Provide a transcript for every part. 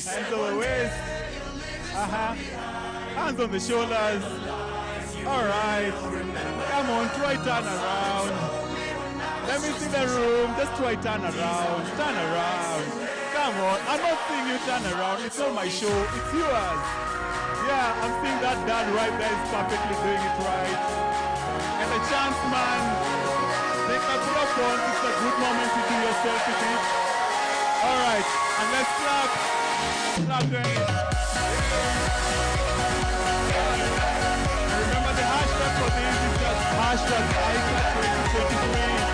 Hands on the waist. Hands on the shoulders. All right. Come on, try turn around. Let me see the room. Just try turn around. Turn around. Come on. I'm not seeing you turn around. It's not my show. It's yours. Yeah, I'm seeing that dad right there is perfectly doing it right. And the chance man, take a put up on. It's a good moment to do yourself with it. All right, and let's clap. Clap your hands. Remember the hashtag for this is just hashtag AYCA 2023.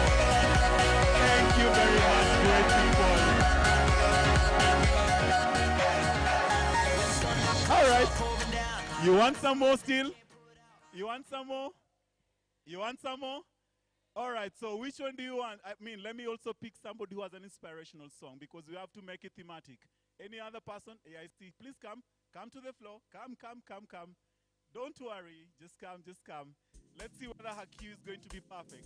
Thank you very much, great people. All right. You want some more still? You want some more? You want some more? All right, so which one do you want? I mean, let me also pick somebody who has an inspirational song because we have to make it thematic. Any other person? AIC, please come. Come to the floor. Come. Don't worry. Just come. Let's see whether her cue is going to be perfect.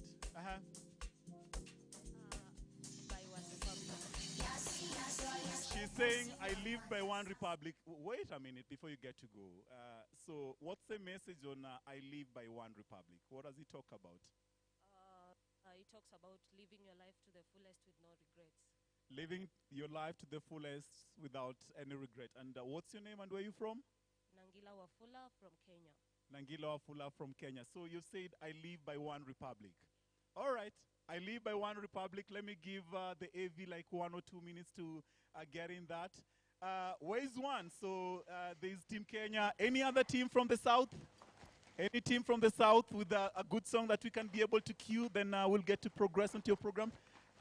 She's saying, I live by one republic. Wait a minute before you get to go. So what's the message on I live by one republic? What does it talk about? It talks about living your life to the fullest with no regrets. Living your life to the fullest without any regret. And what's your name and where are you from? Nangila Wafula from Kenya. Nangila Wafula from Kenya. So you said, I live by one republic. All right. I live by one republic. Let me give the AV like 1 or 2 minutes to get in that. Where is one? So there's Team Kenya. Any other team from the South? Any team from the South with a good song that we can be able to cue? Then we'll get to progress into your program.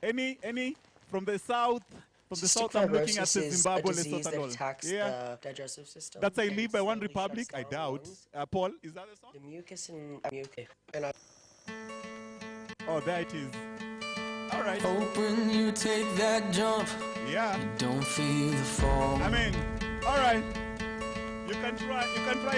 Any from the South? From the South, I'm looking at the Zimbabwe, Lesotho, and all. The digestive system. That's I live by one republic. I doubt. Paul, is that the song? The mucus and mucus. Oh, there it is. All right. Hope when you take that jump, yeah, you don't feel the fall. I mean, all right. You can try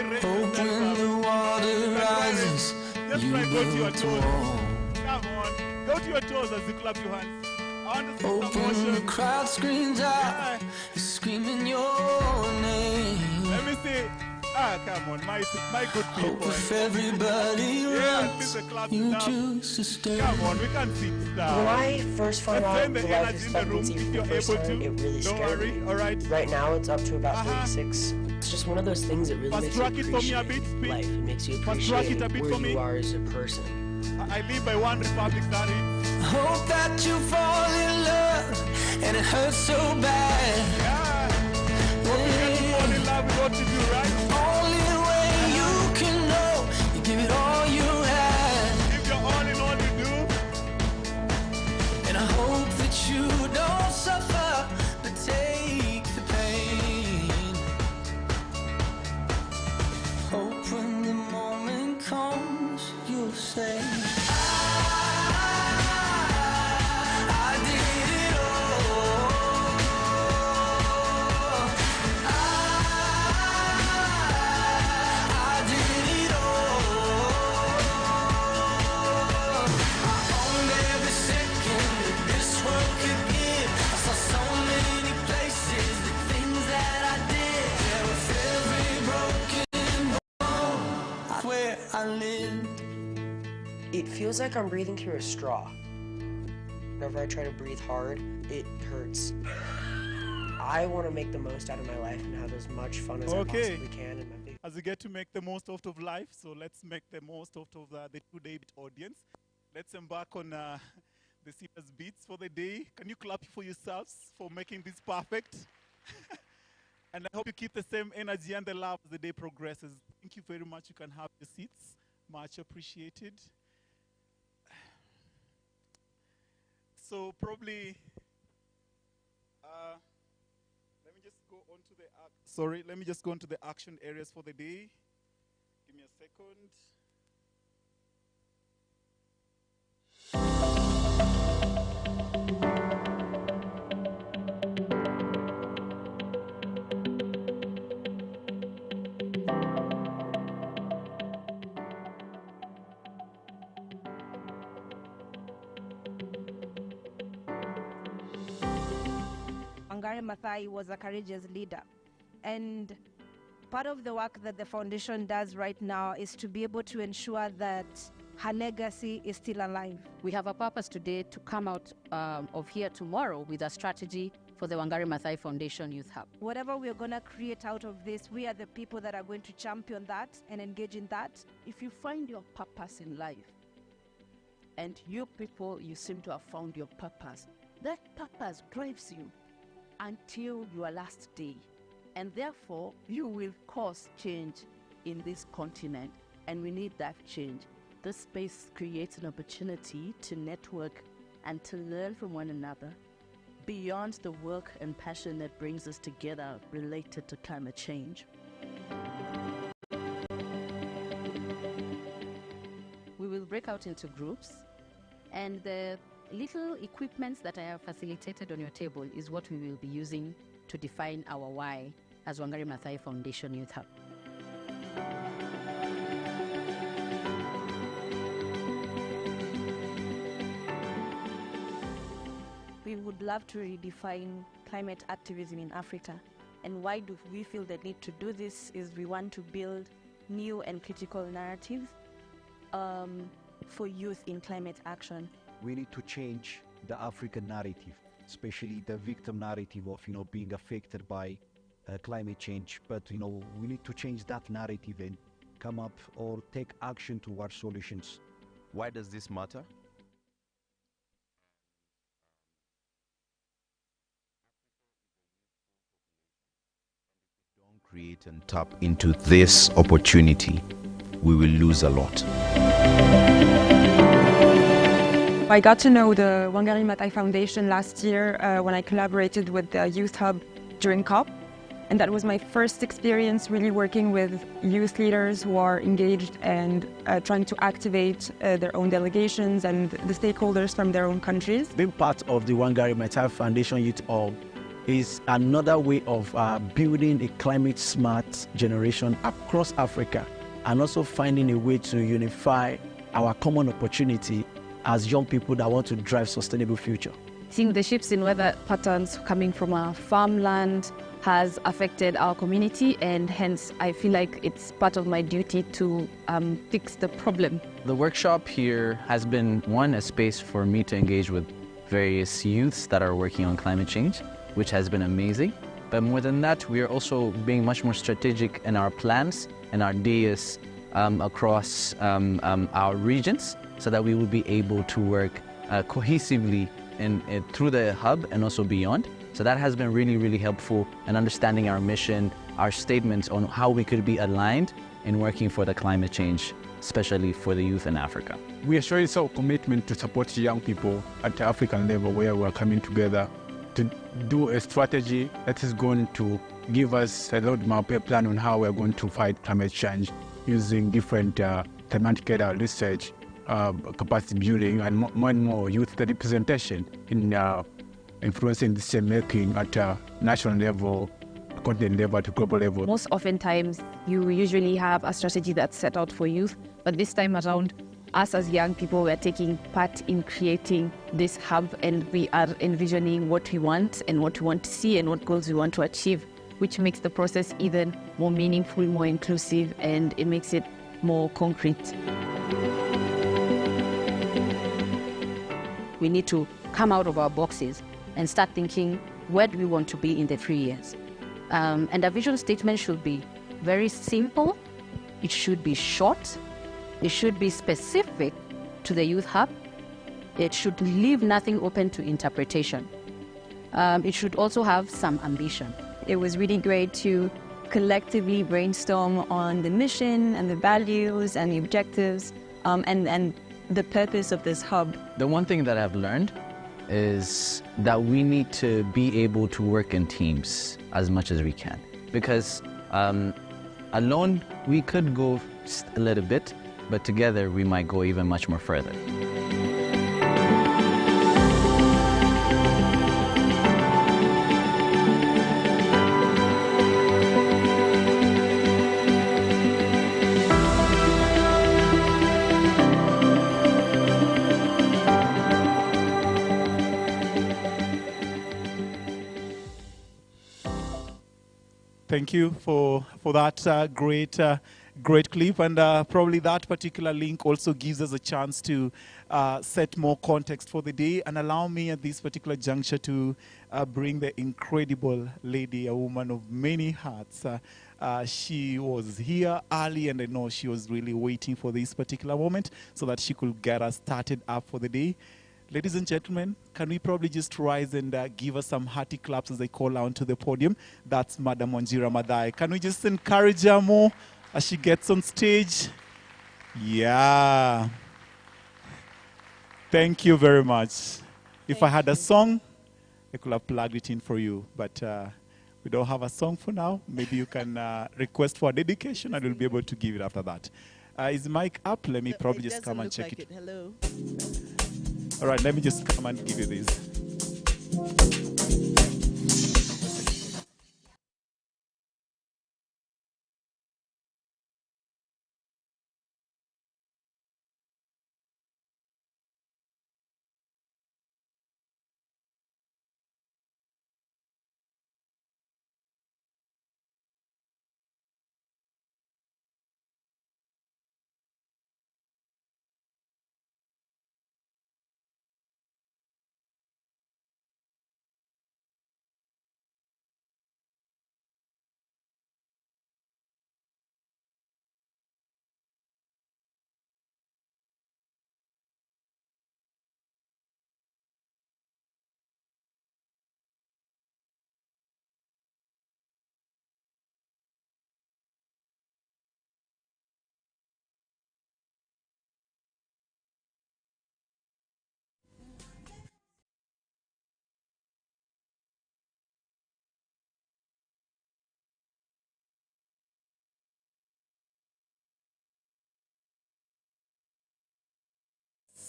raise. Hope when the water rises, just you try go to your build a toes. wall. Come on, go to your toes as you clap your hands. I want to see some Hope when motion. the crowd screams out, you're screaming your name. Let me see. Come on, my good people. Hope if everybody runs, you choose to stay. Come on, we can't sit down. When I first found out the life expectancy for the first time, it really scared me. All right. Right now, it's up to about 36. It's just one of those things that really makes you appreciate life. It makes you appreciate where you are as a person. I live by one republic, Daddy. Hope that you fall in love, and it hurts so bad. Yeah. Hope you get to fall in love with what you do, right? Only way you can know, you give it all you have. Give your all in all you do. And I hope that you don't suffer, but take the pain. Hope when the moment comes, you'll say, It feels like I'm breathing through a straw. Whenever I try to breathe hard, it hurts. I want to make the most out of my life and have as much fun as I possibly can. And as we get to make the most out of life, so let's make the most out of the two-day audience. Let's embark on the serious beats for the day. Can you clap for yourselves for making this perfect? And I hope you keep the same energy and the love as the day progresses. Thank you very much. You can have your seats. Much appreciated. So probably, let me just go on to the action areas for the day. Give me a second. Maathai was a courageous leader. And part of the work that the foundation does right now is to be able to ensure that her legacy is still alive. We have a purpose today to come out of here tomorrow with a strategy for the Wangari Maathai Foundation Youth Hub. Whatever we're going to create out of this, we are the people that are going to champion that and engage in that. If you find your purpose in life, and you people, you seem to have found your purpose, that purpose drives you until your last day. And therefore, you will cause change in this continent, and we need that change. This space creates an opportunity to network and to learn from one another beyond the work and passion that brings us together related to climate change. We will break out into groups, and the little equipments that I have facilitated on your table is what we will be using to define our why as Wangari Maathai Foundation Youth Hub. We would love to redefine climate activism in Africa. And why do we feel the need to do this is we want to build new and critical narratives for youth in climate action. We need to change the African narrative, especially the victim narrative of, being affected by climate change. But, we need to change that narrative and come up or take action towards solutions. Why does this matter? Don't create and tap into this opportunity, we will lose a lot. I got to know the Wangari Maathai Foundation last year when I collaborated with the Youth Hub during COP. And that was my first experience really working with youth leaders who are engaged and trying to activate their own delegations and the stakeholders from their own countries. Being part of the Wangari Maathai Foundation Youth Hub is another way of building a climate-smart generation across Africa, and also finding a way to unify our common opportunity as young people that want to drive sustainable future. Seeing the shifts in weather patterns coming from our farmland has affected our community, and hence I feel like it's part of my duty to fix the problem. The workshop here has been, one, a space for me to engage with various youths that are working on climate change, which has been amazing. But more than that, we are also being much more strategic in our plans and our ideas across our regions, so that we will be able to work cohesively through the hub and also beyond. So that has been really, really helpful in understanding our mission, our statements on how we could be aligned in working for the climate change, especially for the youth in Africa. We are showing our commitment to support young people at the African level, where we are coming together to do a strategy that is going to give us a roadmap, a plan on how we are going to fight climate change using different thematical research, capacity building, and more and more youth representation in influencing decision making at a national level, continent level, to global level. Most oftentimes, you usually have a strategy that's set out for youth, but this time around, us as young people, we're taking part in creating this hub, and we are envisioning what we want and what we want to see and what goals we want to achieve, which makes the process even more meaningful, more inclusive, and it makes it more concrete. We need to come out of our boxes and start thinking, where do we want to be in the 3 years? And a vision statement should be very simple, it should be short, it should be specific to the Youth Hub, it should leave nothing open to interpretation. It should also have some ambition. It was really great to collectively brainstorm on the mission and the values and the objectives and the purpose of this hub. The one thing that I've learned is that we need to be able to work in teams as much as we can, because alone we could go just a little bit, but together we might go even much more further. Thank you for that great clip, and probably that particular link also gives us a chance to set more context for the day. And allow me at this particular juncture to bring the incredible lady, a woman of many hearts. She was here early, and I know she was really waiting for this particular moment so that she could get us started up for the day. Ladies and gentlemen, can we probably just rise and give us some hearty claps as I call out to the podium? That's Madam Wanjira Madai. Can we just encourage her more as she gets on stage? Yeah. Thank you very much. If I had a song, I could have plugged it in for you, but we don't have a song for now. Maybe you can request for a dedication, and we'll be able to give it after that. Is the mic up? Let me probably just come and check it. Hello. All right, let me just come and give you this.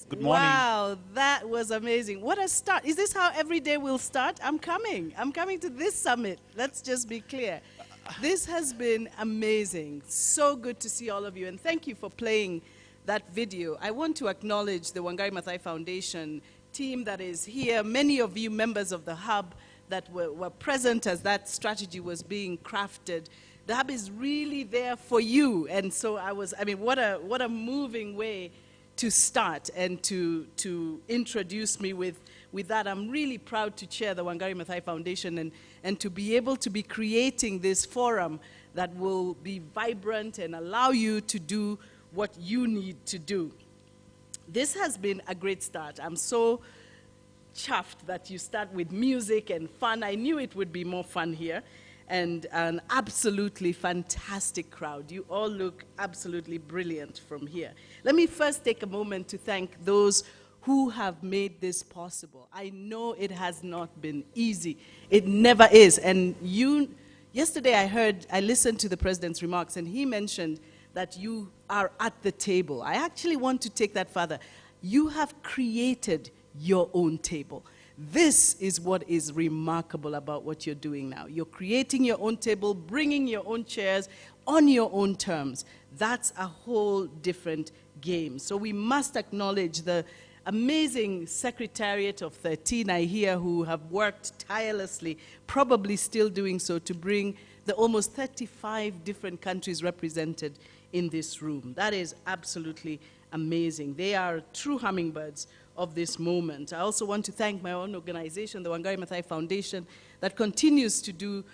Good morning. Wow, that was amazing. What a start. Is this how every day will start? I'm coming. I'm coming to this summit. Let's just be clear. This has been amazing. So good to see all of you. And thank you for playing that video. I want to acknowledge the Wangari Maathai Foundation team that is here. Many of you members of the Hub that were present as that strategy was being crafted. The Hub is really there for you. And so what a moving way to start and to introduce me with that. I'm really proud to chair the Wangari Maathai Foundation and to be able to be creating this forum that will be vibrant and allow you to do what you need to do. This has been a great start. I'm so chuffed that you start with music and fun. I knew it would be more fun here. And an absolutely fantastic crowd. You all look absolutely brilliant from here. Let me first take a moment to thank those who have made this possible. I know it has not been easy. It never is. And yesterday I listened to the president's remarks, and he mentioned that you are at the table. I actually want to take that further. You have created your own table. This is what is remarkable about what you're doing now. You're creating your own table, bringing your own chairs on your own terms. That's a whole different game. So we must acknowledge the amazing secretariat of 13 I hear who have worked tirelessly, probably still doing so, to bring the almost 35 different countries represented in this room. That is absolutely amazing. They are true hummingbirds of this moment. I also want to thank my own organization, the Wangari Maathai Foundation, that continues to do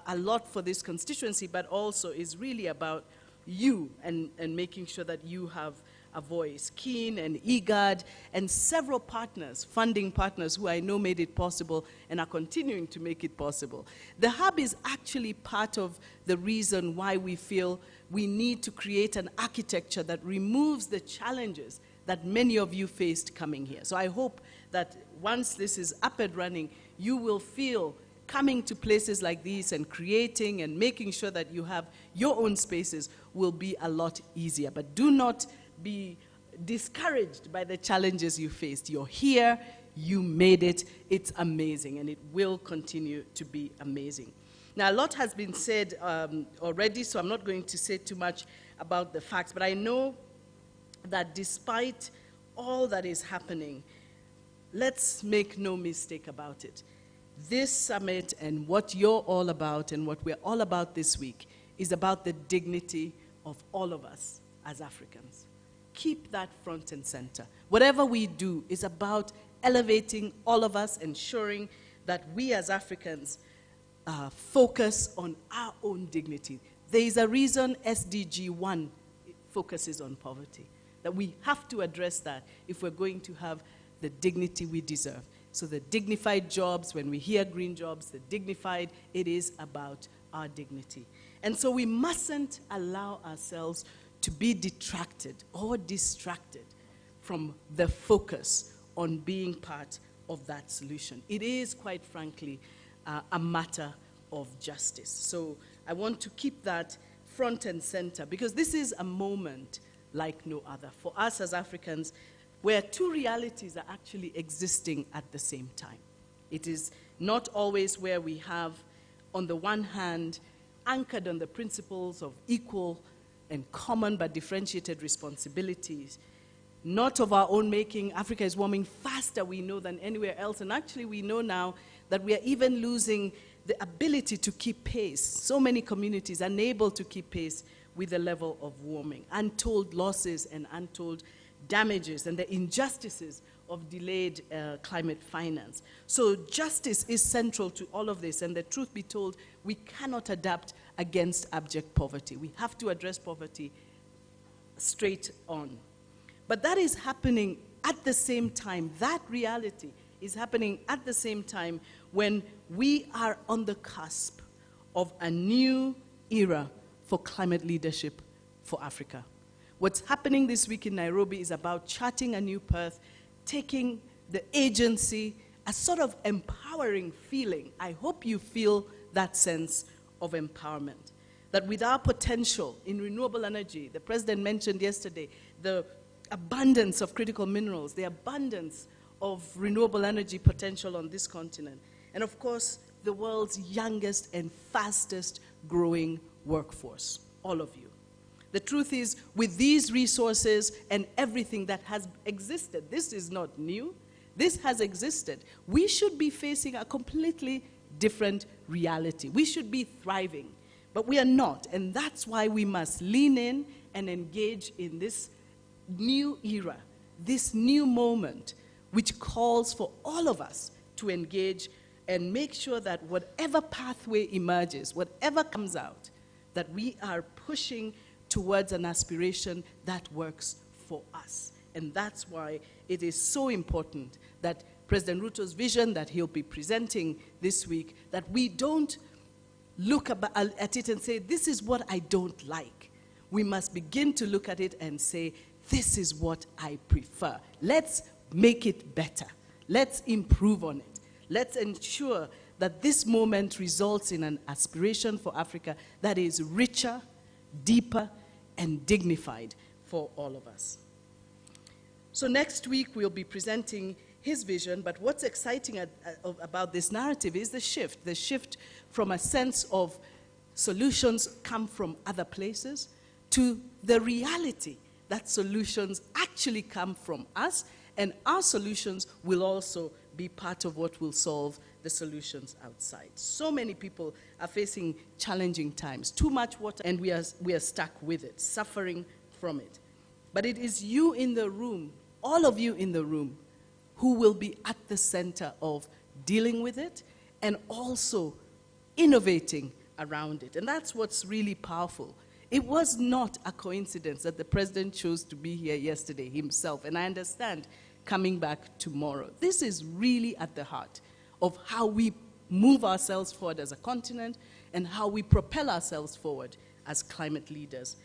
a lot for this constituency, but also is really about you and making sure that you have a voice. Keen and IGAD and several partners, funding partners who I know made it possible and are continuing to make it possible. The Hub is actually part of the reason why we feel we need to create an architecture that removes the challenges that many of you faced coming here. So I hope that once this is up and running, you will feel coming to places like these and creating and making sure that you have your own spaces will be a lot easier. But do not be discouraged by the challenges you faced. You're here, you made it, it's amazing, and it will continue to be amazing. Now, a lot has been said already, so I'm not going to say too much about the facts, but I know that despite all that is happening, let's make no mistake about it. This summit and what you're all about and what we're all about this week is about the dignity of all of us as Africans. Keep that front and center. Whatever we do is about elevating all of us, ensuring that we as Africans focus on our own dignity. There is a reason SDG 1 focuses on poverty, that we have to address that if we're going to have the dignity we deserve. So the dignified jobs, when we hear green jobs, the dignified, it is about our dignity. And so we mustn't allow ourselves to be detracted or distracted from the focus on being part of that solution. It is, quite frankly, a matter of justice. So I want to keep that front and center, because this is a moment like no other for us as Africans, where two realities are actually existing at the same time. It is not always where we have, on the one hand, anchored on the principles of equal and common but differentiated responsibilities, not of our own making. Africa is warming faster, we know, than anywhere else. And actually, we know now that we are even losing the ability to keep pace. So many communities unable to keep pace with the level of warming. Untold losses and untold damages and the injustices of delayed climate finance. So justice is central to all of this. And the truth be told, we cannot adapt against abject poverty. We have to address poverty straight on. But that is happening at the same time. That reality is happening at the same time when we are on the cusp of a new era for climate leadership for Africa. What's happening this week in Nairobi is about charting a new path, taking the agency, a sort of empowering feeling. I hope you feel that sense of empowerment. That with our potential in renewable energy, the president mentioned yesterday, the abundance of critical minerals, the abundance of renewable energy potential on this continent, and of course, the world's youngest and fastest growing workforce, all of you. The truth is, with these resources and everything that has existed, this is not new, this has existed, we should be facing a completely different reality. We should be thriving, but we are not, and that's why we must lean in and engage in this new era, this new moment, which calls for all of us to engage and make sure that whatever pathway emerges, whatever comes out, that we are pushing towards an aspiration that works for us. And that's why it is so important that President Ruto's vision that he'll be presenting this week, that we don't look at it and say, this is what I don't like. We must begin to look at it and say, this is what I prefer. Let's make it better. Let's improve on it. Let's ensure that this moment results in an aspiration for Africa that is richer, deeper, and dignified for all of us. So next week, we'll be presenting his vision, but what's exciting about this narrative is the shift from a sense of solutions come from other places to the reality that solutions actually come from us, and our solutions will also be part of what will solve the solutions outside. So many people are facing challenging times, too much water, and we are stuck with it, suffering from it. But it is you in the room, all of you in the room, who will be at the center of dealing with it and also innovating around it. And that's what's really powerful. It was not a coincidence that the president chose to be here yesterday himself, and I understand coming back tomorrow. This is really at the heart of how we move ourselves forward as a continent and how we propel ourselves forward as climate leaders.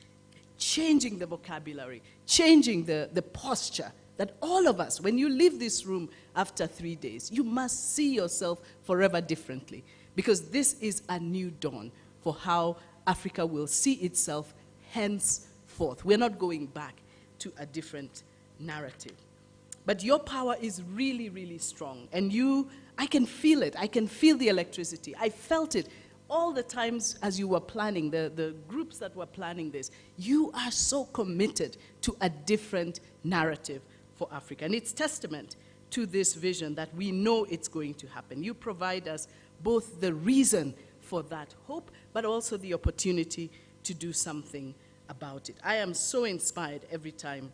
Changing the vocabulary, changing the posture that all of us, when you leave this room after 3 days, you must see yourself forever differently, because this is a new dawn for how Africa will see itself henceforth. We're not going back to a different narrative. But your power is really, really strong. And I can feel it. I can feel the electricity. I felt it all the times as you were planning, the groups that were planning this. You are so committed to a different narrative for Africa. And it's testament to this vision that we know it's going to happen. You provide us both the reason for that hope, but also the opportunity to do something about it. I am so inspired every time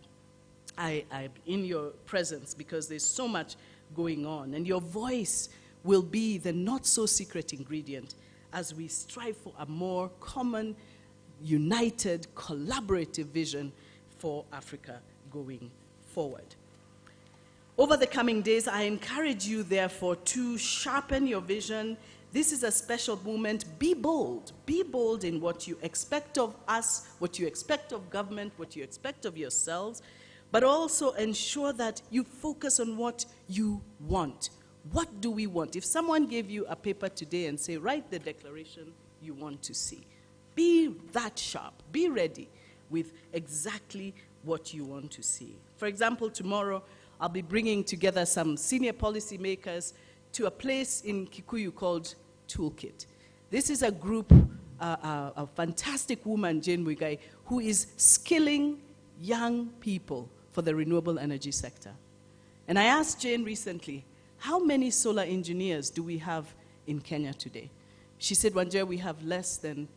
I'm in your presence because there's so much going on. And your voice will be the not-so-secret ingredient as we strive for a more common, united, collaborative vision for Africa going forward. Over the coming days, I encourage you, therefore, to sharpen your vision. This is a special moment. Be bold. Be bold in what you expect of us, what you expect of government, what you expect of yourselves, but also ensure that you focus on what you want. What do we want? If someone gave you a paper today and say, write the declaration you want to see, be that sharp. Be ready with exactly what you want to see. For example, tomorrow, I'll be bringing together some senior policymakers to a place in Kikuyu called Toolkit. This is a group, a fantastic woman, Jane Wigai, who is skilling young people for the renewable energy sector. And I asked Jane recently, how many solar engineers do we have in Kenya today? She said, Wanja, we have less than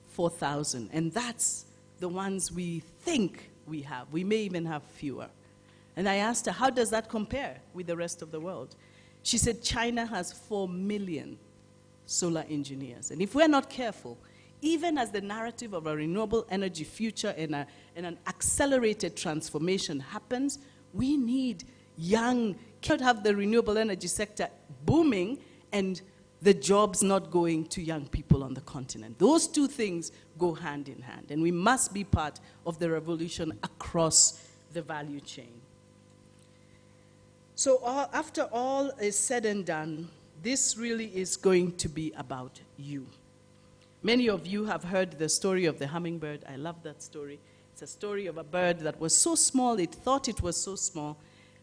4,000. And that's the ones we think we have. We may even have fewer. And I asked her, how does that compare with the rest of the world? She said, China has 4 million solar engineers. And if we're not careful, even as the narrative of a renewable energy future and an accelerated transformation happens, we need young, can't have the renewable energy sector booming and the jobs not going to young people on the continent. Those two things go hand in hand, and we must be part of the revolution across the value chain. So after all is said and done, this really is going to be about you. Many of you have heard the story of the hummingbird. I love that story. It's a story of a bird that was so small, it thought it was so small,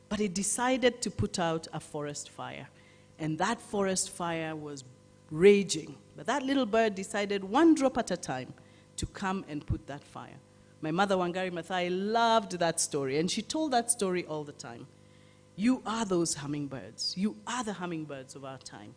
but it decided to put out a forest fire. And that forest fire was raging. But that little bird decided, one drop at a time, to come and put that fire. My mother, Wangari Maathai, loved that story, and she told that story all the time. You are those hummingbirds. You are the hummingbirds of our time.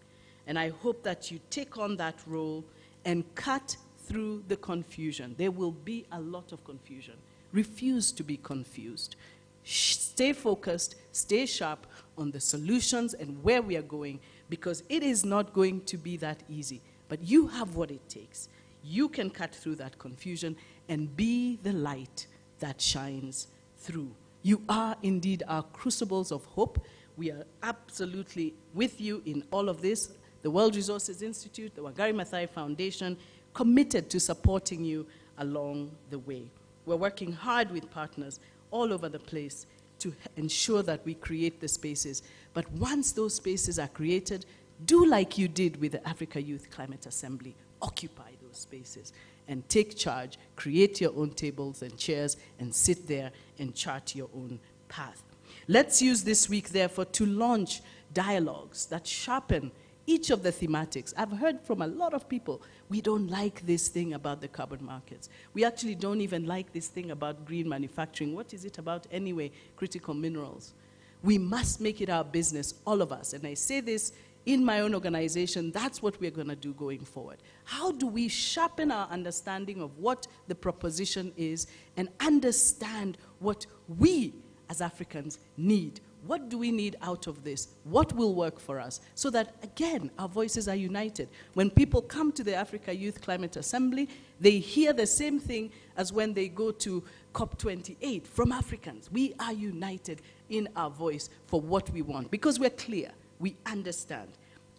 And I hope that you take on that role and cut through the confusion. There will be a lot of confusion. Refuse to be confused. Stay focused, stay sharp on the solutions and where we are going, because it is not going to be that easy. But you have what it takes. You can cut through that confusion and be the light that shines through. You are indeed our crucibles of hope. We are absolutely with you in all of this. The World Resources Institute, the Wangari Maathai Foundation, committed to supporting you along the way. We're working hard with partners all over the place to ensure that we create the spaces. But once those spaces are created, do like you did with the Africa Youth Climate Assembly. Occupy those spaces and take charge, create your own tables and chairs, and sit there and chart your own path. Let's use this week, therefore, to launch dialogues that sharpen each of the thematics. I've heard from a lot of people, we don't like this thing about the carbon markets. We actually don't even like this thing about green manufacturing. What is it about anyway? Critical minerals. We must make it our business, all of us. And I say this in my own organization, that's what we're going to do going forward. How do we sharpen our understanding of what the proposition is and understand what we as Africans need? What do we need out of this? What will work for us? So that, again, our voices are united. When people come to the Africa Youth Climate Assembly, they hear the same thing as when they go to COP28 from Africans. We are united in our voice for what we want because we're clear. We understand.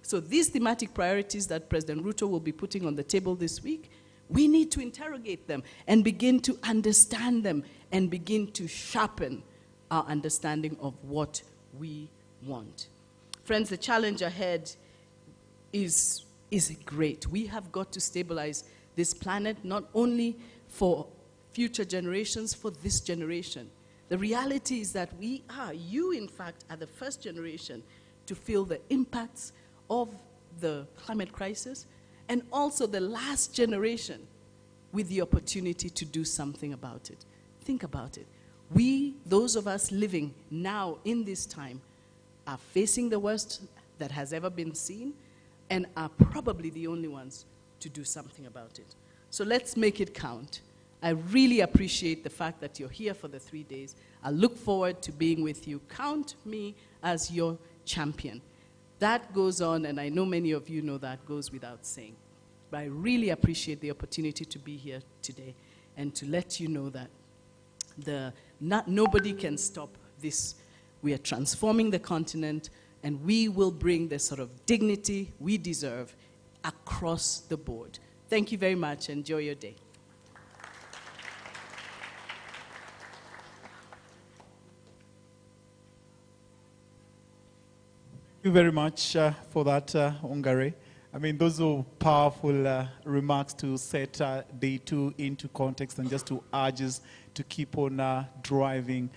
So these thematic priorities that President Ruto will be putting on the table this week, we need to interrogate them and begin to understand them and begin to sharpen our understanding of what we want. Friends, the challenge ahead is great. We have got to stabilize this planet, not only for future generations, for this generation. The reality is that you in fact, are the first generation to feel the impacts of the climate crisis, and also the last generation with the opportunity to do something about it. Think about it. We, those of us living now in this time, are facing the worst that has ever been seen and are probably the only ones to do something about it. So let's make it count. I really appreciate the fact that you're here for the 3 days. I look forward to being with you. Count me as your champion. That goes on, and I know many of you know that goes without saying. But I really appreciate the opportunity to be here today and to let you know that nobody can stop this. We are transforming the continent, and we will bring the sort of dignity we deserve across the board. Thank you very much. Enjoy your day. Thank you very much for that, Wangari. I mean, those are powerful remarks to set day 2 into context and just to urge us to keep on driving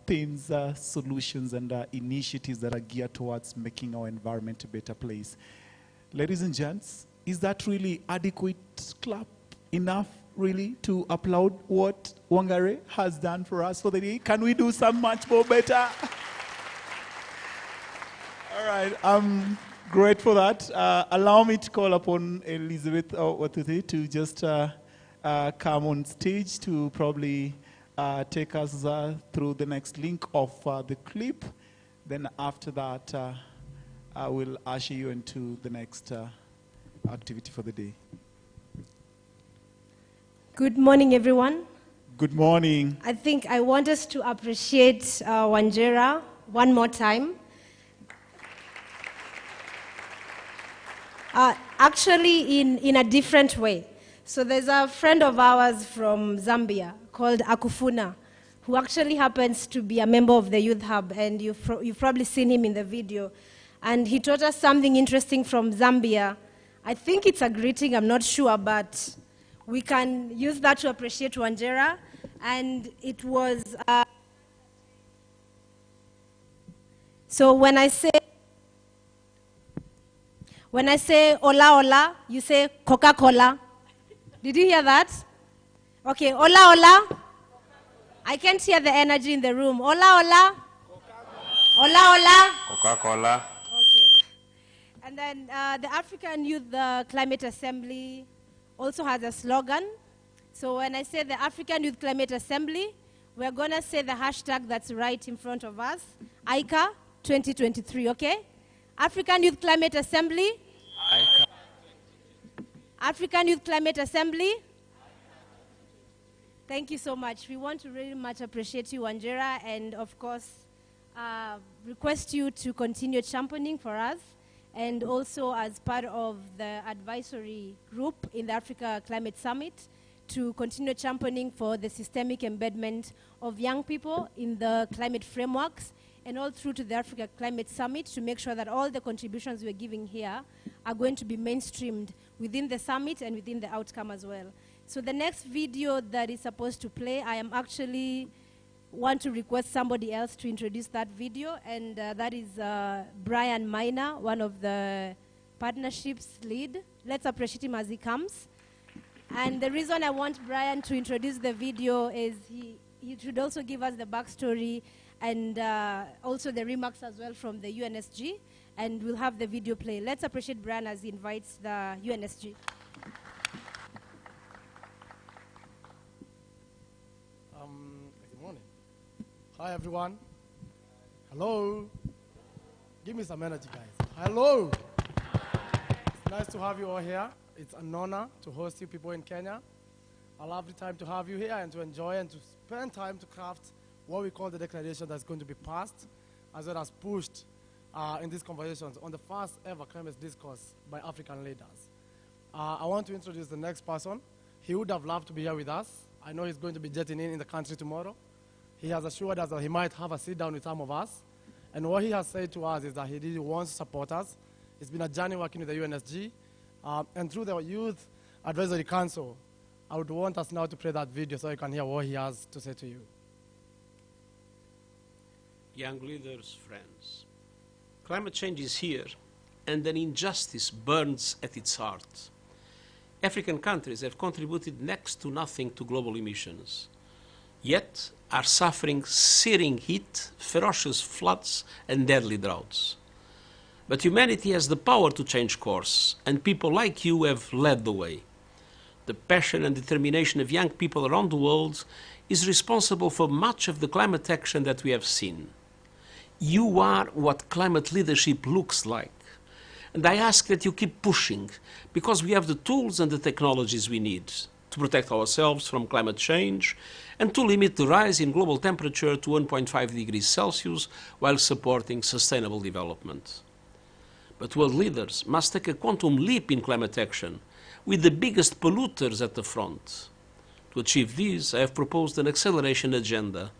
things, solutions, and initiatives that are geared towards making our environment a better place. Ladies and gents, is that really adequate clap enough, really, to applaud what Wangari has done for us for the day? Can we do some much more better? All right, I'm great for that. Allow me to call upon Elizabeth Watuthi to just come on stage to probably take us through the next link of the clip. Then after that, I will usher you into the next activity for the day. Good morning, everyone. Good morning. I think I want us to appreciate Wanjera one more time. Actually, in a different way. So there's a friend of ours from Zambia called Akufuna, who actually happens to be a member of the Youth Hub, and you've probably seen him in the video. And he taught us something interesting from Zambia. I think it's a greeting, I'm not sure, but we can use that to appreciate Wanjera. And it was, so when I say hola, hola, you say Coca-Cola. Did you hear that? Okay, hola, hola. I can't hear the energy in the room. Hola, hola. Hola, hola. Coca-Cola. Okay. And then the African Youth Climate Assembly also has a slogan. So when I say the African Youth Climate Assembly, we're going to say the hashtag that's right in front of us, AYCA 2023, okay? African Youth Climate Assembly. AYCA. African Youth Climate Assembly. Thank you so much. We want to really much appreciate you, Wanjera, and of course, request you to continue championing for us, and also as part of the advisory group in the Africa Climate Summit, to continue championing for the systemic embedment of young people in the climate frameworks, and all through to the Africa Climate Summit, to make sure that all the contributions we're giving here are going to be mainstreamed within the summit and within the outcome as well. So the next video that is supposed to play, I am actually want to request somebody else to introduce that video, and that is Brian Miner, one of the partnerships lead. Let's appreciate him as he comes. And the reason I want Brian to introduce the video is he should also give us the backstory and also the remarks as well from the UNSG, and we'll have the video play. Let's appreciate Brian as he invites the UNSG. Good morning. Hi, everyone. Hello. Give me some energy, guys. Hello. It's nice to have you all here. It's an honor to host you people in Kenya. A lovely time to have you here and to enjoy and to spend time to craft what we call the declaration that's going to be passed, as well as pushed in these conversations on the first ever climate discourse by African leaders. I want to introduce the next person. He would have loved to be here with us. I know he's going to be jetting in the country tomorrow. He has assured us that he might have a sit down with some of us. And what he has said to us is that he really wants to support us. It's been a journey working with the UNSG. And through the Youth Advisory Council, I would want us now to play that video so you can hear what he has to say to you. Young leaders, friends, climate change is here, and an injustice burns at its heart. African countries have contributed next to nothing to global emissions. yet are suffering searing heat, ferocious floods, and deadly droughts. But humanity has the power to change course, and people like you have led the way. The passion and determination of young people around the world is responsible for much of the climate action that we have seen. You are what climate leadership looks like. And I ask that you keep pushing, because we have the tools and the technologies we need to protect ourselves from climate change and to limit the rise in global temperature to 1.5 degrees Celsius while supporting sustainable development. But world leaders must take a quantum leap in climate action, with the biggest polluters at the front. To achieve this, I have proposed an acceleration agenda.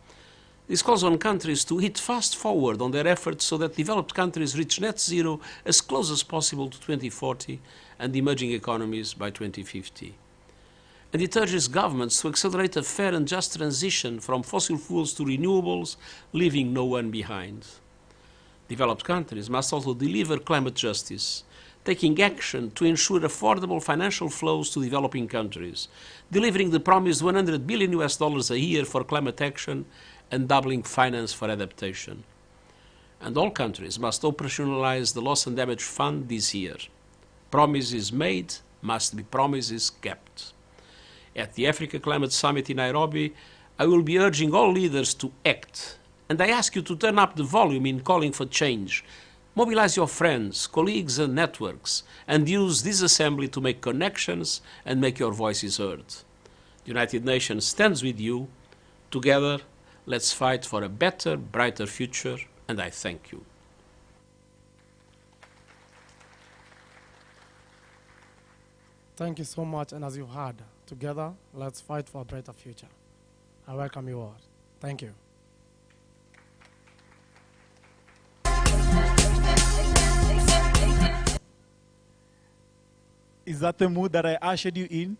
This calls on countries to hit fast forward on their efforts so that developed countries reach net zero as close as possible to 2040 and emerging economies by 2050. And it urges governments to accelerate a fair and just transition from fossil fuels to renewables, leaving no one behind. Developed countries must also deliver climate justice, taking action to ensure affordable financial flows to developing countries, delivering the promised $100 billion a year for climate action, and doubling finance for adaptation. And all countries must operationalize the Loss and Damage Fund this year. Promises made must be promises kept. At the Africa Climate Summit in Nairobi, I will be urging all leaders to act. And I ask you to turn up the volume in calling for change. Mobilize your friends, colleagues and networks, and use this assembly to make connections and make your voices heard. The United Nations stands with you. Together, let's fight for a better, brighter future, and I thank you. Thank you so much, and as you heard, together, let's fight for a brighter future. I welcome you all. Thank you. Is that the mood that I ushered you in?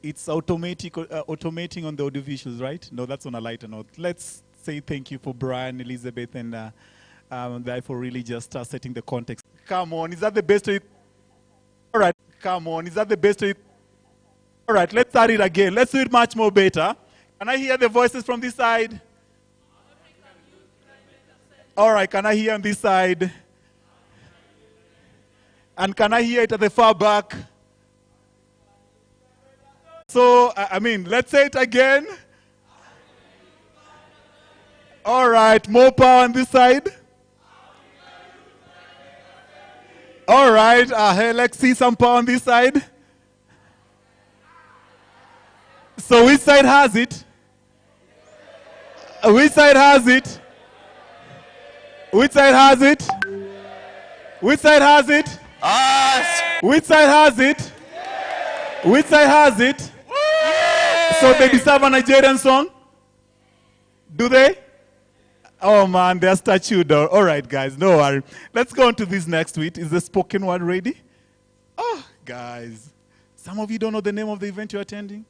It's automating on the audiovisuals, right? No, that's on a lighter note. Let's say thank you for Brian, Elizabeth, and for really just setting the context. Come on, is that the best way? All right, come on, is that the best way? All right, let's start it again. Let's do it much more better. Can I hear the voices from this side? All right, can I hear on this side? And can I hear it at the far back? So, let's say it again. All right, more power on this side. All right, let's see some power on this side. So which side has it? Which side has it? Which side has it? Which side has it? Us. Which side has it? Which side has it? So they deserve a Nigerian song? Do they? Oh man, they're statued. All right, guys, no worry. Let's go on to this next tweet. Is the spoken word ready? Oh, guys, some of you don't know the name of the event you're attending.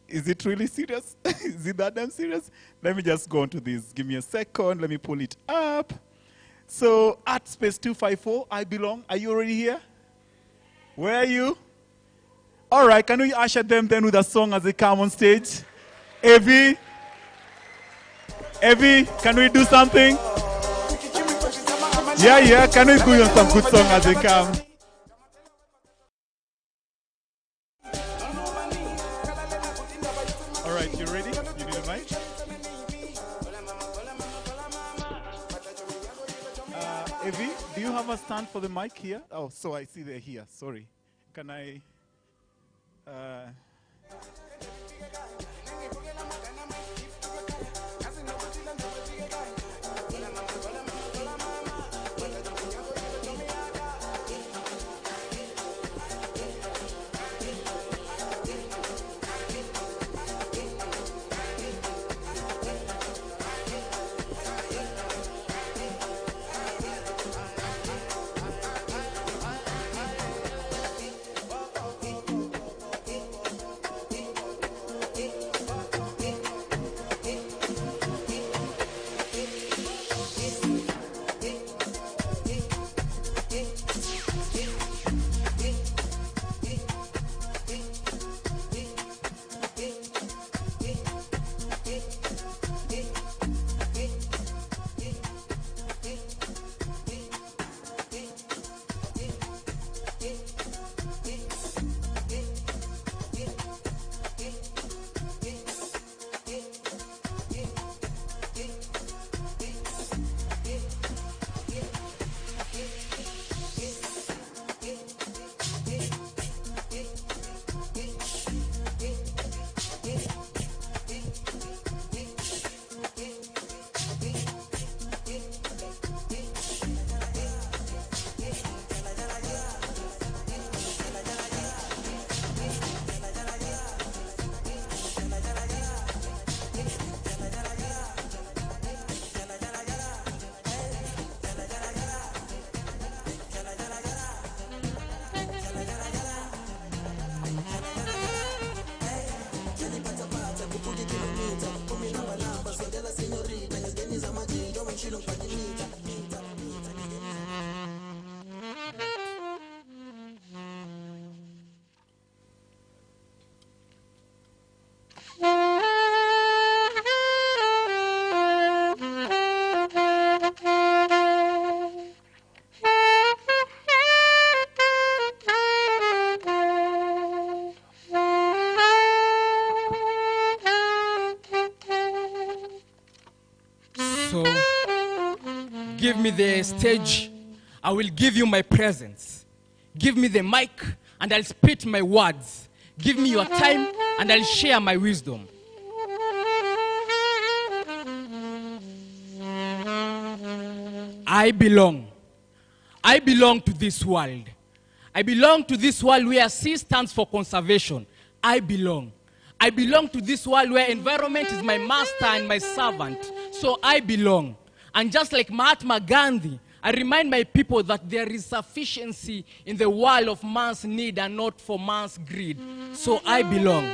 Is it really serious? Is it that damn serious? Let me just go on to this. Give me a second. Let me pull it up. So, Art Space 254, I belong. Are you already here? Where are you? All right, can we usher them then with a song as they come on stage? Evie, can we do something? Yeah, can we go on some good song as they come? All right, you ready? You need a mic? Evie, do you have a stand for the mic here? Oh, so I see they're here. Sorry. Can I... Give me the stage, I will give you my presence. Give me the mic, and I'll spit my words. Give me your time, and I'll share my wisdom. I belong. I belong to this world. I belong to this world where C stands for conservation. I belong. I belong to this world where environment is my master and my servant. So I belong. And just like Mahatma Gandhi, I remind my people that there is sufficiency in the world of man's need and not for man's greed. So I belong.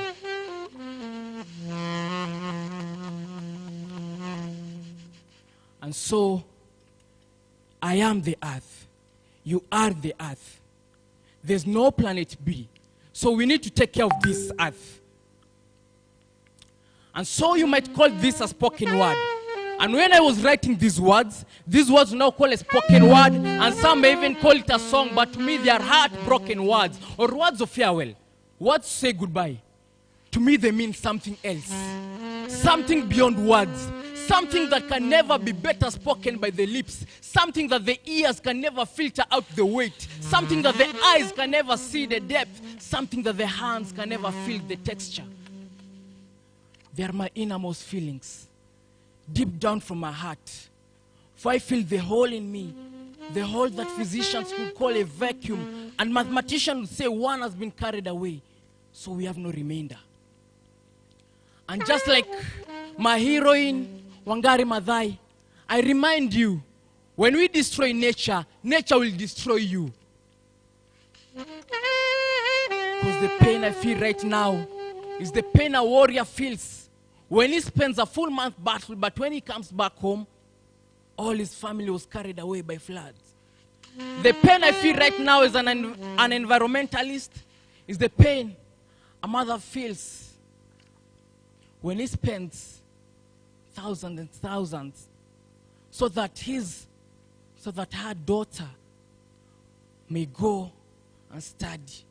And so I am the earth. You are the earth. There's no planet B. So we need to take care of this earth. And so you might call this a spoken word. And when I was writing these words now call a spoken word, and some may even call it a song, but to me they are heartbroken words, or words of farewell, words to say goodbye. To me they mean something else, something beyond words, something that can never be better spoken by the lips, something that the ears can never filter out the weight, something that the eyes can never see the depth, something that the hands can never feel the texture. They are my innermost feelings, deep down from my heart. For I feel the hole in me, the hole that physicians would call a vacuum, and mathematicians would say one has been carried away, so we have no remainder. And just like my heroine, Wangari Maathai, I remind you, when we destroy nature, nature will destroy you. Because the pain I feel right now is the pain a warrior feels when he spends a full month battle, but when he comes back home, all his family was carried away by floods. The pain I feel right now as an environmentalist is the pain a mother feels when he spends thousands and thousands so that her daughter may go and study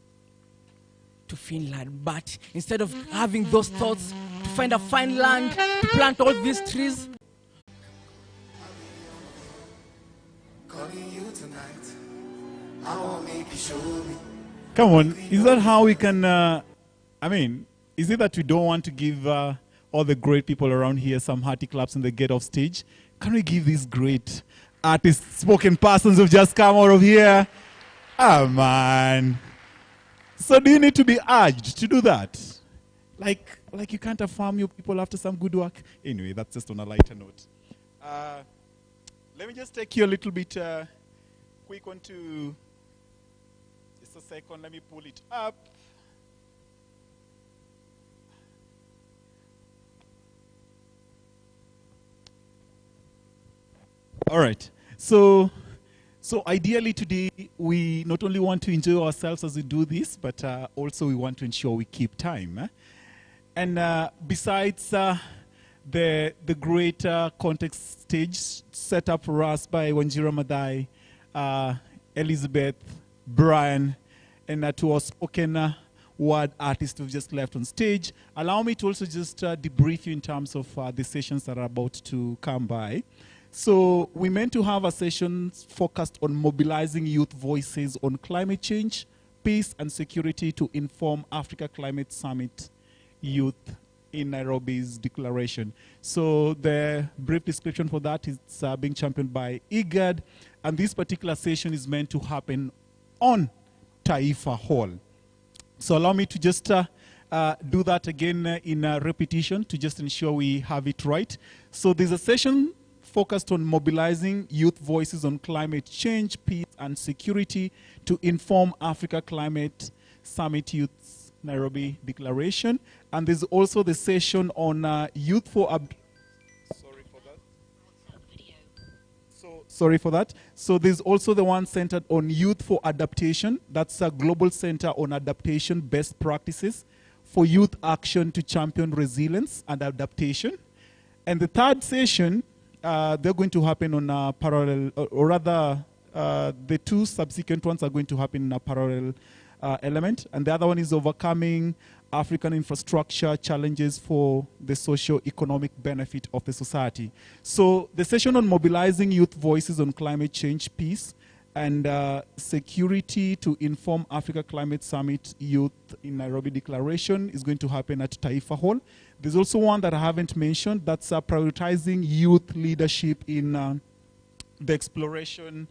to Finland. But instead of having those thoughts to find a fine land to plant all these trees, come on, is that how we can, is it that we don't want to give all the great people around here some hearty claps when they get off stage? Can we give these great artists, spoken persons who've just come out of here? Ah, man. So do you need to be urged to do that? Like you can't affirm your people after some good work? Anyway, that's just on a lighter note. Let me just take you a little bit quick on to, just a second, let me pull it up. All right, so ideally today, we not only want to enjoy ourselves as we do this, but also we want to ensure we keep time. And besides the great context stage set up for us by Wangari Maathai, Elizabeth, Brian, and to our spoken word artists who've just left on stage, allow me to also just debrief you in terms of the sessions that are about to come by. So we meant to have a session focused on mobilizing youth voices on climate change, peace and security to inform Africa Climate Summit Youth in Nairobi's declaration. So the brief description for that is being championed by IGAD, and this particular session is meant to happen on Taifa Hall. So allow me to just do that again in repetition to just ensure we have it right. So there's a session focused on mobilizing youth voices on climate change, peace, and security to inform Africa Climate Summit Youth Nairobi Declaration. And there's also the session on youth for... Sorry for that. So there's also the one centered on youth for adaptation. That's a global center on adaptation best practices for youth action to champion resilience and adaptation. And the third session, they're going to happen on a parallel, or rather, the two subsequent ones are going to happen in a parallel element. And the other one is overcoming African infrastructure challenges for the socio-economic benefit of the society. So the session on mobilizing youth voices on climate change, peace, and security to inform Africa Climate Summit Youth in Nairobi Declaration is going to happen at Taifa Hall. There's also one that I haven't mentioned, that's prioritizing youth leadership in the exploration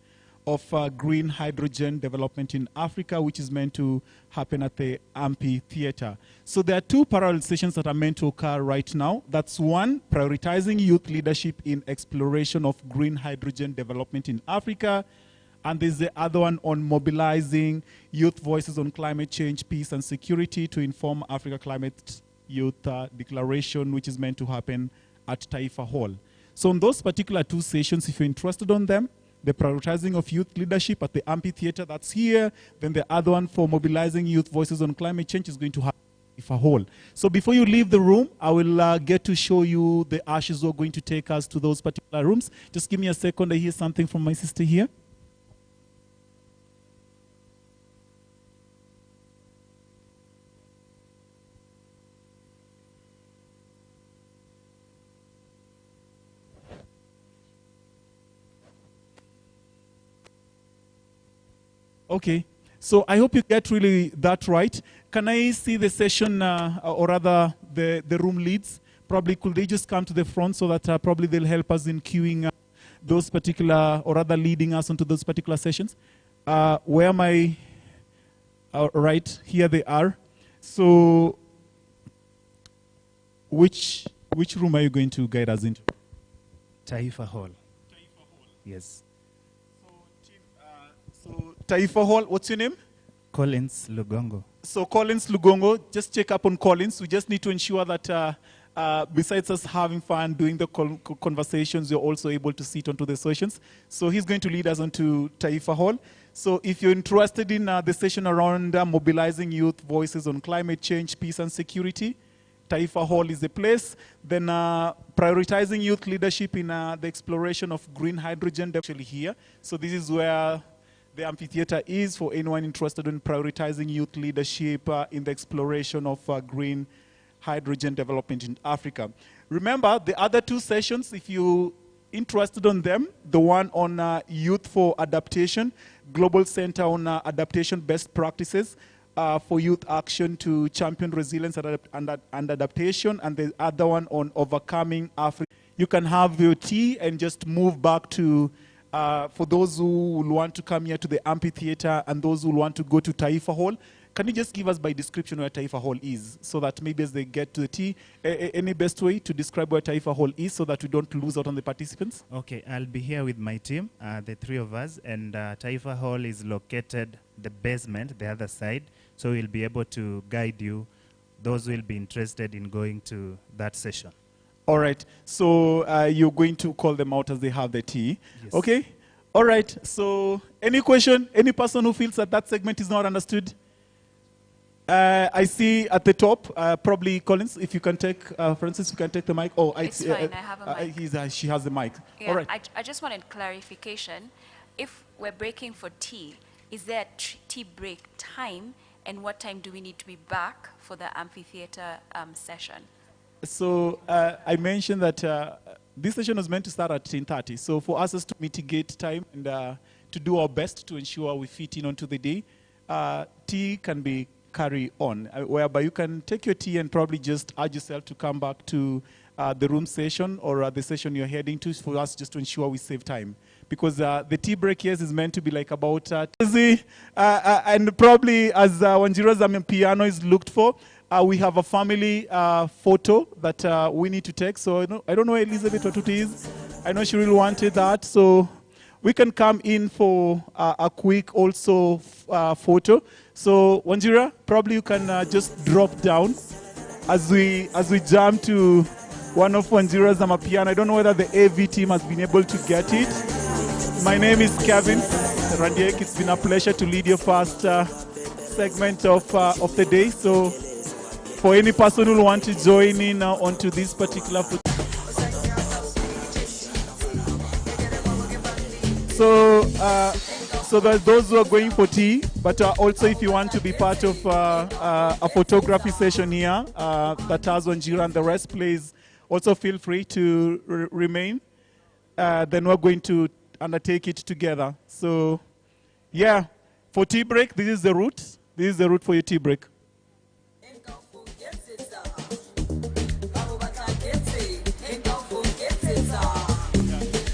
of green hydrogen development in Africa, which is meant to happen at the amphitheater. So there are two parallel sessions that are meant to occur right now. That's one, prioritizing youth leadership in exploration of green hydrogen development in Africa. And there's the other one on mobilizing youth voices on climate change, peace, and security to inform Africa Climate Youth Declaration, which is meant to happen at Taifa Hall. So on those particular two sessions, if you're interested on them, the prioritizing of youth leadership at the amphitheater, that's here. Then the other one for mobilizing youth voices on climate change is going to happen at Taifa Hall. So before you leave the room, I will get to show you the ashes who are going to take us to those particular rooms. Just give me a second. I hear something from my sister here. Okay, so I hope you get really that right. Can I see the session, or rather the room leads? Probably could they just come to the front so that probably they'll help us in queuing those particular, or rather leading us into those particular sessions. Where am I? Right, here they are. So which room are you going to guide us into? Taifa Hall. Taifa Hall. Yes. So Taifa Hall, what's your name? Collins Lugongo. So Collins Lugongo, just check up on Collins. We just need to ensure that besides us having fun doing the conversations, you're also able to sit onto the sessions. So he's going to lead us onto Taifa Hall. So if you're interested in the session around mobilizing youth voices on climate change, peace and security, Taifa Hall is the place. Then prioritizing youth leadership in the exploration of green hydrogen, actually here. So this is where the amphitheater is for anyone interested in prioritizing youth leadership in the exploration of green hydrogen development in Africa. Remember, the other two sessions, if you're interested on them, the one on youth for adaptation, Global Center on adaptation best practices for youth action to champion resilience and adaptation, and the other one on overcoming Africa. You can have your tea and just move back to for those who will want to come here to the amphitheater and those who will want to go to Taifa Hall. Can you just give us by description where Taifa Hall is so that maybe as they get to the tea, any best way to describe where Taifa Hall is so that we don't lose out on the participants? Okay, I'll be here with my team, the three of us, and Taifa Hall is located the basement, the other side, so we'll be able to guide you, those who will be interested in going to that session. All right, so you're going to call them out as they have the tea. Yes. Okay? All right, so any question? Any person who feels that that segment is not understood? I see at the top, probably Collins, if you can take, Francis, you can take the mic. Oh, it's fine, I have a mic. She has the mic. Yeah, all right. I just wanted clarification. If we're breaking for tea, is there a tea break time, and what time do we need to be back for the amphitheater session? So I mentioned that this session was meant to start at 10:30. So for us to mitigate time and to do our best to ensure we fit in onto the day, tea can be carry on, whereby you can take your tea and probably just urge yourself to come back to the room session or the session you're heading to for us just to ensure we save time. Because the tea break here is meant to be like about and probably as Wanjira's piano is looked for, we have a family photo that we need to take. So I don't know where Elizabeth Watuti is. I know she really wanted that. So we can come in for a quick also photo. So Wanjira, probably you can just drop down as we jump to one of Wanjira's Amapiano. I don't know whether the AV team has been able to get it. My name is Kevin Radiek. It's been a pleasure to lead your first segment of the day. So for any person who want to join in onto this particular photo. So there's those who are going for tea, but also if you want to be part of a photography session here that has Wanjira and the rest, please also feel free to remain. Then we're going to undertake it together. So, yeah, for tea break, this is the route. This is the route for your tea break.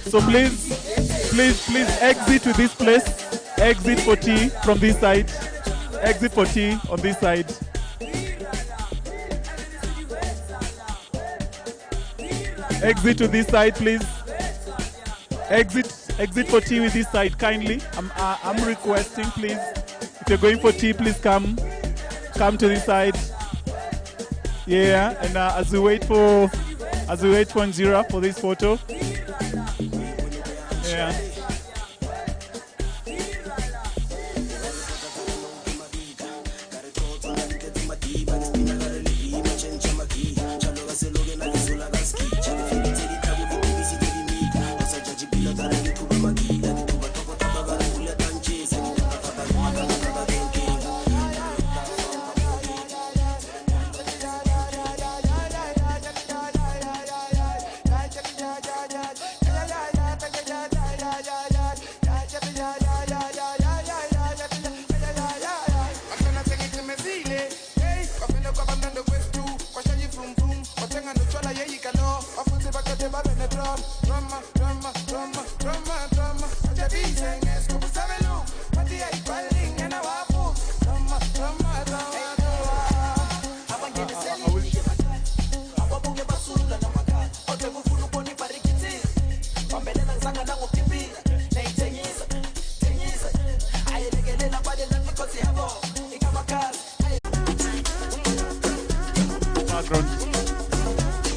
So please exit to this place. Exit for tea from this side. Exit for tea on this side. Exit to this side, please. Exit for tea with this side, kindly. I'm requesting, please. If you're going for tea, please come to this side. Yeah, and as we wait for Wanjira for this photo. Yeah.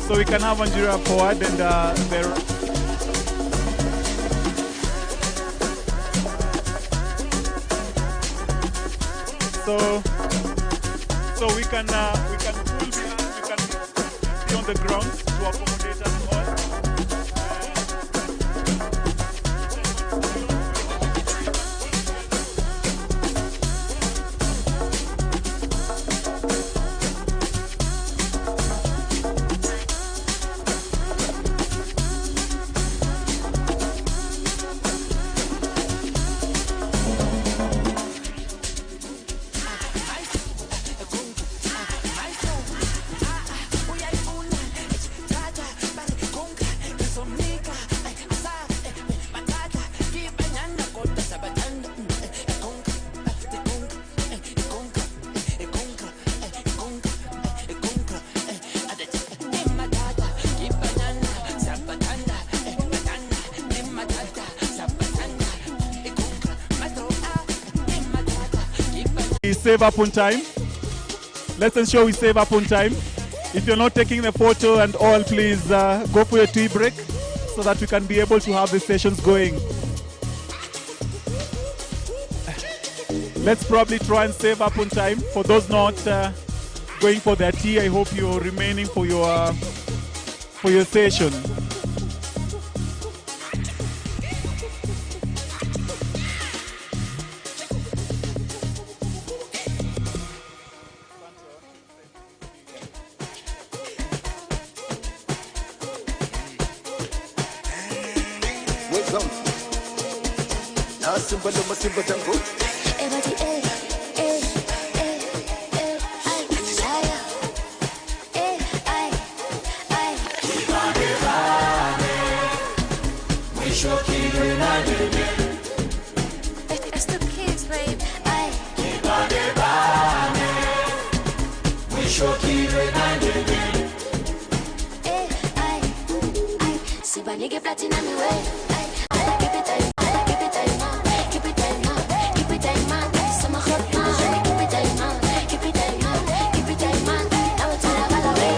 So we can have Wanjira forward and so we can pull behind, we can be on the ground to accommodate us all. Save up on time. Let's ensure we save up on time. If you're not taking the photo and all, please go for your tea break so that we can be able to have the sessions going. Let's probably try and save up on time. For those not going for their tea, I hope you're remaining for your session. It's the kids, babe. See, but nigga platinum way. Keep it tight, keep it tight, keep it tight, keep it tight, man. Some hot man, keep it tight, man. Keep it tight, keep it tight, man. Now it's all about the way.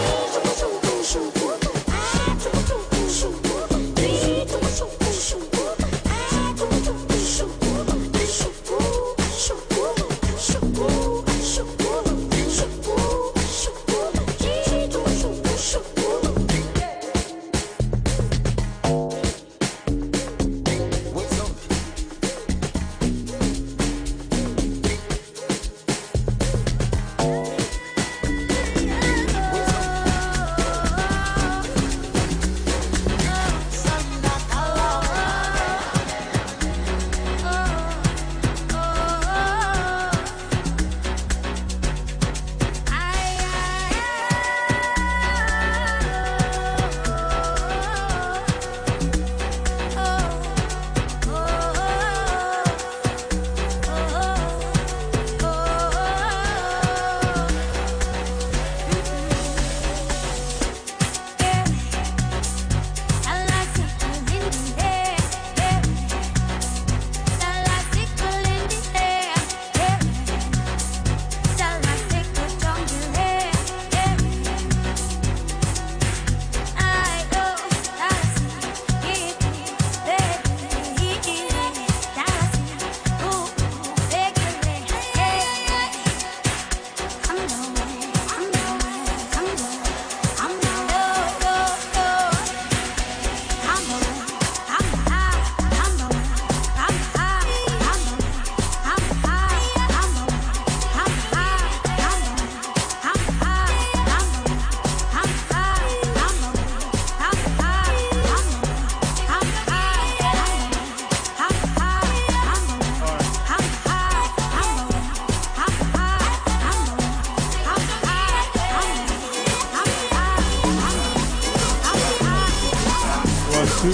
2. All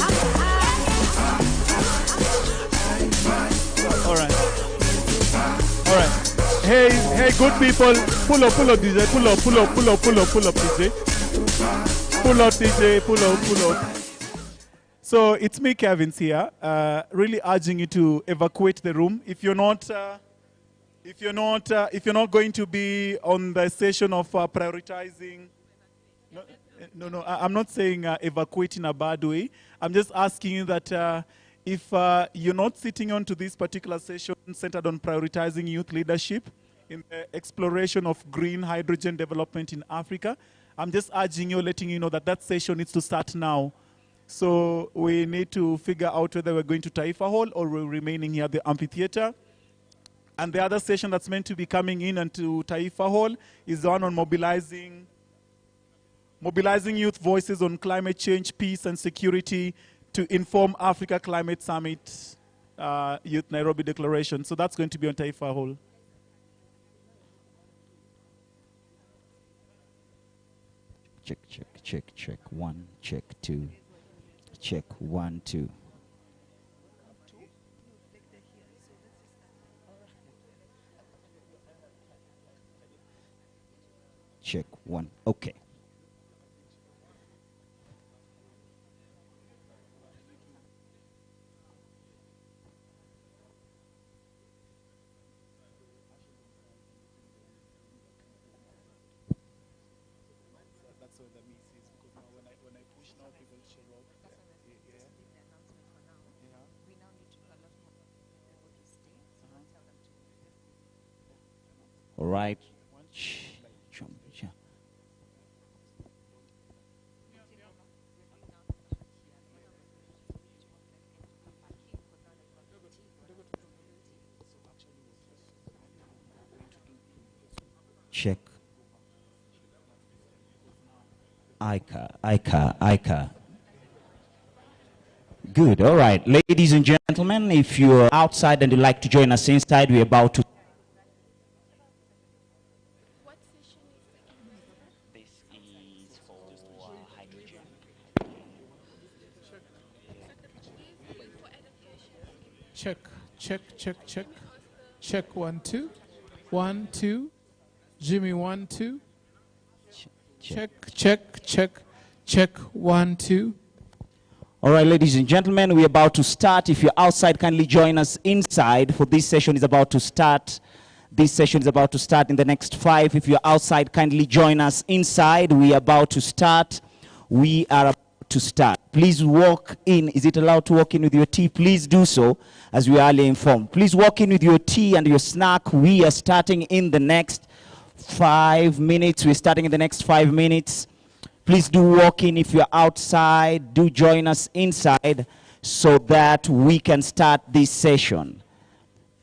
right. All right. Hey, good people. Pull up, DJ. Pull up, DJ. Pull up, DJ. Pull up. So it's me, Kevin's here. Really urging you to evacuate the room. If you're not going to be on the session of prioritizing. No, I'm not saying evacuate in a bad way. I'm just asking you that if you're not sitting on to this particular session centered on prioritizing youth leadership in the exploration of green hydrogen development in Africa, I'm just urging you, letting you know that that session needs to start now. So we need to figure out whether we're going to Taifa Hall or we're remaining here at the amphitheater. And the other session that's meant to be coming in and to Taifa Hall is the one on mobilizing youth voices on climate change, peace, and security to inform Africa Climate Summit Youth Nairobi Declaration. So that's going to be on Taifa Hall. Check. 1, check 2. Check 1, 2. Check 1. Okay. All right. Check. AYCA. Good. All right. Ladies and gentlemen, if you're outside and you'd like to join us inside, we're about to. This is for hydrogen. Check. Check 1, 2. 1, 2. Jimmy 1, 2. Check 1, 2. All right, ladies and gentlemen, we're about to start. If you're outside, kindly join us inside, for this session is about to start. This session is about to start in the next 5. If you're outside, kindly join us inside. We are about to start. We are about to start. Please walk in. Is it allowed to walk in with your tea? Please do so, as we are earlier informed. Please walk in with your tea and your snack. We are starting in the next 5 minutes. We're starting in the next 5 minutes. Please do walk in. If you're outside, do join us inside so that we can start this session.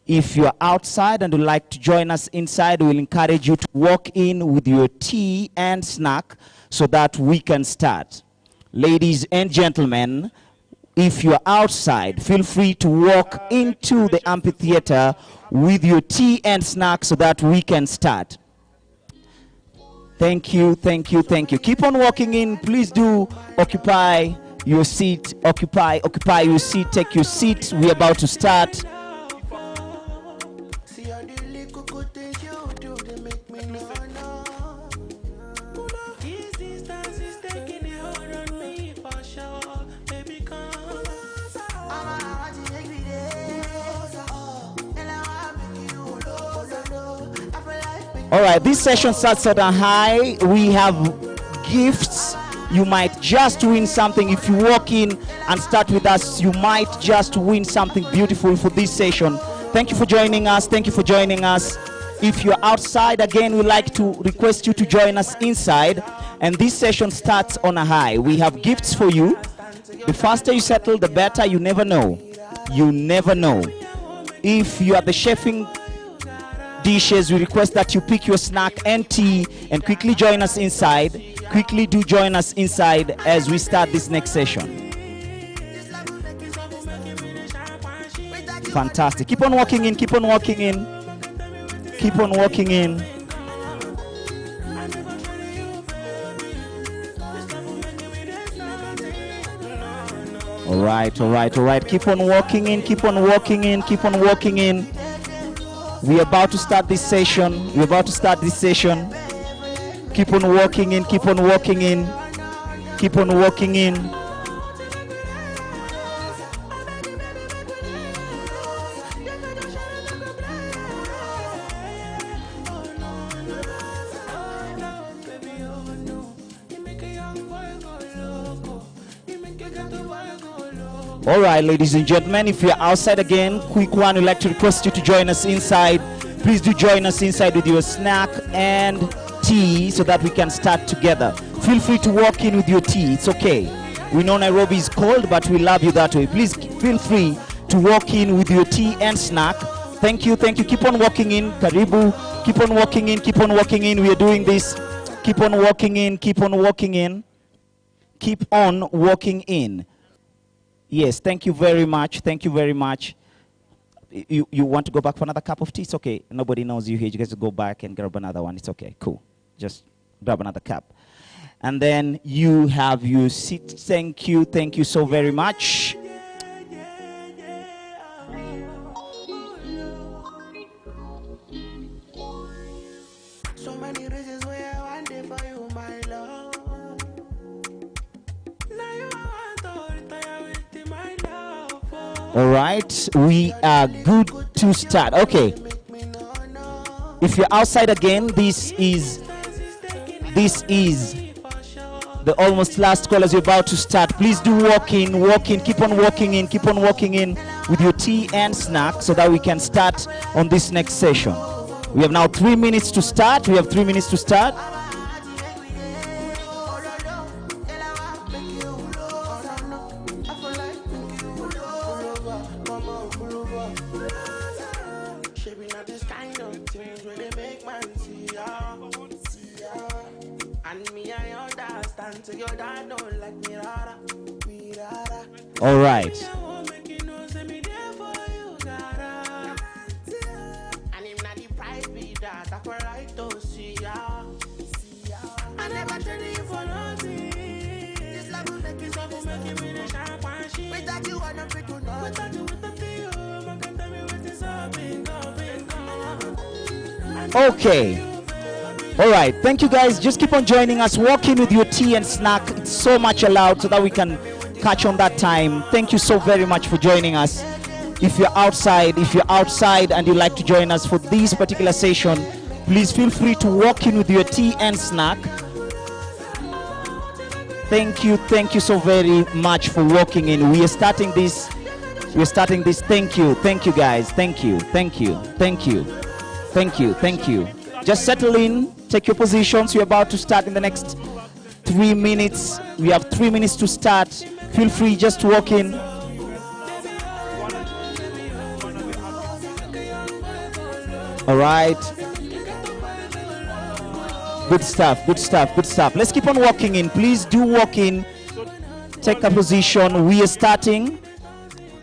If you're outside and would like to join us inside, we'll encourage you to walk in with your tea and snack so that we can start. Ladies and gentlemen, if you're outside, feel free to walk into the amphitheater with your tea and snack so that we can start. Thank you. Keep on walking in. Please do occupy your seat. Occupy your seat. Take your seat. We're about to start. All right, this session starts at a high. We have gifts. You might just win something. If you walk in and start with us, you might just win something beautiful for this session. Thank you for joining us. If you're outside, again, we'd like to request you to join us inside. And this session starts on a high. We have gifts for you. The faster you settle, the better. You never know. If you are the chefing dishes, we request that you pick your snack and tea and quickly join us inside. Quickly do join us inside as we start this next session. Fantastic. Keep on walking in. All right, all right, all right. Keep on walking in, keep on walking in, keep on walking in. We're about to start this session. We're about to start this session. Keep on walking in, keep on walking in, keep on walking in. All right, ladies and gentlemen, if you're outside again, quick one, we'd like to request you to join us inside. Please do join us inside with your snack and tea so that we can start together. Feel free to walk in with your tea. It's okay. We know Nairobi is cold, but we love you that way. Please feel free to walk in with your tea and snack. Thank you, thank you. Keep on walking in. Karibu. Keep on walking in, keep on walking in. We are doing this. Keep on walking in, keep on walking in. Keep on walking in. Yes, thank you very much. Thank you very much. You want to go back for another cup of tea? It's okay. Nobody knows you here. You guys go back and grab another one. It's okay. Cool. Just grab another cup. And then you have your seat. Thank you. Thank you so very much. So many reasons why I want it for you, my love. Now you want to retire with my love. All right, we are good to start. Okay. If you're outside again, this is the almost last call as you're about to start. Please do walk in, keep on walking in, keep on walking in with your tea and snack so that we can start on this next session. We have now 3 minutes to start. We have 3 minutes to start. All right. Okay. All right. Thank you guys. Just keep on joining us. Walk in with your tea and snack. It's so much allowed so that we can catch on that time. Thank you so very much for joining us. If you're outside and you'd like to join us for this particular session, please feel free to walk in with your tea and snack. Thank you so very much for walking in. We are starting this. Thank you guys. Thank you. Just settle in, take your positions. We're about to start in the next 3 minutes. We have 3 minutes to start. Feel free just to walk in. All right. Good stuff. Let's keep on walking in. Please do walk in. Take a position. We are starting.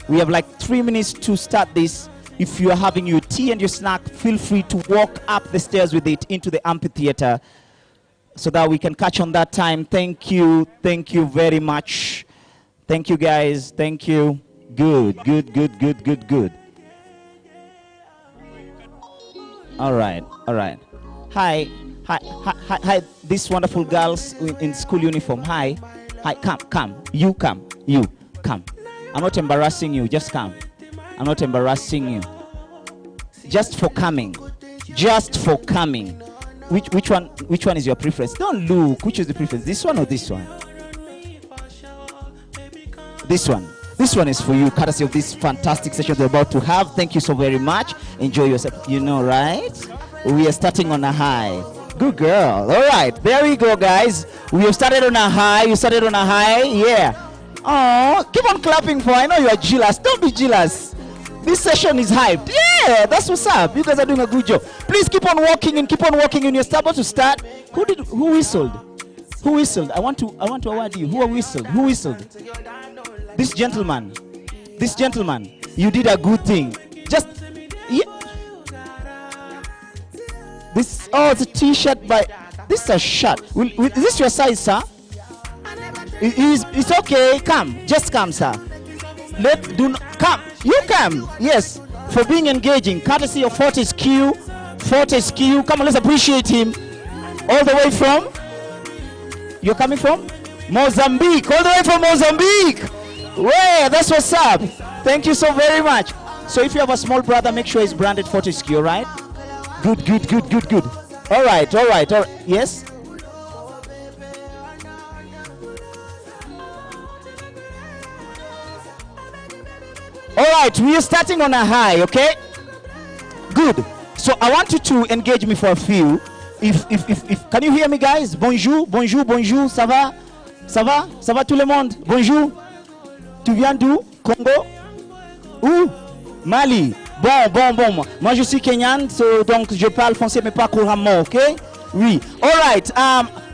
We have like 3 minutes to start this. If you are having your tea and your snack, feel free to walk up the stairs with it into the amphitheater so that we can catch on that time. Thank you very much. Thank you guys. Thank you. Good. All right. Hi, these wonderful girls in school uniform. Hi, come. You come. I'm not embarrassing you, just come. I'm not embarrassing you. Just for coming. Which one is your preference? Don't look. Which is the preference? This one or this one? This one. This one is for you, courtesy of this fantastic session we're about to have. Thank you so very much. Enjoy yourself. You know, right? We are starting on a high. Good girl. All right. There we go, guys. We have started on a high. You started on a high. Yeah. Oh, keep on clapping for. I know you are jealous. Don't be jealous. This session is hyped. Yeah, that's what's up. You guys are doing a good job. Please keep on walking in. Keep on walking in. You're about to start. Who whistled? Who whistled? I want to award you. Who whistled? Who whistled? This gentleman. You did a good thing. Just this. Oh, it's a T-shirt by. This is a shirt. Is this your size, sir? It's okay. Come. Just come, sir. Come. You come. Yes. For being engaging. Courtesy of Fortescue. Fortescue. Come on, let's appreciate him. All the way from? You're coming from? Mozambique. All the way from Mozambique. Well, that's what's up. Thank you so very much. So if you have a small brother, make sure he's branded Fortescue, all right? Good, good, good, good, good. All right, all right, all right. Yes? All right, we are starting on a high, okay? Good. So I want you to engage me for a few. If can you hear me, guys? Bonjour, bonjour, bonjour. Ça va? Ça va? Ça va tout le monde? Bonjour. Tu viens d'où? Congo? Où? Mali. Bon. Moi, je suis Kenyan, donc je parle français, mais pas couramment, ok? Oui. All right.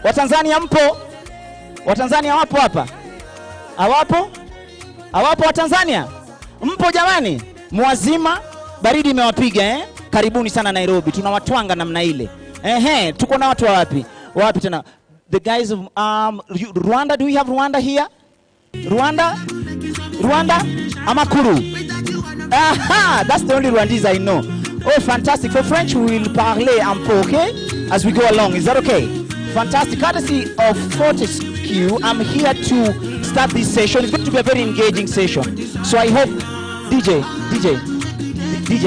Watanzania mpo? Watanzania wapo hapa? Hawapo? Hawapo Watanzania? Mpo jamani? Mwazima? Baridi imewapiga, eh? Karibuni sana Nairobi. Tunawatwanga namna ile. Tuko na watu wapi? Wapi tena? The guys of Rwanda, do we have Rwanda here? Rwanda? Amakuru. Aha, that's the only Rwandese I know. Oh, fantastic. For French, we will parler un peu, okay? As we go along. Is that okay? Fantastic. Courtesy of Fortescue, I'm here to start this session. It's going to be a very engaging session. So I hope, DJ,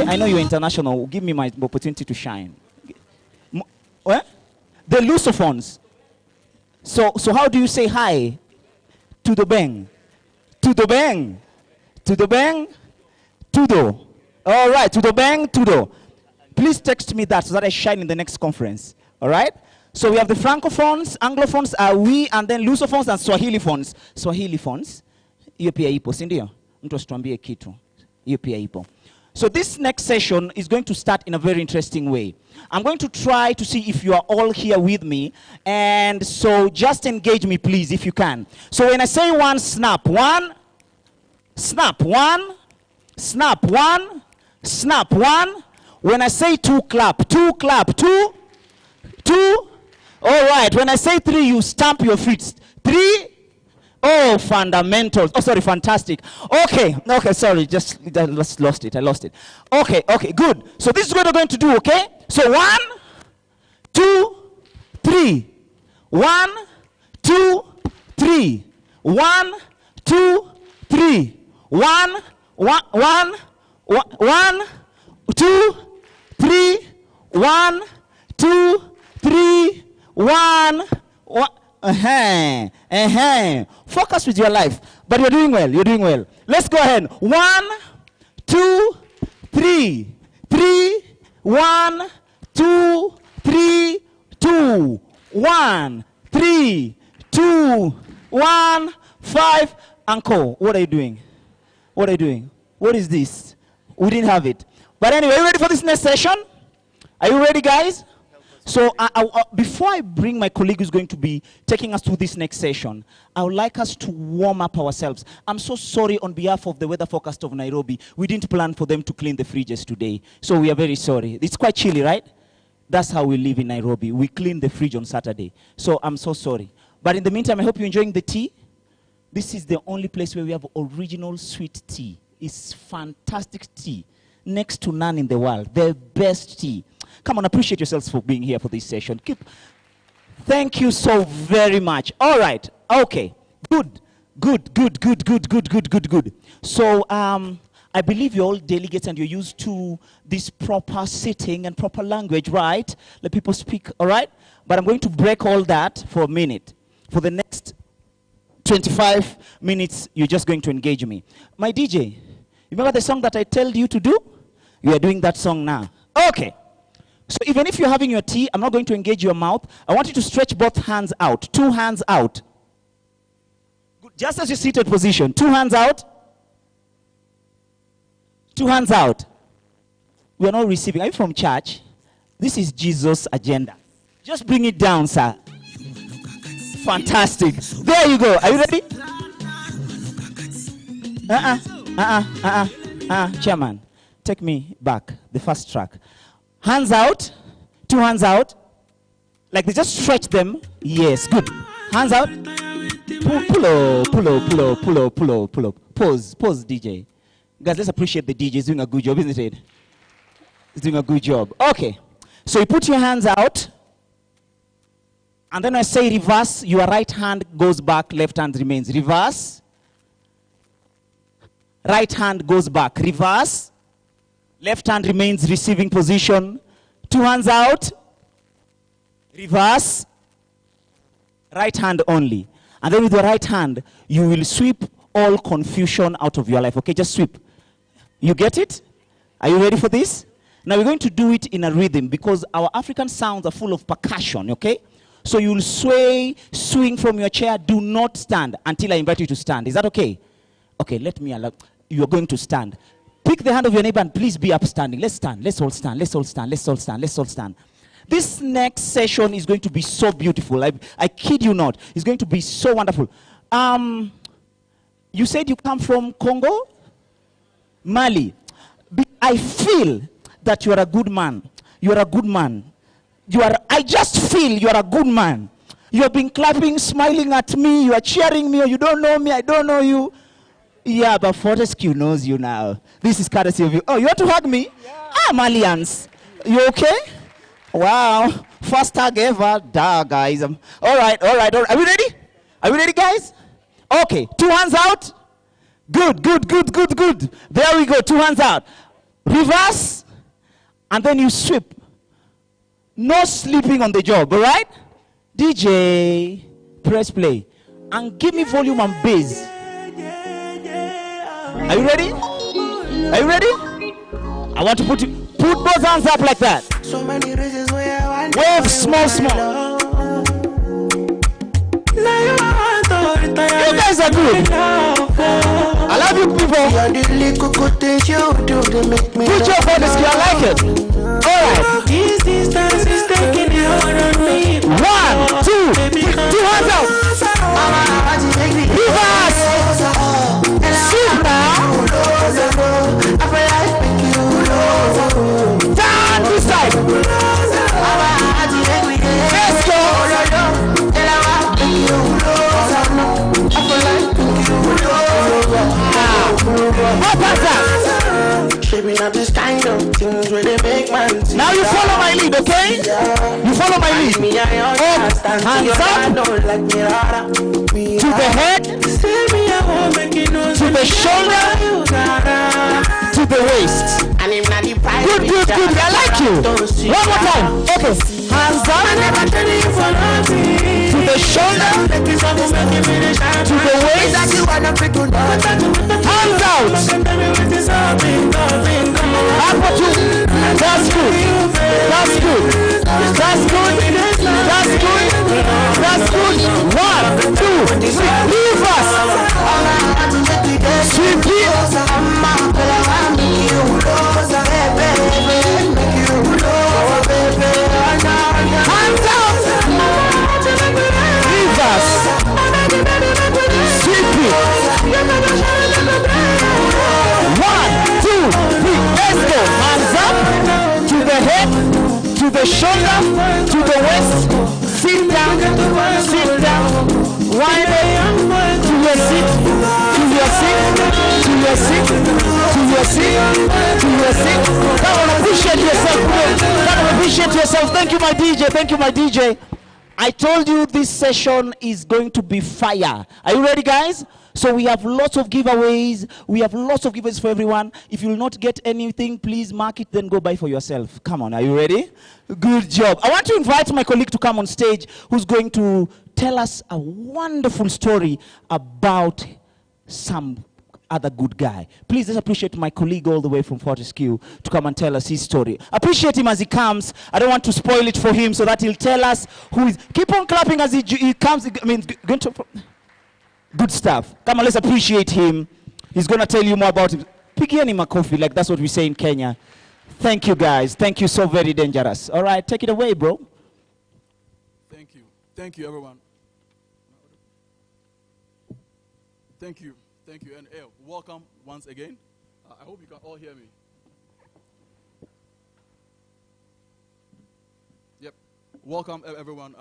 I know you're international. Give me my opportunity to shine. What? The Lusophones. So how do you say hi? To the bang. To the bang. To the bang. Tudo. All right. To the bang. Tudo. Please text me that so that I shine in the next conference. All right. So we have the Francophones, Anglophones, we, and then Lusophones and Swahiliphones. Swahiliphones. Hiyo pia ipo, si ndio? Mtu asituambie kitu. Hiyo pia ipo. So this next session is going to start in a very interesting way. I'm going to try to see if you are all here with me. And so just engage me, please, if you can. So when I say one, snap. One, snap. One, snap. One, snap. One. When I say two, clap. Two, clap. Two, two. All right. When I say three, you stamp your feet. Three. Oh, fundamentals. Oh, sorry, fantastic. Okay, sorry, just lost it. I lost it. Okay, good. So this is what we're going to do, okay? So 1, 2, 3. 1, 2, 3. 1, 2, 3. 1, 2, 3. 1, 2, 3. 1. Focus with your life. But you're doing well. Let's go ahead. 1, 2, 3. 3, 1, 2, 3, 2. 1, 3, 2, 1, 5. Uncle, what are you doing? What is this? We didn't have it. But anyway, are you ready for this next session? Are you ready, guys? So before I bring my colleague who's going to be taking us through this next session, I would like us to warm up ourselves. I'm so sorry on behalf of the weather forecast of Nairobi. We didn't plan for them to clean the fridges today. So we are very sorry. It's quite chilly, right? That's how we live in Nairobi. We clean the fridge on Saturday. So I'm so sorry. But in the meantime, I hope you're enjoying the tea. This is the only place where we have original sweet tea. It's fantastic tea. Next to none in the world. The best tea. Come on, appreciate yourselves for being here for this session. Thank you so very much. All right. Okay. Good. So I believe you're all delegates and you're used to this proper sitting and proper language, right? Let people speak, all right? But I'm going to break all that for a minute. For the next 25 minutes, you're just going to engage me. My DJ, remember the song that I told you to do? You are doing that song now. Okay. So even if you're having your tea, I'm not going to engage your mouth. I want you to stretch both hands out. 2 hands out. Good. Just as your seated position. 2 hands out. 2 hands out. We are not receiving. Are you from church? This is Jesus' agenda. Just bring it down, sir. Fantastic. There you go. Are you ready? Chairman, take me back. The first track. Hands out. 2 hands out. Like they just stretch them. Yes, good. Hands out. Pull up. Pause, DJ. Guys, let's appreciate the DJ. He's doing a good job, isn't it? He's doing a good job. Okay. So you put your hands out. And then I say reverse. Your right hand goes back, left hand remains. Reverse. Right hand goes back. Reverse. Left hand remains receiving position. 2 hands out. Reverse. Right hand only. And then with your right hand, you will sweep all confusion out of your life. Okay, just sweep. You get it? Are you ready for this? Now we're going to do it in a rhythm because our African sounds are full of percussion, okay? So you'll sway, swing from your chair. Do not stand until I invite you to stand. Is that okay? Okay, let me allow. You're going to stand. Pick the hand of your neighbor and please be upstanding. Let's stand. Let's all stand. Let's all stand. Let's all stand. Let's all stand. This next session is going to be so beautiful. I kid you not. It's going to be so wonderful. You said you come from Congo? Mali. I feel that you are a good man. You are a good man. I just feel you are a good man. You have been clapping, smiling at me. You are cheering me. Or you don't know me. I don't know you. Yeah, but Fortescue knows you now. This is courtesy of you. Oh, you want to hug me? Yeah. Ah, Malians. You okay? Wow. First tag ever. Duh, guys. All right. Are we ready? Are we ready, guys? Okay. 2 hands out. Good. There we go. 2 hands out. Reverse. And then you sweep. No sleeping on the job, all right? DJ, press play. And give me volume and bass. Are you ready? Are you ready? I want to put both hands up like that. So many reasons where I want Wave small. You guys are good. I love you people. Put your bodies, I like it. Alright. This distance is taking it hard on me. 1, 2, 3, 2 hands out. Reverse. Sit now. Down this side. Let's go. Shaping up this kind of things where they make man. Now you follow my lead, okay? You follow my lead. Up, hands up, to the head, to the shoulder, to the waist. Good. I like you. One more time. Okay. Hands up, to the shoulder, to the waist. Hands out. That's good. That's good. 1, 2, 3. Reverse. Sweep it. Hands out. Reverse. Sweep it. 1, 2, 3. Let's go. Hands up to the head, to the shoulder, to the waist. Sit down. Wind up to your seat, Come on, appreciate yourself. Thank you, my DJ. I told you this session is going to be fire. Are you ready, guys? So we have lots of giveaways. For everyone. If you will not get anything, please mark it, then go buy for yourself. Come on, are you ready? Good job. I want to invite my colleague to come on stage who's going to tell us a wonderful story about some other good guy. Please let's appreciate my colleague all the way from Fortescue to come and tell us his story. Appreciate him as he comes. I don't want to spoil it for him so that he'll tell us who is. Keep on clapping as he comes. I mean, going to... Good stuff. Come on, let's appreciate him. He's going to tell you more about him. Pigiani him a coffee, like that's what we say in Kenya. Thank you, guys. Thank you, so very dangerous. All right, take it away, bro. Thank you. Thank you, everyone. Thank you. And welcome once again. I hope you can all hear me. Yep. Welcome, everyone.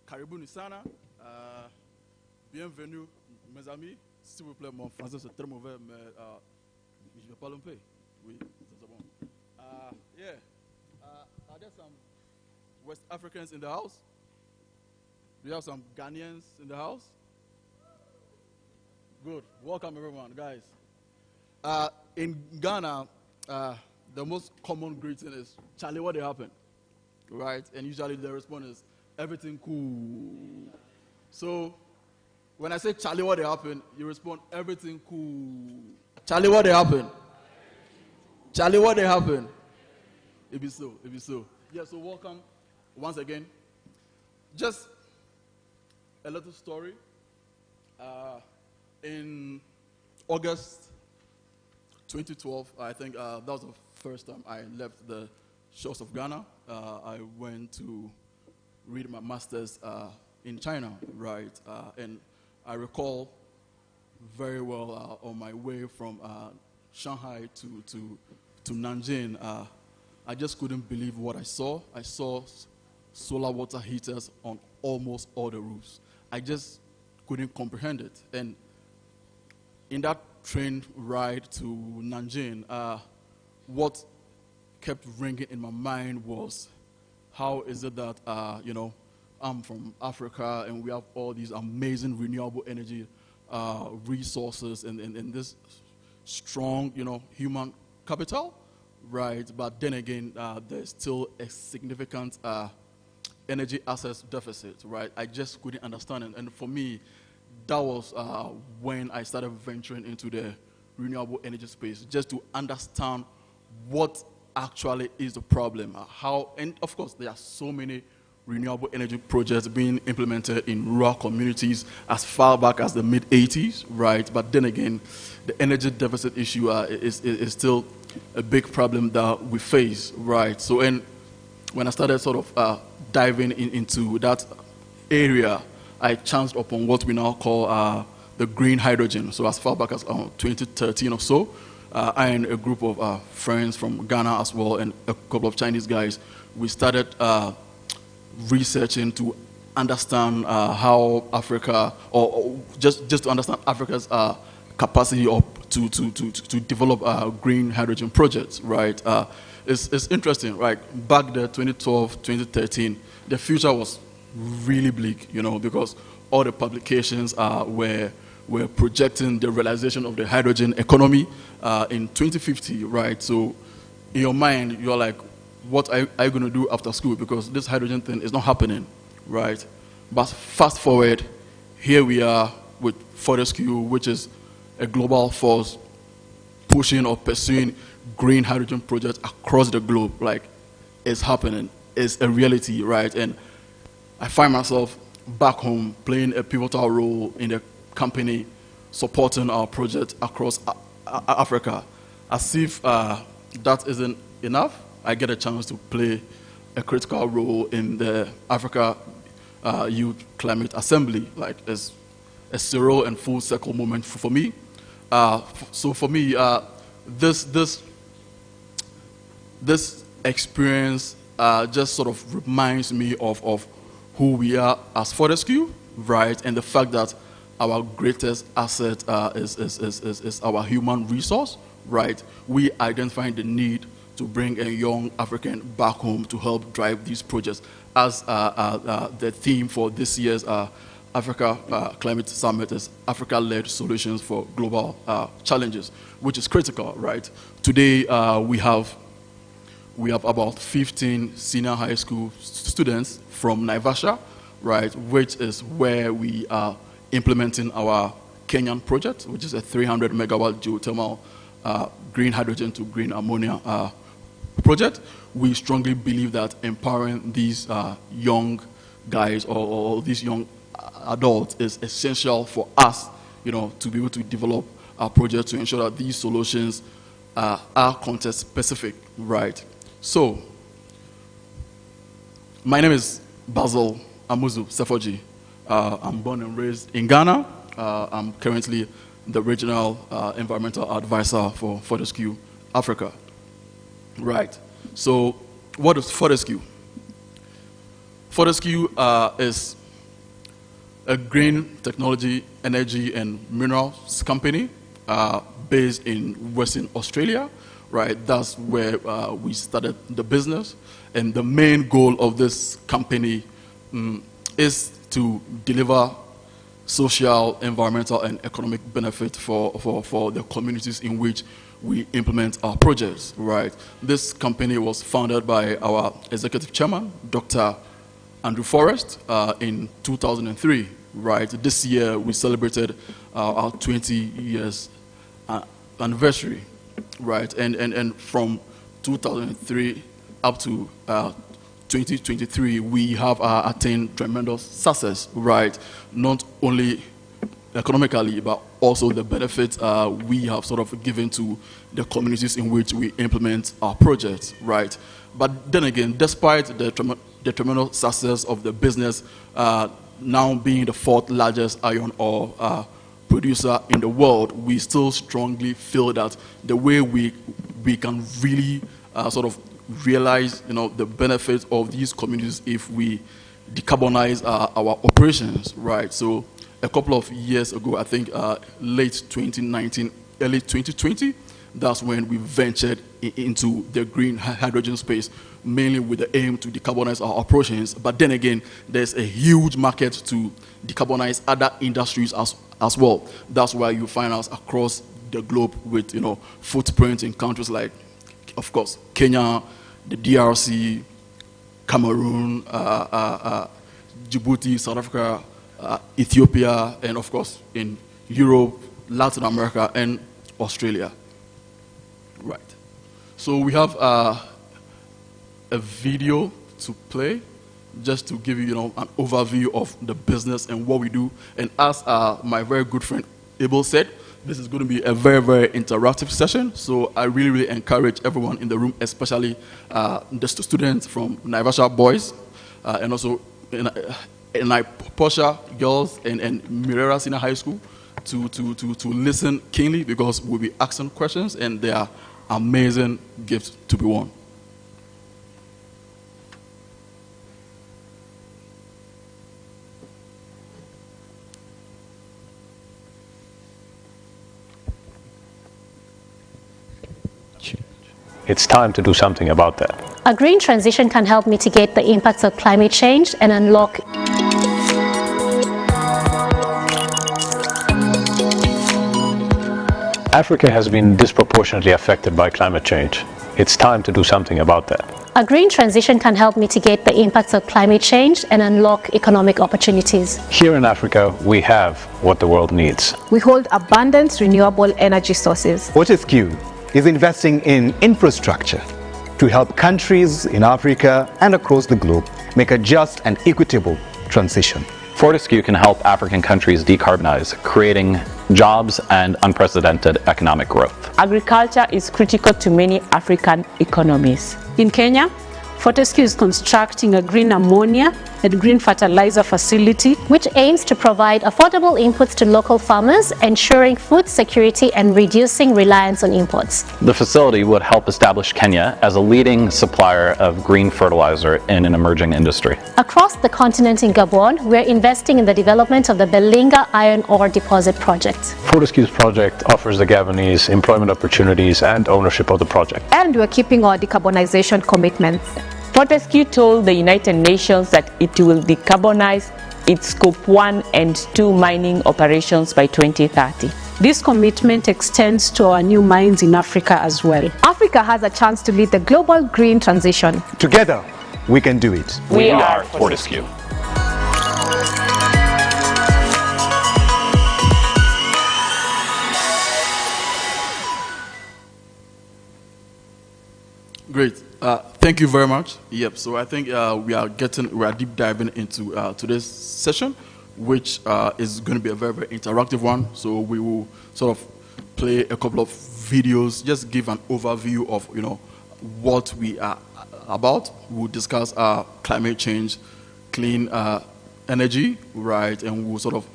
Karibuni sana. Bienvenue, mes amis. S'il vous plaît, mon français c'est très mauvais, mais je vais parler un peu. Oui, c'est bon. Yeah. Are there some West Africans in the house? Do you have some Ghanaians in the house? Good. Welcome, everyone, guys. In Ghana, the most common greeting is, Charlie, what happened? Right? And usually the response is, everything cool. So, when I say, Charlie, what happened? You respond, everything cool. Charlie, what happened? Charlie, what happened? It be so, it be so. Yeah, so welcome once again. Just a little story. In August 2012, I think that was the first time I left the shores of Ghana. I went to read my master's in China, right? And I recall very well on my way from Shanghai to Nanjing, I just couldn't believe what I saw. I saw solar water heaters on almost all the roofs. I just couldn't comprehend it. And in that train ride to Nanjing, what kept ringing in my mind was, how is it that, I'm from Africa and we have all these amazing renewable energy resources and this strong, human capital, right? But then again, there's still a significant energy access deficit, right? I just couldn't understand it. And for me, that was when I started venturing into the renewable energy space, just to understand what actually is the problem. And of course, there are so many renewable energy projects being implemented in rural communities as far back as the mid-80s, right? But then again, the energy deficit issue is still a big problem that we face, right? So when I started sort of diving into that area, I chanced upon what we now call the green hydrogen. So as far back as 2013 or so, I and a group of friends from Ghana as well and a couple of Chinese guys, we started researching to understand how Africa, or just to understand Africa's capacity to develop green hydrogen projects, right? It's interesting, right? Back there, 2012, 2013, the future was really bleak, because all the publications were projecting the realization of the hydrogen economy in 2050, right? So in your mind, you're like, what are you going to do after school? Because this hydrogen thing is not happening, right? But fast forward, here we are with Fortescue, which is a global force pushing or pursuing green hydrogen projects across the globe. Like, it's happening. It's a reality, right? And I find myself back home playing a pivotal role in the company supporting our project across Africa. As if that isn't enough, I get a chance to play a critical role in the Africa Youth Climate Assembly. Like, it's a surreal and full circle moment for me. So for me, this experience just sort of reminds me of who we are as Fortescue, right? And the fact that our greatest asset is our human resource, right? We identifying the need to bring a young African back home to help drive these projects as the theme for this year's Africa Climate Summit is Africa-led solutions for global challenges, which is critical, right? Today, we have about 15 senior high school students from Naivasha, right, which is where we are implementing our Kenyan project, which is a 300 megawatt geothermal green hydrogen to green ammonia project. We strongly believe that empowering these young guys or these young adults is essential for us, to be able to develop our project to ensure that these solutions are context specific, right? So, my name is Basil Amuzu Sefoji. I'm born and raised in Ghana. I'm currently the regional environmental advisor for Fortescue Africa. Right. So, what is Fortescue? Fortescue is a green technology, energy, and minerals company based in Western Australia, right? That's where we started the business. And the main goal of this company is to deliver social, environmental, and economic benefit for the communities in which we implement our projects, right? This company was founded by our executive chairman, Dr. Andrew Forrest, in 2003, right? This year we celebrated our 20 years anniversary, right? And from 2003 up to 2023, we have attained tremendous success, right? Not only economically, but also the benefits we have sort of given to the communities in which we implement our projects, right? But then again, despite the tremendous success of the business, now being the 4th largest iron ore producer in the world, we still strongly feel that the way we can really sort of realize, the benefits of these communities if we decarbonize our operations, right? So a couple of years ago, I think late 2019, early 2020, that's when we ventured into the green hydrogen space, mainly with the aim to decarbonize our operations. But then again, there's a huge market to decarbonize other industries as well. That's why you find us across the globe with, footprint in countries like, of course, Kenya, the DRC, Cameroon, Djibouti, South Africa, Ethiopia, and of course in Europe, Latin America, and Australia. Right. So we have a video to play just to give you, an overview of the business and what we do. And as my very good friend Abel said, this is going to be a very, very interactive session. So I really, really encourage everyone in the room, especially the students from Naivasha boys, and also Posha girls and Mirera Senior High School to listen keenly, because we'll be asking questions and they are amazing gifts to be won. It's time to do something about that. A green transition can help mitigate the impacts of climate change and unlock Africa has been disproportionately affected by climate change. It's time to do something about that. A green transition can help mitigate the impacts of climate change and unlock economic opportunities. Here in Africa, we have what the world needs. We hold abundant renewable energy sources. Fortescue is investing in infrastructure to help countries in Africa and across the globe make a just and equitable transition. Fortescue can help African countries decarbonize, creating jobs and unprecedented economic growth. Agriculture is critical to many African economies. In Kenya, Fortescue is constructing a green ammonia and green fertilizer facility, which aims to provide affordable inputs to local farmers, ensuring food security and reducing reliance on imports. The facility would help establish Kenya as a leading supplier of green fertilizer in an emerging industry. Across the continent in Gabon, we're investing in the development of the Belinga iron ore deposit project. Fortescue's project offers the Gabonese employment opportunities and ownership of the project. And we're keeping our decarbonization commitments. Fortescue told the United Nations that it will decarbonize its Scope 1 and 2 mining operations by 2030. This commitment extends to our new mines in Africa as well. Africa has a chance to lead the global green transition. Together, we can do it. We are Fortescue. Great. Thank you very much. Yep. So I think we are deep diving into today's session, which is going to be a very, very interactive one. So we will sort of play a couple of videos, just give an overview of what we are about. We'll discuss climate change, clean energy, right, and we'll sort of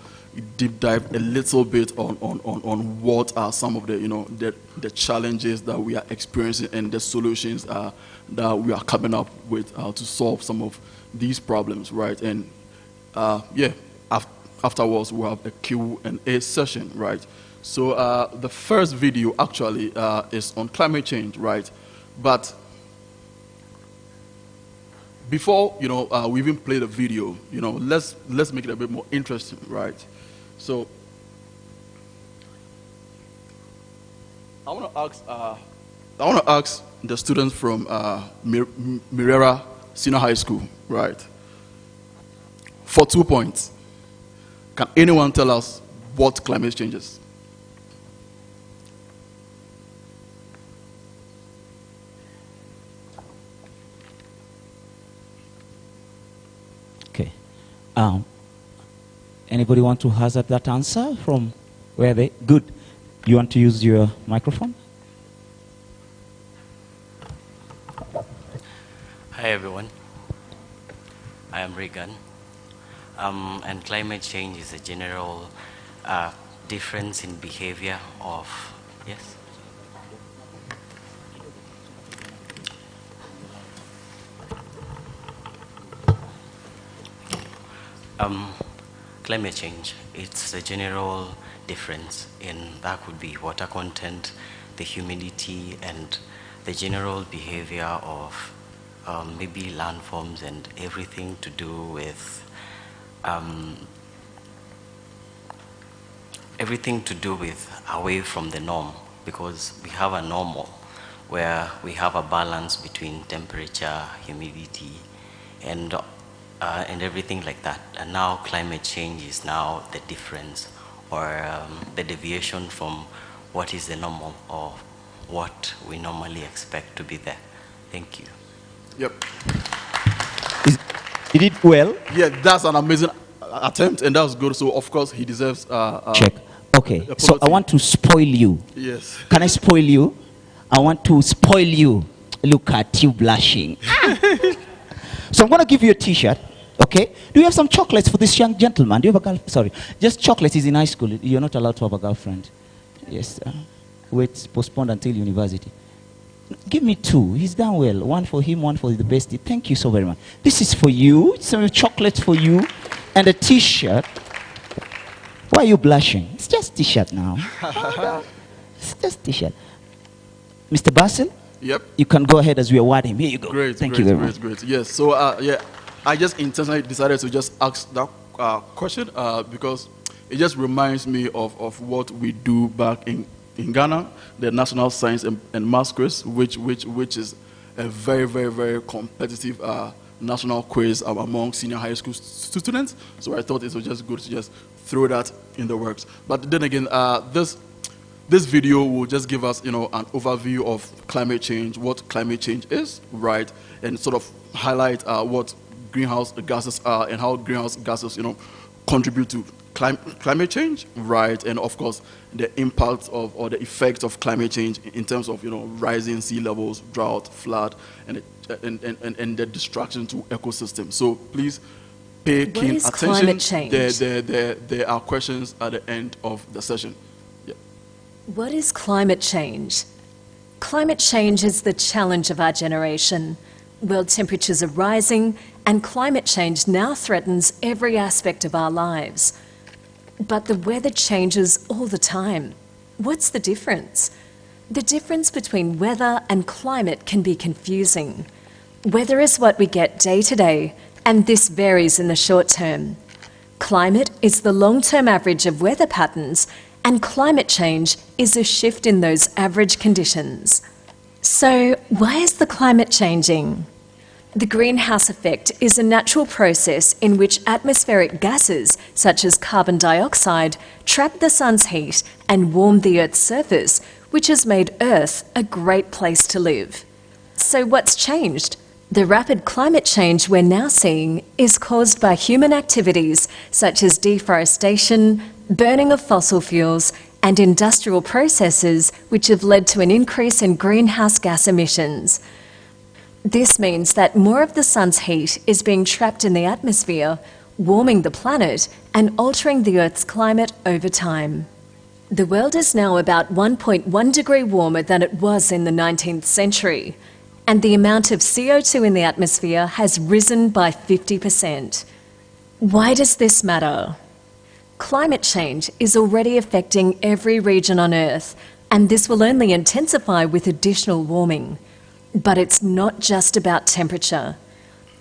deep dive a little bit on what are some of the challenges that we are experiencing and the solutions that we are coming up with to solve some of these problems, right? And yeah, afterwards, we'll have a Q&A session, right? So the first video actually is on climate change, right? But before, we even play the video, let's make it a bit more interesting, right? So I want to ask the students from Mirera Senior High School, right? For 2 points, can anyone tell us what climate change is? Okay. Anybody want to hazard that answer from where they? Good. You want to use your microphone? Hi everyone, I am Regan, and climate change is a general difference in behavior of, yes? Climate change, it's a general difference in, that could be water content, the humidity, and the general behavior of maybe landforms and everything to do with away from the norm, because we have a normal where we have a balance between temperature, humidity, and everything like that. And now climate change is now the difference or the deviation from what is the normal or what we normally expect to be there. Thank you. Yep. He did well. Yeah, that's an amazing attempt, and that was good. So, of course, he deserves check. Okay, so I want to spoil you. Yes. Can I spoil you? I want to spoil you. Look at you blushing. So I'm going to give you a T-shirt. Okay. Do you have some chocolates for this young gentleman? Do you have a girlfriend? Sorry, just chocolate. He's in high school. You're not allowed to have a girlfriend. Yes. Wait, postponed until university. Give me two. He's done well. One for him, one for the bestie. Thank you so very much. This is for you. Some chocolates for you, and a T-shirt. Why are you blushing? It's just T-shirt now. It's just T-shirt. Mr. Basil? Yep. You can go ahead as we award him. Here you go. Great. Thank great, you very great, much. Great. Yes. So yeah, I just intentionally decided to just ask that question because it just reminds me of what we do back in Ghana, the National Science and Maths quiz, which is a very, very, very competitive national quiz among senior high school students. So I thought it was just good to just throw that in the works. But then again, this video will just give us, an overview of climate change, what climate change is, right, and sort of highlight what greenhouse gases are and how greenhouse gases, contribute to climate change, right, and of course the impact of or the effects of climate change in terms of rising sea levels, drought, flood, and the destruction to ecosystems. So please pay keen attention. Climate change? There are questions at the end of the session. Yeah. What is climate change? Climate change is the challenge of our generation. World temperatures are rising, and climate change now threatens every aspect of our lives. But the weather changes all the time. What's the difference? The difference between weather and climate can be confusing. Weather is what we get day to day, and this varies in the short term. Climate is the long-term average of weather patterns, and climate change is a shift in those average conditions. So, why is the climate changing? The greenhouse effect is a natural process in which atmospheric gases, such as carbon dioxide, trap the sun's heat and warm the Earth's surface, which has made Earth a great place to live. So what's changed? The rapid climate change we're now seeing is caused by human activities such as deforestation, burning of fossil fuels, and industrial processes which have led to an increase in greenhouse gas emissions. This means that more of the sun's heat is being trapped in the atmosphere, warming the planet and altering the Earth's climate over time. The world is now about 1.1 degree warmer than it was in the 19th century, and the amount of CO2 in the atmosphere has risen by 50%. Why does this matter? Climate change is already affecting every region on Earth, and this will only intensify with additional warming. But it's not just about temperature.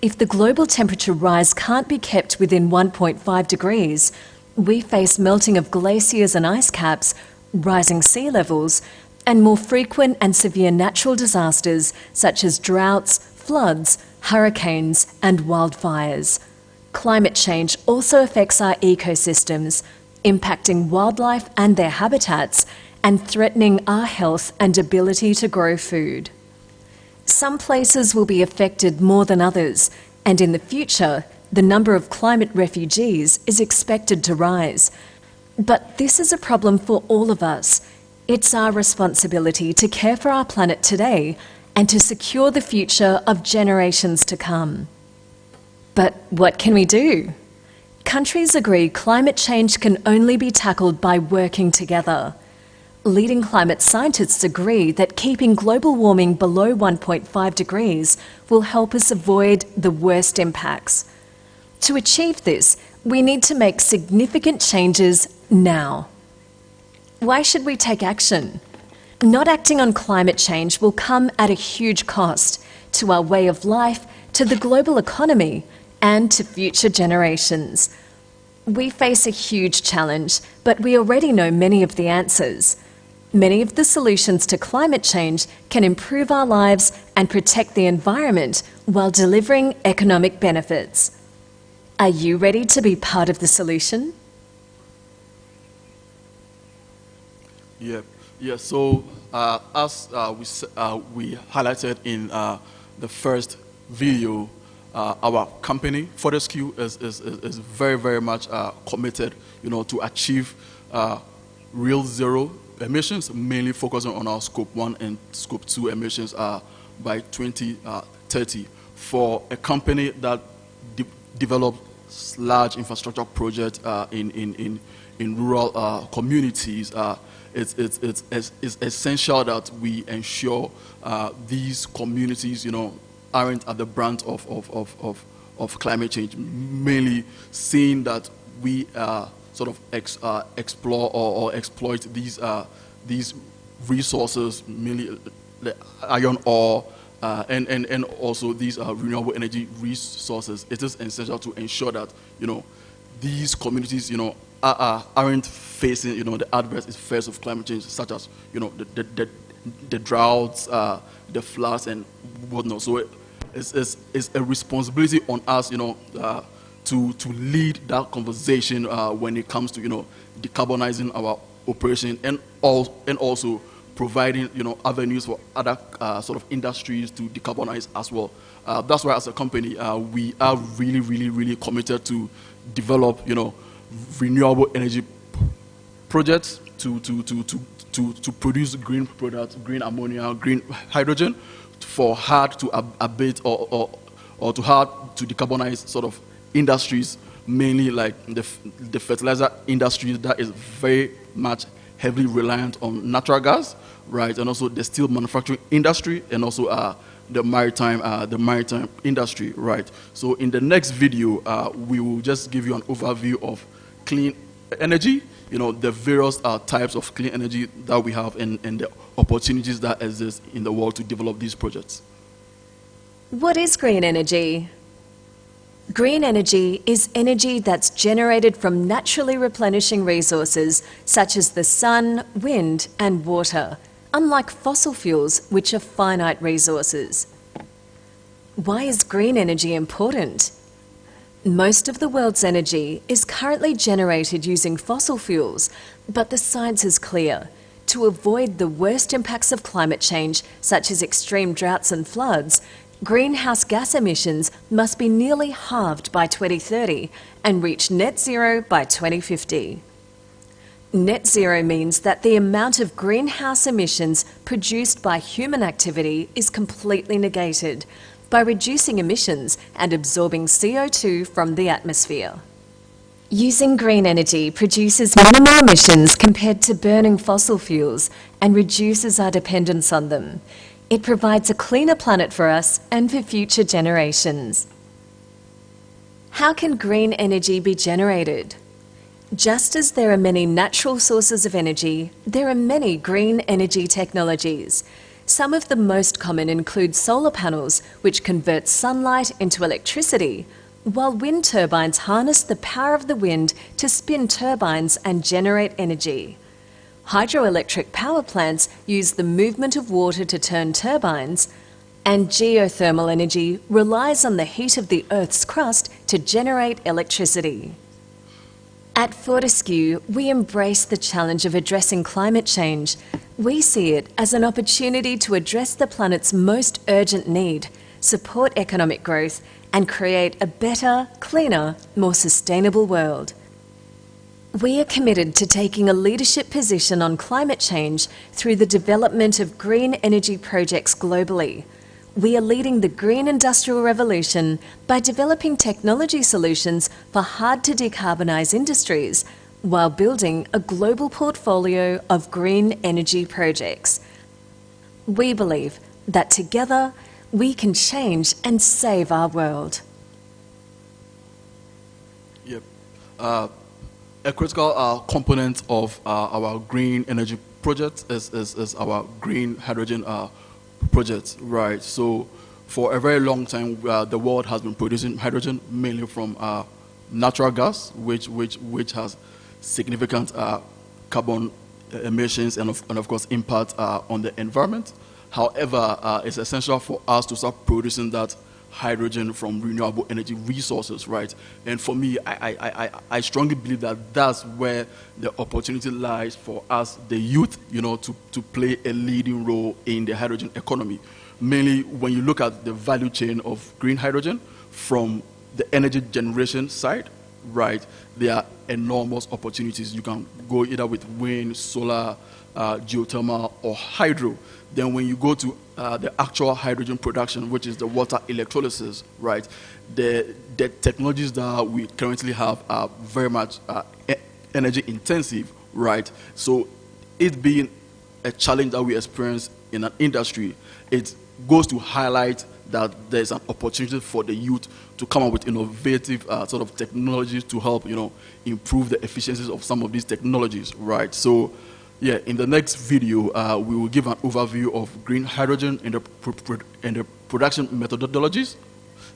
If the global temperature rise can't be kept within 1.5 degrees, we face melting of glaciers and ice caps, rising sea levels, and more frequent and severe natural disasters such as droughts, floods, hurricanes, and wildfires. Climate change also affects our ecosystems, impacting wildlife and their habitats, and threatening our health and ability to grow food. Some places will be affected more than others, and in the future, the number of climate refugees is expected to rise. But this is a problem for all of us. It's our responsibility to care for our planet today and to secure the future of generations to come. But what can we do? Countries agree climate change can only be tackled by working together. Leading climate scientists agree that keeping global warming below 1.5 degrees will help us avoid the worst impacts. To achieve this, we need to make significant changes now. Why should we take action? Not acting on climate change will come at a huge cost to our way of life, to the global economy, and to future generations. We face a huge challenge, but we already know many of the answers. Many of the solutions to climate change can improve our lives and protect the environment while delivering economic benefits. Are you ready to be part of the solution? Yeah. So as we highlighted in the first video, our company, Fortescue, is very, very much committed, to achieve real zero emissions, mainly focusing on our Scope 1 and Scope 2 emissions by 2030. For a company that develops large infrastructure projects in rural communities, it's essential that we ensure these communities, aren't at the brunt of climate change, mainly seeing that we sort of explore or exploit these resources, mainly the iron ore and also these renewable energy resources. It is essential to ensure that these communities aren't facing the adverse effects of climate change, such as the droughts, the floods, and whatnot. So it's a responsibility on us, to lead that conversation when it comes to decarbonizing our operation and also providing avenues for other sort of industries to decarbonize as well. That's why as a company we are really, really, really committed to develop renewable energy projects to produce green products, green ammonia, green hydrogen, for hard to abate or to hard to decarbonize sort of industries, mainly like the fertilizer industry that is very much heavily reliant on natural gas, right? And also the steel manufacturing industry, and also the maritime industry, right? So in the next video, we will just give you an overview of clean energy, the various types of clean energy that we have and the opportunities that exist in the world to develop these projects. What is green energy? Green energy is energy that's generated from naturally replenishing resources such as the sun, wind, and water, unlike fossil fuels, which are finite resources. Why is green energy important? Most of the world's energy is currently generated using fossil fuels, but the science is clear. To avoid the worst impacts of climate change, such as extreme droughts and floods, greenhouse gas emissions must be nearly halved by 2030 and reach net zero by 2050. Net zero means that the amount of greenhouse emissions produced by human activity is completely negated by reducing emissions and absorbing CO2 from the atmosphere. Using green energy produces minimal emissions compared to burning fossil fuels and reduces our dependence on them. It provides a cleaner planet for us and for future generations. How can green energy be generated? Just as there are many natural sources of energy, there are many green energy technologies. Some of the most common include solar panels, which convert sunlight into electricity, while wind turbines harness the power of the wind to spin turbines and generate energy. Hydroelectric power plants use the movement of water to turn turbines, and geothermal energy relies on the heat of the Earth's crust to generate electricity. At Fortescue, we embrace the challenge of addressing climate change. We see it as an opportunity to address the planet's most urgent need, support economic growth, and create a better, cleaner, more sustainable world. We are committed to taking a leadership position on climate change through the development of green energy projects globally. We are leading the green industrial revolution by developing technology solutions for hard-to-decarbonise industries while building a global portfolio of green energy projects. We believe that together we can change and save our world. Yep. A critical component of our green energy project is our green hydrogen project, right? So for a very long time, the world has been producing hydrogen mainly from natural gas, which has significant carbon emissions and of course impact on the environment. However, it's essential for us to start producing that hydrogen from renewable energy resources, right? And for me, I strongly believe that that's where the opportunity lies for us, the youth, you know, to play a leading role in the hydrogen economy. Mainly when you look at the value chain of green hydrogen from the energy generation side, right, there are enormous opportunities. You can go either with wind, solar, geothermal, or hydro. Then when you go to the actual hydrogen production, which is the water electrolysis, right, the technologies that we currently have are very much energy intensive, right? So it being a challenge that we experience in an industry, it goes to highlight that there's an opportunity for the youth to come up with innovative sort of technologies to help, you know, improve the efficiencies of some of these technologies, right? So yeah, in the next video, we will give an overview of green hydrogen and the production methodologies.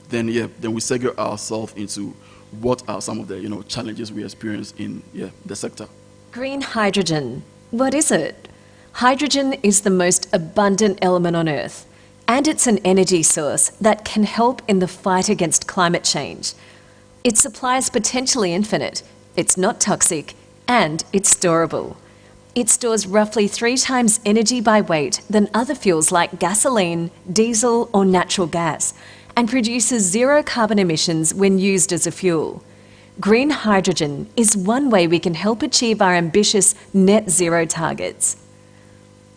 Then we segue ourselves into what are some of the, you know, challenges we experience in the sector. Green hydrogen. What is it? Hydrogen is the most abundant element on Earth, and it's an energy source that can help in the fight against climate change. Its supply is potentially infinite, it's not toxic, and it's storable. It stores roughly 3 times energy by weight than other fuels like gasoline, diesel, or natural gas, and produces 0 carbon emissions when used as a fuel. Green hydrogen is one way we can help achieve our ambitious net zero targets.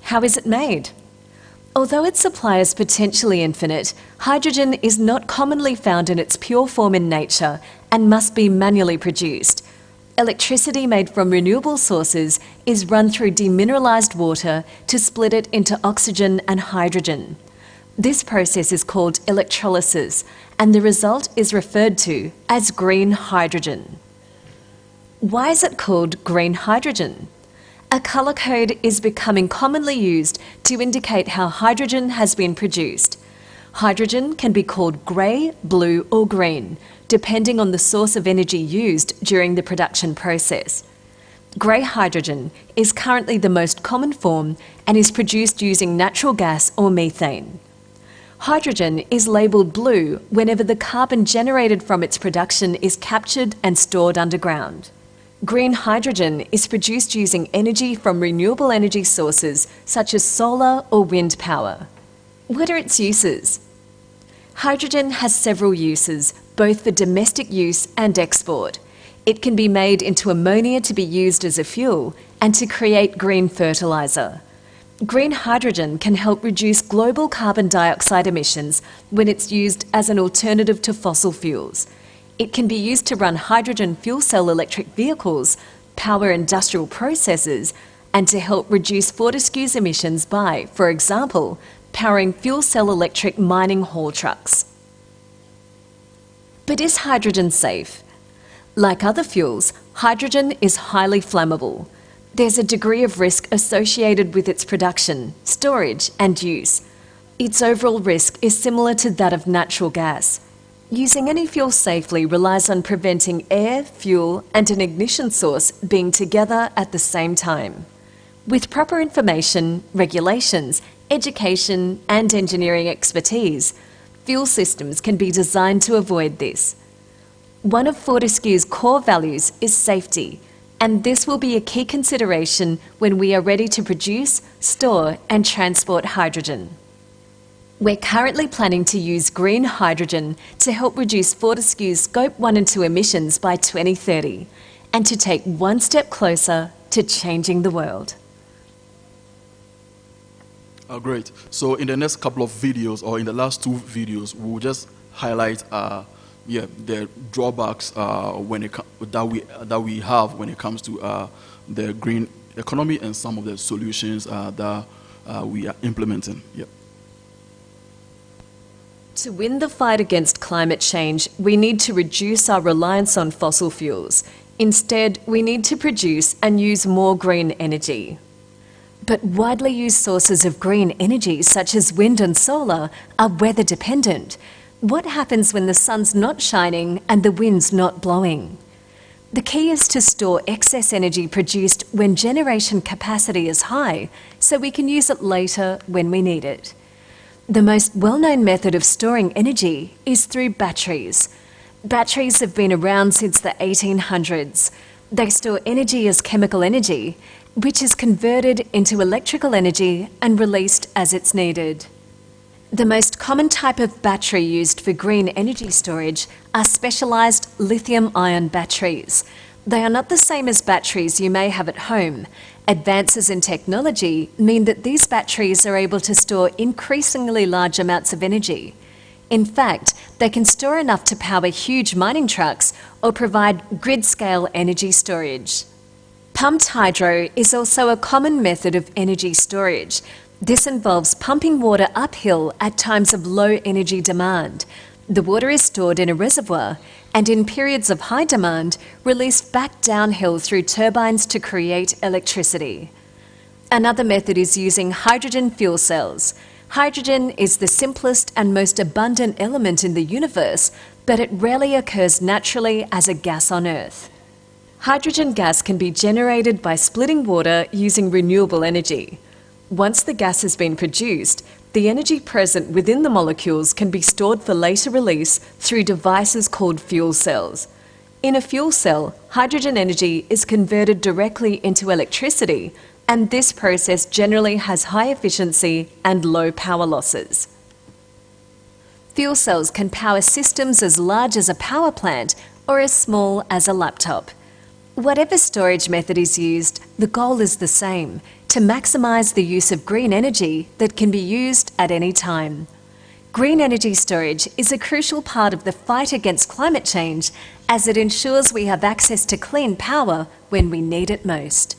How is it made? Although its supply is potentially infinite, hydrogen is not commonly found in its pure form in nature and must be manually produced. Electricity made from renewable sources is run through demineralized water to split it into oxygen and hydrogen. This process is called electrolysis, and the result is referred to as green hydrogen. Why is it called green hydrogen? A colour code is becoming commonly used to indicate how hydrogen has been produced. Hydrogen can be called grey, blue or green, depending on the source of energy used during the production process. Grey hydrogen is currently the most common form and is produced using natural gas or methane. Hydrogen is labelled blue whenever the carbon generated from its production is captured and stored underground. Green hydrogen is produced using energy from renewable energy sources such as solar or wind power. What are its uses? Hydrogen has several uses, both for domestic use and export. It can be made into ammonia to be used as a fuel and to create green fertiliser. Green hydrogen can help reduce global carbon dioxide emissions when it's used as an alternative to fossil fuels. It can be used to run hydrogen fuel cell electric vehicles, power industrial processes, and to help reduce Fortescue's emissions by, for example, powering fuel cell electric mining haul trucks. But is hydrogen safe? Like other fuels, Hydrogen is highly flammable. There's a degree of risk associated with its production, storage and use. Its overall risk is similar to that of natural gas. Using any fuel safely relies on preventing air, fuel and an ignition source being together at the same time. With proper information, regulations, education and engineering expertise, fuel systems can be designed to avoid this. One of Fortescue's core values is safety, and this will be a key consideration when we are ready to produce, store and transport hydrogen. We're currently planning to use green hydrogen to help reduce Fortescue's Scope 1 and 2 emissions by 2030 and to take one step closer to changing the world. Great. So in the next couple of videos, or in the last 2 videos, we'll just highlight the drawbacks that we have when it comes to the green economy and some of the solutions that we are implementing. Yep. To win the fight against climate change, we need to reduce our reliance on fossil fuels. Instead, we need to produce and use more green energy. But widely used sources of green energy, such as wind and solar, are weather dependent. What happens when the sun's not shining and the wind's not blowing? The key is to store excess energy produced when generation capacity is high, so we can use it later when we need it. The most well-known method of storing energy is through batteries. Batteries have been around since the 1800s. They store energy as chemical energy, which is converted into electrical energy and released as it's needed. The most common type of battery used for green energy storage are specialised lithium-ion batteries. They are not the same as batteries you may have at home. Advances in technology mean that these batteries are able to store increasingly large amounts of energy. In fact, they can store enough to power huge mining trucks or provide grid-scale energy storage. Pumped hydro is also a common method of energy storage. This involves pumping water uphill at times of low energy demand. The water is stored in a reservoir and in periods of high demand, released back downhill through turbines to create electricity. Another method is using hydrogen fuel cells. Hydrogen is the simplest and most abundant element in the universe, but it rarely occurs naturally as a gas on Earth. Hydrogen gas can be generated by splitting water using renewable energy. Once the gas has been produced, the energy present within the molecules can be stored for later release through devices called fuel cells. In a fuel cell, hydrogen energy is converted directly into electricity, and this process generally has high efficiency and low power losses. Fuel cells can power systems as large as a power plant or as small as a laptop. Whatever storage method is used, the goal is the same: to maximise the use of green energy that can be used at any time. Green energy storage is a crucial part of the fight against climate change, as it ensures we have access to clean power when we need it most.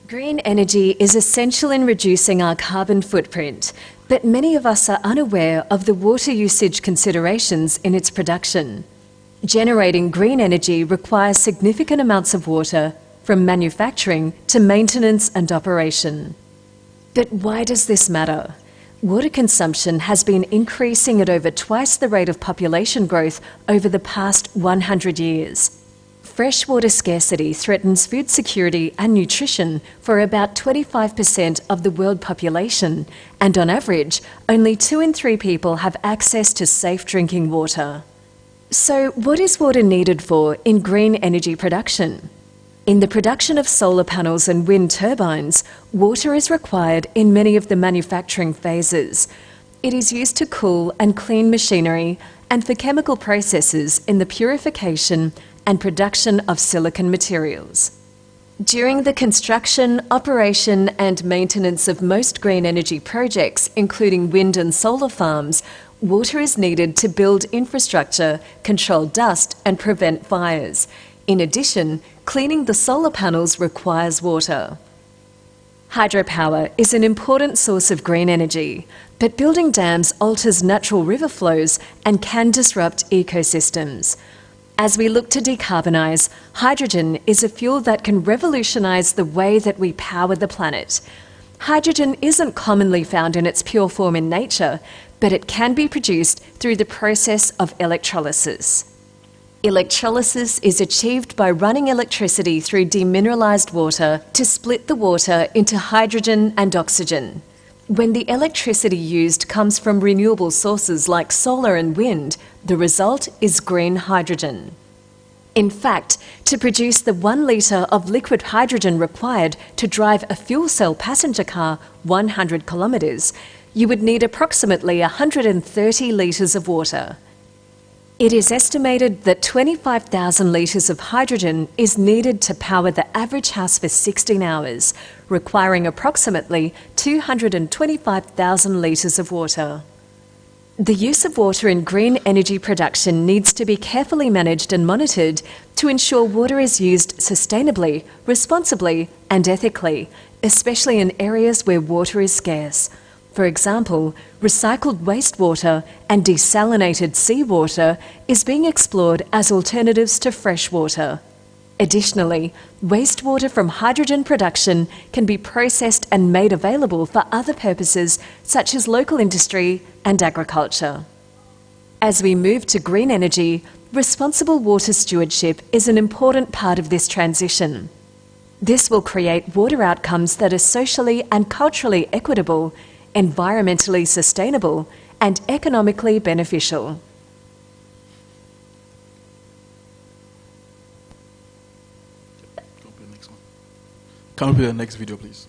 Green energy is essential in reducing our carbon footprint, but many of us are unaware of the water usage considerations in its production. Generating green energy requires significant amounts of water, from manufacturing to maintenance and operation. But why does this matter? Water consumption has been increasing at over twice the rate of population growth over the past 100 years. Freshwater scarcity threatens food security and nutrition for about 25% of the world population, and on average, only 2 in 3 people have access to safe drinking water. So, what is water needed for in green energy production? In the production of solar panels and wind turbines, water is required in many of the manufacturing phases. It is used to cool and clean machinery and for chemical processes in the purification and production of silicon materials. During the construction, operation and maintenance of most green energy projects, including wind and solar farms, water is needed to build infrastructure, control dust and prevent fires. In addition, cleaning the solar panels requires water. Hydropower is an important source of green energy, but building dams alters natural river flows and can disrupt ecosystems. As we look to decarbonise, hydrogen is a fuel that can revolutionise the way that we power the planet. Hydrogen isn't commonly found in its pure form in nature, but it can be produced through the process of electrolysis. Electrolysis is achieved by running electricity through demineralised water to split the water into hydrogen and oxygen. When the electricity used comes from renewable sources like solar and wind, the result is green hydrogen. In fact, to produce the 1 litre of liquid hydrogen required to drive a fuel cell passenger car 100 kilometres, you would need approximately 130 litres of water. It is estimated that 25,000 litres of hydrogen is needed to power the average house for 16 hours, requiring approximately 225,000 litres of water. The use of water in green energy production needs to be carefully managed and monitored to ensure water is used sustainably, responsibly and ethically, especially in areas where water is scarce. For example, recycled wastewater and desalinated seawater is being explored as alternatives to fresh water. Additionally, wastewater from hydrogen production can be processed and made available for other purposes such as local industry and agriculture. As we move to green energy, responsible water stewardship is an important part of this transition. This will create water outcomes that are socially and culturally equitable, environmentally sustainable, and economically beneficial. Can we play the next video, please?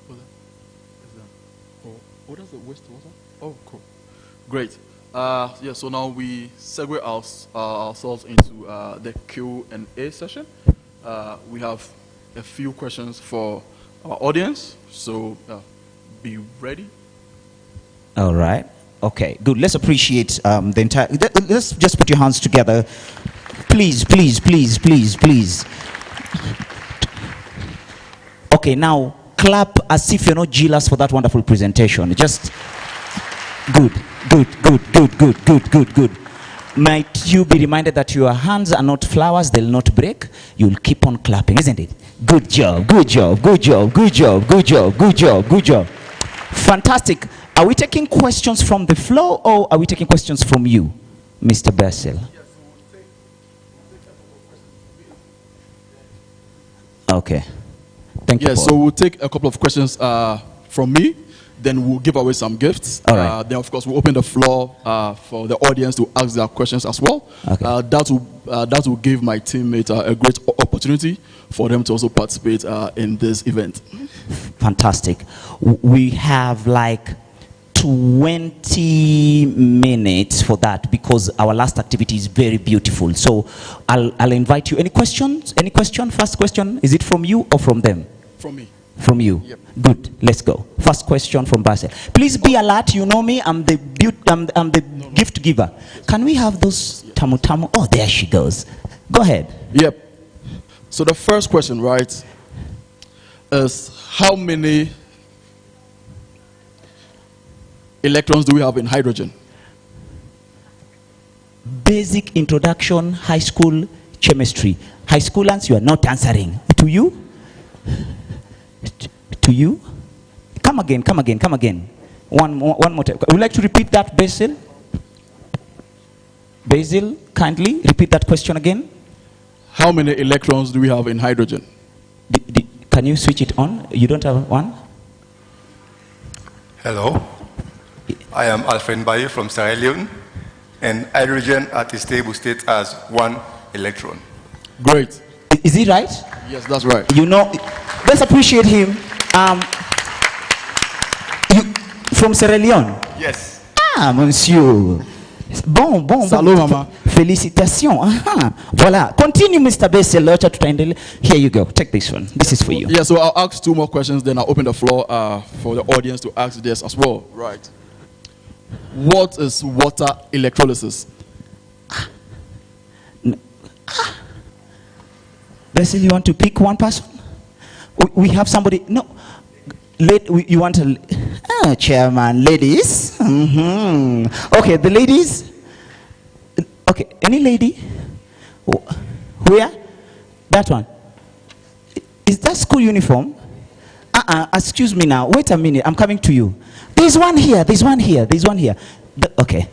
Oh, that's the wastewater? Oh, cool. Great. Yeah, so now we segue ourselves into the Q&A session. We have a few questions for our audience, so be ready. All right. Okay, good. Let's appreciate the entire... Let's just put your hands together. Please, please, please, please, please. Okay, now clap as if you're not jealous for that wonderful presentation. Just good, good, good, good, good, good, good, good. Might you be reminded that your hands are not flowers, they'll not break. You'll keep on clapping, isn't it? Good job, good job, good job, good job, good job, good job, good job. Fantastic. Are we taking questions from the floor or are we taking questions from you, Mr. Basil? Okay. Thank you. Yeah, so we'll take a couple of questions from me, then we'll give away some gifts. All right. Then, of course, we'll open the floor for the audience to ask their questions as well. Okay. That will give my teammate a great opportunity for them to also participate in this event. Fantastic. We have like 20 minutes for that because our last activity is very beautiful. So I'll invite you. Any questions? Any question? First question, is it from you or from them? From me. From you? Yep. Good. Let's go. First question from Basil. Please be alert. You know me. I'm the gift giver. Can we have those tamu tamu? Oh, there she goes. Go ahead. Yep. So the first question, right, is how many electrons do we have in hydrogen? Basic introduction, high school chemistry. High schoolers, you are not answering. To you? To you? Come again, come again, come again. One more time. Would you like to repeat that, Basil? Basil, kindly repeat that question again. How many electrons do we have in hydrogen? Can you switch it on? You don't have one? Hello. I am Alfred Baye from Sierra Leone, and hydrogen at a stable state has 1 electron. Great. Is he right? Yes, that's right. You know, let's appreciate him. You from Sierra Leone? Yes. Ah, monsieur. Bon. Salut, maman. Félicitations. Voilà. Continue, Mr. Basil. Here you go. Take this one. This is for you. Yeah, so I'll ask 2 more questions, then I'll open the floor for the audience to ask this as well. Right. What is water electrolysis? Basil, you want to pick one person? We have somebody. No. You want to... chairman, ladies. Okay, the ladies. Any lady? Where? That one. Is that school uniform? Excuse me now. Wait a minute. I'm coming to you. There's one here. There's one here. There's one here. Okay.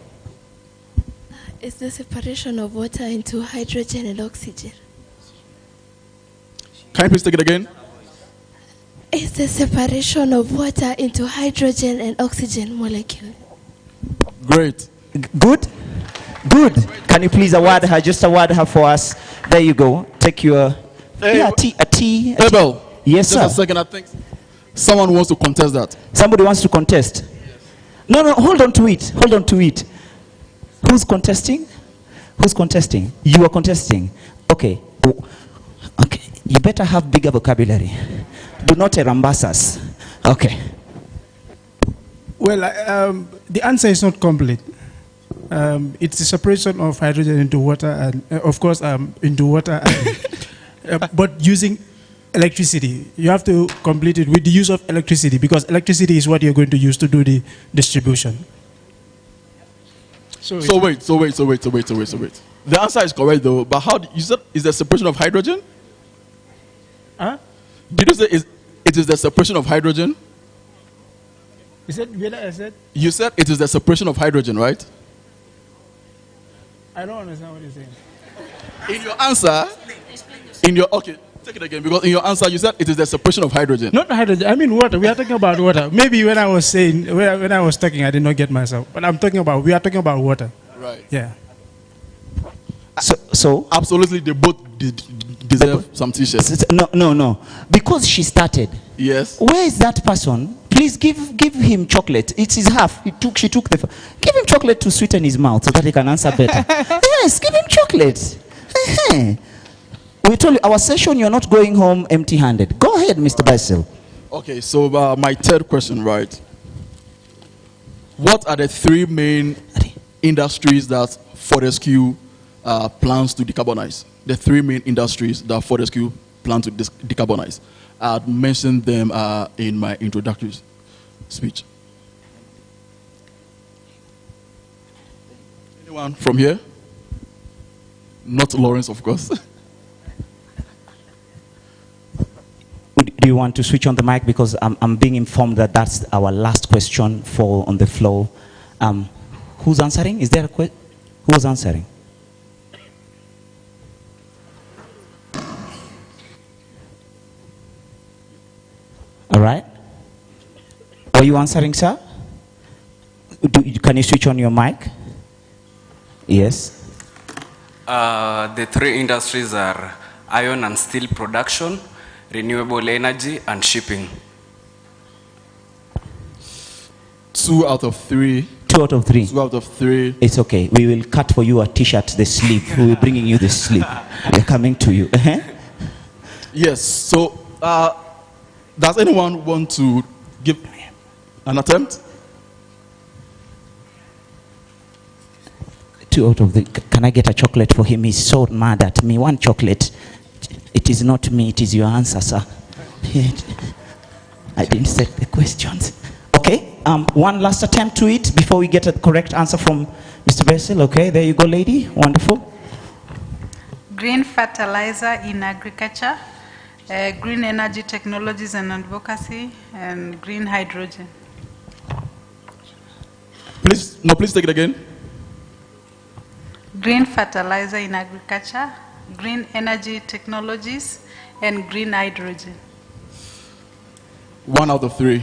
Is the separation of water into hydrogen and oxygen? Can you please take it again? Is the separation of water into hydrogen and oxygen molecule? Great. Good? Good. Can you please award her, just award her for us? There you go. Take your, a tea. Abel. Yes, sir. Just a second, I think someone wants to contest that. Somebody wants to contest? No, hold on to it. Hold on to it. Who's contesting? Who's contesting? You are contesting. Okay. Okay. You better have bigger vocabulary. Do not rambass us. Okay. Well, the answer is not complete. It's the separation of hydrogen into water, and of course, into water, but using electricity. You have to complete it with the use of electricity, because electricity is what you're going to use to do the distribution. So wait. The answer is correct though, but how you said is the separation of hydrogen? Huh? Did you say it is the separation of hydrogen? You said I said? You said it is the separation of hydrogen, right? I don't understand what you're saying. In your answer, okay, take it again, because in your answer you said it is the separation of hydrogen. Not hydrogen. I mean water. We are talking about water. Maybe when I was talking, I did not get myself. But we are talking about water. Right. Yeah. So absolutely, they both deserve some t-shirts. No. Because she started. Yes. Where is that person? Please give him chocolate. It's his half. She took the. Give him chocolate to sweeten his mouth so that he can answer better. Yes, give him chocolate. We told you our session. You're not going home empty-handed. Go ahead, Mr. Basil. Okay, so my third question, right? What are the three main industries that Fortescue plans to decarbonize? The three main industries that Fortescue plans to decarbonize. I mentioned them in my introductory speech. Anyone from here? Not Lawrence, of course. Do you want to switch on the mic, because I'm being informed that that's our last question on the floor. Who's answering? Is there a question? Who's answering? All right. Are you answering, sir? Can you switch on your mic? Yes. The three industries are iron and steel production, renewable energy, and shipping. 2 out of 3. 2 out of 3. 2 out of 3. It's okay. We will cut for you a t-shirt, the sleeve. We will bringing you the sleeve. We're coming to you. Yes. So, does anyone want to give an attempt? 2 out of 3. Can I get a chocolate for him? He's so mad at me. 1 chocolate. It is not me. It is your answer, sir. I didn't set the questions. Okay. 1 last attempt to it before we get a correct answer from Mr. Basil. Okay. There you go, lady. Wonderful. Green fertilizer in agriculture. Green energy technologies and advocacy, and green hydrogen. Please take it again. Green fertilizer in agriculture, green energy technologies, and green hydrogen. 1 out of 3.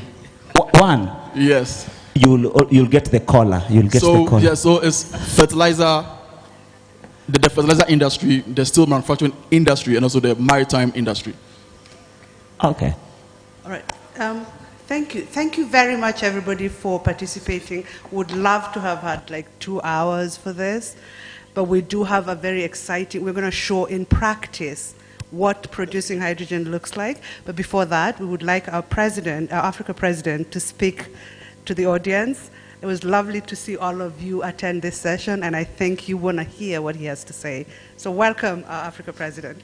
1? Yes. You'll get the collar. You'll get the collar. Yeah, so it's fertilizer, the fertilizer industry, the steel manufacturing industry, and also the maritime industry. Okay. All right. Thank you. Thank you very much, everybody, for participating. Would love to have had like 2 hours for this, but we do have a very exciting, we're going to show in practice what producing hydrogen looks like. But before that, we would like our president, our Africa president, to speak to the audience. It was lovely to see all of you attend this session, and I think you want to hear what he has to say. So welcome, our Africa president.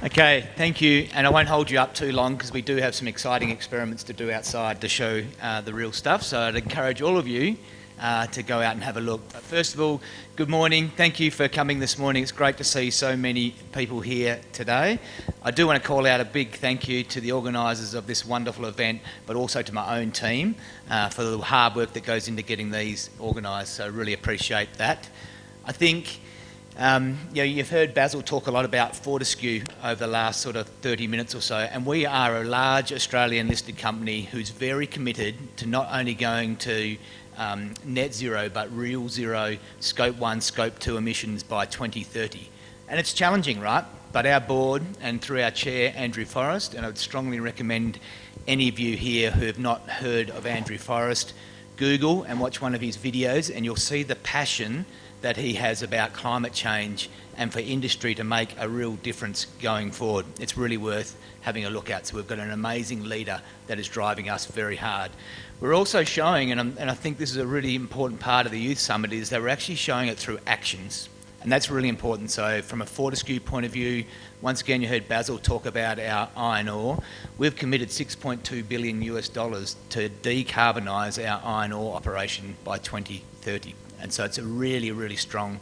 Okay, thank you, and I won't hold you up too long because we do have some exciting experiments to do outside to show the real stuff, so I'd encourage all of you to go out and have a look. But first of all, good morning. Thank you for coming this morning. It's great to see so many people here today. I do want to call out a big thank you to the organisers of this wonderful event, but also to my own team for the hard work that goes into getting these organised. So I really appreciate that. I think you've heard Basil talk a lot about Fortescue over the last sort of 30 minutes or so, and we are a large Australian listed company who's very committed to not only going to net zero, but real zero scope 1, scope 2 emissions by 2030. And it's challenging, right? But our board, and through our chair, Andrew Forrest, and I would strongly recommend any of you here who have not heard of Andrew Forrest, Google and watch one of his videos, and you'll see the passion that he has about climate change and for industry to make a real difference going forward. It's really worth having a look at. So we've got an amazing leader that is driving us very hard. We're also showing, and I think this is a really important part of the Youth Summit, is that we're actually showing it through actions. And that's really important. So from a Fortescue point of view, once again, you heard Basil talk about our iron ore. We've committed $6.2 billion to decarbonise our iron ore operation by 2030. And so it's a really, really strong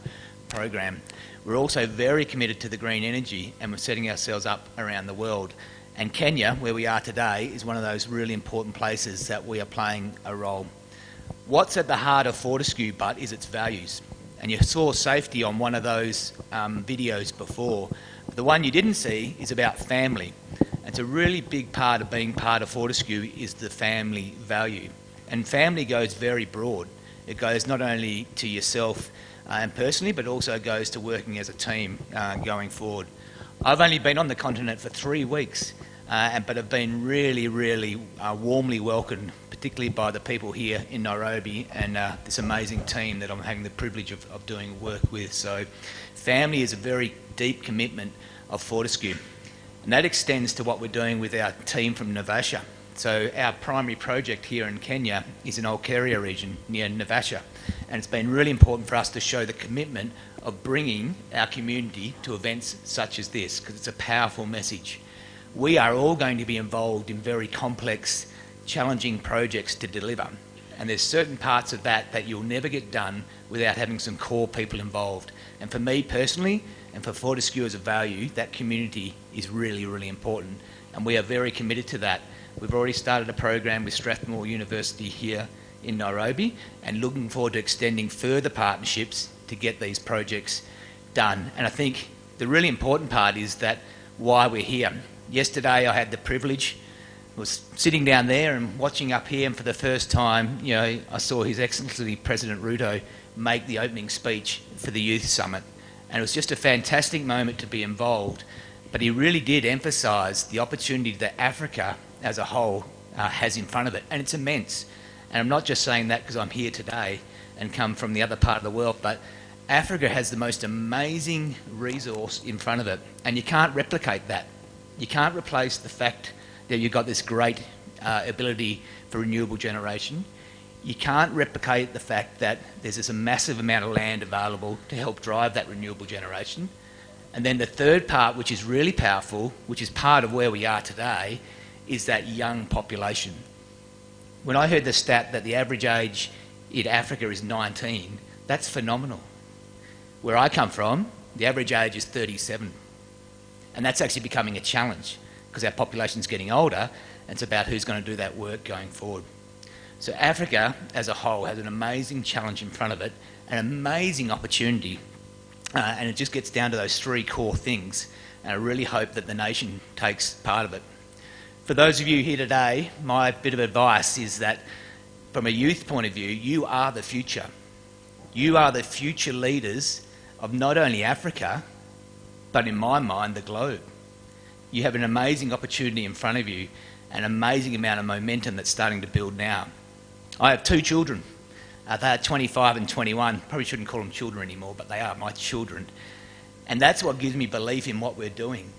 program. We're also very committed to the green energy, and we're setting ourselves up around the world. And Kenya, where we are today, is one of those really important places that we are playing a role. What's at the heart of Fortescue, but, is its values. And you saw safety on one of those videos before. The one you didn't see is about family. It's a really big part of being part of Fortescue is the family value. And family goes very broad. It goes not only to yourself and personally, but also goes to working as a team going forward. I've only been on the continent for 3 weeks, but have been really, really warmly welcomed, particularly by the people here in Nairobi and this amazing team that I'm having the privilege of doing work with. So family is a very deep commitment of Fortescue, and that extends to what we're doing with our team from Naivasha. So our primary project here in Kenya is in Olkaria region near Naivasha, and it's been really important for us to show the commitment of bringing our community to events such as this, because it's a powerful message. We are all going to be involved in very complex, challenging projects to deliver, and there's certain parts of that you'll never get done without having some core people involved. And for me personally, and for Fortescue as a value, that community is really, really important, and we are very committed to that. We've already started a program with Strathmore University here in Nairobi, and looking forward to extending further partnerships to get these projects done. And I think the really important part is that why we're here. Yesterday I had the privilege, was sitting down there and watching up here, and for the first time, I saw His Excellency President Ruto make the opening speech for the Youth Summit. And it was just a fantastic moment to be involved. But he really did emphasise the opportunity that Africa as a whole has in front of it, and it's immense. And I'm not just saying that because I'm here today and come from the other part of the world, but Africa has the most amazing resource in front of it, and you can't replicate that. You can't replace the fact that you've got this great ability for renewable generation. You can't replicate the fact that there's this massive amount of land available to help drive that renewable generation. And then the third part, which is really powerful, which is part of where we are today, is that young population. When I heard the stat that the average age in Africa is 19, that's phenomenal. Where I come from, the average age is 37. And that's actually becoming a challenge because our population's getting older, and it's about who's going to do that work going forward. So Africa as a whole has an amazing challenge in front of it, an amazing opportunity, and it just gets down to those 3 core things, and I really hope that the nation takes part of it. For those of you here today, my bit of advice is that from a youth point of view, you are the future. You are the future leaders of not only Africa, but in my mind, the globe. You have an amazing opportunity in front of you, an amazing amount of momentum that's starting to build now. I have 2 children. They are 25 and 21. Probably shouldn't call them children anymore, but they are my children. And that's what gives me belief in what we're doing.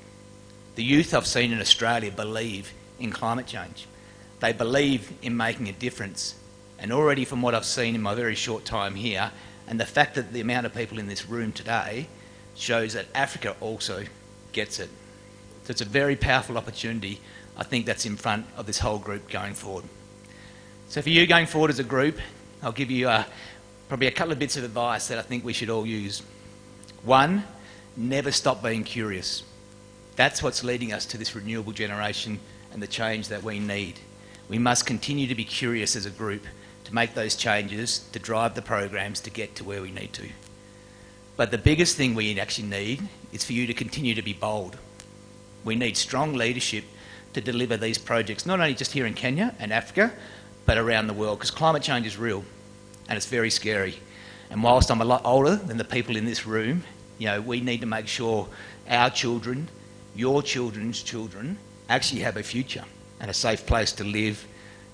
The youth I've seen in Australia believe in climate change. They believe in making a difference. And already from what I've seen in my very short time here, and the fact that the amount of people in this room today shows that Africa also gets it. So it's a very powerful opportunity, I think, that's in front of this whole group going forward. So for you going forward as a group, I'll give you probably a couple of bits of advice that I think we should all use. One, never stop being curious. That's what's leading us to this renewable generation and the change that we need. We must continue to be curious as a group to make those changes, to drive the programs to get to where we need to. But the biggest thing we actually need is for you to continue to be bold. We need strong leadership to deliver these projects, not only just here in Kenya and Africa, but around the world, because climate change is real and it's very scary. And whilst I'm a lot older than the people in this room, you know, we need to make sure our children, your children's children, actually have a future and a safe place to live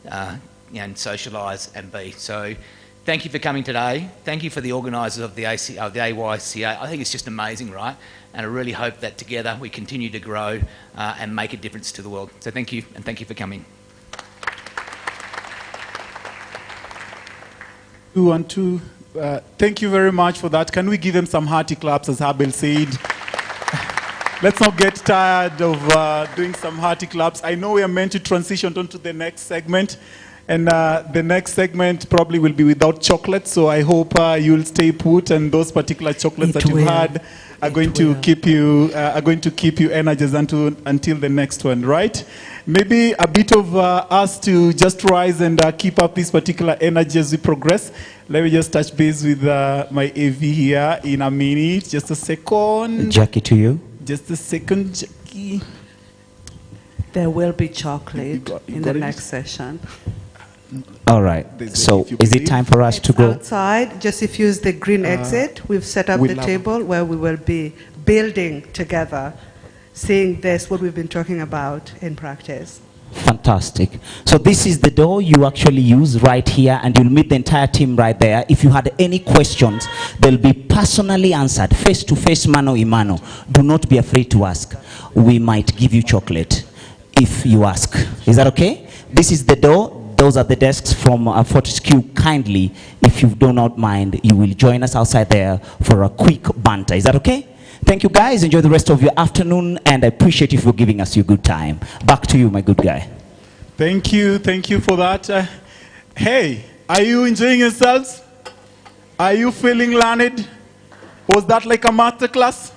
and socialise and be. So thank you for coming today. Thank you for the organisers of the AYCA. I think it's just amazing, right? And I really hope that together we continue to grow and make a difference to the world. So thank you, and thank you for coming. 2 and 2. Thank you very much for that. Can we give them some hearty claps, as Abel said? Let's not get tired of doing some hearty claps. I know we are meant to transition on to the next segment, and the next segment probably will be without chocolate, so I hope you'll stay put, and those particular chocolates that you've had are going to keep you energized until the next one, right? Maybe a bit of us to just rise and keep up this particular energy as we progress. Let me just touch base with my AV here in a minute. Just a second. Jackie, to you. Just a second, Jackie. There will be chocolate in the next session. All right. So is it time for us to go? Outside, just if you use the green exit, we've set up the table where we will be building together, seeing this, what we've been talking about in practice. Fantastic. So this is the door you actually use right here, and you'll meet the entire team right there. If you had any questions, they'll be personally answered, face to face, mano a mano. Do not be afraid to ask. We might give you chocolate if you ask. Is that okay? This is the door. Those are the desks from Fortescue. Kindly, if you do not mind, you will join us outside there for a quick banter. Is that okay? Thank you, guys. Enjoy the rest of your afternoon, and I appreciate you for giving us your good time. Back to you, my good guy. Thank you for that. Hey, are you enjoying yourselves? Are you feeling learned? Was that like a master class?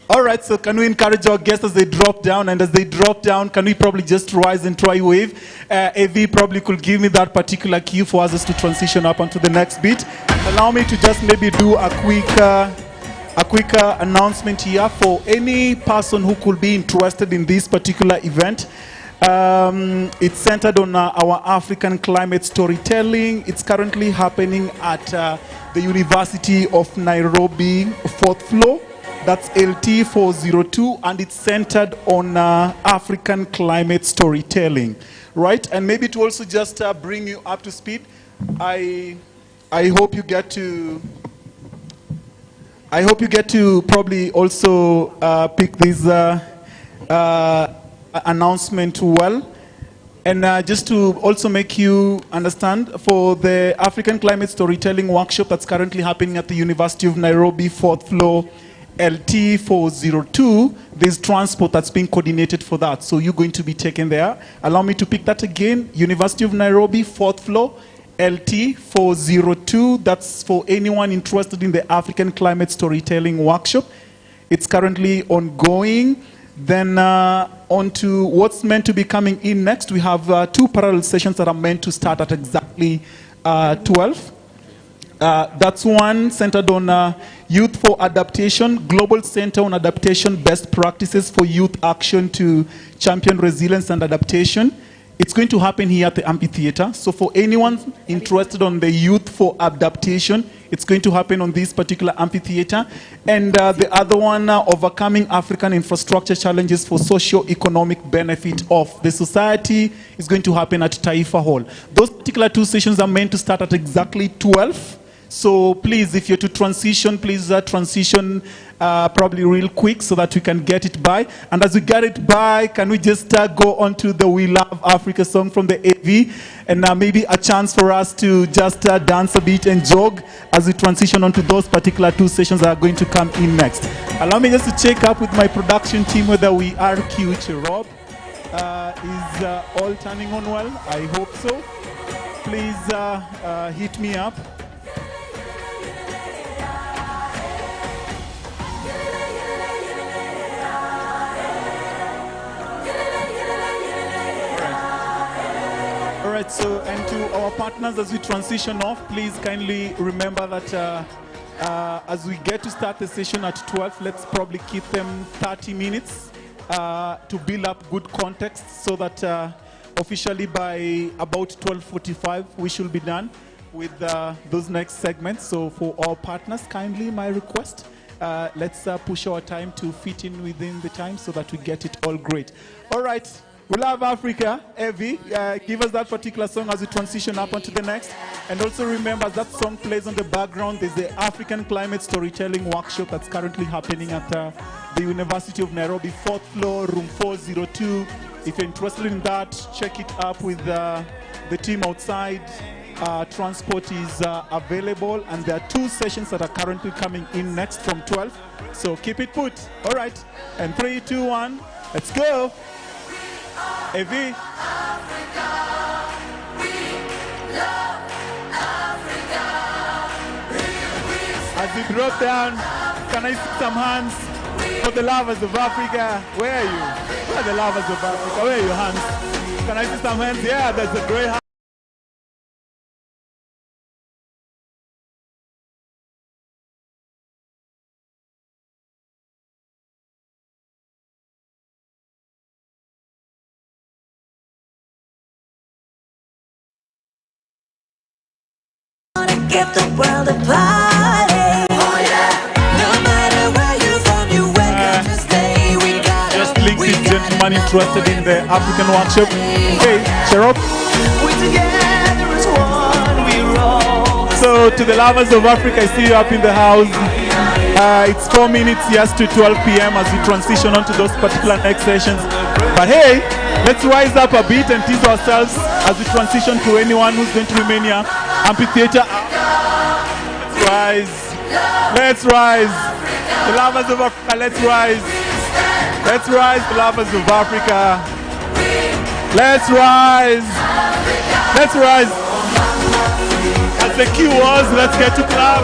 All right, so can we encourage our guests as they drop down, and as they drop down, can we probably just rise and try wave? AV probably could give me that particular cue for us to transition up onto the next beat. Allow me to just maybe do a quick announcement here for any person who could be interested in this particular event. It's centered on our African climate storytelling. It's currently happening at the University of Nairobi, 4th floor. That's LT 402, and it's centered on African climate storytelling, right? And maybe to also just bring you up to speed, I hope you get to probably also pick this announcement well. And just to also make you understand, for the African Climate Storytelling Workshop that's currently happening at the University of Nairobi, 4th floor, LT 402, there's transport that's being coordinated for that. So you're going to be taken there. Allow me to pick that again. University of Nairobi, 4th floor, LT 402. That's for anyone interested in the African Climate Storytelling Workshop. It's currently ongoing. Then on to what's meant to be coming in next. We have 2 parallel sessions that are meant to start at exactly 12. That's one centered on Youth for Adaptation, Global Center on Adaptation, Best Practices for Youth Action to Champion Resilience and Adaptation. It's going to happen here at the amphitheater. So for anyone interested on the Youth for Adaptation, it's going to happen on this particular amphitheater. And the other one, Overcoming African Infrastructure Challenges for Socio-Economic Benefit of the Society, is going to happen at Taifa Hall. Those particular 2 sessions are meant to start at exactly 12. So please, if you're to transition, please transition probably real quick so that we can get it by. And as we get it by, can we just go on to the We Love Africa song from the AV? And maybe a chance for us to just dance a bit and jog as we transition onto those particular 2 sessions that are going to come in next. Allow me just to check up with my production team whether we are cute. Rob, is all turning on well? I hope so. please hit me up. All right, so, and to our partners as we transition off, please kindly remember that as we get to start the session at 12, let's probably keep them 30 minutes to build up good context so that officially by about 12:45 we should be done with those next segments. So for our partners, kindly my request, let's push our time to fit in within the time so that we get it all great. All right. We love Africa. Evie, give us that particular song as we transition up onto the next. And also remember, that song plays on the background. There's the African Climate Storytelling Workshop that's currently happening at the University of Nairobi, 4th floor, room 402. If you're interested in that, check it up with the team outside. Transport is available, and there are 2 sessions that are currently coming in next from 12. So keep it put. All right. And 3, 2, 1, let's go. Evie. As we drop down, can I see some hands for the lovers of Africa? Where are you? Where are the lovers of Africa? Where are your hands? Can I see some hands? Yeah, there's a great hand. Get the world a party. Oh yeah. No matter where you're from, you welcome to stay. We got just link this gentleman interested in the African workshop. Hey, cheer up. We together as one, we roll. So to the lovers of Africa, I see you up in the house. It's 4 minutes yes to 12 p.m. as we transition onto those particular next sessions. But hey, let's rise up a bit and tease ourselves as we transition to anyone who's going to remain here. Amphitheater. Let's rise. Let's rise. The lovers of Africa, let's rise. Let's rise, the lovers of Africa. Let's rise. Let's rise. As the key was, let's get to clap.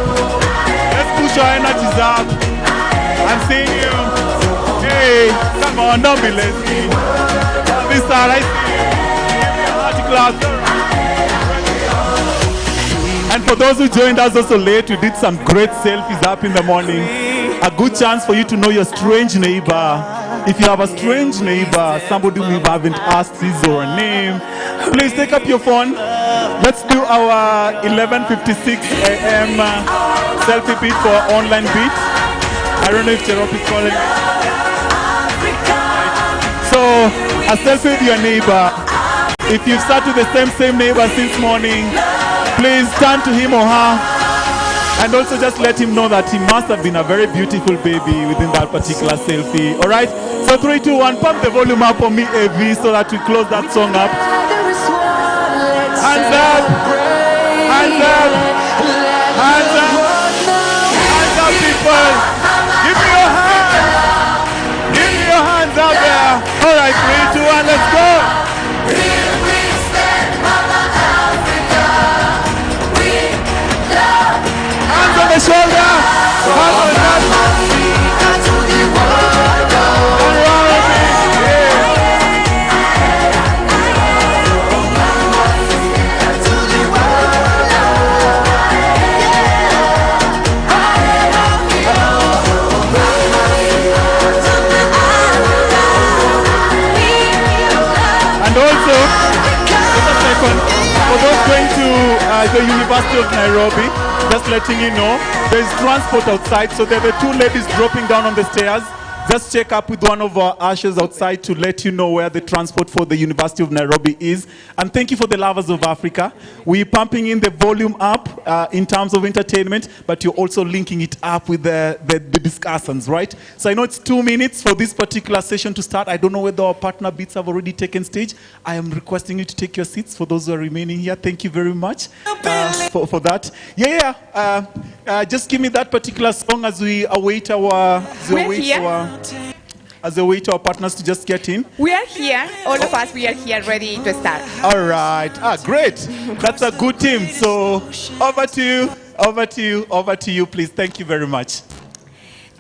Let's push our energies up. I'm seeing you. Hey, come on, don't be lazy. This side, I see you. Give me a hearty clap. And for those who joined us also late, we did some great selfies up in the morning. A good chance for you to know your strange neighbor. If you have a strange neighbor, somebody who you haven't asked his or her name, please take up your phone. Let's do our 11:56 a.m. selfie beat for online beat. I don't know if Cherop is calling. So, a selfie with your neighbor. If you've sat with the same neighbor since morning, please turn to him or her and also just let him know that he must have been a very beautiful baby within that particular selfie. All right? So 3, 2, 1, pump the volume up for me, AV, so that we close that song up. Hands up! Hands up! Hands up! Hands up, people! Give me your hands! Give me your hands up there! All right, 3, 2, 1, let's go! On the shoulder, hands on the top. And also, just a second, for those going to the University of Nairobi, just letting you know, there's transport outside, so there are the 2 ladies dropping down on the stairs. Just check up with one of our ushers outside to let you know where the transport for the University of Nairobi is. And thank you for the lovers of Africa. We're pumping in the volume up in terms of entertainment, but you're also linking it up with the discussants, right? So I know it's 2 minutes for this particular session to start. I don't know whether our partner beats have already taken stage. I am requesting you to take your seats for those who are remaining here. Thank you very much for that. Just give me that particular song as we await our... as a way to our partners to just get in? We are here, all of us, we are here ready to start. All right. Great. That's a good team. So over to you, please. Thank you very much.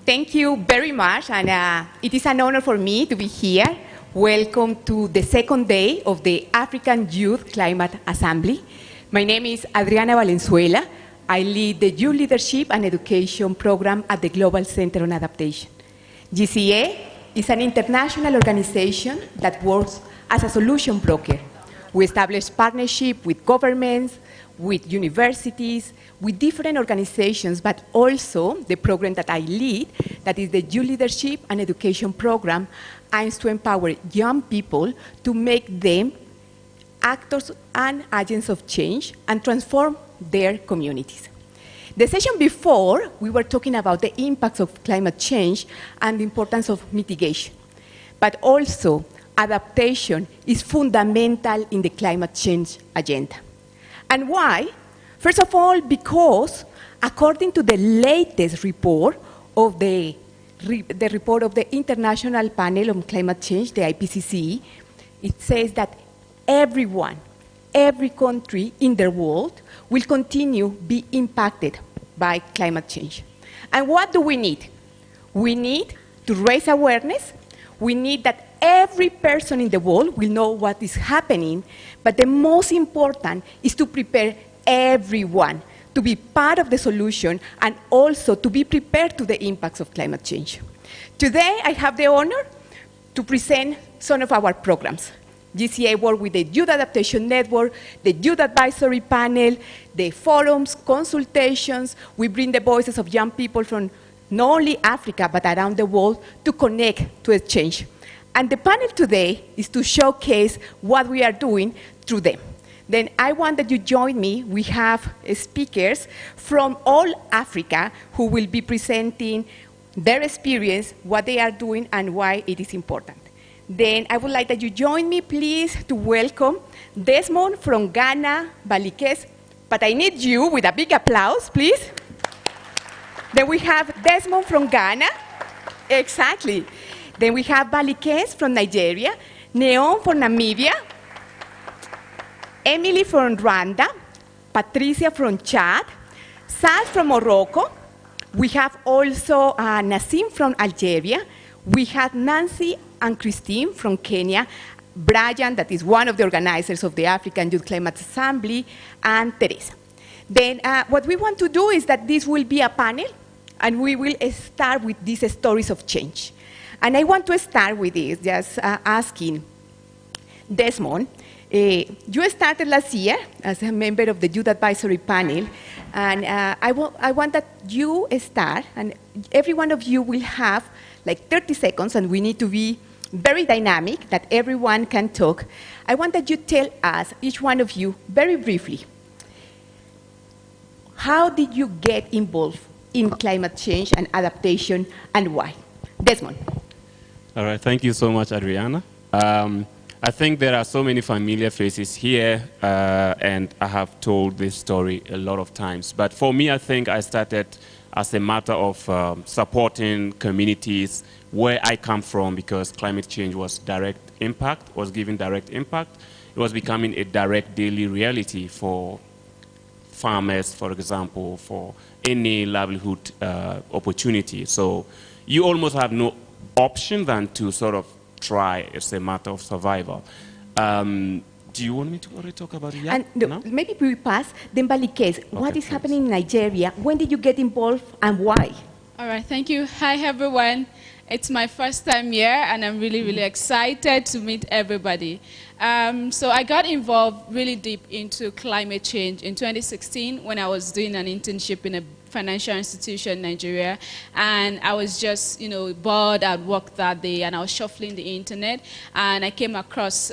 Thank you very much, and it is an honor for me to be here. Welcome to the second day of the African Youth Climate Assembly. My name is Adriana Valenzuela. I lead the Youth Leadership and Education Program at the Global Center on Adaptation. GCA is an international organization that works as a solution broker. We establish partnerships with governments, with universities, with different organizations, but also the program that I lead, that is the Youth Leadership and Education Program, aims to empower young people to make them actors and agents of change and transform their communities. The session before, we were talking about the impacts of climate change and the importance of mitigation. But also, adaptation is fundamental in the climate change agenda. And why? First of all, because according to the latest report of the report of the International Panel on Climate Change, the IPCC, it says that everyone, every country in the world will continue to be impacted by climate change. And what do we need? We need to raise awareness. We need that every person in the world will know what is happening, but the most important is to prepare everyone to be part of the solution and also to be prepared to the impacts of climate change. Today, I have the honor to present some of our programs. GCA work with the Youth Adaptation Network, the Youth Advisory Panel, the forums, consultations. We bring the voices of young people from not only Africa, but around the world to connect to exchange. And the panel today is to showcase what we are doing through them. Then I want that you join me. We have speakers from all Africa who will be presenting their experience, what they are doing, and why it is important. Then I would like that you join me, please, to welcome Desmond from Ghana, Balikes. But I need you with a big applause, please. Then we have Desmond from Ghana. Exactly. Then we have Balikes from Nigeria, Neon from Namibia, Emily from Rwanda, Patricia from Chad, Sal from Morocco. We have also Nassim from Algeria. We have Nancy and Christine from Kenya, Brian, that is one of the organizers of the African Youth Climate Assembly, and Teresa. Then what we want to do is that this will be a panel, and we will start with these stories of change. And I want to start with this, just asking Desmond, you started last year as a member of the Youth Advisory Panel, and I want that you start, and every one of you will have like 30 seconds, and we need to be very dynamic, that everyone can talk. I want that you tell us, each one of you, very briefly, how did you get involved in climate change and adaptation, and why? Desmond. All right, thank you so much, Adriana. I think there are so many familiar faces here, and I have told this story a lot of times. But for me, I think I started as a matter of supporting communities where I come from, because climate change was giving direct impact. It was becoming a direct daily reality for farmers, for example, for any livelihood opportunity. So you almost have no option than to sort of try as a matter of survival. Do you want me to already talk about it yet? And no? Maybe we pass. Then Balikes, what is happening in Nigeria? When did you get involved and why? All right, thank you. Hi, everyone. It's my first time here, and I'm really, really excited to meet everybody. So I got involved really deep into climate change in 2016 when I was doing an internship in a financial institution in Nigeria, and I was just, bored at work that day, and I was shuffling the internet, and I came across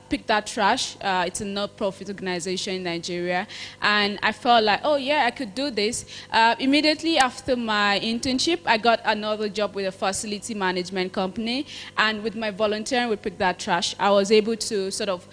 Pick That Trash. It's a not-profit organization in Nigeria, and I felt like, oh yeah, I could do this. Immediately after my internship, I got another job with a facility management company, and with my volunteering with Pick That Trash, I was able to sort of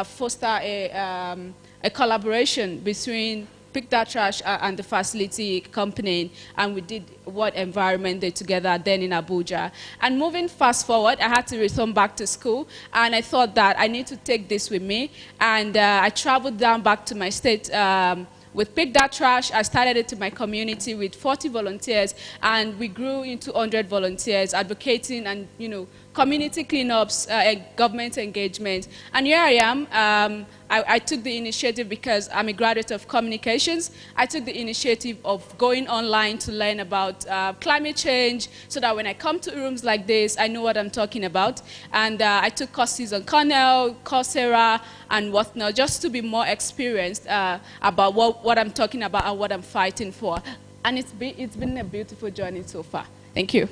foster a collaboration between picked that trash and the facility company, and we did what environment day together then in Abuja. And moving fast forward, I had to return back to school, and I thought that I need to take this with me. And I traveled down back to my state with Pick That Trash. I started it to my community with 40 volunteers, and we grew into 100 volunteers advocating and, community cleanups, government engagement. And here I am. I took the initiative because I'm a graduate of communications. I took the initiative of going online to learn about climate change so that when I come to rooms like this, I know what I'm talking about. And I took courses on Cornell, Coursera, and whatnot, just to be more experienced about what I'm talking about and what I'm fighting for. And it's been a beautiful journey so far. Thank you.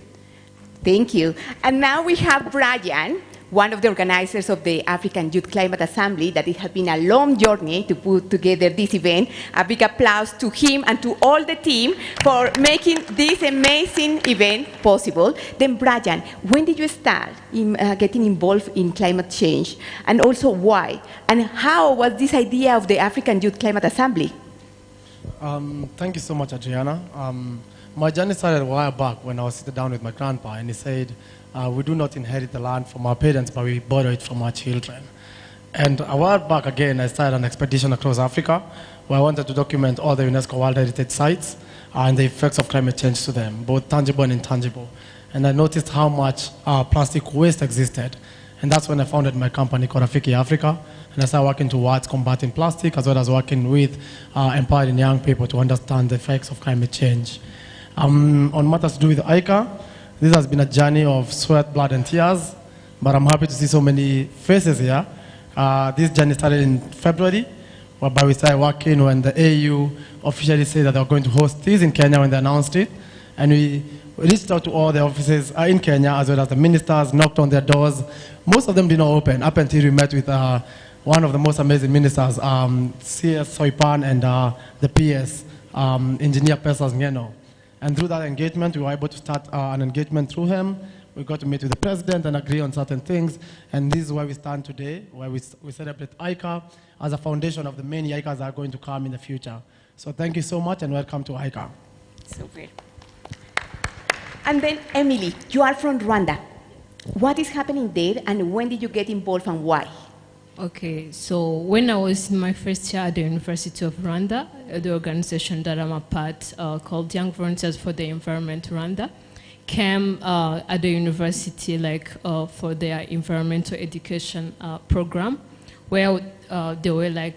Thank you. And now we have Brian, one of the organizers of the African Youth Climate Assembly, that it has been a long journey to put together this event. A big applause to him and to all the team for making this amazing event possible. Then Brian, when did you start getting involved in climate change? And also why? And how was this idea of the African Youth Climate Assembly? Thank you so much, Adriana. My journey started a while back when I was sitting down with my grandpa, and he said, we do not inherit the land from our parents, but we borrow it from our children. And a while back again, I started an expedition across Africa where I wanted to document all the UNESCO World Heritage Sites and the effects of climate change to them, both tangible and intangible. And I noticed how much plastic waste existed. And that's when I founded my company called Afiki Africa. And I started working towards combating plastic, as well as working with empowering young people to understand the effects of climate change. On matters to do with AYCA, this has been a journey of sweat, blood, and tears, but I'm happy to see so many faces here. This journey started in February, whereby we started working when the AU officially said that they were going to host this in Kenya when they announced it. And we reached out to all the offices in Kenya, as well as the ministers, knocked on their doors. Most of them did not open, up until we met with one of the most amazing ministers, CS Soipan, and the PS, Engineer Pesas Ngeno. And through that engagement, we were able to start an engagement through him. We got to meet with the president and agree on certain things. And this is where we stand today, where we celebrate AYCA as a foundation of the many AYCAs that are going to come in the future. So thank you so much, and welcome to AYCA. Super. And then, Emily, you are from Rwanda. What is happening there, and when did you get involved, and why? Okay, so when I was in my first year at the University of Rwanda, the organization that I'm a part called Young Volunteers for the Environment Rwanda came at the university for their environmental education program, where they were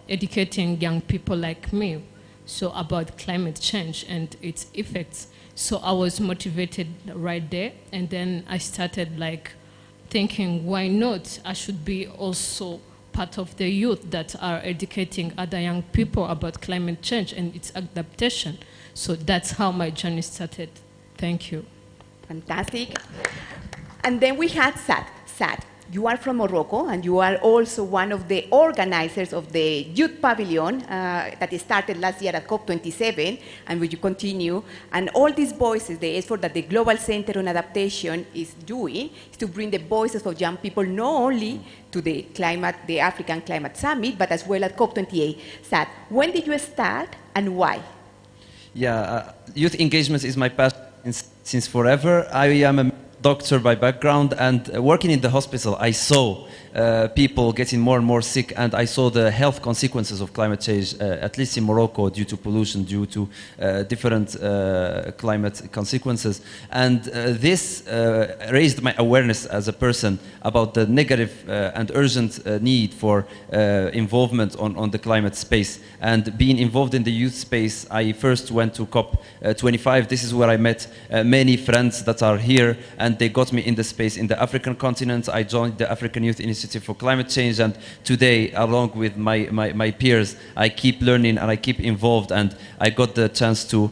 educating young people like me about climate change and its effects. So I was motivated right there, and then I started thinking, why not? I should be also part of the youth that are educating other young people about climate change and its adaptation. So that's how my journey started. Thank you. Fantastic. And then we had Sad. Sad, you are from Morocco, and you are also one of the organizers of the Youth Pavilion that started last year at COP27, and which you continue. And all these voices, the effort that the Global Center on Adaptation is doing, is to bring the voices of young people not only to the African Climate Summit, but as well at COP28. Sad, when did you start, and why? Yeah, youth engagement is my passion since forever. I am a doctor by background, and working in the hospital, I saw people getting more and more sick, and I saw the health consequences of climate change, at least in Morocco, due to pollution, due to different climate consequences. And this raised my awareness as a person about the negative and urgent need for involvement on the climate space. And being involved in the youth space, I first went to COP25. This is where I met many friends that are here, and they got me in the space in the African continent. I joined the African Youth Initiative for Climate Change, and today, along with my peers, I keep learning and I keep involved, and I got the chance to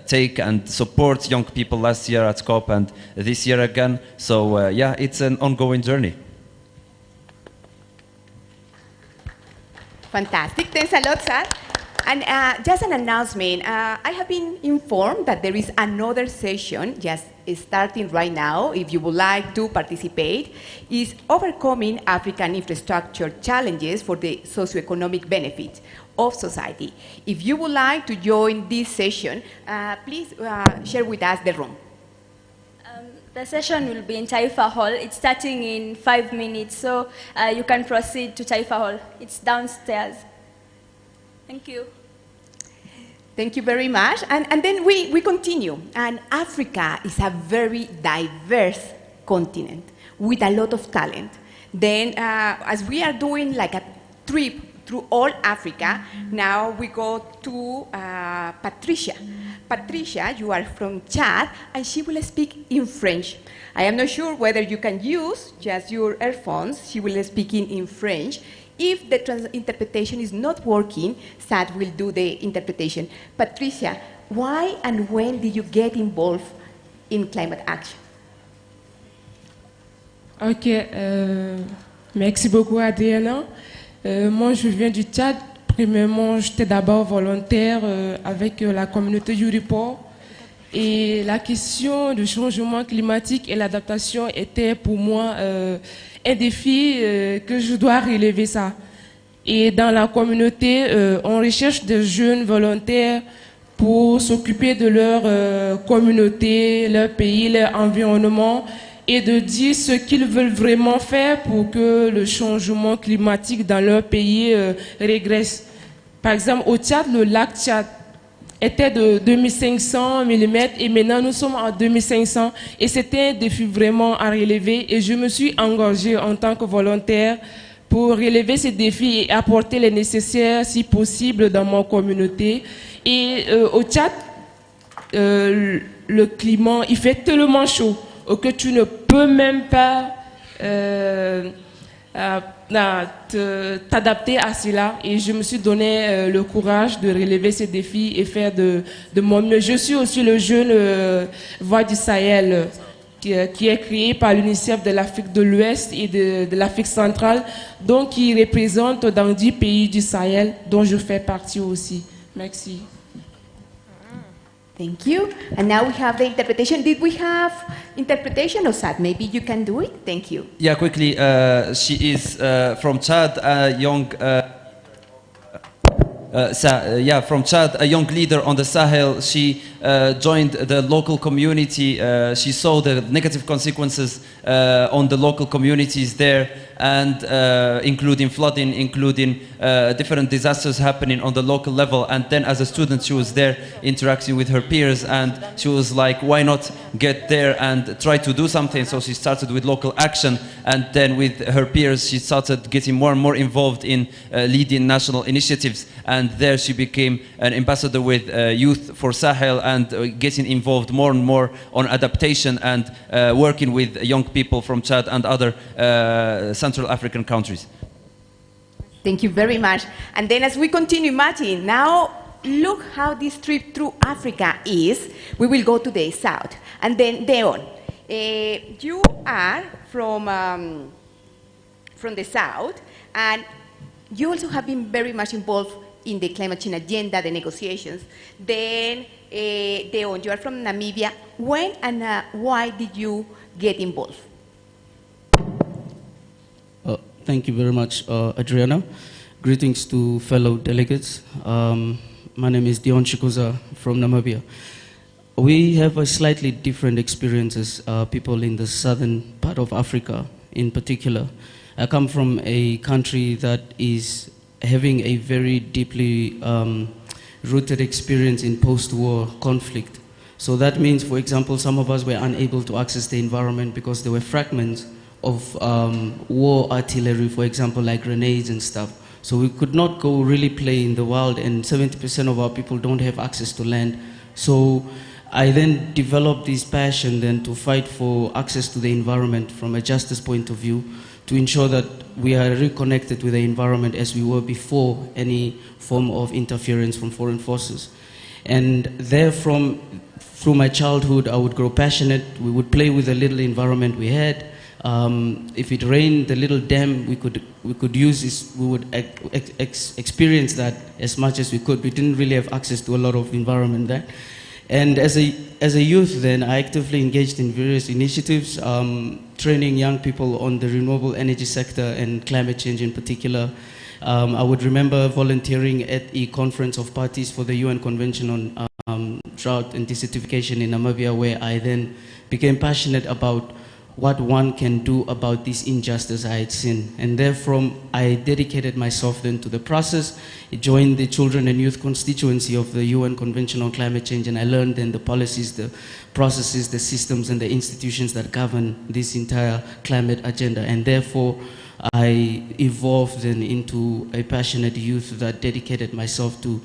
take and support young people last year at COP and this year again. So yeah, it's an ongoing journey. Fantastic. Thanks a lot, Sad. And just an announcement, I have been informed that there is another session just starting right now, if you would like to participate, is overcoming African infrastructure challenges for the socioeconomic benefit of society. If you would like to join this session, please share with us the room. The session will be in Taifa Hall. It's starting in 5 minutes, so you can proceed to Taifa Hall. It's downstairs. Thank you. Thank you very much. And then we continue. And Africa is a very diverse continent with a lot of talent. Then as we are doing like a trip through all Africa, now we go to Patricia. Patricia, you are from Chad, and she will speak in French. I am not sure whether you can use just your earphones. She will speak in French. If the interpretation is not working, Sad will do the interpretation. Patricia, why and when did you get involved in climate action? Ok, merci beaucoup Adriana. Moi je viens du Tchad. Premièrement, j'étais d'abord volontaire avec la communauté Yuripo. Et la question du changement climatique et l'adaptation était pour moi un défi que je dois relever ça. Et dans la communauté, on recherche des jeunes volontaires pour s'occuper de leur communauté, leur pays, leur environnement et de dire ce qu'ils veulent vraiment faire pour que le changement climatique dans leur pays régresse. Par exemple, au Tchad, le lac Tchad était de 2500 mm et maintenant nous sommes en 2500 et c'était un défi vraiment à relever et je me suis engagée en tant que volontaire pour relever ces défis et apporter les nécessaires si possible dans ma communauté. Et au Tchad, le climat, il fait tellement chaud que tu ne peux même pas t'adapter à cela et je me suis donné le courage de relever ces défis et faire de mon mieux. Je suis aussi le jeune Voix du Sahel qui est créé par l'UNICEF de l'Afrique de l'Ouest et de l'Afrique centrale, donc qui représente dans 10 pays du Sahel dont je fais partie aussi. Merci. Thank you. And now we have the interpretation. Did we have interpretation of Sad? Maybe you can do it. Thank you. Yeah, quickly. She is from Chad, a young. From Chad, a young leader on the Sahel. She joined the local community. She saw the negative consequences on the local communities there, and including flooding, including different disasters happening on the local level. And then as a student, she was there interacting with her peers, and she was like, why not get there and try to do something? So she started with local action, and then with her peers, she started getting more and more involved in leading national initiatives. And there she became an ambassador with Youth for Sahel and getting involved more and more on adaptation and working with young people from Chad and other Central African countries. Thank you very much. And then as we continue, Martin, now look how this trip through Africa is. We will go to the south. And then Deon, you are from the south, and you also have been very much involved in the climate change agenda, the negotiations. Then, Deon, you are from Namibia. When and why did you get involved? Thank you very much, Adriana. Greetings to fellow delegates. My name is Dion Chikuza from Namibia. We have a slightly different experiences, people in the southern part of Africa in particular. I come from a country that is having a very deeply rooted experience in post-war conflict. So that means, for example, some of us were unable to access the environment because there were fragments of war artillery, for example, like grenades and stuff. So we could not go really play in the wild, and 70% of our people don't have access to land. So I then developed this passion then to fight for access to the environment from a justice point of view, to ensure that we are reconnected with the environment as we were before any form of interference from foreign forces. And therefrom, through my childhood, I would grow passionate. We would play with the little environment we had. If it rained, the little dam we could use is we would experience that as much as we could. We didn't really have access to a lot of environment there. And as a youth then, I actively engaged in various initiatives, training young people on the renewable energy sector and climate change in particular. I would remember volunteering at a conference of parties for the UN Convention on Drought and Desertification in Namibia, where I then became passionate about what one can do about this injustice I had seen. And therefrom, I dedicated myself then to the process. I joined the Children and Youth Constituency of the UN Convention on Climate Change, and I learned then the policies, the processes, the systems, and the institutions that govern this entire climate agenda. And therefore, I evolved then into a passionate youth that dedicated myself to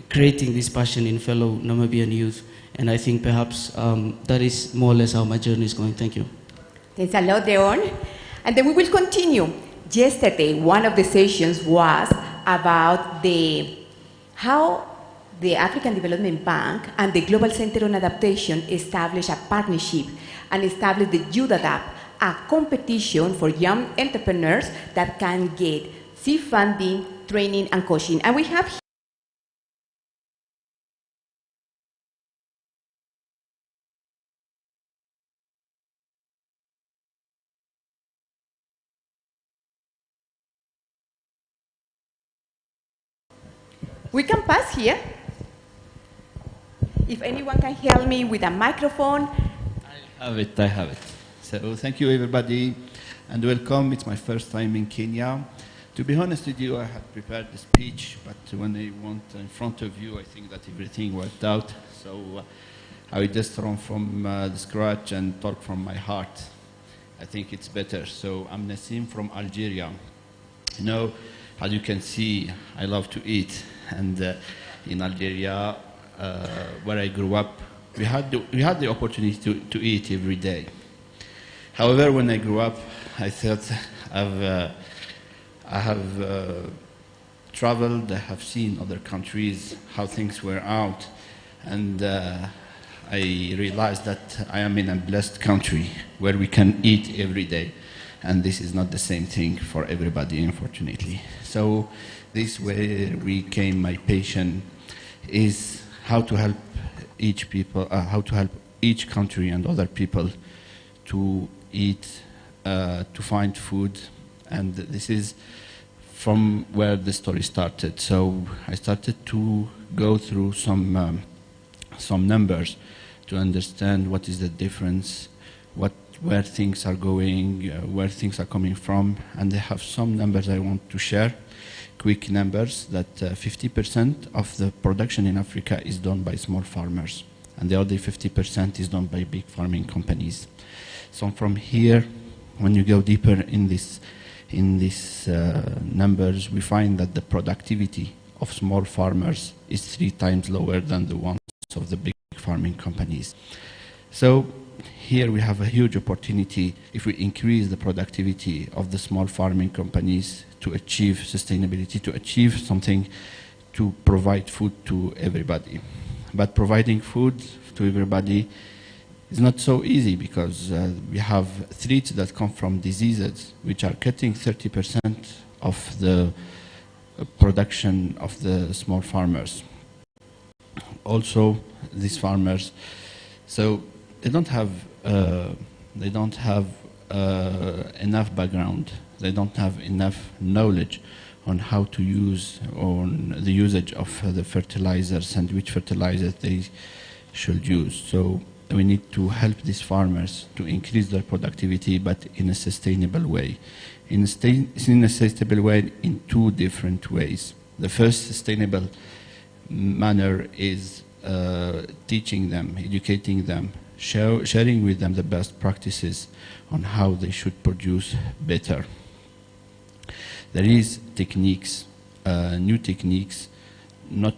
creating this passion in fellow Namibian youth. And I think perhaps that is more or less how my journey is going. Thank you. Thanks a lot, Deon. And then we will continue. Yesterday, one of the sessions was about how the African Development Bank and the Global Center on Adaptation established a partnership and established the Youth Adapt, a competition for young entrepreneurs that can get seed funding, training, and coaching. And we have we can pass here. If anyone can help me with a microphone. I have it. So thank you everybody and welcome. It's my first time in Kenya. To be honest with you, I had prepared the speech, but when I went in front of you, I think that everything worked out. So I will just run from the scratch and talk from my heart. I think it's better. So I'm Nassim from Algeria. You know, as you can see, I love to eat. And in Algeria, where I grew up, we had the opportunity to eat every day. However, when I grew up, I thought I have traveled, I have seen other countries, how things were out, and I realized that I am in a blessed country where we can eat every day. And this is not the same thing for everybody, unfortunately. So this way we came, my passion is how to help each people, how to help each country and other people to eat, to find food. And this is from where the story started. So I started to go through some numbers to understand what is the difference, where things are going, where things are coming from. And I have some numbers I want to share, quick numbers, that 50% of the production in Africa is done by small farmers, and the other 50% is done by big farming companies. So from here, when you go deeper in these numbers, we find that the productivity of small farmers is 3 times lower than the ones of the big farming companies. So here we have a huge opportunity if we increase the productivity of the small farming companies to achieve sustainability, to achieve something, to provide food to everybody. But providing food to everybody is not so easy, because we have threats that come from diseases which are cutting 30% of the production of the small farmers. Also, these farmers, so they don't have enough background. They don't have enough knowledge on how to use, on the usage of the fertilizers and which fertilizers they should use. So we need to help these farmers to increase their productivity, but in a sustainable way. In a sustainable way in 2 different ways. The first sustainable manner is teaching them, educating them, sharing with them the best practices on how they should produce better. There is techniques, new techniques. Not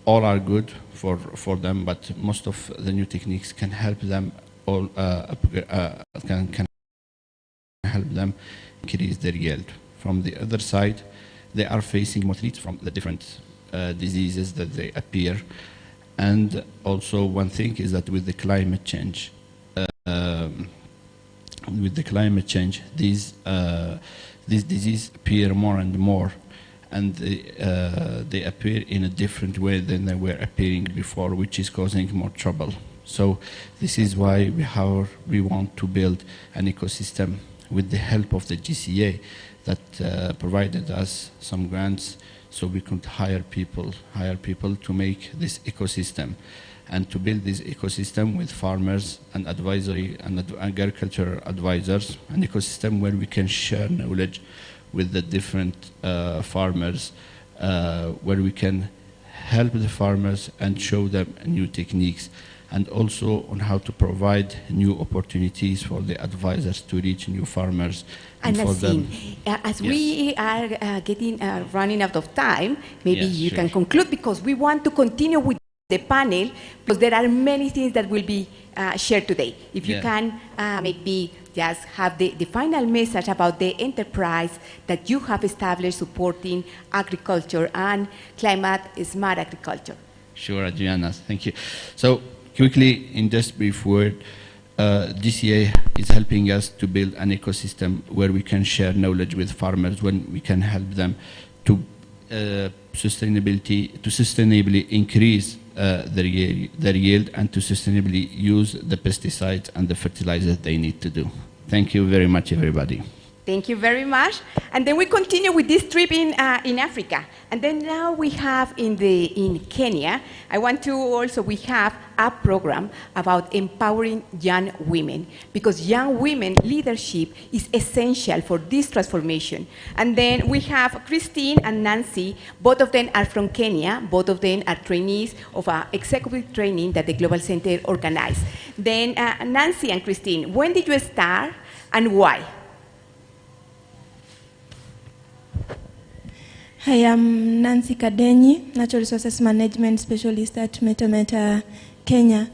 all are good for them, but most of the new techniques can help them can help them increase their yield. From the other side, they are facing more threats from the different diseases that they appear. And also one thing is that with the climate change, with the climate change, these diseases appear more and more, and they appear in a different way than they were appearing before, which is causing more trouble. So this is why we want to build an ecosystem with the help of the GCA that provided us some grants so we could hire people to make this ecosystem and to build this ecosystem with farmers and advisory and agricultural advisors, an ecosystem where we can share knowledge with the different farmers, where we can help the farmers and show them new techniques, and also on how to provide new opportunities for the advisors to reach new farmers. And for them. As we are running out of time, maybe you can conclude, because we want to continue with the panel, because there are many things that will be shared today. If you can maybe just have the final message about the enterprise that you have established supporting agriculture and climate-smart agriculture. Sure, Adriana, thank you. So quickly, in just brief word, GCA is helping us to build an ecosystem where we can share knowledge with farmers, when we can help them to sustainably increase their yield and to sustainably use the pesticides and the fertilizers they need to do. Thank you very much, everybody. Thank you very much. And then we continue with this trip in Africa. And then now we have in Kenya, we have a program about empowering young women, because young women leadership is essential for this transformation. And then we have Christine and Nancy, both of them are from Kenya, both of them are trainees of executive training that the Global Center organized. Then Nancy and Christine, when did you start and why? I am Nancy Kadenyi, Natural Resources Management Specialist at Metameta, Kenya.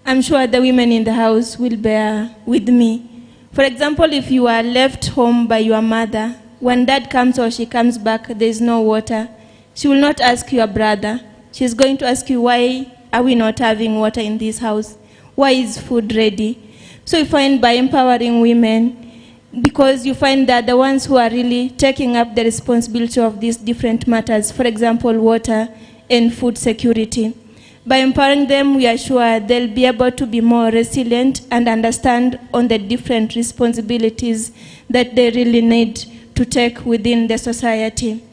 I'm sure the women in the house will bear with me. For example, if you are left home by your mother, when dad comes or she comes back, there is no water, she will not ask your brother. She's going to ask you, why are we not having water in this house? Why is food ready? So you find by empowering women, because you find that the ones who are really taking up the responsibility of these different matters, for example, water and food security, by empowering them, we are sure they'll be able to be more resilient and understand on the different responsibilities that they really need to take within the society.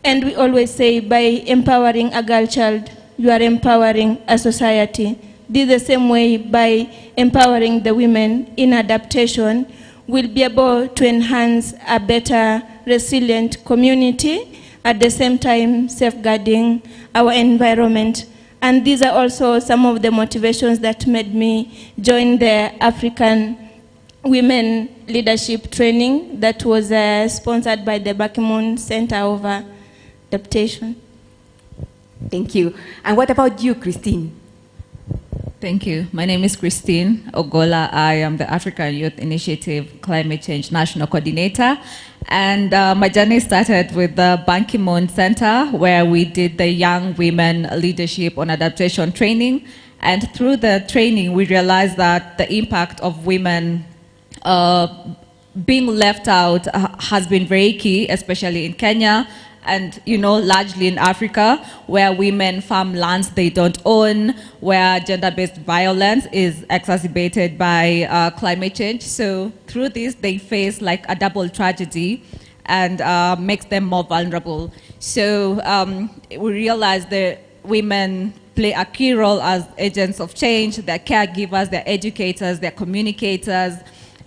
And we always say, by empowering a girl child, you are empowering a society. This the same way, by empowering the women in adaptation, we'll be able to enhance a better, resilient community, at the same time safeguarding our environment. And these are also some of the motivations that made me join the African Women Leadership Training that was sponsored by the Bakimon Center of Adaptation. Thank you. And what about you, Christine? Thank you. My name is Christine Ogola. I am the African Youth Initiative Climate Change National Coordinator. And my journey started with the Ban Ki-moon Center, where we did the Young Women Leadership on Adaptation training. And through the training, we realized that the impact of women being left out has been very key, especially in Kenya, and largely in Africa, where women farm lands they don't own, where gender-based violence is exacerbated by climate change. So through this, they face like a double tragedy and makes them more vulnerable. So we realize that women play a key role as agents of change. They're caregivers, they're educators, they're communicators,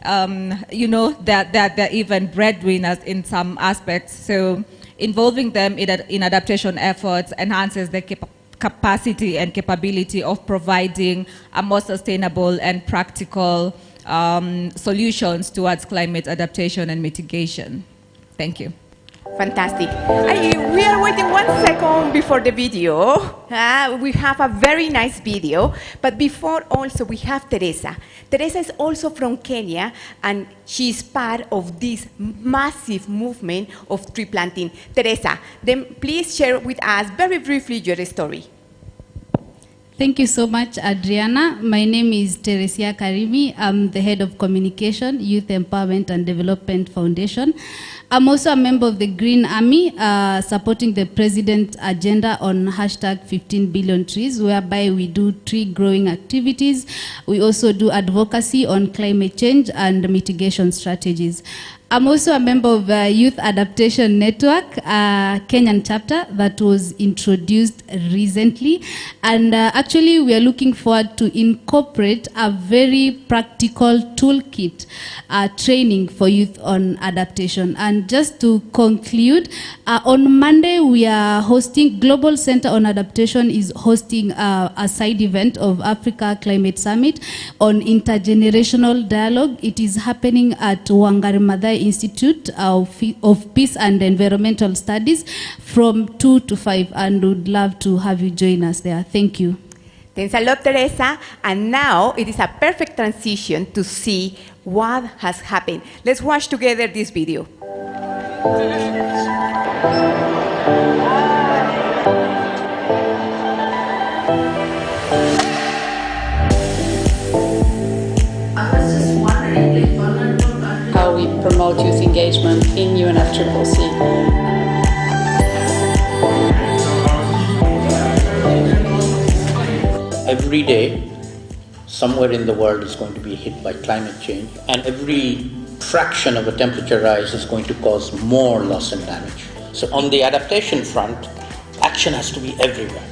they're even breadwinners in some aspects. So involving them in adaptation efforts enhances their capacity and capability of providing a more sustainable and practical solutions towards climate adaptation and mitigation. Thank you. Fantastic. We are waiting 1 second before the video. We have a very nice video, but before also we have Teresa. Teresa is also from Kenya, and she is part of this massive movement of tree planting. Teresa, then please share with us very briefly your story. Thank you so much, Adriana. My name is Teresia Karimi. I'm the head of communication, Youth Empowerment and Development Foundation. I'm also a member of the Green Army, supporting the President's agenda on hashtag 15 billion trees, whereby we do tree growing activities. We also do advocacy on climate change and mitigation strategies. I'm also a member of the Youth Adaptation Network, Kenyan chapter that was introduced recently. And actually, we are looking forward to incorporate a very practical toolkit training for youth on adaptation. And just to conclude, on Monday, we are hosting, Global Center on Adaptation is hosting a side event of Africa Climate Summit on intergenerational dialogue. It is happening at Wangari Maathai Institute of Peace and Environmental Studies from 2 to 5, and would love to have you join us there. Thank you. Thanks a lot, Teresa. And now it is a perfect transition to see what has happened. Let's watch together this video. How we promote youth engagement in UNFCCC. Every day, somewhere in the world is going to be hit by climate change, and every fraction of a temperature rise is going to cause more loss and damage. So on the adaptation front, action has to be everywhere.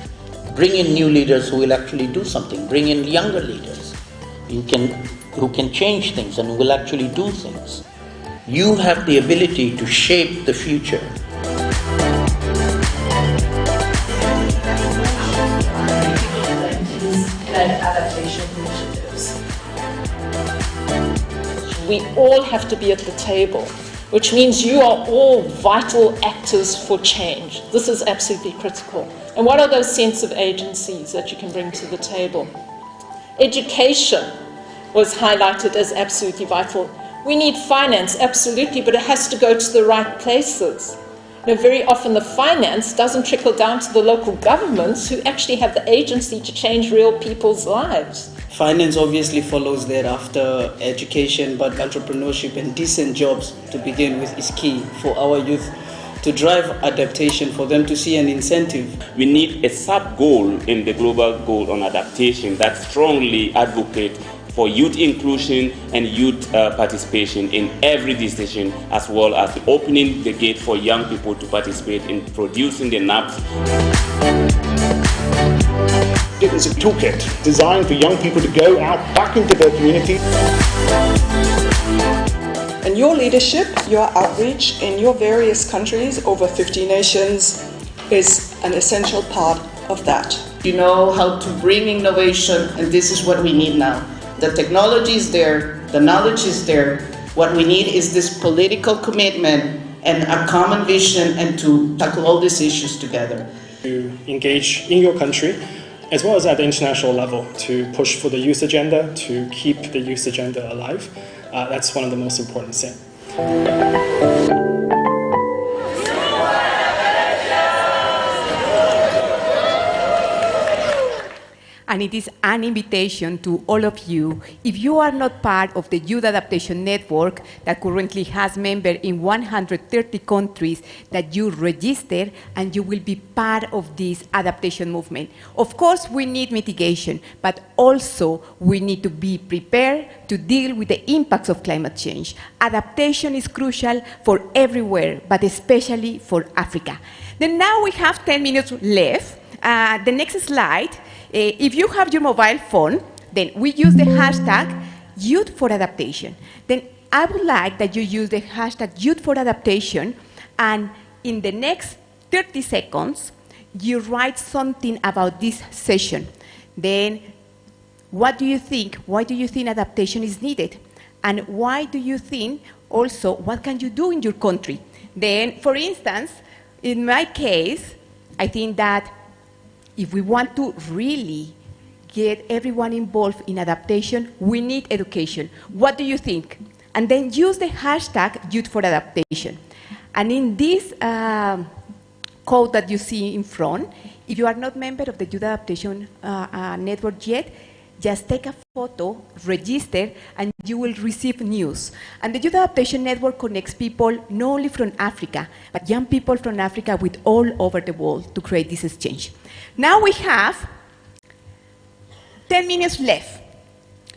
Bring in new leaders who will actually do something. Bring in younger leaders who can change things and will actually do things. You have the ability to shape the future. Adaptation initiatives. We all have to be at the table, which means you are all vital actors for change. This is absolutely critical. And what are those sense of agencies that you can bring to the table? Education was highlighted as absolutely vital. We need finance, absolutely, but it has to go to the right places. You know, very often the finance doesn't trickle down to the local governments who actually have the agency to change real people's lives. Finance obviously follows thereafter education, but entrepreneurship and decent jobs to begin with is key for our youth to drive adaptation, for them to see an incentive. We need a sub-goal in the global goal on adaptation that strongly advocates for youth inclusion and youth participation in every decision, as well as opening the gate for young people to participate in producing the NAPs. It is a toolkit designed for young people to go out back into their community. And your leadership, your outreach in your various countries, over 50 nations, is an essential part of that. You know how to bring innovation, and this is what we need now. The technology is there, the knowledge is there. What we need is this political commitment and a common vision, and to tackle all these issues together. To engage in your country, as well as at the international level, to push for the youth agenda, to keep the youth agenda alive. That's one of the most important things. And it is an invitation to all of you, if you are not part of the Youth Adaptation Network that currently has members in 130 countries, that you register and you will be part of this adaptation movement. Of course, we need mitigation, but also we need to be prepared to deal with the impacts of climate change. Adaptation is crucial for everywhere, but especially for Africa. Then now we have 10 minutes left. The next slide. If you have your mobile phone, then we use the hashtag Youth for Adaptation. Then I would like that you use the hashtag Youth for Adaptation, and in the next 30 seconds, you write something about this session. Then, what do you think? Why do you think adaptation is needed? And why do you think also, what can you do in your country? Then, for instance, in my case, I think that if we want to really get everyone involved in adaptation, we need education. What do you think? And then use the hashtag Youth for Adaptation. And in this code that you see in front, if you are not member of the Youth Adaptation Network yet, just take a photo, register, and you will receive news. And the Youth Adaptation Network connects people not only from Africa, but young people from Africa with all over the world to create this exchange. Now we have 10 minutes left.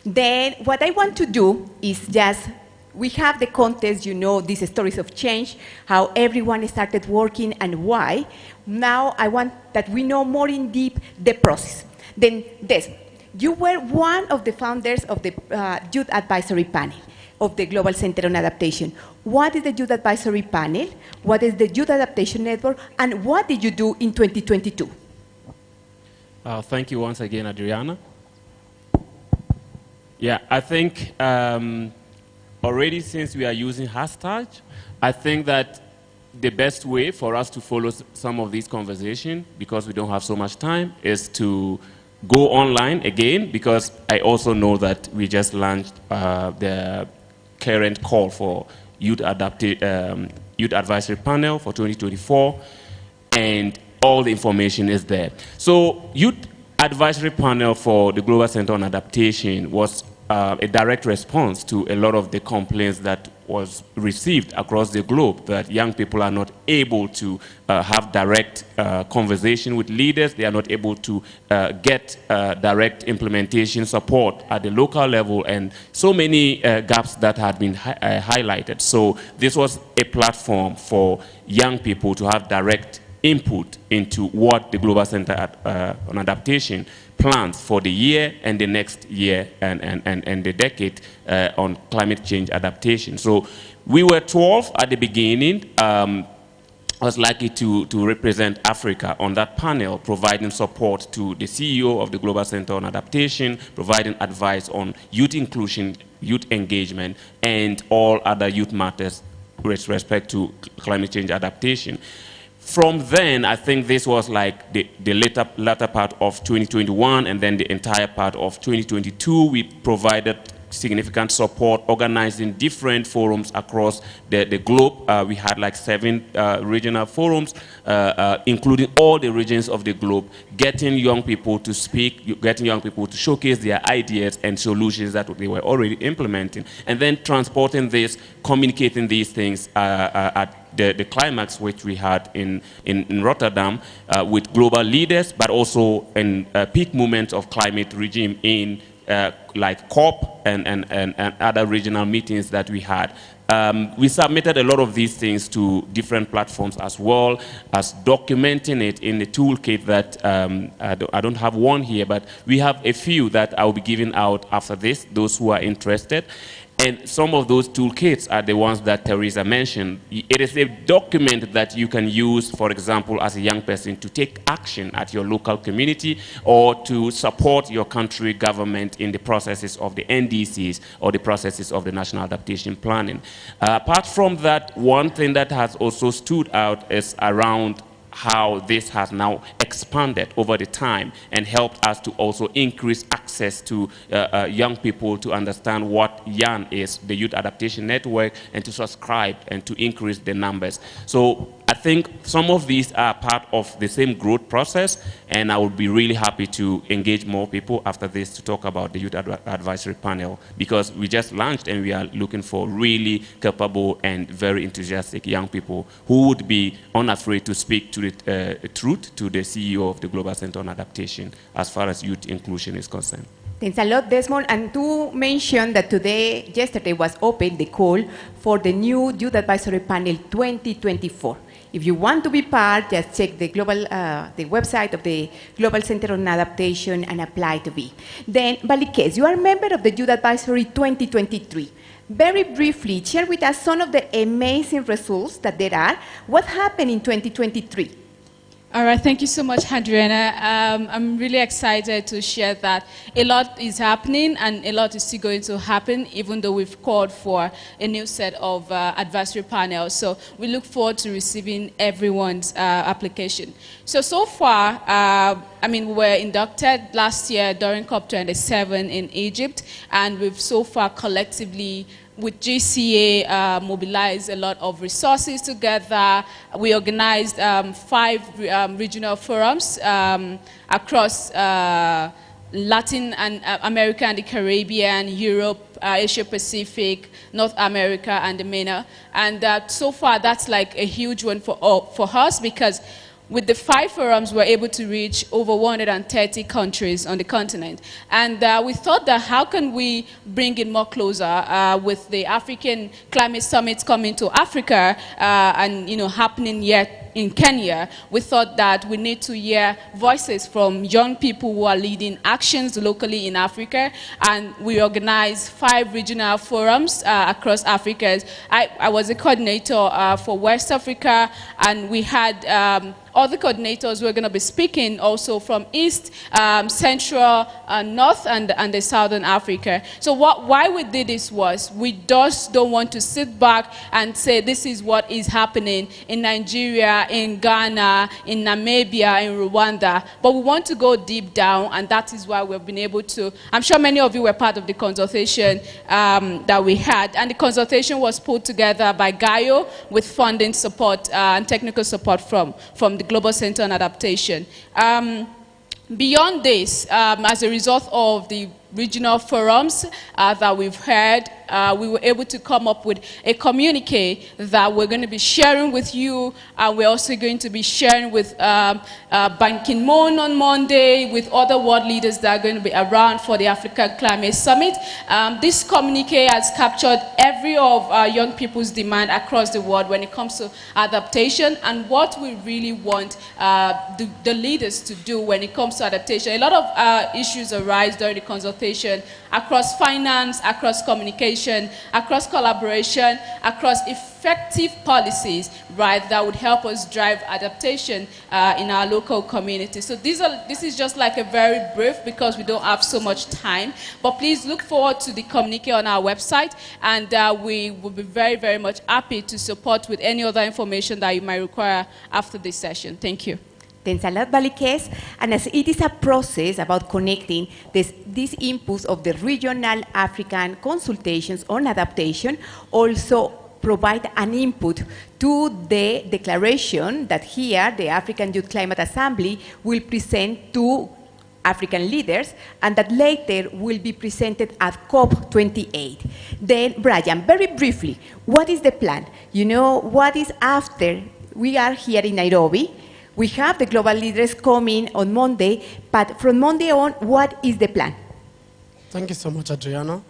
Then what I want to do is just, we have the contest, you know, these stories of change, how everyone started working and why. Now I want that we know more in deep the process. Then this. You were one of the founders of the Youth Advisory Panel of the Global Center on Adaptation. What is the Youth Advisory Panel? What is the Youth Adaptation Network? And what did you do in 2022? Thank you once again, Adriana. Yeah, I think already since we are using hashtag, I think that the best way for us to follow some of these conversations, because we don't have so much time, is to go online again, because I also know that we just launched the current call for Youth Advisory Panel for 2024, and all the information is there. So Youth Advisory Panel for the Global Center on Adaptation was a direct response to a lot of the complaints that was received across the globe, that young people are not able to have direct conversation with leaders. They are not able to get direct implementation support at the local level, and so many gaps that had been highlighted. So this was a platform for young people to have direct input into what the Global Center on Adaptation plans for the year and the next year and the decade on climate change adaptation. So we were 12 at the beginning. I was lucky to represent Africa on that panel, providing support to the CEO of the Global Center on Adaptation, providing advice on youth inclusion, youth engagement, and all other youth matters with respect to climate change adaptation. From then, I think this was like the latter part of 2021, and then the entire part of 2022, we provided significant support, organizing different forums across the globe. We had like 7 regional forums, including all the regions of the globe, getting young people to speak, getting young people to showcase their ideas and solutions that they were already implementing, and then transporting this, communicating these things at the climax which we had in Rotterdam with global leaders, but also in peak moments of climate regime in like COP and other regional meetings that we had. We submitted a lot of these things to different platforms as well as documenting it in the toolkit that I don't have one here, but we have a few that I'll be giving out after this, those who are interested. And some of those toolkits are the ones that Teresa mentioned. It is a document that you can use, for example, as a young person to take action at your local community or to support your country government in the processes of the NDCs or the processes of the National Adaptation Planning. Apart from that, one thing that has also stood out is around how this has now expanded over the time and helped us to also increase access to young people to understand what YAN is, the Youth Adaptation Network, and to subscribe and to increase the numbers. So I think some of these are part of the same growth process, and I would be really happy to engage more people after this to talk about the Youth Advisory Panel, because we just launched and we are looking for really capable and very enthusiastic young people who would be unafraid to speak to the truth to the CEO of the Global Center on Adaptation as far as youth inclusion is concerned. Thanks a lot, Desmond. And to mention that yesterday was open the call for the new Youth Advisory Panel 2024. If you want to be part, just check the the website of the Global Center on Adaptation and apply to be. Then, Balikes, you are a member of the Youth Advisory 2023. Very briefly, share with us some of the amazing results that there are. What happened in 2023? All right, thank you so much, Adriana. I'm really excited to share that a lot is happening and a lot is still going to happen, even though we've called for a new set of advisory panels. So we look forward to receiving everyone's application. So far, we were inducted last year during COP27 in Egypt, and we've so far collectively with GCA mobilized a lot of resources together. We organized 5 regional forums across Latin and America and the Caribbean, Europe, Asia Pacific, North America, and the MENA. And so far, that's like a huge one for us, because with the 5 forums, we're able to reach over 130 countries on the continent. And we thought that how can we bring it more closer with the African Climate Summit coming to Africa and happening yet in Kenya. We thought that we need to hear voices from young people who are leading actions locally in Africa, and we organized 5 regional forums across Africa. I was a coordinator for West Africa, and we had other coordinators who are going to be speaking also from East, Central, North, and the Southern Africa. So why we did this was we just don't want to sit back and say this is what is happening in Nigeria, in Ghana, in Namibia, in Rwanda, but we want to go deep down, and that is why we've been able to. I'm sure many of you were part of the consultation that we had, and the consultation was put together by GAIO with funding support and technical support from the Global Center on Adaptation. Beyond this, as a result of the regional forums that we've had, we were able to come up with a communique that we're going to be sharing with you, and we're also going to be sharing with Ban Ki-moon on Monday, with other world leaders that are going to be around for the Africa Climate Summit. This communique has captured every of our young people's demand across the world when it comes to adaptation, and what we really want the leaders to do when it comes to adaptation. A lot of issues arise during the consultation across finance, across communication, across collaboration, across effective policies, right, that would help us drive adaptation in our local community. So this is just like a very brief, because we don't have so much time, but please look forward to the communique on our website, and we will be very, very much happy to support with any other information that you might require after this session. Thank you. Thanks a lot, Balikes. And as it is a process about connecting these inputs of the regional African consultations on adaptation, also provide an input to the declaration that here the African Youth Climate Assembly will present to African leaders, and that later will be presented at COP28. Then, Brian, very briefly, what is the plan? What is after? We are here in Nairobi. We have the global leaders coming on Monday, but from Monday on, what is the plan? Thank you so much, Adriana.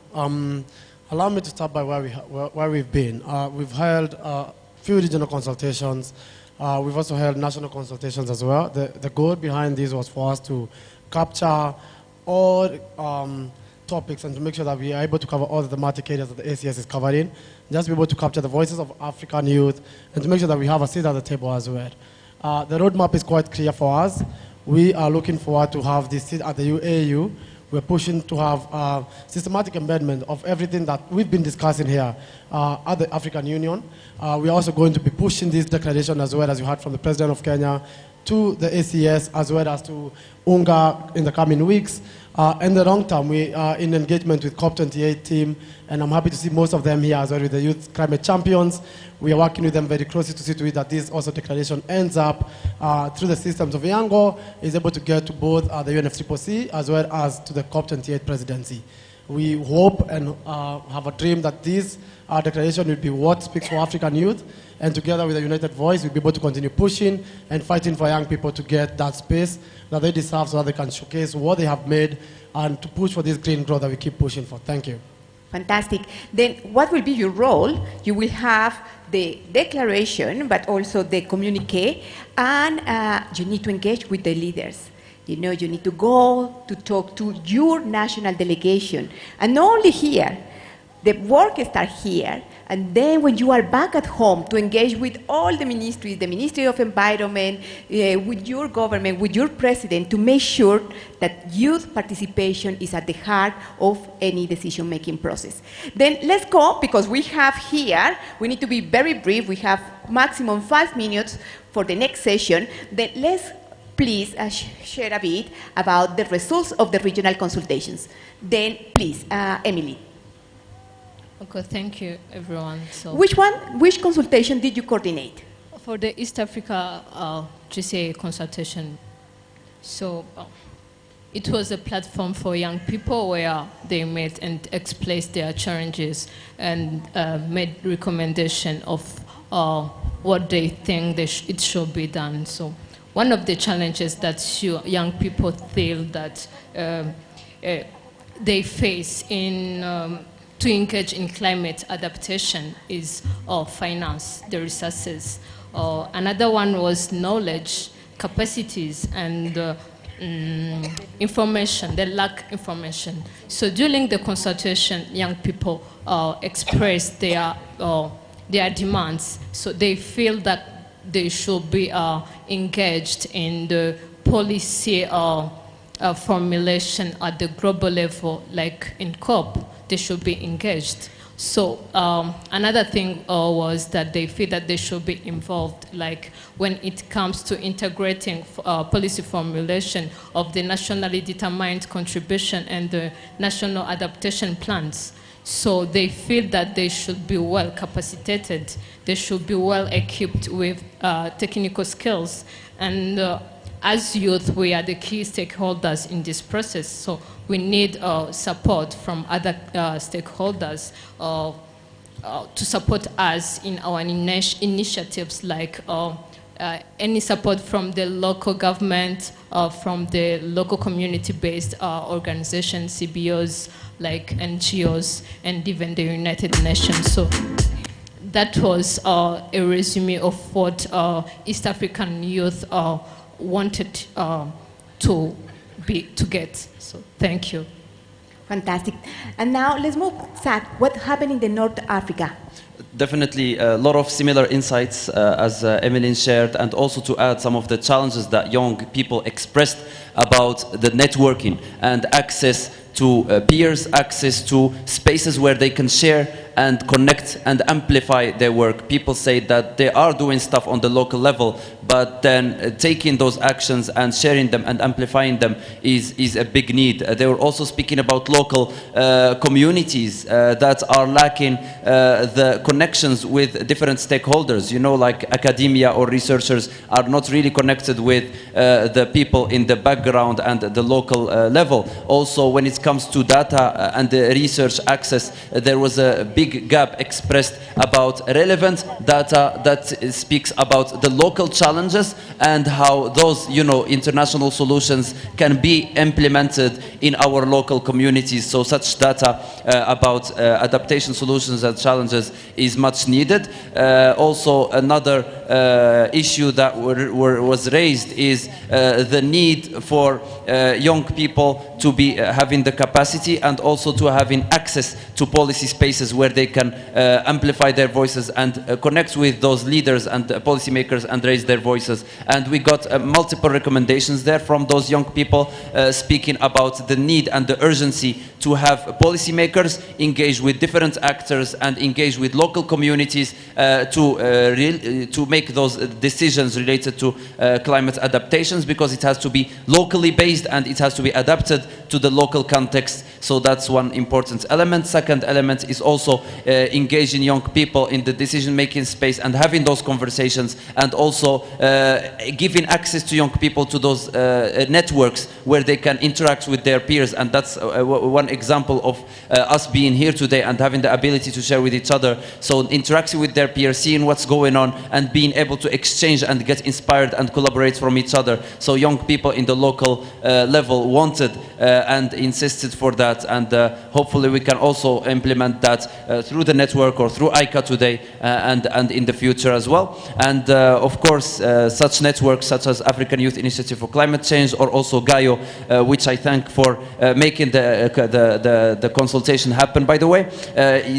Allow me to start by where we've been. We've held a few regional consultations. We've also held national consultations as well. The goal behind this was for us to capture all topics and to make sure that we are able to cover all the thematic areas that the ACS is covering, just be able to capture the voices of African youth, and to make sure that we have a seat at the table as well. The roadmap is quite clear for us. We are looking forward to have this seat at the UAU. We're pushing to have systematic embedment of everything that we've been discussing here at the African Union. We're also going to be pushing this declaration, as well as you heard from the President of Kenya, to the ACS, as well as to UNGA in the coming weeks. In the long term, we are in engagement with COP28 team, and I'm happy to see most of them here as well with the Youth Climate Champions. We are working with them very closely to see to it that this also declaration ends up through the systems of Yango, is able to get to both the UNFCCC as well as to the COP28 presidency. We hope and have a dream that this declaration will be what speaks for African youth, and together with a united voice, we'll be able to continue pushing and fighting for young people to get that space that they deserve, so that they can showcase what they have made and to push for this green growth that we keep pushing for. Thank you. Fantastic. Then what will be your role? You will have the declaration, but also the communique, and you need to engage with the leaders. You need to go to talk to your national delegation. And not only here, the work starts here, and then when you are back at home, to engage with all the ministries, the Ministry of Environment, with your government, with your president, to make sure that youth participation is at the heart of any decision-making process. Then let's go, because we have here, we need to be very brief, we have maximum 5 minutes for the next session. Then let's please share a bit about the results of the regional consultations. Then, please, Emily. Okay, thank you, everyone. So, Which consultation did you coordinate? for the East Africa GCA consultation, so it was a platform for young people where they met and expressed their challenges and made recommendation of what they think it should be done. So one of the challenges that young people feel that they face to engage in climate adaptation is finance, the resources. Another one was knowledge, capacities, and information. They lack information. So during the consultation, young people expressed their demands. So they feel that they should be engaged in the policy formulation at the global level, like in COP. They should be engaged. So another thing was that they feel that they should be involved, like when it comes to integrating policy formulation of the nationally determined contribution and the national adaptation plans. So they feel that they should be well capacitated, they should be well equipped with technical skills. And as youth, we are the key stakeholders in this process. So we need support from other stakeholders to support us in our initiatives, like any support from the local government, from the local community-based organizations, CBOs, like NGOs, and even the United Nations. So that was a resume of what East African youth wanted to get. So thank you. Fantastic. And now let's move, Sad. What happened in the North Africa? Definitely a lot of similar insights as Emmeline shared, and also to add some of the challenges that young people expressed about the networking and access to peers, access to spaces where they can share and connect and amplify their work. People say that they are doing stuff on the local level, but then taking those actions and sharing them and amplifying them is a big need. They were also speaking about local communities that are lacking the connections with different stakeholders. You know, like academia or researchers are not really connected with the people in the background and the local level. Also, when it comes to data and the research access, there was a big gap expressed about relevant data that speaks about the local challenges and how those, you know, international solutions can be implemented in our local communities. So such data about adaptation solutions and challenges is much needed. Also, another issue that was raised is the need for young people to be having the capacity and also to having access to policy spaces where they can amplify their voices and connect with those leaders and policymakers and raise their voices. And we got multiple recommendations there from those young people speaking about the need and the urgency to have policymakers engage with different actors and engage with local communities to make those decisions related to climate adaptations, because it has to be locally based and it has to be adapted to the local context. So that's one important element. Second element is also engaging young people in the decision-making space and having those conversations, and also giving access to young people to those networks where they can interact with their peers. And that's one example of us being here today and having the ability to share with each other. So interacting with their peers, seeing what's going on, and being able to exchange and get inspired and collaborate from each other. So young people in the local level wanted and insisted for that, and hopefully we can also implement that through the network or through AYCA today and in the future as well. And of course, such networks such as African Youth Initiative for Climate Change, or also GAIO, which I thank for making the consultation happen, by the way,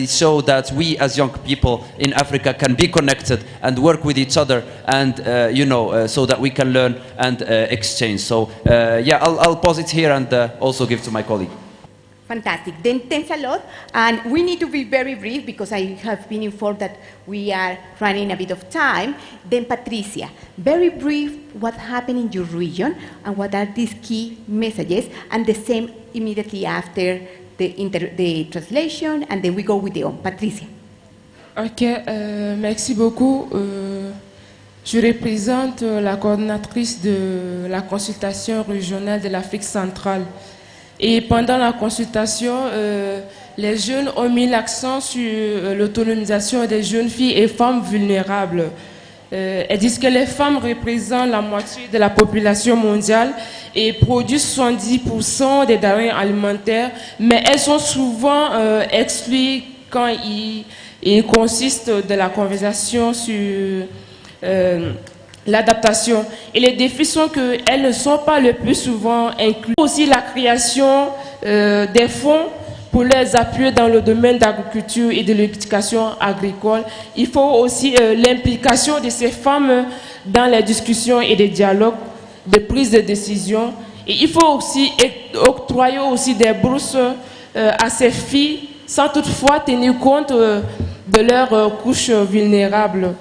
show that we as young people in Africa can be connected and work with each other, and so that we can learn and exchange. So yeah, I'll pause it here and also give to my colleague. Fantastic. Then thanks a lot. And we need to be very brief because I have been informed that we are running a bit of time. Then Patricia, very brief, what happened in your region and what are these key messages, and the same immediately after the translation, and then we go with the Patricia. Ok, merci beaucoup. Je représente la coordinatrice de la consultation régionale de l'Afrique centrale. Et pendant la consultation, les jeunes ont mis l'accent sur l'autonomisation des jeunes filles et femmes vulnérables. Elles disent que les femmes représentent la moitié de la population mondiale et produisent 70% des denrées alimentaires, mais elles sont souvent exclues quand il consiste de la conversation sur l'adaptation. Et les défis sont qu'elles ne sont pas le plus souvent incluses. Aussi la création des fonds pour les appuyer dans le domaine d'agriculture et de l'éducation agricole. Il faut aussi l'implication de ces femmes dans les discussions et les dialogues de prise de décision. Et il faut aussi octroyer aussi des bourses à ces filles sans toutefois tenir compte de leurs couches vulnérables.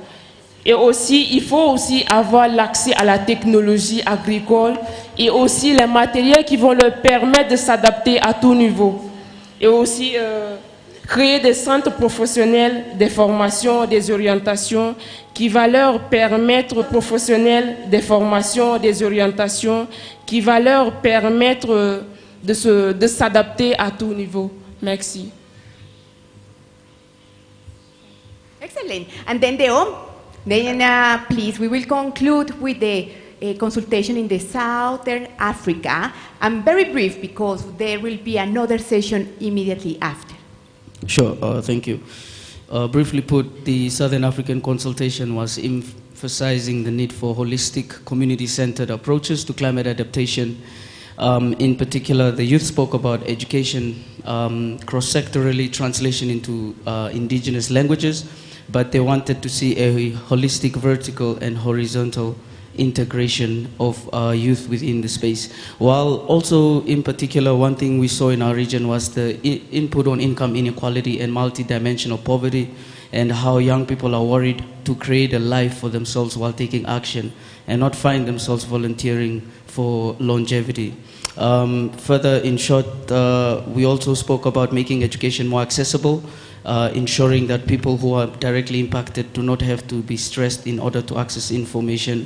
Et aussi, il faut aussi avoir l'accès à la technologie agricole et aussi les matériels qui vont leur permettre de s'adapter à tout niveau. Et aussi créer des centres professionnels, des formations, des orientations qui va leur permettre, professionnels, des formations, des orientations qui va leur permettre de s'adapter à tout niveau. Merci. Excellent. And then then please, we will conclude with the consultation in the Southern Africa. I'm very brief because there will be another session immediately after. Sure, thank you. Briefly put, the Southern African consultation was emphasizing the need for holistic, community-centered approaches to climate adaptation. In particular, the youth spoke about education cross-sectorally, translation into indigenous languages, but they wanted to see a holistic, vertical, and horizontal integration of youth within the space. While also, in particular, one thing we saw in our region was the input on income inequality and multidimensional poverty, and how young people are worried to create a life for themselves while taking action and not find themselves volunteering for longevity. Further, in short, we also spoke about making education more accessible, ensuring that people who are directly impacted do not have to be stressed in order to access information.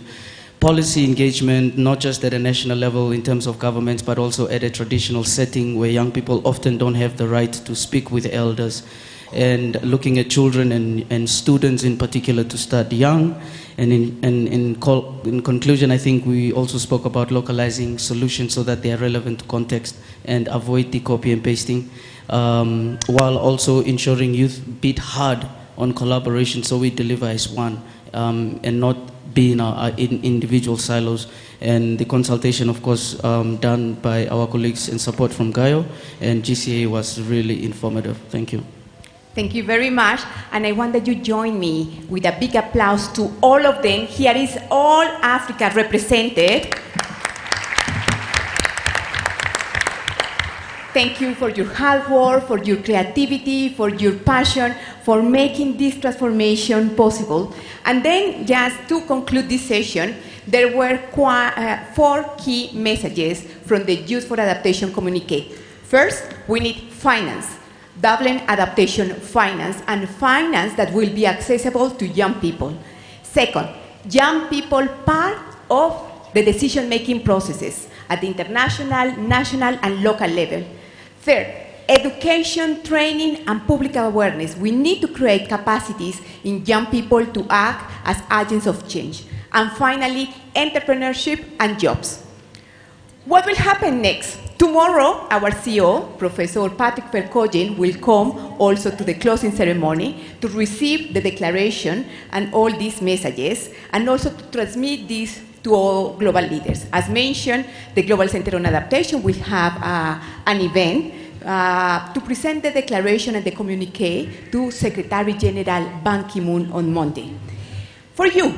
Policy engagement, not just at a national level in terms of governments, but also at a traditional setting where young people often don't have the right to speak with elders. And looking at children and students in particular to start young. And in conclusion, I think we also spoke about localizing solutions so that they are relevant to context and avoid the copy and pasting, while also ensuring youth bid hard on collaboration so we deliver as one and not be in individual silos. And the consultation, of course, done by our colleagues and support from GAIO and GCA was really informative. Thank you. Thank you very much, and I want that you join me with a big applause to all of them. Here is all Africa represented. Thank you for your hard work, for your creativity, for your passion, for making this transformation possible. And then, just to conclude this session, there were 4 key messages from the Youth for Adaptation communique. First, we need finance. Dublin adaptation finance, and finance that will be accessible to young people. Second, young people part of the decision-making processes at the international, national, and local level. Third, education, training, and public awareness. We need to create capacities in young people to act as agents of change. And finally, entrepreneurship and jobs. What will happen next? Tomorrow, our CEO, Professor Patrick Verkoyen, will come also to the closing ceremony to receive the declaration and all these messages, and also to transmit this to all global leaders. As mentioned, the Global Center on Adaptation will have an event to present the declaration and the communique to Secretary General Ban Ki-moon on Monday. For you,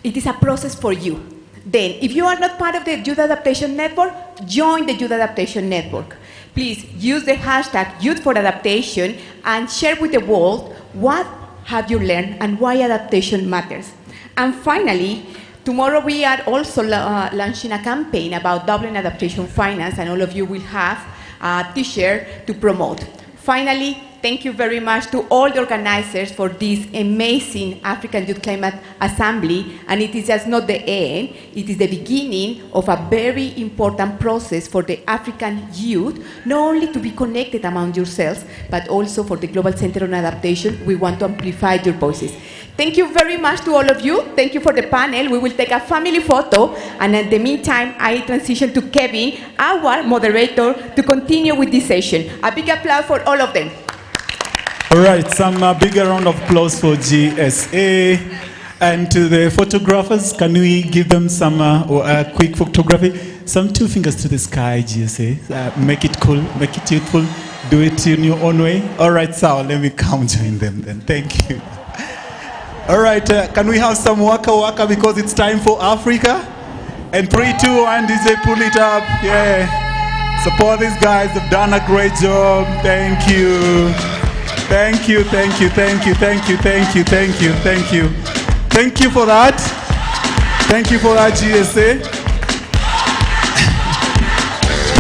it is a process for you. Then, if you are not part of the Youth Adaptation Network, join the Youth Adaptation Network. Please use the hashtag Youth for Adaptation and share with the world what have you learned and why adaptation matters. And finally, tomorrow we are also launching a campaign about Dublin Adaptation Finance, and all of you will have a t-shirt to promote. Finally, thank you very much to all the organizers for this amazing African Youth Climate Assembly, and it is just not the end, it is the beginning of a very important process for the African youth, not only to be connected among yourselves, but also for the Global Center on Adaptation. We want to amplify your voices. Thank you very much to all of you. Thank you for the panel. We will take a family photo, and in the meantime, I transition to Kevin, our moderator, to continue with this session. A big applause for all of them. All right, some bigger round of applause for GSA. And to the photographers, can we give them some quick photography? Some 2 fingers to the sky, GSA. Make it cool, make it youthful. Do it in your own way. All right, Sal, let me come join them then. Thank you. All right, can we have some waka waka because it's time for Africa? And 3, 2, 1, DJ, pull it up. Yeah. Support these guys, they've done a great job. Thank you. Thank you, thank you, thank you, thank you, thank you, thank you, thank you. Thank you for that. Thank you for that, GSA.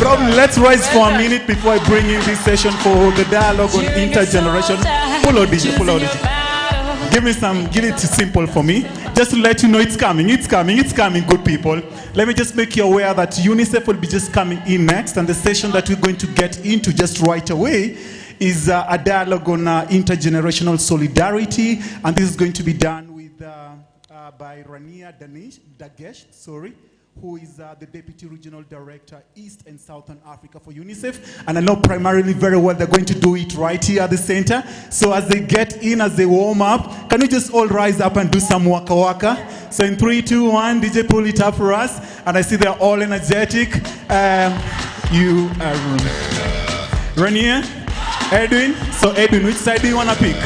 Probably let's rise for a minute before I bring in this session for the dialogue on intergenerational. Pull out DJ, pull out DJ. Give it simple for me. Just to let you know it's coming, it's coming, it's coming, good people. Let me just make you aware that UNICEF will be just coming in next, and the session that we're going to get into just right away is a dialogue on intergenerational solidarity, and this is going to be done with, by Rania Dagesh, who is the Deputy Regional Director, East and Southern Africa for UNICEF. And I know primarily very well they're going to do it right here at the center. So as they get in, as they warm up, can we just all rise up and do some waka waka? So in 3, 2, 1, DJ pull it up for us. And I see they're all energetic. Rania, Edwin. So Edwin, which side do you want to pick?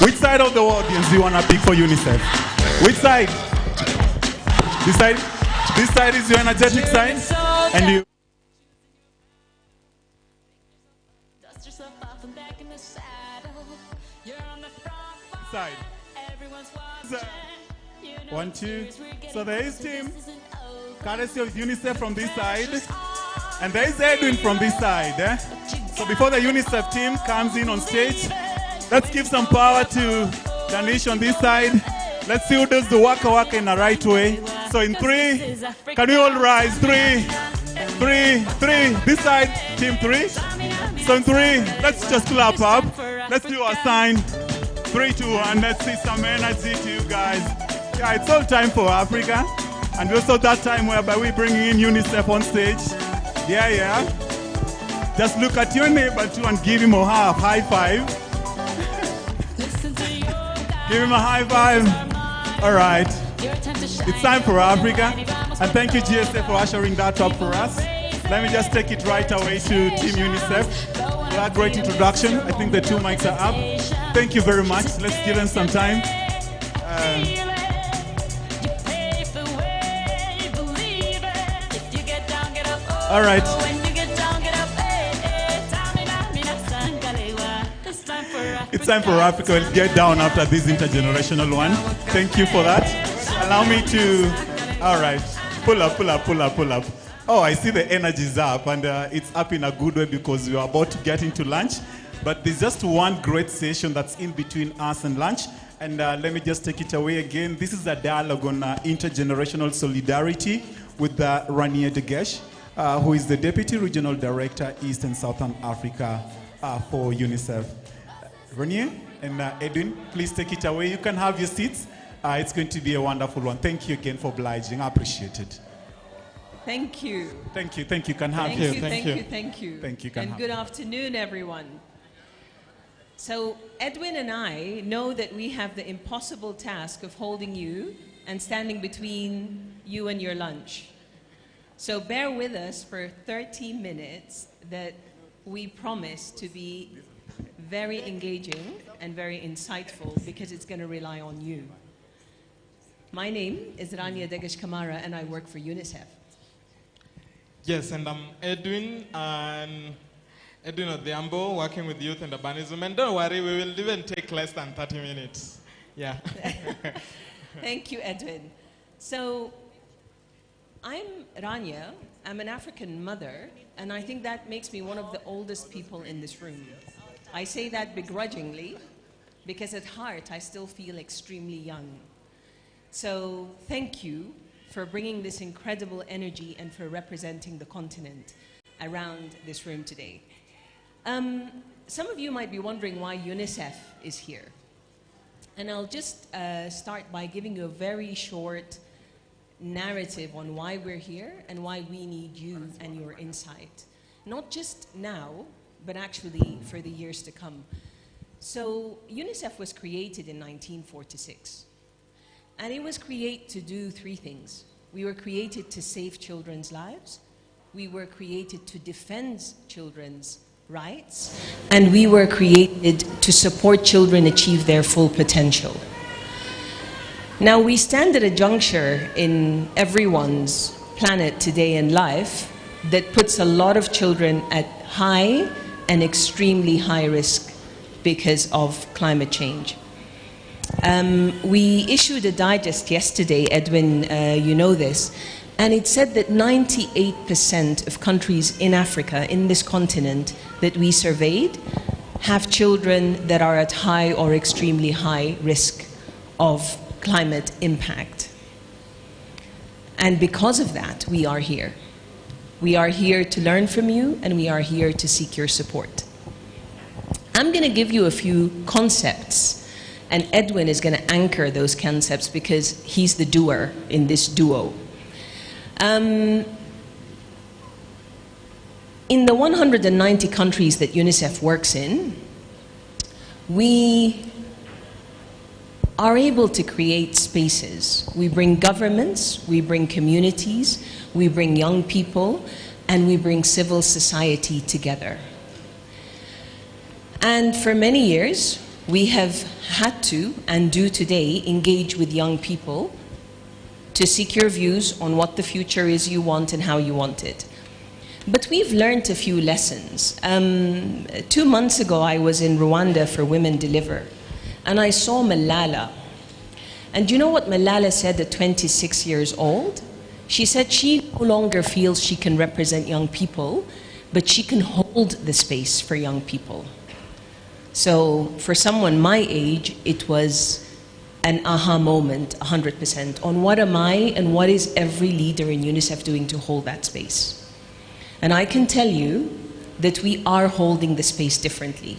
Which side of the audience do you want to pick for UNICEF? Which side? This side? This side is your energetic side, and you. Side. 1, 2. So there is team courtesy of UNICEF from this side, and there is Edwin from this side. So before the UNICEF team comes in on stage, let's give some power to Danish on this side. Let's see who does the waka waka in the right way. So in 3, can we all rise? 3, 3, 3. This side, team 3. So in 3, let's just clap up. Let's do our sign. 3, 2, 1. Let's see some energy to you guys. Yeah, it's all time for Africa. And also that time whereby we're bringing in UNICEF on stage. Yeah, yeah. Just look at your neighbor too and give him a high five. Give him a high five. All right, it's time for Africa, and thank you GSA for ushering that up for us. Let me just take it right away to Team UNICEF for that great introduction. I think the 2 mics are up. Thank you very much. Let's give them some time. All right. It's time for Africa. We'll get down after this intergenerational one. Thank you for that. Allow me to, all right, pull up, pull up, pull up, pull up. Oh, I see the energy is up, and it's up in a good way because we are about to get into lunch. But there's just one great session that's in between us and lunch. And let me just take it away again. This is a dialogue on intergenerational solidarity with Rania Dagesh, who is the Deputy Regional Director, East and Southern Africa for UNICEF. Rania and Edwin, please take it away. You can have your seats. It's going to be a wonderful one. Thank you again for obliging. I appreciate it. Thank you. Thank you. Thank you. Can have thank you. Thank you. Thank you. Thank you. And good afternoon, everyone. So Edwin and I know that we have the impossible task of holding you and standing between you and your lunch. So bear with us for 30 minutes that we promise to be very engaging and very insightful because it's going to rely on you. My name is Rania Dagesh Kamara and I work for UNICEF. Yes, and I'm Edwin, and Edwin Odhiambo, working with youth and urbanism. And don't worry, we will even take less than 30 minutes. Yeah. Thank you, Edwin. So, I'm Rania. I'm an African mother, and I think that makes me one of the oldest people in this room. I say that begrudgingly, because at heart, I still feel extremely young. So, thank you for bringing this incredible energy and for representing the continent around this room today. Some of you might be wondering why UNICEF is here. And I'll just start by giving you a very short narrative on why we're here and why we need you and your insight. Not just now, but actually for the years to come. So UNICEF was created in 1946. And it was created to do three things. We were created to save children's lives. We were created to defend children's rights, and we were created to support children achieve their full potential. Now, we stand at a juncture in everyone's planet today in life that puts a lot of children at high and extremely high risk because of climate change. We issued a digest yesterday, Edwin, you know this, and it said that 98% of countries in Africa, in this continent that we surveyed, have children that are at high or extremely high risk of climate impact. And because of that, we are here. We are here to learn from you, and we are here to seek your support. I'm going to give you a few concepts, and Edwin is going to anchor those concepts because he's the doer in this duo. In the 190 countries that UNICEF works in, we are able to create spaces. We bring governments, we bring communities, we bring young people, and we bring civil society together. And for many years, we have had to, and do today, engage with young people to seek your views on what the future is you want and how you want it. But we've learned a few lessons. 2 months ago, I was in Rwanda for Women Deliver, and I saw Malala. And do you know what Malala said at 26 years old? She said she no longer feels she can represent young people, but she can hold the space for young people. So for someone my age, it was an aha moment, 100%, on what am I and what is every leader in UNICEF doing to hold that space. And I can tell you that we are holding the space differently.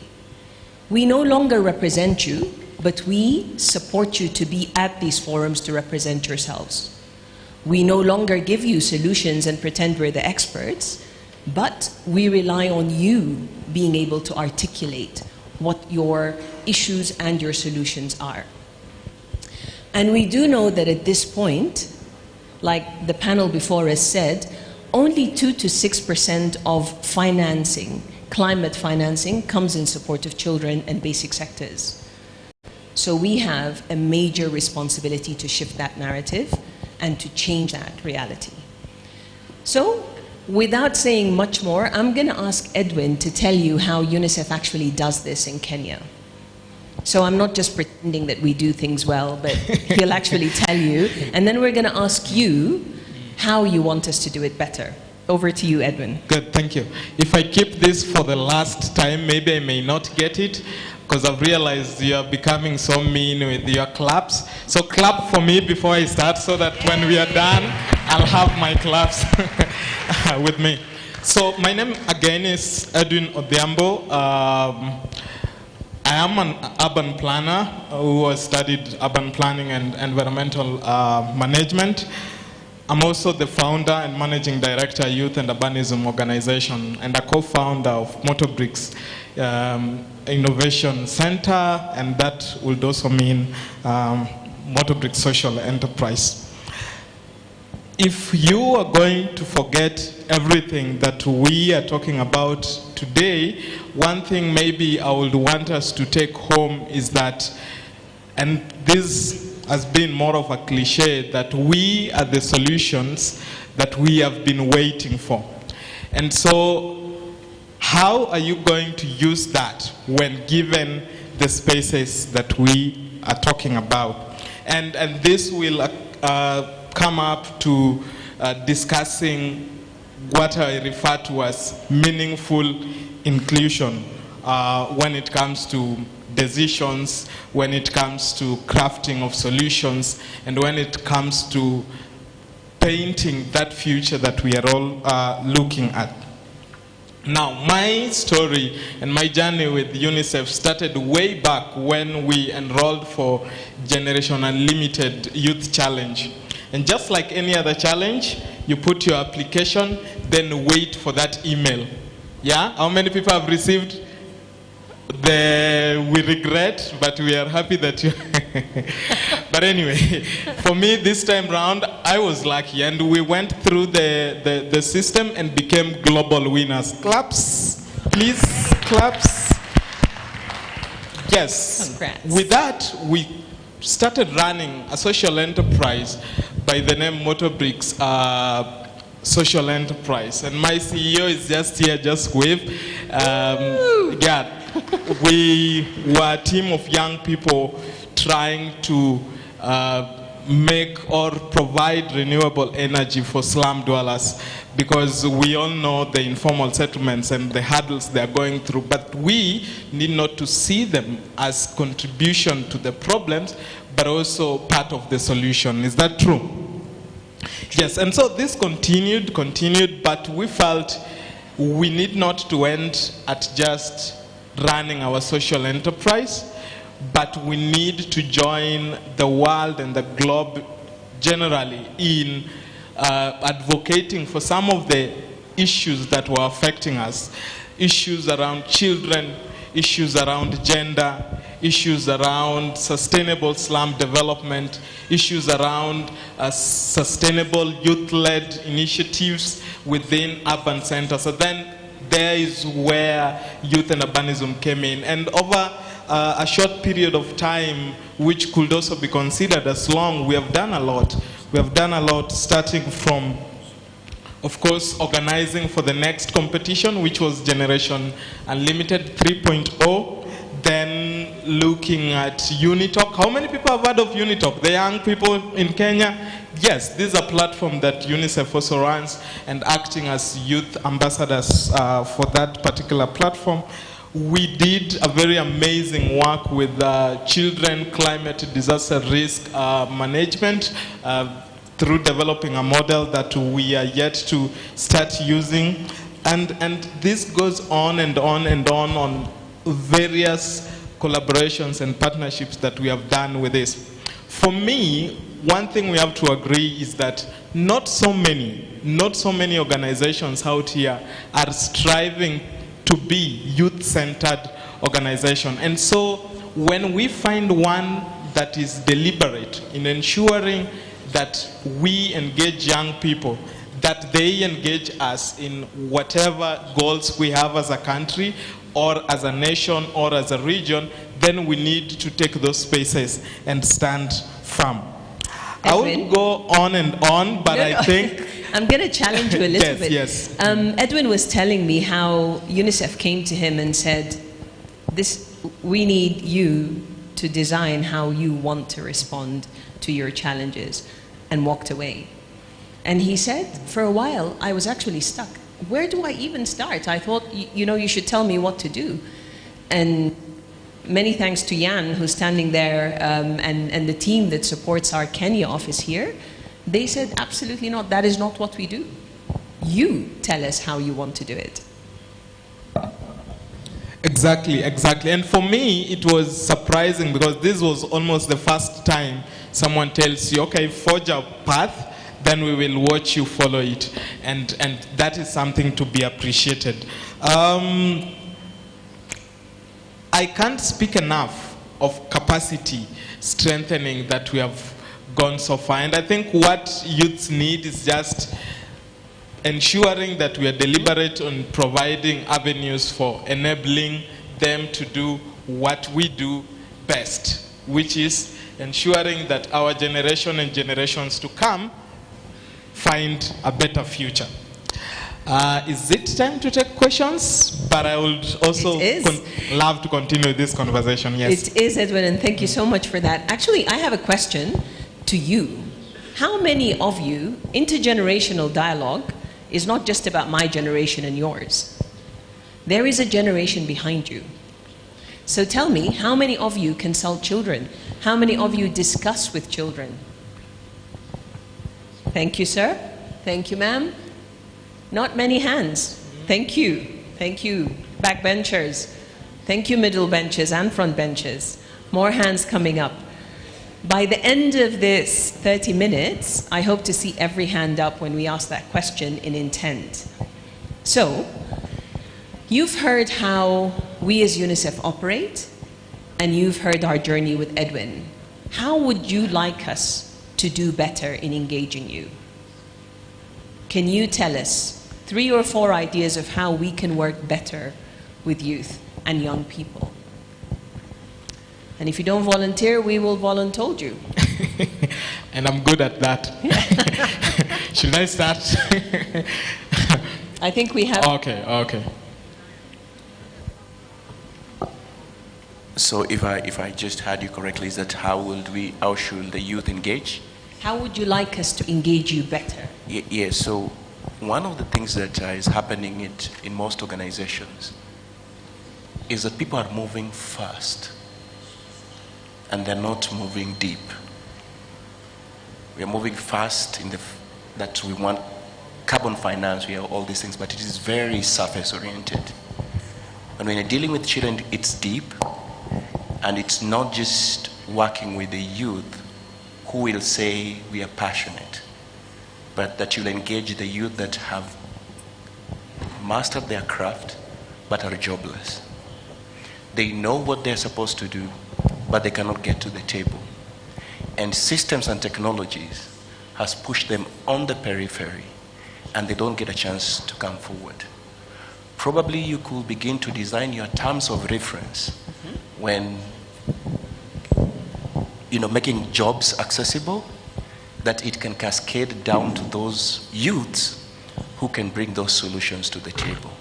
We no longer represent you, but we support you to be at these forums to represent yourselves. We no longer give you solutions and pretend we're the experts, but we rely on you being able to articulate what your issues and your solutions are. And we do know that at this point, like the panel before us said, only 2 to 6% of financing, climate financing, comes in support of children and basic sectors. So we have a major responsibility to shift that narrative and to change that reality. So, without saying much more, I'm going to ask Edwin to tell you how UNICEF actually does this in Kenya. So I'm not just pretending that we do things well, but he'll actually tell you. And then we're going to ask you how you want us to do it better. Over to you, Edwin. Good, thank you. If I keep this for the last time, maybe I may not get it, because I've realized you are becoming so mean with your claps. So clap for me before I start, so that when we are done, I'll have my claps with me. So my name again is Edwin Odhiambo. I am an urban planner who has studied urban planning and environmental management. I'm also the founder and managing director, Youth and Urbanism Organization, and a co-founder of Motobricks Innovation Center, and that would also mean Motobricks Social Enterprise. If you are going to forget everything that we are talking about today, one thing maybe I would want us to take home is that, and this has been more of a cliche, that we are the solutions that we have been waiting for. And so How are you going to use that when given the spaces that we are talking about? And this will come up to discussing what I refer to as meaningful inclusion when it comes to decisions, when it comes to crafting of solutions, and when it comes to painting that future that we are all looking at. Now, my story and my journey with UNICEF started way back when we enrolled for Generation Unlimited Youth Challenge. And just like any other challenge, you put your application, then wait for that email. Yeah? How many people have received we regret, but we are happy that you... But anyway, for me this time round, I was lucky, and we went through the system and became global winners. Claps, please, claps. Yes. Congrats. With that, we started running a social enterprise by the name Motorbricks Social Enterprise. And my CEO is just here, just wave. Yeah. We were a team of young people trying to make or provide renewable energy for slum dwellers, because we all know the informal settlements and the hurdles they are going through, but we need not to see them as contribution to the problems, but also part of the solution. Is that true? Yes, and so this continued, but we felt we need not to end at just running our social enterprise, but we need to join the world and the globe generally in advocating for some of the issues that were affecting us. Issues around children, issues around gender, issues around sustainable slum development, issues around sustainable youth-led initiatives within urban centers. So then there is where youth and urbanism came in. And over a short period of time, which could also be considered as long, we have done a lot. We have done a lot, starting from, of course, organizing for the next competition, which was Generation Unlimited 3.0. Then looking at Unitalk. How many people have heard of Unitalk? The young people in Kenya? Yes, this is a platform that UNICEF also runs, and acting as youth ambassadors for that particular platform. We did a very amazing work with children climate disaster risk management through developing a model that we are yet to start using. And this goes on and on and on various collaborations and partnerships that we have done with this. For me, one thing we have to agree is that not so many organizations out here are striving to be youth-centered organization. And so when we find one that is deliberate in ensuring that we engage young people, that they engage us in whatever goals we have as a country or as a nation or as a region, then we need to take those spaces and stand firm. Edwin? I would go on and on, but I think... I'm going to challenge you a little bit. Yes. Edwin was telling me how UNICEF came to him and said, we need you to design how you want to respond to your challenges, and walked away. And he said, for a while, I was actually stuck. Where do I even start? I thought, you should tell me what to do. And many thanks to Jan, who's standing there, and the team that supports our Kenya office here. They said, absolutely not. That is not what we do. You tell us how you want to do it. Exactly. And for me, it was surprising, because this was almost the first time someone tells you, okay, forge a path, then we will watch you follow it. And that is something to be appreciated. I can't speak enough of capacity strengthening that we have gone so far. And I think what youths need is just ensuring that we are deliberate on providing avenues for enabling them to do what we do best, which is ensuring that our generation and generations to come find a better future. Is it time to take questions? but I would also love to continue this conversation. Yes. It is, Edwin, and thank you so much for that. Actually, I have a question to you. How many of you, intergenerational dialogue is not just about my generation and yours. There is a generation behind you. So tell me, how many of you consult children? How many of you discuss with children? Thank you, sir. Thank you, ma'am. Not many hands. Thank you. Thank you, backbenchers. Thank you, middle benches and front benches. More hands coming up. By the end of this 30 minutes, I hope to see every hand up when we ask that question in intent. So, you've heard how we as UNICEF operate, and you've heard our journey with Edwin. How would you like us to do better in engaging you? Can you tell us 3 or 4 ideas of how we can work better with youth and young people? And if you don't volunteer, we will voluntold you. And I'm good at that. Should I start? I think we have... Okay. So if I just heard you correctly, is that how should the youth engage? How would you like us to engage you better? Yeah, so one of the things that is happening in most organizations is that people are moving fast and they're not moving deep. We are moving fast in that we want carbon finance, we have all these things, but it is very surface oriented. And when you're dealing with children, it's deep, and it's not just working with the youth who will say we are passionate, but that you'll engage the youth that have mastered their craft but are jobless. They know what they're supposed to do, but they cannot get to the table. And systems and technologies has pushed them on the periphery, and they don't get a chance to come forward. Probably you could begin to design your terms of reference when making jobs accessible, that it can cascade down to those youths who can bring those solutions to the table.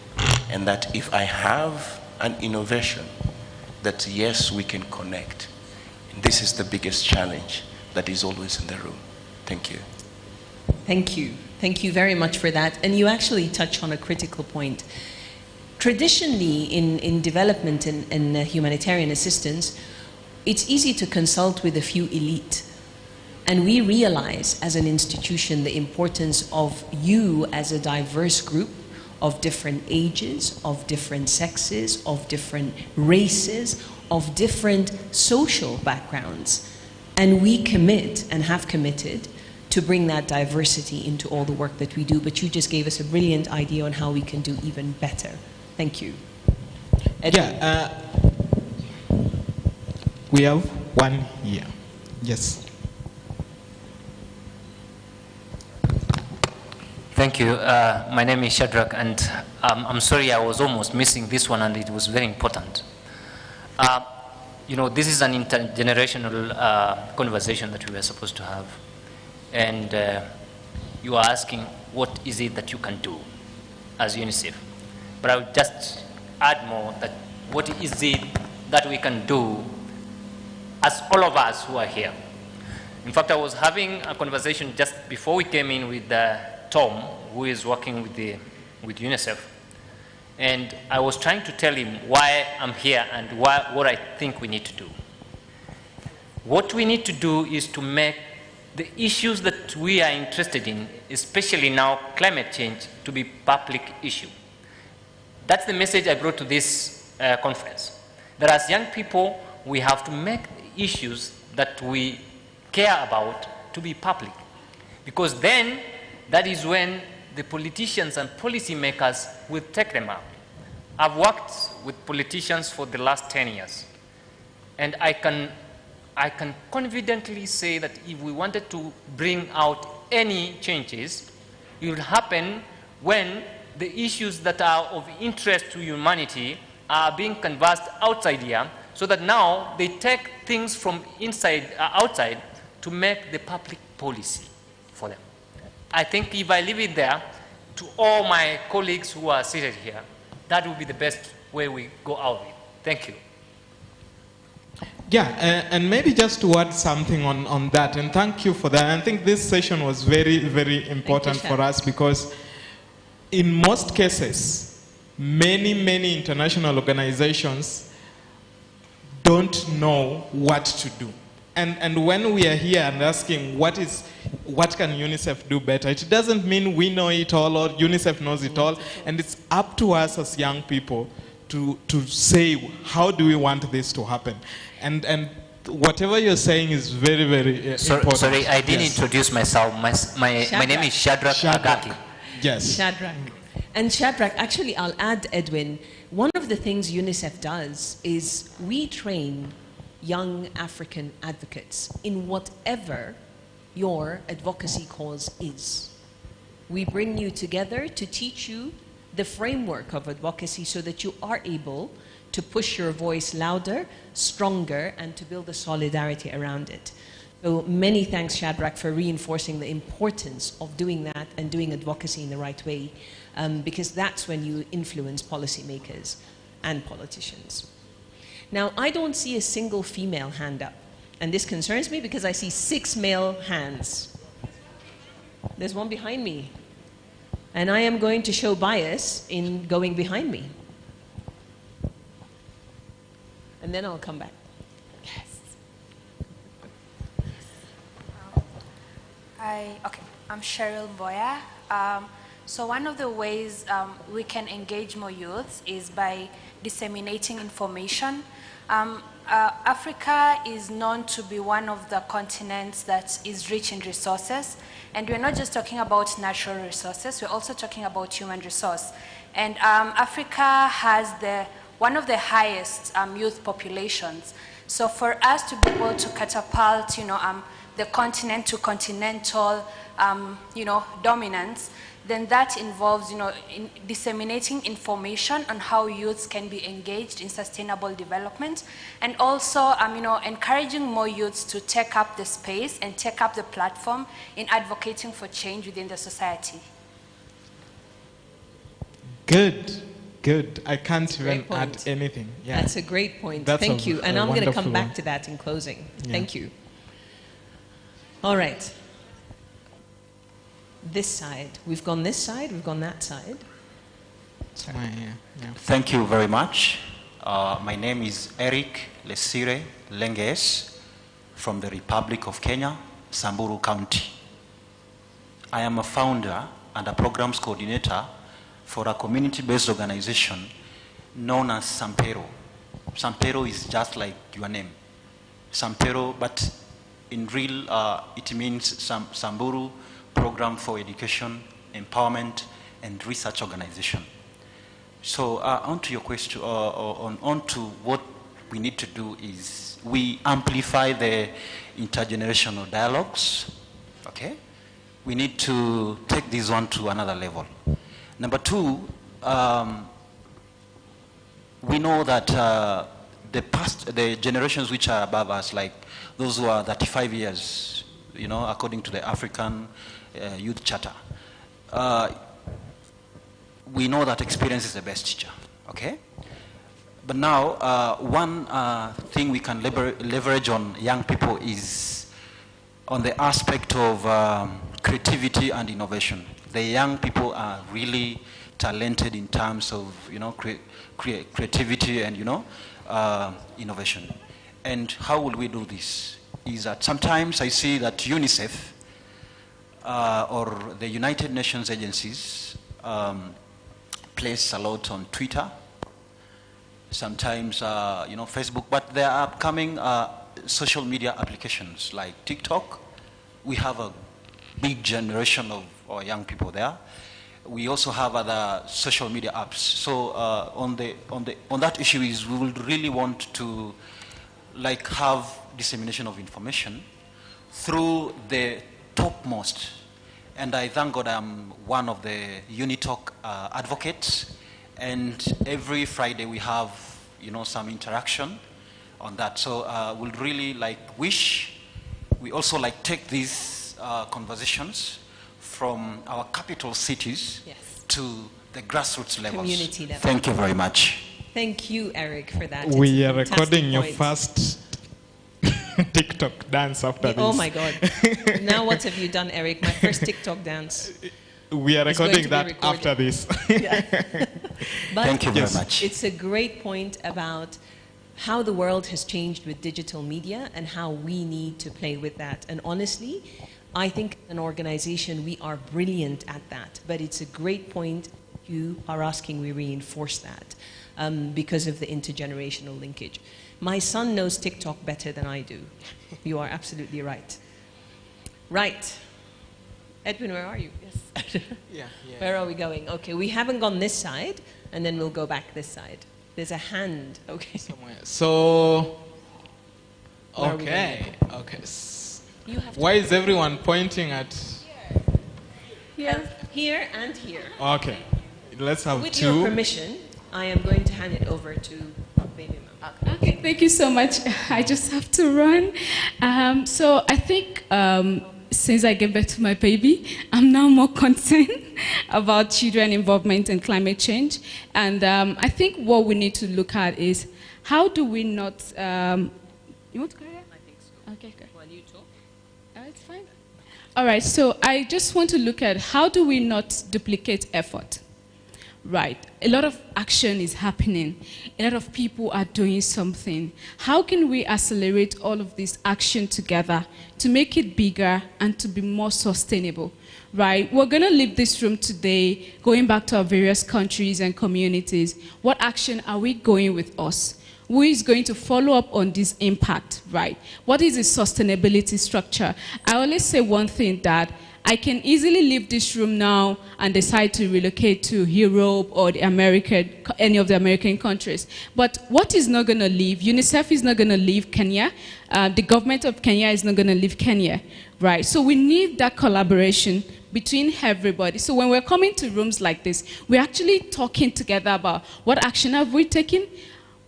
And that if I have an innovation, that yes, we can connect. And this is the biggest challenge that is always in the room. Thank you. Thank you. Thank you very much for that. And you actually touch on a critical point. Traditionally, in development and humanitarian assistance, it's easy to consult with a few elite. And we realize as an institution the importance of you as a diverse group of different ages, of different sexes, of different races, of different social backgrounds. And we commit and have committed to bring that diversity into all the work that we do. But you just gave us a brilliant idea on how we can do even better. Thank you. Edwin. Yeah, we have one here. Yes. Thank you. My name is Shadrach, and I'm sorry I was almost missing this one, and it was very important. This is an intergenerational conversation that we were supposed to have. And you are asking, what is it that you can do as UNICEF? But I would just add more that what is it that we can do as all of us who are here. In fact, I was having a conversation just before we came in with Tom, who is working with UNICEF. And I was trying to tell him why I'm here and what I think we need to do. What we need to do is to make the issues that we are interested in, especially now climate change, to be public issue. That's the message I brought to this conference. That as young people, we have to make issues that we care about to be public. Because then, that is when the politicians and policymakers will take them up. I've worked with politicians for the last 10 years. And I can confidently say that if we wanted to bring out any changes, it will happen when the issues that are of interest to humanity are being canvassed outside here, so that now they take things from outside to make the public policy for them. I think if I leave it there to all my colleagues who are seated here, That would be the best way we go out with. Thank you. Yeah, and maybe just to add something on that, and thank you for that. I think this session was very, very important for us because in most cases, many international organizations don't know what to do. And when we are here and asking what can UNICEF do better, it doesn't mean we know it all or UNICEF knows it all. And it's up to us as young people to say, how do we want this to happen? And whatever you're saying is very, very important. Sorry, I didn't introduce myself. My name is Shadrach Agaki. Yes. Shadrach. And Shadrach, actually, I'll add, Edwin, one of the things UNICEF does is we train young African advocates in whatever your advocacy cause is. We bring you together to teach you the framework of advocacy so that you are able to push your voice louder, stronger, and to build a solidarity around it. So many thanks, Shadrach, for reinforcing the importance of doing that and doing advocacy in the right way, because that's when you influence policymakers and politicians. Now, I don't see a single female hand up, and this concerns me because I see 6 male hands. There's one behind me, and I am going to show bias in going behind me. And then I'll come back. Yes. I'm Cheryl Boya. So one of the ways we can engage more youth is by disseminating information. Africa is known to be one of the continents that is rich in resources. And we're not just talking about natural resources, we're also talking about human resource. And Africa has one of the highest youth populations. So for us to be able to catapult, the continent to continental, dominance, then that involves, in disseminating information on how youths can be engaged in sustainable development, and also, encouraging more youths to take up the space and take up the platform in advocating for change within the society. Good. I can't even add anything. Yeah. That's a great point. Thank you. And I'm going to come back to that in closing. Yeah. Thank you. All right. This side. We've gone this side. We've gone that side. Sorry. Thank you very much. My name is Eric Lesire Lenges from the Republic of Kenya, Samburu County. I am a founder and a programs coordinator for a community-based organization known as Sampero. Sampero is just like your name. Sampero, but in real, it means Samburu Program for Education, Empowerment, and Research Organization. So on to your question, on to what we need to do is we amplify the intergenerational dialogues, okay? We need to take this on to another level. Number 2, we know that the generations which are above us, like those who are 35 years, according to the African Youth Charter, we know that experience is the best teacher, okay? But now, one thing we can leverage on young people is on the aspect of creativity and innovation. The young people are really talented in terms of, creativity and, innovation. And how will we do this? Is that sometimes I see that UNICEF or the United Nations agencies place a lot on Twitter, sometimes, Facebook, but there are upcoming social media applications like TikTok. We have a big generation of young people there. We also have other social media apps. So on that issue is we would really want to have dissemination of information through the topmost. And I thank God I'm one of the UniTalk advocates. And every Friday we have, some interaction on that. So we'll really wish we also take these conversations from our capital cities to the grassroots levels. Community level. Thank you very much. Thank you, Eric, for that. We It's a are fantastic recording your point. first TikTok dance after this. Oh my God. Now what have you done, Eric? My first TikTok dance. We are is going recording to be that recorded. after this. But Thank you very much. It's a great point about how the world has changed with digital media and how we need to play with that. And honestly, I think as an organization, we are brilliant at that. But it's a great point you are asking we reinforce that because of the intergenerational linkage. My son knows TikTok better than I do. You are absolutely right. Right. Edwin, where are you? Yes. Yeah. Where are we going? Okay, we haven't gone this side, and then we'll go back this side. There's a hand. Okay. Somewhere. So, Where are we okay. going? Okay. You have to Why is everyone pointing at? Here. Here and here. Okay. Let's have With two. your permission, I am going to hand it over to Baby Mom. Okay, thank you so much. I just have to run. So I think since I gave birth to my baby, I'm now more concerned about children involvement in climate change. And I think what we need to look at is how do we not... you want to carry on? I think so. Okay, good. While you talk. It's fine. All right, so I just want to look at how do we not duplicate effort? Right. A lot of action is happening. A lot of people are doing something. How can we accelerate all of this action together to make it bigger and to be more sustainable? Right. We're going to leave this room today, going back to our various countries and communities. What action are we going with us? Who is going to follow up on this impact, right? What is the sustainability structure? I always say one thing, that I can easily leave this room now and decide to relocate to Europe or any of the American countries. But what is not going to leave? UNICEF is not going to leave Kenya. The government of Kenya is not going to leave Kenya, right? So we need that collaboration between everybody. So when we're coming to rooms like this, we're actually talking together about what action have we taken?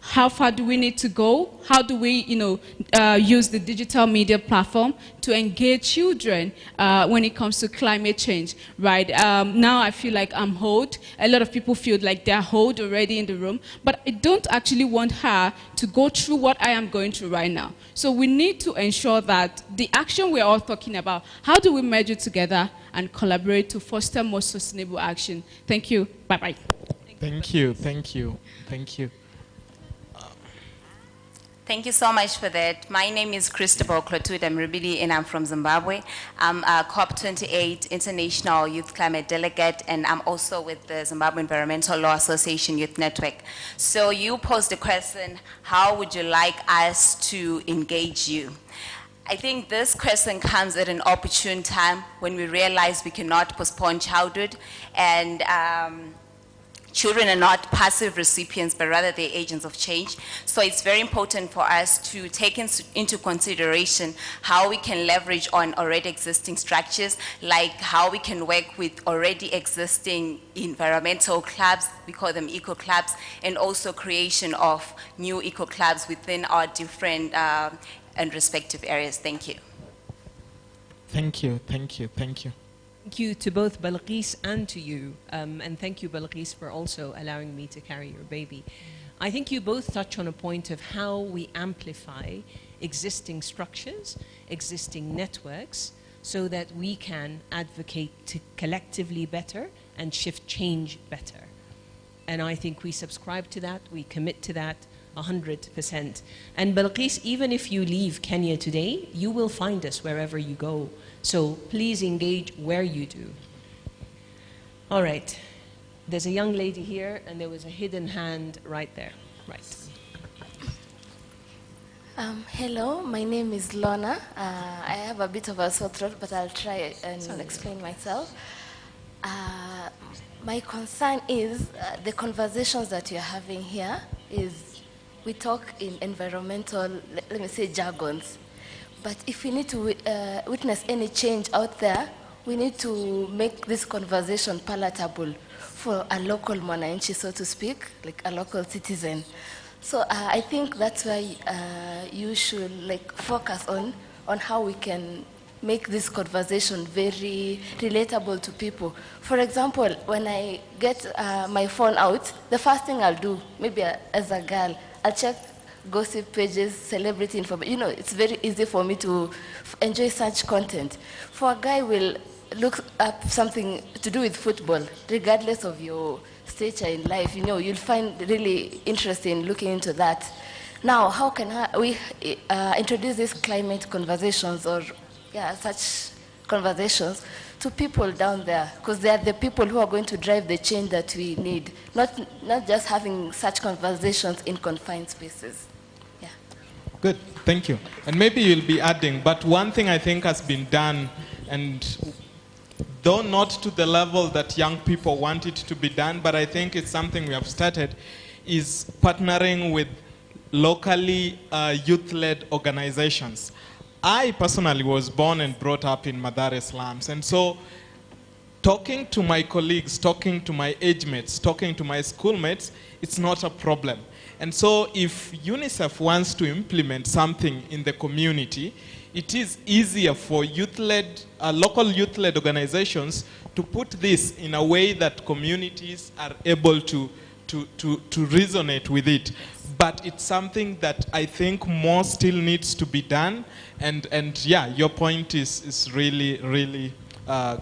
How far do we need to go? How do we, use the digital media platform to engage children when it comes to climate change, right? Now I feel like I'm hold. A lot of people feel like they're hold already in the room, but I don't actually want her to go through what I am going through right now. So we need to ensure that the action we're all talking about, how do we merge it together and collaborate to foster more sustainable action? Thank you. Bye-bye. Thank you. Thank you. Thank you. Thank you so much for that. My name is Christopher Clotude Mribidi, and I'm from Zimbabwe. I'm a COP28 International Youth Climate Delegate, and I'm also with the Zimbabwe Environmental Law Association Youth Network. So you posed the question, how would you like us to engage you? I think this question comes at an opportune time when we realize we cannot postpone childhood, and children are not passive recipients, but rather they're agents of change. So it's very important for us to take into consideration how we can leverage on already existing structures, like how we can work with already existing environmental clubs, we call them eco-clubs, and also creation of new eco-clubs within our different and respective areas. Thank you. Thank you. Thank you. Thank you. Thank you to both Balqis and to you. And thank you, Balqis, for also allowing me to carry your baby. I think you both touch on a point of how we amplify existing structures, existing networks, so that we can advocate to collectively better and shift change better. And I think we subscribe to that, we commit to that 100%. And Balqis, even if you leave Kenya today, you will find us wherever you go. So please engage where you do. All right. There's a young lady here, and there was a hidden hand right there. Right. Hello, my name is Lorna. I have a bit of a sore throat, but I'll try and explain myself. My concern is the conversations that you're having here is we talk in environmental, let me say, jargons. But if we need to witness any change out there, we need to make this conversation palatable for a local mwananchi, so to speak, like a local citizen. So I think that's why you should focus on how we can make this conversation very relatable to people. For example, when I get my phone out, the first thing I'll do, maybe as a girl, I'll check gossip pages, celebrity information. You know, it's very easy for me to enjoy such content. For a guy, will look up something to do with football, regardless of your stature in life. You know, you'll find really interesting looking into that. Now, how can we introduce these climate conversations or such conversations to people down there? Because they are the people who are going to drive the change that we need, not just having such conversations in confined spaces. Yeah. Good, thank you. And maybe you'll be adding, but one thing I think has been done, and though not to the level that young people want it to be done, but I think it's something we have started, is partnering with locally youth-led organizations. I personally was born and brought up in Madare slums, and so talking to my colleagues, talking to my age mates, talking to my schoolmates, it's not a problem. And so if UNICEF wants to implement something in the community, it is easier for youth-led, local youth-led organizations to put this in a way that communities are able to resonate with it. But it's something that I think more still needs to be done. And yeah, your point is really, really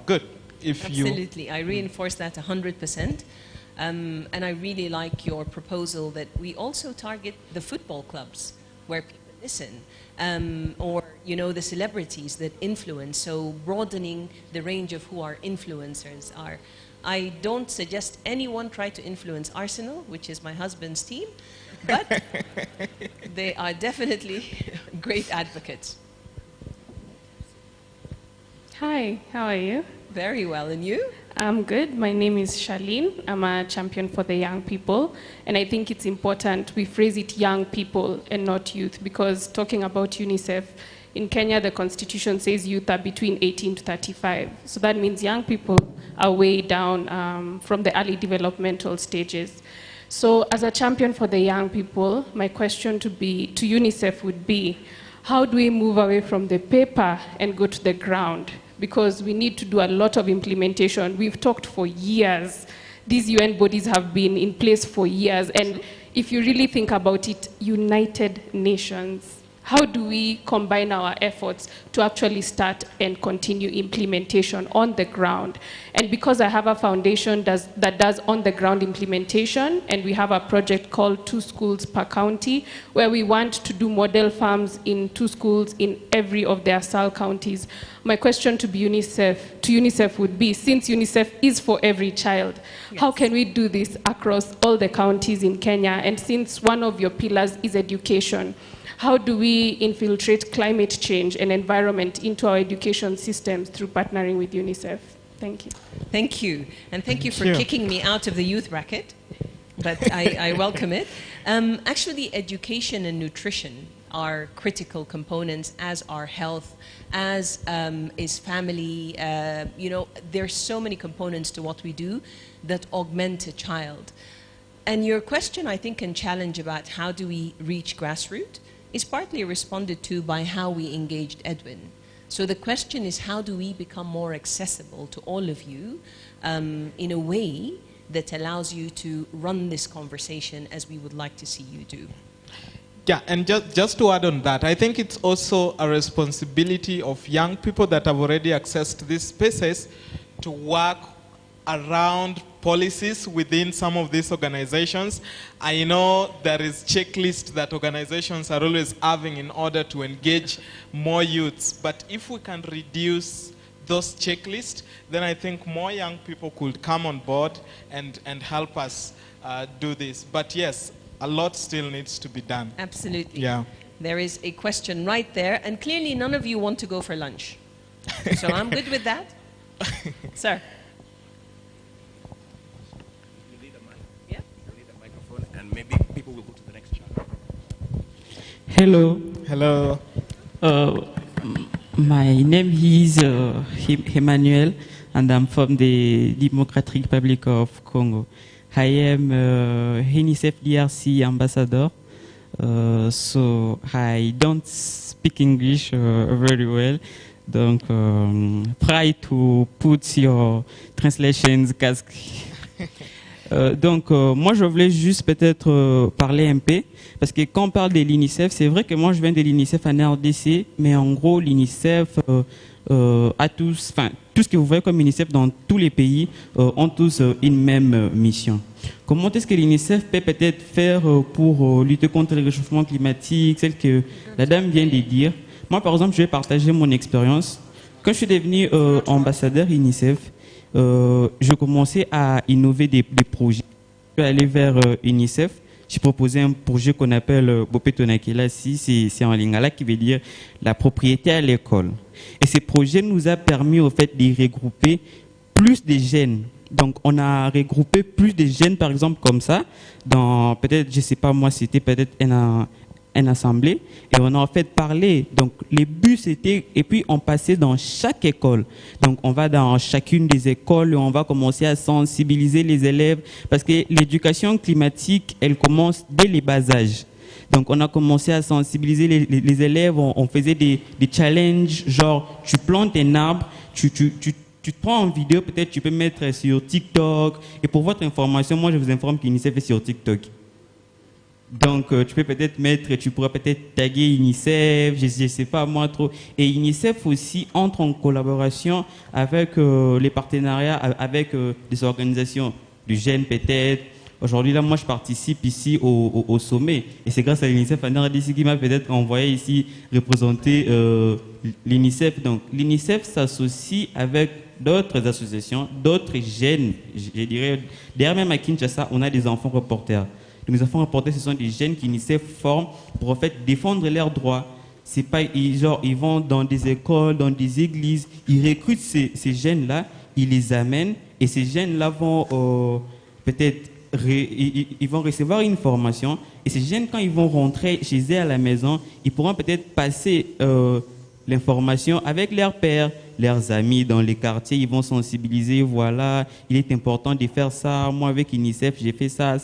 good. Absolutely, I reinforce that 100%. And I really like your proposal that we also target the football clubs where people listen, or you know, the celebrities that influence. So broadening the range of who our influencers are. I don't suggest anyone try to influence Arsenal, which is my husband's team, but they are definitely great advocates. Hi, how are you? Very well, and you? I'm good. My name is Charlene. I'm a champion for the young people, and I think it's important we phrase it young people and not youth, because talking about UNICEF, in Kenya, the constitution says youth are between 18 to 35. So that means young people are way down from the early developmental stages. So as a champion for the young people, my question to UNICEF would be, how do we move away from the paper and go to the ground? Because we need to do a lot of implementation. We've talked for years. These UN bodies have been in place for years. And if you really think about it, United Nations, how do we combine our efforts to actually start and continue implementation on the ground? And because I have a foundation that does on-the-ground implementation, and we have a project called 2 Schools per County, where we want to do model farms in 2 schools in every of their SAL counties. My question to UNICEF would be, since UNICEF is for every child, yes, how can we do this across all the counties in Kenya? And since one of your pillars is education, how do we infiltrate climate change and environment into our education systems through partnering with UNICEF? Thank you. Thank you. And thank you for kicking me out of the youth bracket, but I welcome it. Actually, education and nutrition are critical components, as are health, as is family. You know, there's so many components to what we do that augment a child. And your question, I think, and challenge about how do we reach grassroots is partly responded to by how we engaged Edwin. So the question is, how do we become more accessible to all of you in a way that allows you to run this conversation as we would like to see you do? Yeah, and just to add on that, I think it's also a responsibility of young people that have already accessed these spaces to work around policies within some of these organizations. I know there is checklists that organizations are always having in order to engage more youths, but if we can reduce those checklists, then I think more young people could come on board and help us do this. But yes, a lot still needs to be done. Absolutely. Yeah. There is a question right there, and clearly none of you want to go for lunch. So I'm good with that. Sir. And maybe people will go to the next channel. Hello. Hello. My name is Emmanuel, and I'm from the Democratic Republic of Congo. I am UNICEF DRC ambassador, so I don't speak English very well. Donc, try to put your translations casque. Donc, moi, je voulais juste peut-être parler un peu, parce que quand on parle de l'UNICEF, c'est vrai que moi, je viens de l'UNICEF en RDC, mais en gros, l'UNICEF a tous, enfin, tout ce que vous voyez comme UNICEF dans tous les pays ont tous une même mission. Comment est-ce que l'UNICEF peut peut-être faire pour lutter contre le réchauffement climatique, celle que la dame vient de dire? Moi, par exemple, je vais partager mon expérience. Quand je suis devenu ambassadeur UNICEF, je commençais à innover des projets. Je suis allé vers UNICEF. J'ai proposé un projet qu'on appelle Bopetonakela, c'est en lingala, qui veut dire la propriété à l'école. Et ce projet nous a permis au fait de regrouper plus de jeunes. Donc, on a regroupé plus de jeunes, par exemple, comme ça, dans peut-être, je ne sais pas moi, c'était peut-être une assemblée, et on a en fait parlé. Donc, les buts c'était, et puis on passait dans chaque école. Donc, on va dans chacune des écoles et on va commencer à sensibiliser les élèves, parce que l'éducation climatique, elle commence dès les bas âges. Donc, on a commencé à sensibiliser les élèves, on faisait des challenges, genre, tu plantes un arbre, tu te prends en vidéo, peut-être tu peux mettre sur TikTok. Et pour votre information, moi je vous informe qu'UNICEF est sur TikTok. Donc tu peux peut-être mettre, tu pourras peut-être taguer UNICEF, je ne sais pas moi trop. Et UNICEF aussi entre en collaboration avec les partenariats, avec des organisations du jeunes peut-être. Aujourd'hui là, moi je participe ici au sommet. Et c'est grâce à l'UNICEF qui m'a peut-être envoyé ici représenter l'UNICEF. Donc l'UNICEF s'associe avec d'autres associations, d'autres jeunes, je dirais. D'ailleurs, même à Kinshasa, on a des enfants reporters. Les enfants reporters, ce sont des jeunes qui UNICEF forment pour en fait défendre leurs droits. C'est pas genre ils vont dans des écoles, dans des églises, ils recrutent ces jeunes-là, ils les amènent et ces jeunes-là vont peut-être ils vont recevoir une formation et ces jeunes, quand ils vont rentrer chez eux à la maison, ils pourront peut-être passer l'information avec leurs pères, leurs amis dans les quartiers, ils vont sensibiliser, voilà, il est important de faire ça, moi avec UNICEF, j'ai fait ça.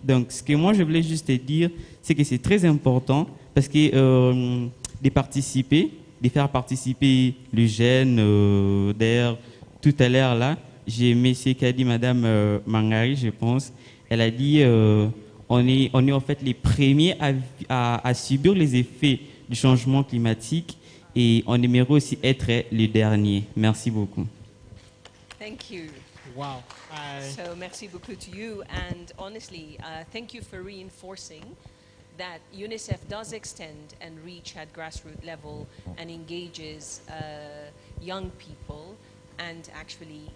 Donc, ce que moi je voulais juste te dire, c'est que c'est très important parce que de participer, de faire participer les jeunes, d'ailleurs, tout à l'heure là, j'ai aimé ce qu'a dit Madame Mangari, je pense, elle a dit, on est en fait les premiers à subir les effets du changement climatique. Et on aimerait aussi être les derniers. Merci beaucoup. Thank you. Wow. So merci beaucoup to you. And honestly, thank you for reinforcing that UNICEF does extend and reach at grassroots level and engages young people and actually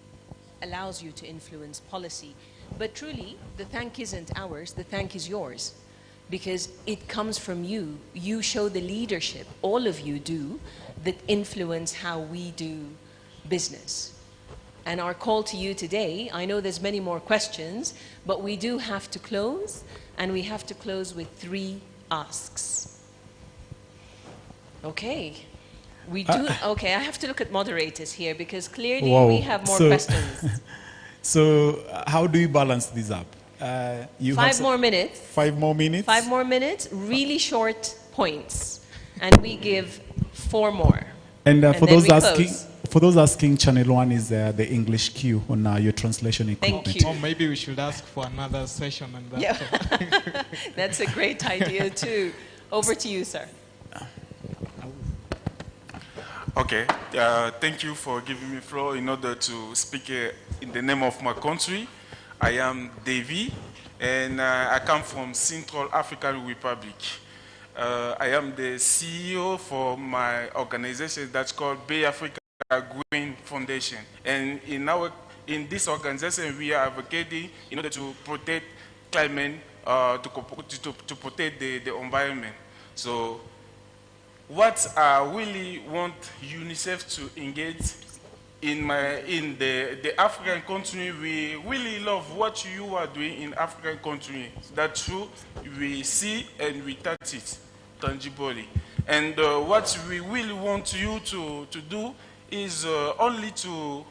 allows you to influence policy. But truly, the thank isn't ours, the thank is yours. Because it comes from you. You show the leadership, all of you do, that influence how we do business. And our call to you today, I know there's many more questions, but we do have to close, and we have to close with 3 asks. Okay. We do, okay, I have to look at moderators here, because clearly we have more questions. So how do you balance this up? You 5 more minutes. 5 more minutes? 5 more minutes, really short points. And we give 4 more. And, And for then those we asking, close. Channel 1 is the English queue on your translation equipment. Thank you. Or maybe we should ask for another session on that. Yeah. That's a great idea too. Over to you, sir. Okay, thank you for giving me floor in order to speak in the name of my country. I am Davy, and I come from Central African Republic. I am the CEO for my organization that's called Bay Africa Green Foundation. And in this organization, we are advocating in order to protect climate, to protect the environment. So what I really want UNICEF to engage in the African country, we really love what you are doing in African country. That's true. We see and we touch it tangibly. And what we really want you to do is only to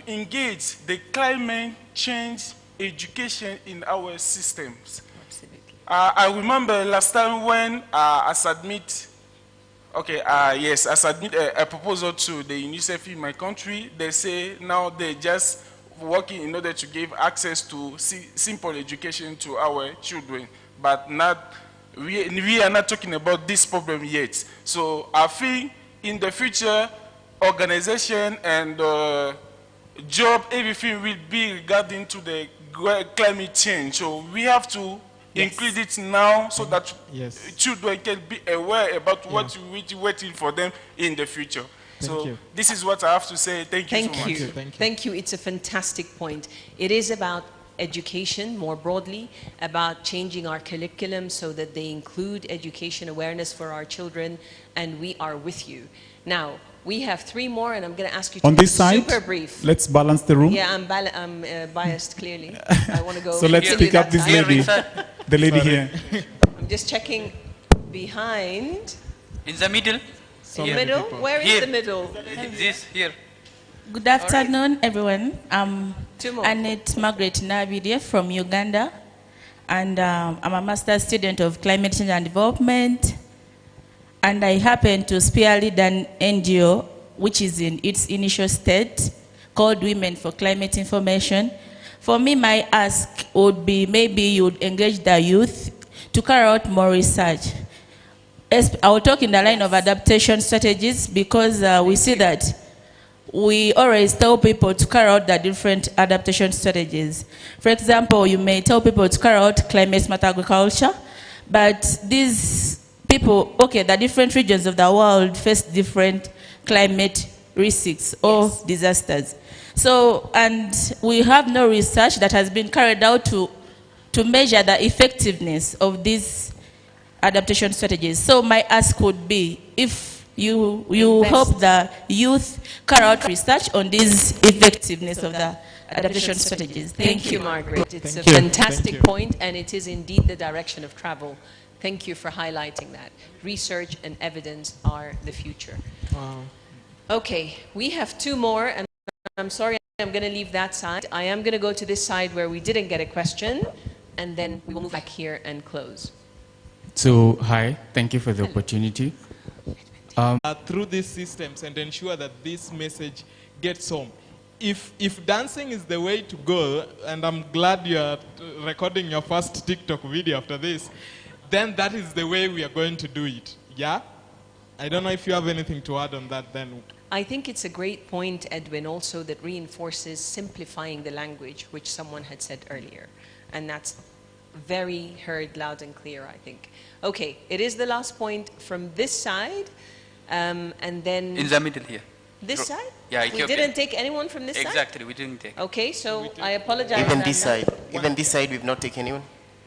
engage the climate change education in our systems. I remember last time when I submit Okay, yes, I submit a proposal to the UNICEF in my country. They say now they're just working in order to give access to simple education to our children, but we are not talking about this problem yet. So I think in the future, organization and job, everything will be regarding to the climate change. So we have to include it now so that children can be aware about what we're waiting for them in the future. So this is what I have to say. Thank you so much. Thank you. It's a fantastic point. It is about education more broadly, about changing our curriculum so that they include education awareness for our children, and we are with you. Now, we have 3 more, and I'm going to ask you to on be this side, super brief. Let's balance the room. Yeah, I'm biased, clearly. I want to go. So let's pick up this lady, the lady here. I'm just checking behind. In the middle. In the middle? Where is the middle? This here. Good afternoon, everyone. I'm Annette Margaret Nabide from Uganda, and I'm a master's student of climate change and development. And I happen to spearhead an NGO which is in its initial state called Women for Climate Information. For me, my ask would be maybe you would engage the youth to carry out more research. I will talk in the line of adaptation strategies because we see that we always tell people to carry out the different adaptation strategies. For example, you may tell people to carry out climate smart agriculture, but these people, okay, the different regions of the world face different climate risks or disasters. So, and we have no research that has been carried out to measure the effectiveness of these adaptation strategies. So my ask would be if you help the youth carry out research on this effectiveness of the adaptation strategies. Thank you, Margaret. It's a fantastic point, and it is indeed the direction of travel. Thank you for highlighting that. Research and evidence are the future. Okay, we have 2 more, and I'm sorry, I'm going to leave that side. I am going to go to this side where we didn't get a question, and then we will move back here and close. So, hi, thank you for the opportunity. Through these systems and ensure that this message gets home. If dancing is the way to go, and I'm glad you're recording your first TikTok video after this, then that is the way we are going to do it. Yeah? I don't know if you have anything to add on that then. I think it's a great point, Edwin, also that reinforces simplifying the language, which someone had said earlier. And that's very heard loud and clear, I think. Okay, it is the last point from this side, and then... In the middle here. This side? Yeah, we didn't take anyone from this side? Exactly, we didn't take. Okay, so I apologize. Even this side, we've not taken anyone.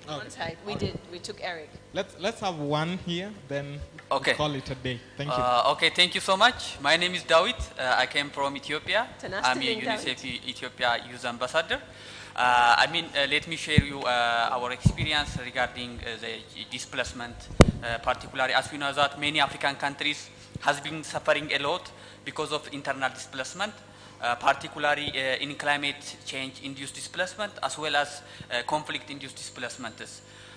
One side, we did. We took Eric. Let's have one here, then we'll call it a day. Thank you. Okay, thank you so much. My name is Dawit. I came from Ethiopia. I'm a UNICEF Ethiopia Youth Ambassador. Let me share you our experience regarding the displacement, particularly as we know that many African countries has been suffering a lot because of internal displacement, particularly in climate change-induced displacement as well as conflict-induced displacement.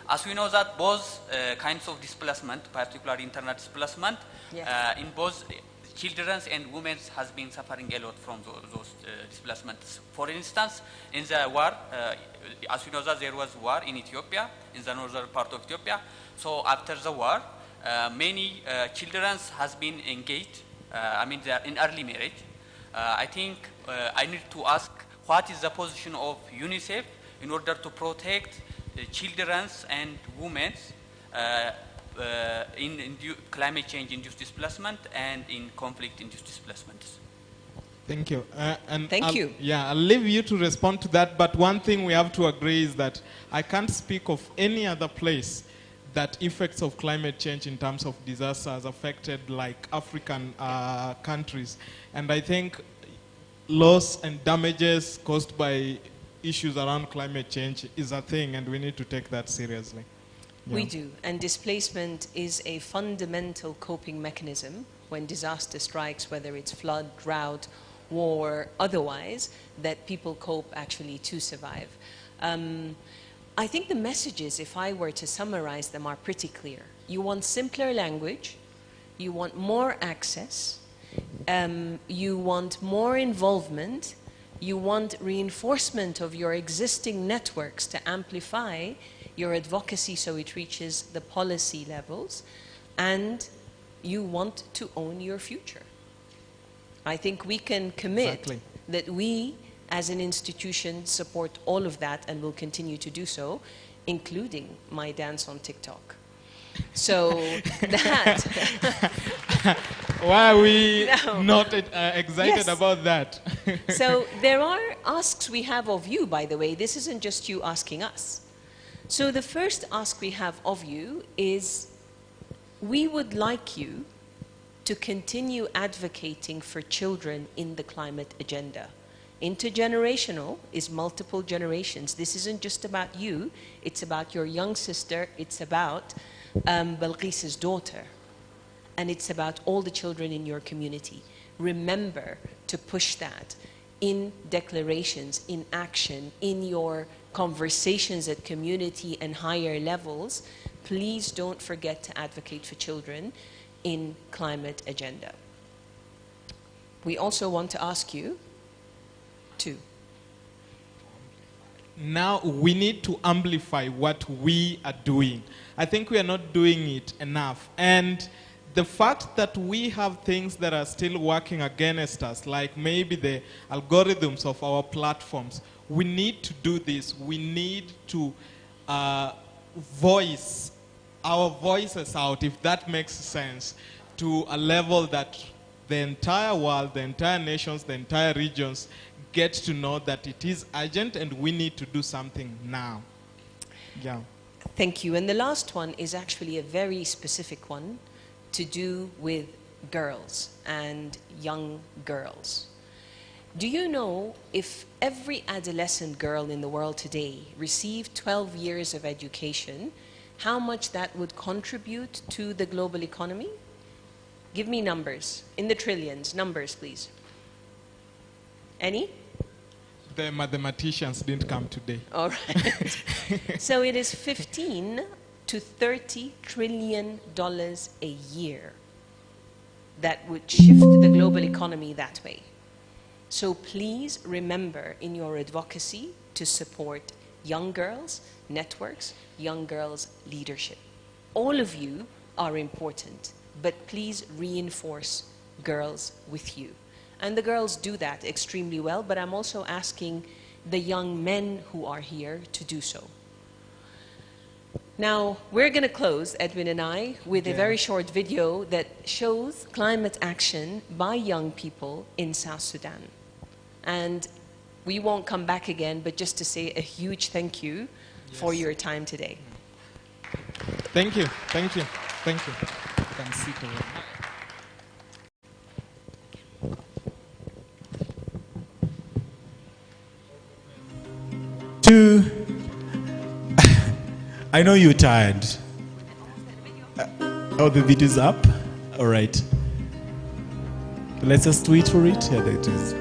As we know that both kinds of displacement, particularly internal displacement, in both children and women has been suffering a lot from those displacements. For instance, in the war, as we know that there was war in Ethiopia, in the northern part of Ethiopia. So after the war, many children has been engaged. They are in early marriage. I think I need to ask what is the position of UNICEF in order to protect the children and women in climate change-induced displacement and in conflict-induced displacements. Thank you. Thank you. Yeah, I'll leave you to respond to that, but one thing we have to agree is that I can't speak of any other place that effects of climate change in terms of disasters affected like African countries. And I think loss and damages caused by issues around climate change is a thing, and we need to take that seriously. Yeah. We do, and displacement is a fundamental coping mechanism when disaster strikes, whether it's flood, drought, war, otherwise, that people cope actually to survive. I think the messages, if I were to summarize them, are pretty clear. You want simpler language, you want more access, you want more involvement, you want reinforcement of your existing networks to amplify your advocacy so it reaches the policy levels, and you want to own your future. I think we can commit that we, as an institution, support all of that and will continue to do so, including my dance on TikTok. So that... Why are we not excited about that? So there are asks we have of you, by the way. This isn't just you asking us. So the first ask we have of you is, we would like you to continue advocating for children in the climate agenda. Intergenerational is multiple generations. This isn't just about you, it's about your young sister, it's about Balqis's daughter, and it's about all the children in your community. Remember to push that in declarations, in action, in your conversations at community and higher levels. Please don't forget to advocate for children in climate agenda. We also want to ask you to. Now we need to amplify what we are doing. I think we are not doing it enough. And the fact that we have things that are still working against us, like maybe the algorithms of our platforms, we need to do this. We need to voice our voices out, if that makes sense, to a level that the entire world, the entire nations, the entire regions get to know that it is urgent and we need to do something now. Yeah. Thank you. And the last one is actually a very specific one to do with girls and young girls. Do you know if every adolescent girl in the world today received 12 years of education, how much that would contribute to the global economy? Give me numbers, in the trillions. Numbers, please. Any? The mathematicians didn't come today. All right. So it is 15 to 30 trillion dollars a year that would shift the global economy that way. So please remember in your advocacy to support young girls, networks, young girls' leadership. All of you are important, but please reinforce girls with you. And the girls do that extremely well, but I'm also asking the young men who are here to do so. Now, we're going to close, Edwin and I, with a very short video that shows climate action by young people in South Sudan. And we won't come back again, but just to say a huge thank you for your time today. Thank you. Thank you. Thank you. You can sit over. I know you're tired. Oh, the video's up? All right. Let's just wait for it. Yeah, there it is.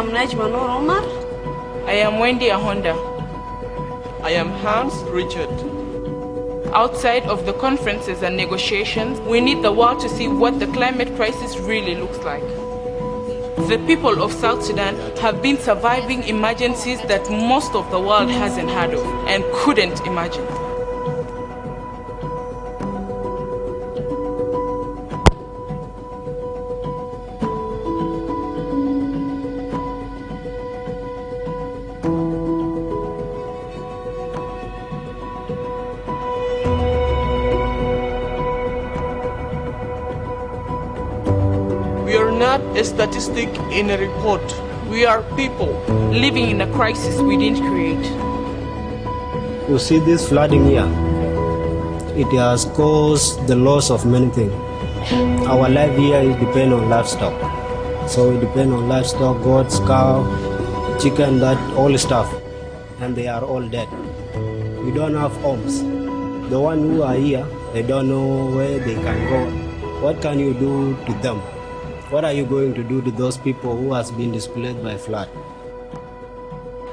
am Najma Noor Omar. I am Wendy Ahonda. I am Hans Richard. Outside of the conferences and negotiations, we need the world to see what the climate crisis really looks like. The people of South Sudan have been surviving emergencies that most of the world hasn't heard of and couldn't imagine. We are not a statistic in a report. We are people living in a crisis we didn't create. You see this flooding here, it has caused the loss of many things. Our life here is depend on livestock. So we depend on livestock, goats, cow, chicken, that all stuff. And they are all dead. We don't have homes. The ones who are here, they don't know where they can go. What can you do to them? What are you going to do to those people who has been displaced by flood?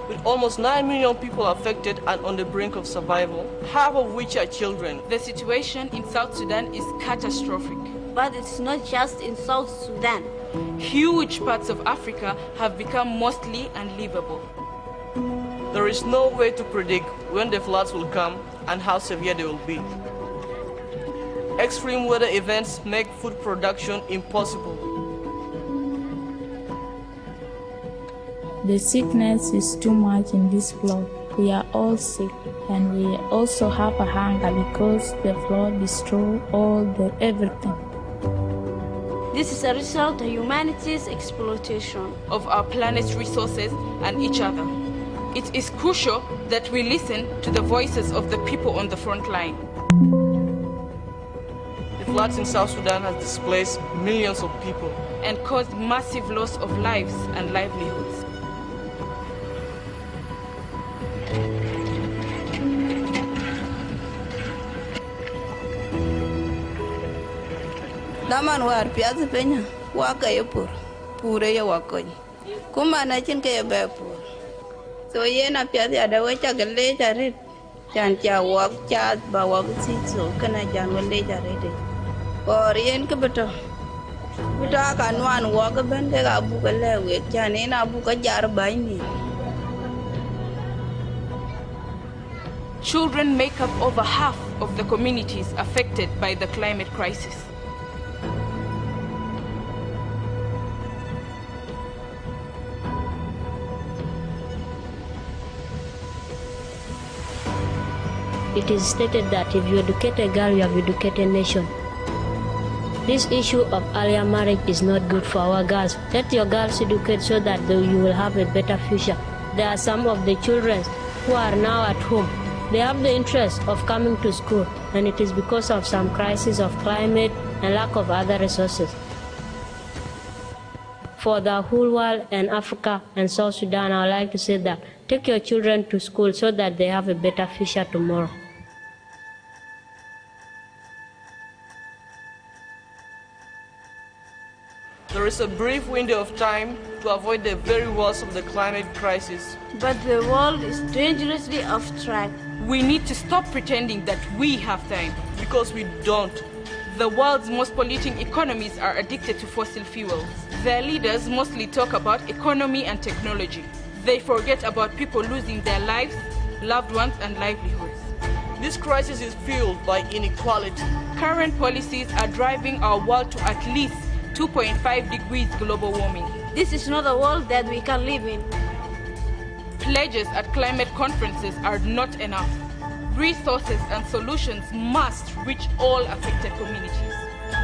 With almost 9 million people affected and on the brink of survival, half of which are children. The situation in South Sudan is catastrophic. But it's not just in South Sudan. Huge parts of Africa have become mostly unlivable. There is no way to predict when the floods will come and how severe they will be. Extreme weather events make food production impossible. The sickness is too much in this flood. We are all sick, and we also have a hunger because the flood destroyed everything. This is a result of humanity's exploitation of our planet's resources and each other. It is crucial that we listen to the voices of the people on the front line. The floods in South Sudan have displaced millions of people and caused massive loss of lives and livelihoods. Daman war piazza penya waka yepur pure ya wakony kuma na chin ke bepur so yena piazza ada wacha gele jarit chan cha wak cha ba wak si so kana jan wale jarete or yen ke beto bita kanwan wak ben de ga bu gele we chan ena bu ka jar bai ni. Children make up over half of the communities affected by the climate crisis. It is stated that if you educate a girl, you have educated a nation. This issue of earlier marriage is not good for our girls. Let your girls educate so that you will have a better future. There are some of the children who are now at home. They have the interest of coming to school, and it is because of some crisis of climate and lack of other resources. For the whole world and Africa and South Sudan, I would like to say that take your children to school so that they have a better future tomorrow. There is a brief window of time to avoid the very worst of the climate crisis. But the world is dangerously off track. We need to stop pretending that we have time. Because we don't. The world's most polluting economies are addicted to fossil fuels. Their leaders mostly talk about economy and technology. They forget about people losing their lives, loved ones, and livelihoods. This crisis is fueled by inequality. Current policies are driving our world to at least 2.5 degrees global warming. This is not a world that we can live in. Pledges at climate conferences are not enough. Resources and solutions must reach all affected communities.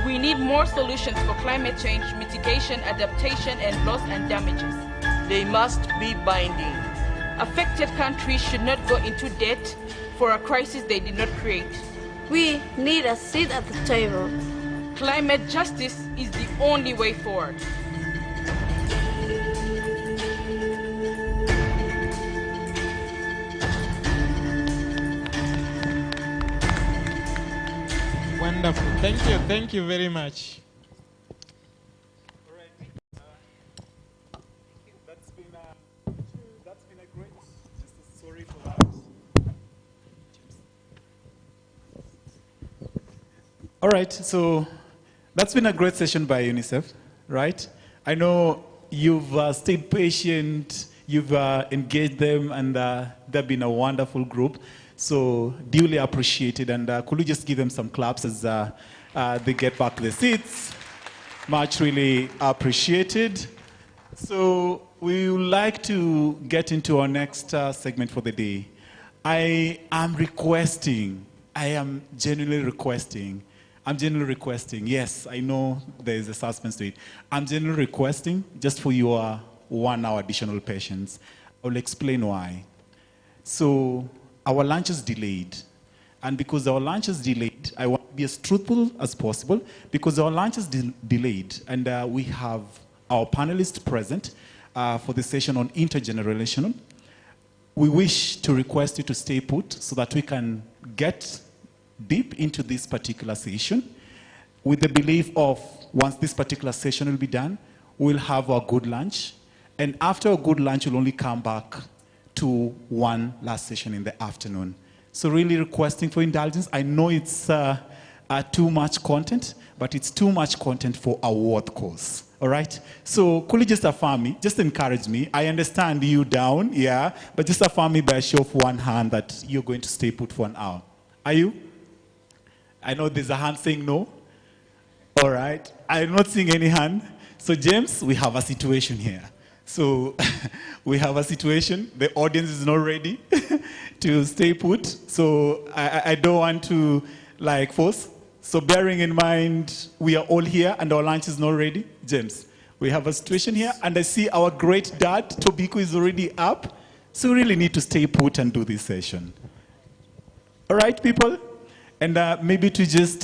We need more solutions for climate change, mitigation, adaptation, and loss and damages. They must be binding. Affected countries should not go into debt for a crisis they did not create. We need a seat at the table. Climate justice is the only way forward. Wonderful. Thank you very much. That's been a great, sorry for that. All right, so that's been a great session by UNICEF, right? I know you've stayed patient, you've engaged them, and they've been a wonderful group. So duly appreciated, and could you just give them some claps as they get back to their seats? Much really appreciated. So we would like to get into our next segment for the day. I am genuinely requesting I'm generally requesting, yes, I know there is a suspense to it. I'm generally requesting just for your 1 hour additional patience. I'll explain why. So our lunch is delayed. And because our lunch is delayed, I want to be as truthful as possible because our lunch is delayed and we have our panelists present for the session on intergenerational. We wish to request you to stay put so that we can get deep into this particular session with the belief of once this particular session will be done, we'll have our good lunch. And after a good lunch, we'll only come back to one last session in the afternoon. So really requesting for indulgence. I know it's too much content, but it's too much content for a worth cause. All right? So could you just affirm me, just encourage me? I understand you down, yeah, but just affirm me by a show of one hand that you're going to stay put for an hour. Are you? I know there's a hand saying no. All right. I'm not seeing any hand. So James, we have a situation here. So we have a situation. The audience is not ready to stay put. So I don't want to like force. So bearing in mind, we are all here and our lunch is not ready. James, we have a situation here. And I see our great dad, Tobiko, is already up. So we really need to stay put and do this session. All right, people? And maybe to just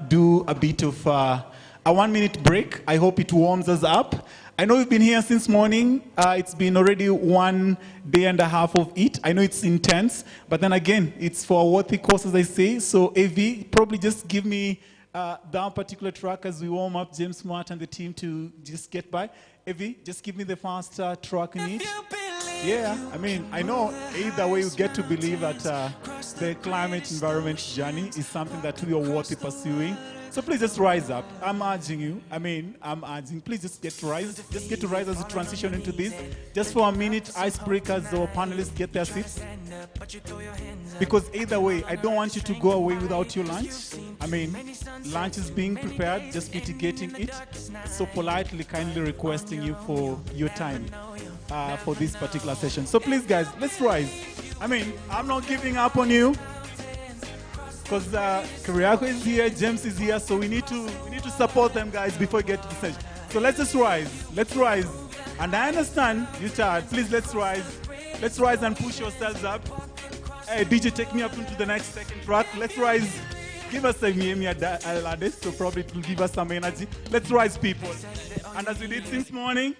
do a bit of a 1 minute break. I hope it warms us up. I know we've been here since morning. It's been already 1 day and a half of it. I know it's intense, but then again, it's for a worthy cause, as I say. So AV, probably just give me that particular track as we warm up James Smart and the team to just get by. AV, just give me the first track in it. Yeah, I mean, I know either way you get to believe that the climate environment journey is something that we are worthy pursuing. So please just rise up. I'm urging you. I'm urging. Please just get to rise. Just get to rise as we transition into this. Just for a minute, icebreakers or panelists get their seats. Because either way, I don't want you to go away without your lunch. Lunch is being prepared, just mitigating it. So politely, kindly requesting you for your time for this particular session. So please, guys, let's rise. I'm not giving up on you. Because Kyriako is here, James is here, so we need to support them, guys, before we get to the session. So let's just rise. Let's rise. And I understand you're tired. Please, let's rise. Let's rise and push yourselves up. Hey, DJ, take me up into the next second track. Let's rise. Give us a Miemi Alades, so probably it will give us some energy. Let's rise, people. And as we did since morning,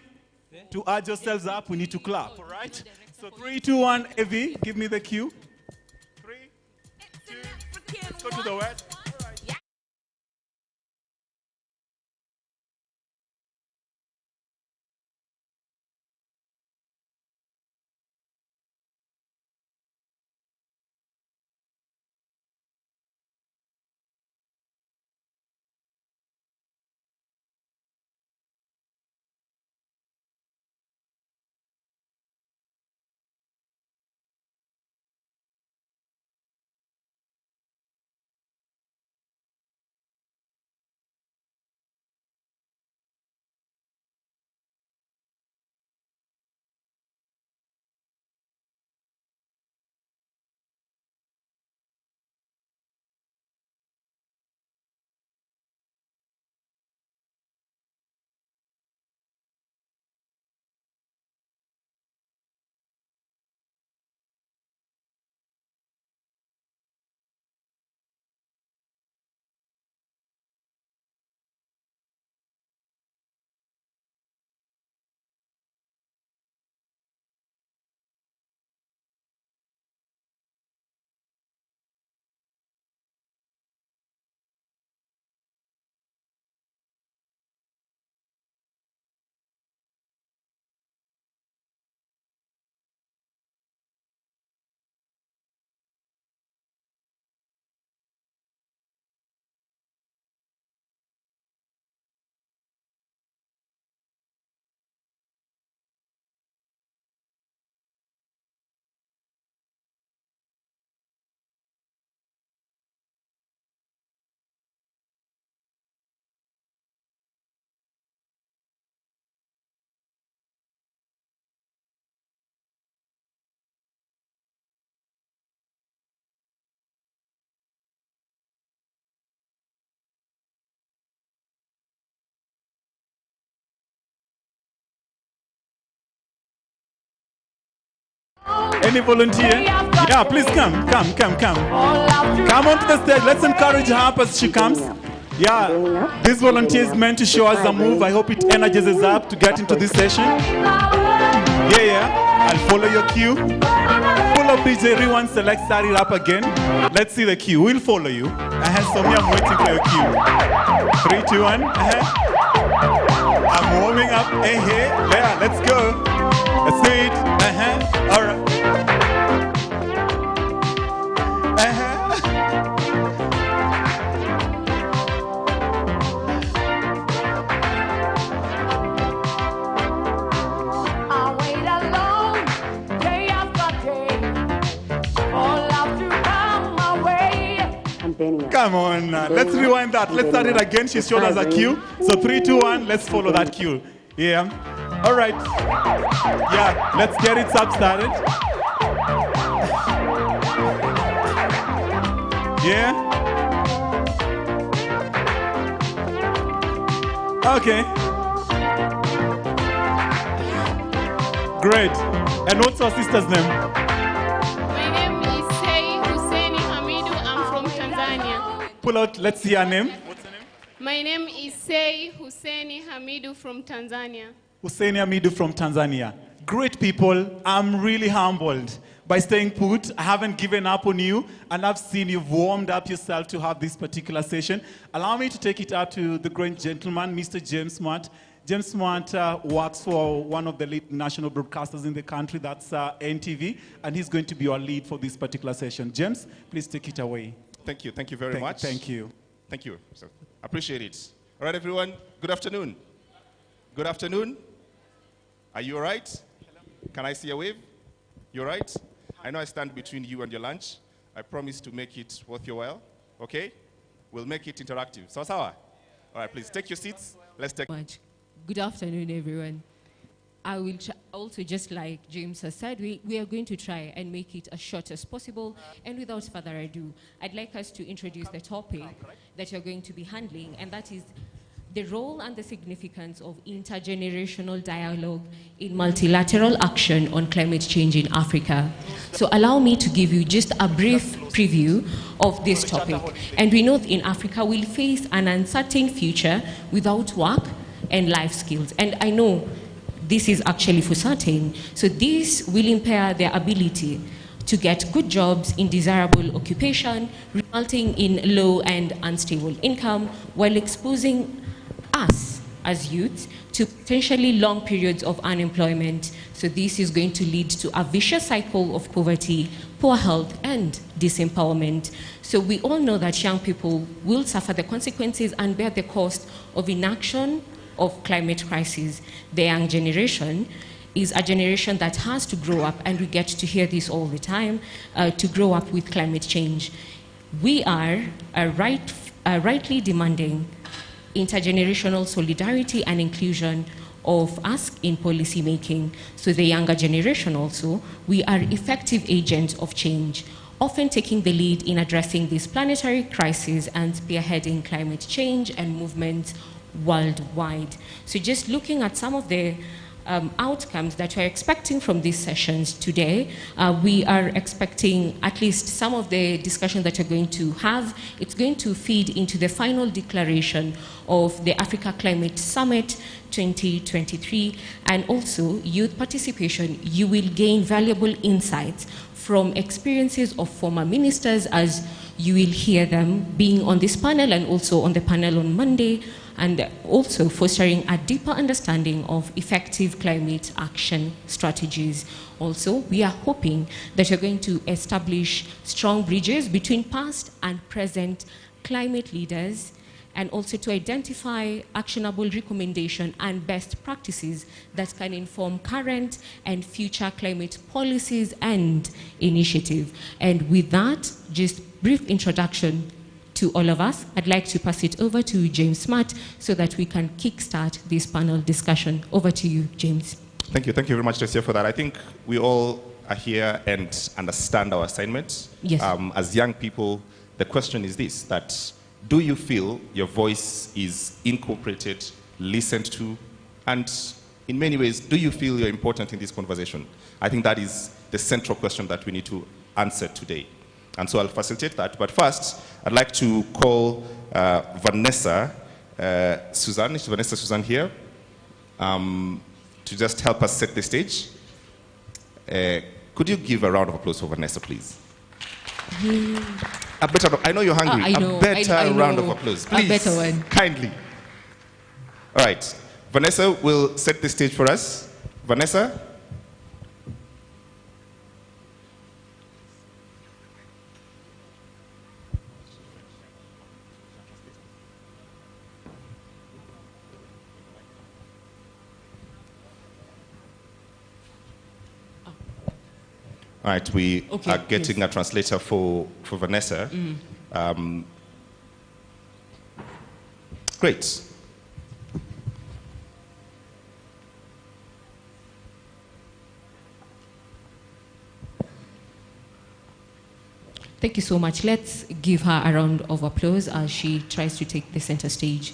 to urge yourselves up, we need to clap, all right? So 3, 2, 1, Evie, give me the cue. Let's go to the west. Any volunteer? Yeah, please come. Come onto the stage. Let's encourage her up as she comes. Yeah, this volunteer is meant to show us a move. I hope it energizes us up to get into this session. Yeah. I'll follow your cue. Pull up DJ, everyone select, start it up again. Let's see the cue. We'll follow you. So me, I'm waiting for your cue. 3, 2, 1. I'm warming up. Yeah, let's go. Let's do it. All right. Come on, let's rewind that. Let's start it again. She showed us a cue. So 3, 2, 1, let's follow that cue. Yeah. All right. Yeah, let's get it started. Yeah. Okay. Great. And what's our sister's name? Pull out, let's see her name. What's her name? My name is Sei Husseini Hamidu from Tanzania. Husseini Hamidu from Tanzania. Great people, I'm really humbled by staying put. I haven't given up on you, and I've seen you've warmed up yourself to have this particular session. Allow me to take it out to the great gentleman, Mr. James Smart. James Smart works for one of the lead national broadcasters in the country, that's NTV, and he's going to be our lead for this particular session. James, please take it away. Thank you very much. Thank you. Thank you. So, appreciate it. All right, everyone, good afternoon. Good afternoon. Are you all right? Hello. Can I see a wave? You all right? I know I stand between you and your lunch. I promise to make it worth your while, okay? We'll make it interactive. So, Sawa? All right, please take your seats. Let's take... Good afternoon, everyone. I will also, just like James has said, we are going to try and make it as short as possible. And without further ado, I'd like us to introduce the topic that you're going to be handling, and that is the role and the significance of intergenerational dialogue in multilateral action on climate change in Africa. So allow me to give you just a brief preview of this topic. And we know that in Africa we'll face an uncertain future without work and life skills. And I know this is actually for certain. So this will impair their ability to get good jobs in desirable occupation, resulting in low and unstable income, while exposing us as youth to potentially long periods of unemployment. So this is going to lead to a vicious cycle of poverty, poor health, and disempowerment. So we all know that young people will suffer the consequences and bear the cost of inaction of climate crisis. The young generation is a generation that has to grow up, and we get to hear this all the time, to grow up with climate change. We are rightly demanding intergenerational solidarity and inclusion of us in policy making. So the younger generation also, we are effective agents of change, often taking the lead in addressing this planetary crisis and spearheading climate change and movements worldwide. So just looking at some of the outcomes that we're expecting from these sessions today, we are expecting at least some of the discussion that we're going to have. It's going to feed into the final declaration of the Africa Climate Summit 2023, and also youth participation. You will gain valuable insights from experiences of former ministers, as you will hear them being on this panel and also on the panel on Monday, and also fostering a deeper understanding of effective climate action strategies. Also, we are hoping that you're going to establish strong bridges between past and present climate leaders, and also to identify actionable recommendations and best practices that can inform current and future climate policies and initiatives. And with that, just brief introduction to all of us, I'd like to pass it over to James Smart so that we can kickstart this panel discussion. Over to you, James. Thank you very much, Tesia, for that. I think we all are here and understand our assignment. Yes. As young people, the question is this, that do you feel your voice is incorporated, listened to, and in many ways, do you feel you're important in this conversation? I think that is the central question that we need to answer today. And so I'll facilitate that. But first, I'd like to call Vanessa Suzanne. Is Vanessa Suzanne here? To just help us set the stage. Could you give a round of applause for Vanessa, please? A better, I know you're hungry. A better round of applause, please. A better one. Kindly. All right. Vanessa will set the stage for us. Vanessa? All right, we are getting a translator for Vanessa. Great. Thank you so much. Let's give her a round of applause as she tries to take the center stage.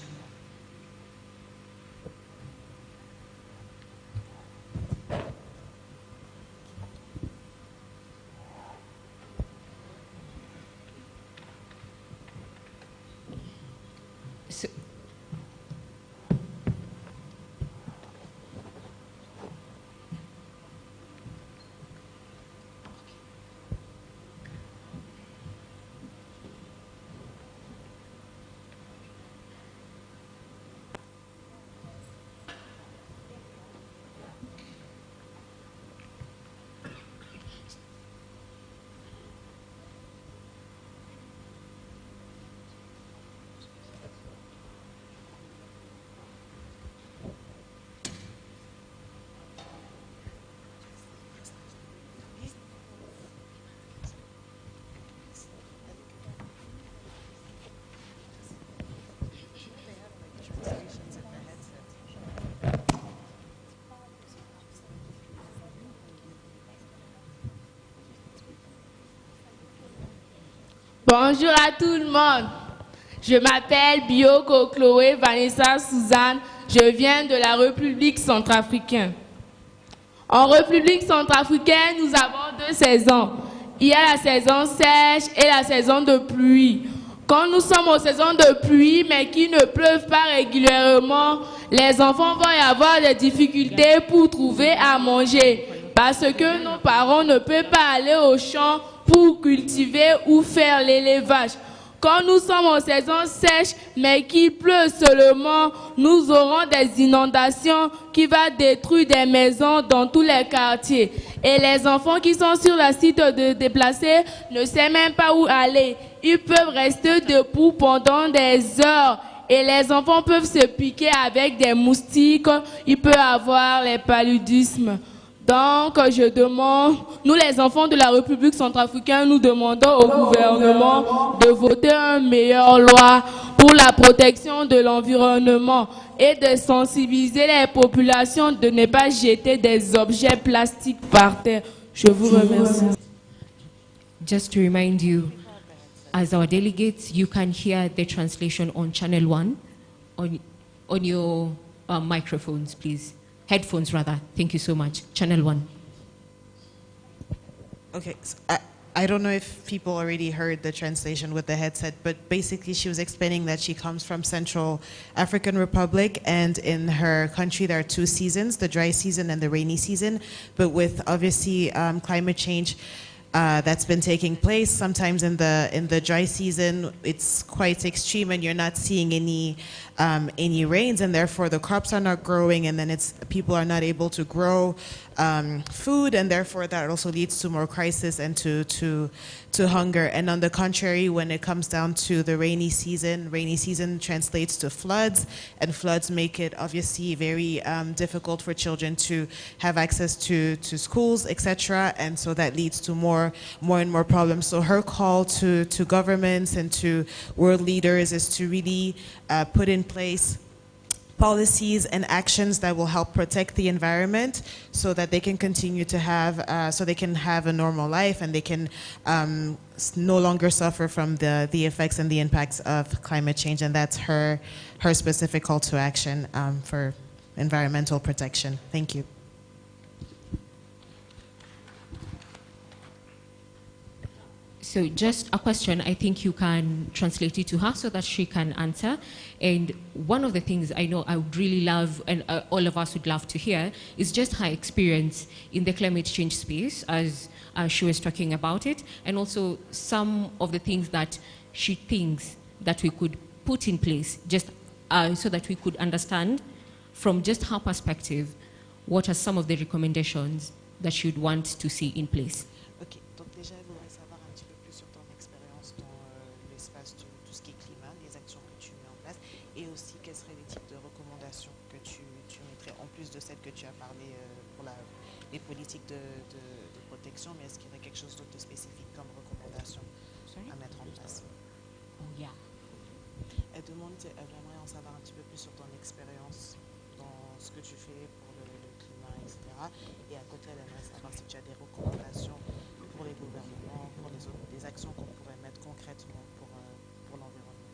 Bonjour à tout le monde. Je m'appelle Bioko Chloé Vanessa Suzanne. Je viens de la République centrafricaine. En République centrafricaine, nous avons 2 saisons. Il y a la saison sèche et la saison de pluie. Quand nous sommes aux saisons de pluie, mais qui ne pleuvent pas régulièrement, les enfants vont y avoir des difficultés pour trouver à manger. Parce que nos parents ne peuvent pas aller au champ pour cultiver ou faire l'élevage. Quand nous sommes en saison sèche, mais qu'il pleut seulement, nous aurons des inondations qui vont détruire des maisons dans tous les quartiers. Et les enfants qui sont sur le site de déplacés ne savent même pas où aller. Ils peuvent rester debout pendant des heures. Et les enfants peuvent se piquer avec des moustiques. Ils peuvent avoir les paludismes. Donc, je demande, nous les enfants de la République centrafricaine, nous demandons au gouvernement de voter une meilleure loi pour la protection de l'environnement et de sensibiliser les populations de ne pas jeter des objets plastiques par terre. Je vous remercie. Just to remind you, as our delegates, you can hear the translation on channel 1 on your microphones, please. Headphones, rather. Thank you so much. Channel 1. Okay, so I don't know if people already heard the translation with the headset, but basically she was explaining that she comes from Central African Republic, and in her country there are 2 seasons, the dry season and the rainy season. But with obviously climate change that's been taking place, sometimes in the dry season it's quite extreme and you're not seeing any rains, and therefore the crops are not growing, and then people are not able to grow food, and therefore that also leads to more crisis and to hunger. And on the contrary, when it comes down to the rainy season translates to floods, and floods make it obviously very difficult for children to have access to schools, etc. And so that leads to more and more problems. So her call to governments and to world leaders is to really put in place policies and actions that will help protect the environment so that they can continue to have, so they can have a normal life and they can no longer suffer from the effects and the impacts of climate change. And that's her specific call to action for environmental protection. Thank you. So just a question, I think you can translate it to her so that she can answer. And one of the things I know I would really love, and all of us would love to hear, is just her experience in the climate change space as she was talking about it, and also some of the things that she thinks that we could put in place just so that we could understand from just her perspective what are some of the recommendations that she'd want to see in place. Ok, donc déjà, je voudrais savoir un petit peu plus sur ton expérience dans l'espace de tout ce qui est climat, les actions que tu mets en place, et aussi quels seraient les types de recommandations que tu mettrais en plus de celles que tu as parlé pour les politiques de protection, mais est-ce qu'il y aurait quelque chose d'autre de spécifique comme recommandation à mettre en place? Oh, yeah. Elle demande, elle aimerait en savoir un petit peu plus sur ton expérience dans ce que tu fais pour le climat, etc. Et à côté, elle aimerait savoir si tu as des recommandations pour les gouvernements, pour des actions qu'on pourrait mettre concrètement pour l'environnement.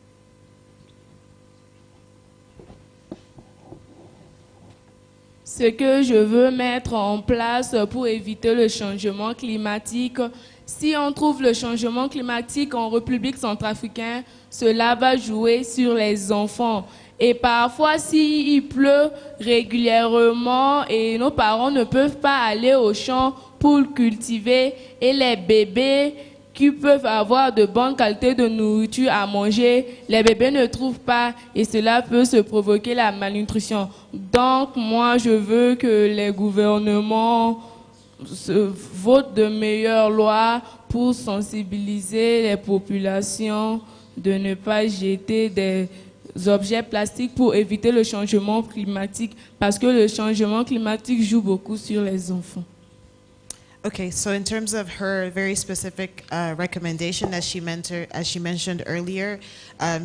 Ce que je veux mettre en place pour éviter le changement climatique, si on trouve le changement climatique en République centrafricaine, cela va jouer sur les enfants. Et parfois, s'il pleut régulièrement et nos parents ne peuvent pas aller au champ pour cultiver, et les bébés qui peuvent avoir de bonnes qualités de nourriture à manger, les bébés ne trouvent pas et cela peut se provoquer la malnutrition. Donc, moi, je veux que les gouvernements votent de meilleures lois pour sensibiliser les populations de ne pas jeter des objets plastiques pour éviter le changement climatique, parce que le changement climatique joue beaucoup sur les enfants. Okay, so in terms of her very specific recommendation, as she mentioned earlier,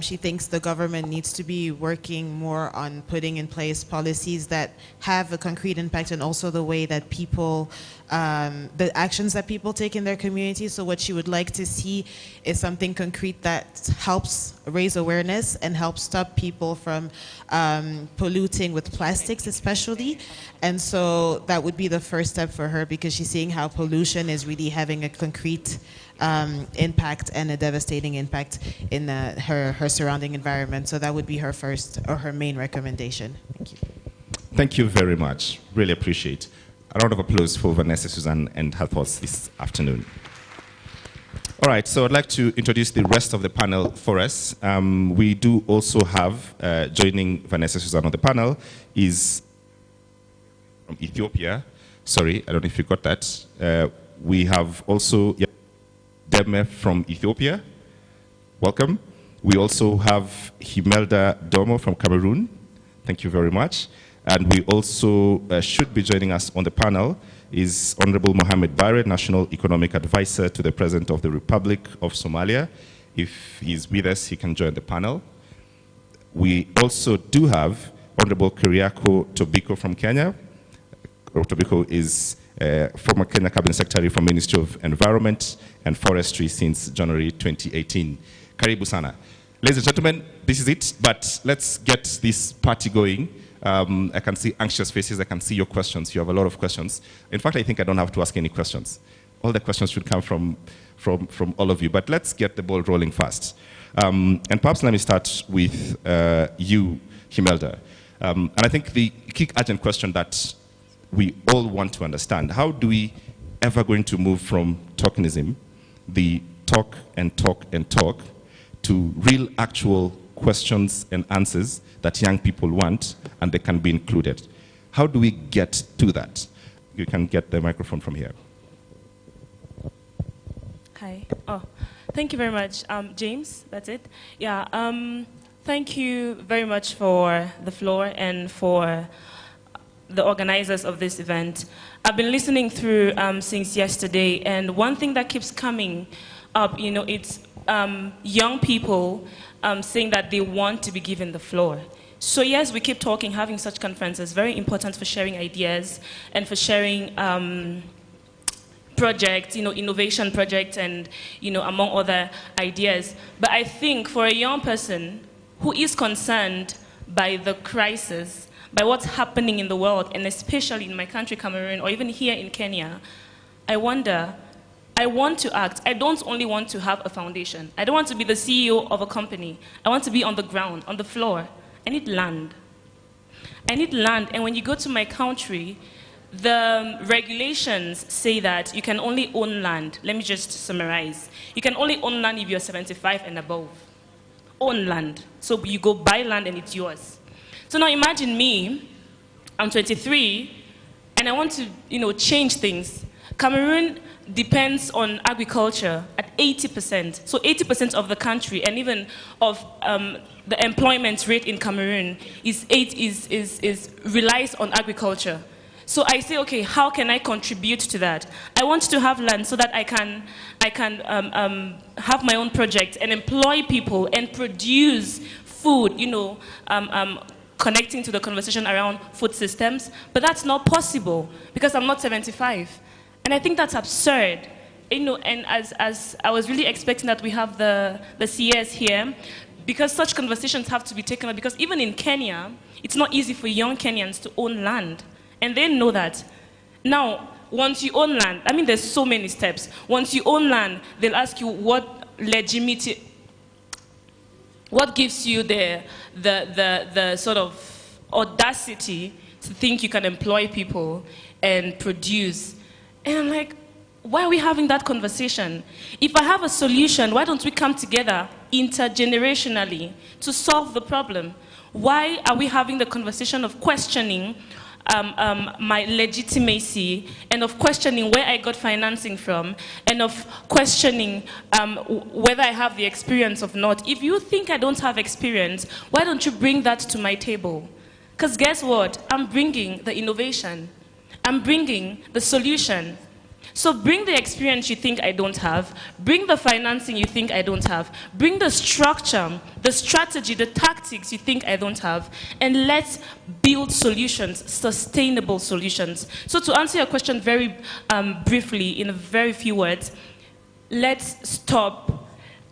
she thinks the government needs to be working more on putting in place policies that have a concrete impact, and also the way that people, the actions that people take in their community. So what she would like to see is something concrete that helps raise awareness and helps stop people from polluting with plastics especially. And so that would be the first step for her, because she's seeing how pollution is really having a concrete impact and a devastating impact in her surrounding environment. So that would be her first or her main recommendation. Thank you. Thank you very much. Really appreciate. A round of applause for Vanessa, Suzanne, and her thoughts this afternoon. All right, so I'd like to introduce the rest of the panel for us. We do also have, joining Vanessa, Suzanne on the panel, is from Ethiopia. Sorry, I don't know if you got that. We have also Deme from Ethiopia. Welcome. We also have Himelda Domo from Cameroon. Thank you very much. And we also should be joining us on the panel is Honorable Mohamed Bare, National Economic Advisor to the President of the Republic of Somalia. If he's with us, he can join the panel. We also do have Honorable Keriako Tobiko from Kenya. Tobiko is former Kenya Cabinet Secretary for Ministry of Environment and Forestry since January 2018. Karibu sana. Ladies and gentlemen, this is it, but let's get this party going. I can see anxious faces. I can see your questions. You have a lot of questions. In fact, I think I don't have to ask any questions. All the questions should come from all of you. But let's get the ball rolling fast. And perhaps let me start with you, Himelda. And I think the key urgent question that we all want to understand, how do we ever going to move from tokenism, the talk and talk and talk, to real actual questions and answers that young people want and they can be included? How do we get to that? You can get the microphone from here. Hi. Oh, thank you very much. James, that's it. Yeah, thank you very much for the floor and for the organizers of this event. I've been listening through since yesterday, and one thing that keeps coming up, you know, it's young people saying that they want to be given the floor. So yes, we keep talking, having such conferences, very important for sharing ideas and for sharing projects, you know, innovation projects and, you know, among other ideas. But I think for a young person who is concerned by the crisis, by what's happening in the world, and especially in my country, Cameroon, or even here in Kenya, I wonder, I want to act. I don't only want to have a foundation. I don't want to be the CEO of a company. I want to be on the ground, on the floor. I need land. I need land, and when you go to my country, the regulations say that you can only own land. Let me just summarize. You can only own land if you're 75 and above. Own land. So you go buy land and it's yours. So now imagine me, I'm 23, and I want to, change things. Cameroon depends on agriculture at 80%. So 80% of the country, and even of the employment rate in Cameroon relies on agriculture. So I say, okay, how can I contribute to that? I want to have land so that I can have my own project and employ people and produce food, connecting to the conversation around food systems. But that's not possible because I'm not 75. And I think that's absurd. And as I was really expecting that we have the CS here, because such conversations have to be taken up, because even in Kenya, it's not easy for young Kenyans to own land. And they know that. Now, once you own land, there's so many steps. Once you own land, they'll ask you what gives you the sort of audacity to think you can employ people and produce. And I'm like, why are we having that conversation? If I have a solution, why don't we come together intergenerationally to solve the problem? Why are we having the conversation of questioning my legitimacy, and of questioning where I got financing from, and of questioning whether I have the experience or not? If you think I don't have experience, why don't you bring that to my table? Because guess what? I'm bringing the innovation. I'm bringing the solution. So bring the experience you think I don't have, bring the financing you think I don't have, bring the structure, the strategy, the tactics you think I don't have, and let's build solutions, sustainable solutions. So to answer your question very briefly, in a very few words, let's stop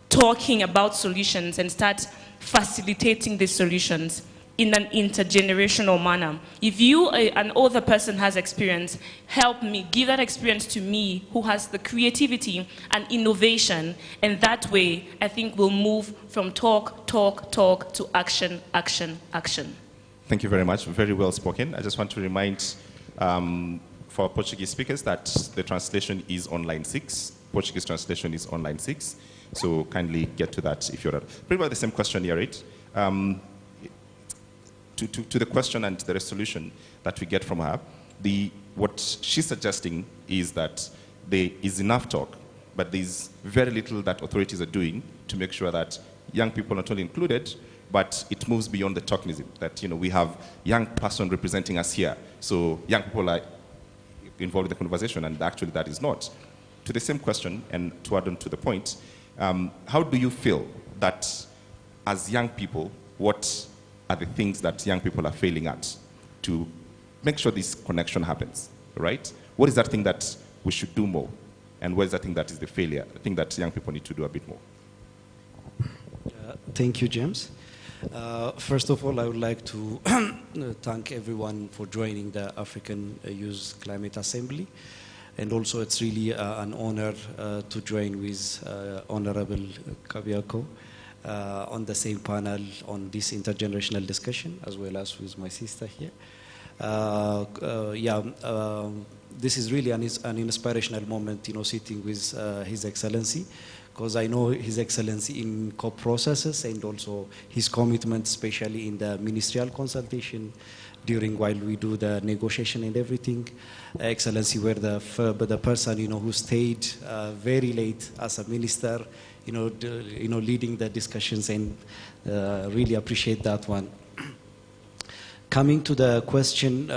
talking about solutions and start facilitating these solutions in an intergenerational manner. If you, an older person, has experience, help me, give that experience to me who has the creativity and innovation, and that way I think we'll move from talk to action. Thank you very much, very well spoken. I just want to remind for Portuguese speakers that the translation is on line 6. Portuguese translation is on line 6, so kindly get to that if you're at. Pretty much the same question here, right? To the question and the resolution that we get from her, what she's suggesting is that there is enough talk, but there's very little that authorities are doing to make sure that young people are not only included, but it moves beyond the tokenism, that we have young person representing us here, so young people are involved in the conversation, and actually that is not. To the same question, and to add on to the point, how do you feel that as young people, what are the things that young people are failing at to make sure this connection happens, right? What is that thing that we should do more? And what is that thing that is the failure, the thing that young people need to do a bit more? Thank you, James. First of all, I would like to thank everyone for joining the African Youth Climate Assembly. And also, it's really an honor to join with Honorable Kabiako on the same panel on this intergenerational discussion, as well as with my sister here. This is really an inspirational moment, sitting with His Excellency, because I know His Excellency in COP processes and also his commitment, especially in the ministerial consultation while we do the negotiation and everything. Excellency were the person, who stayed very late as a minister, leading the discussions, and really appreciate that one. Coming to the question,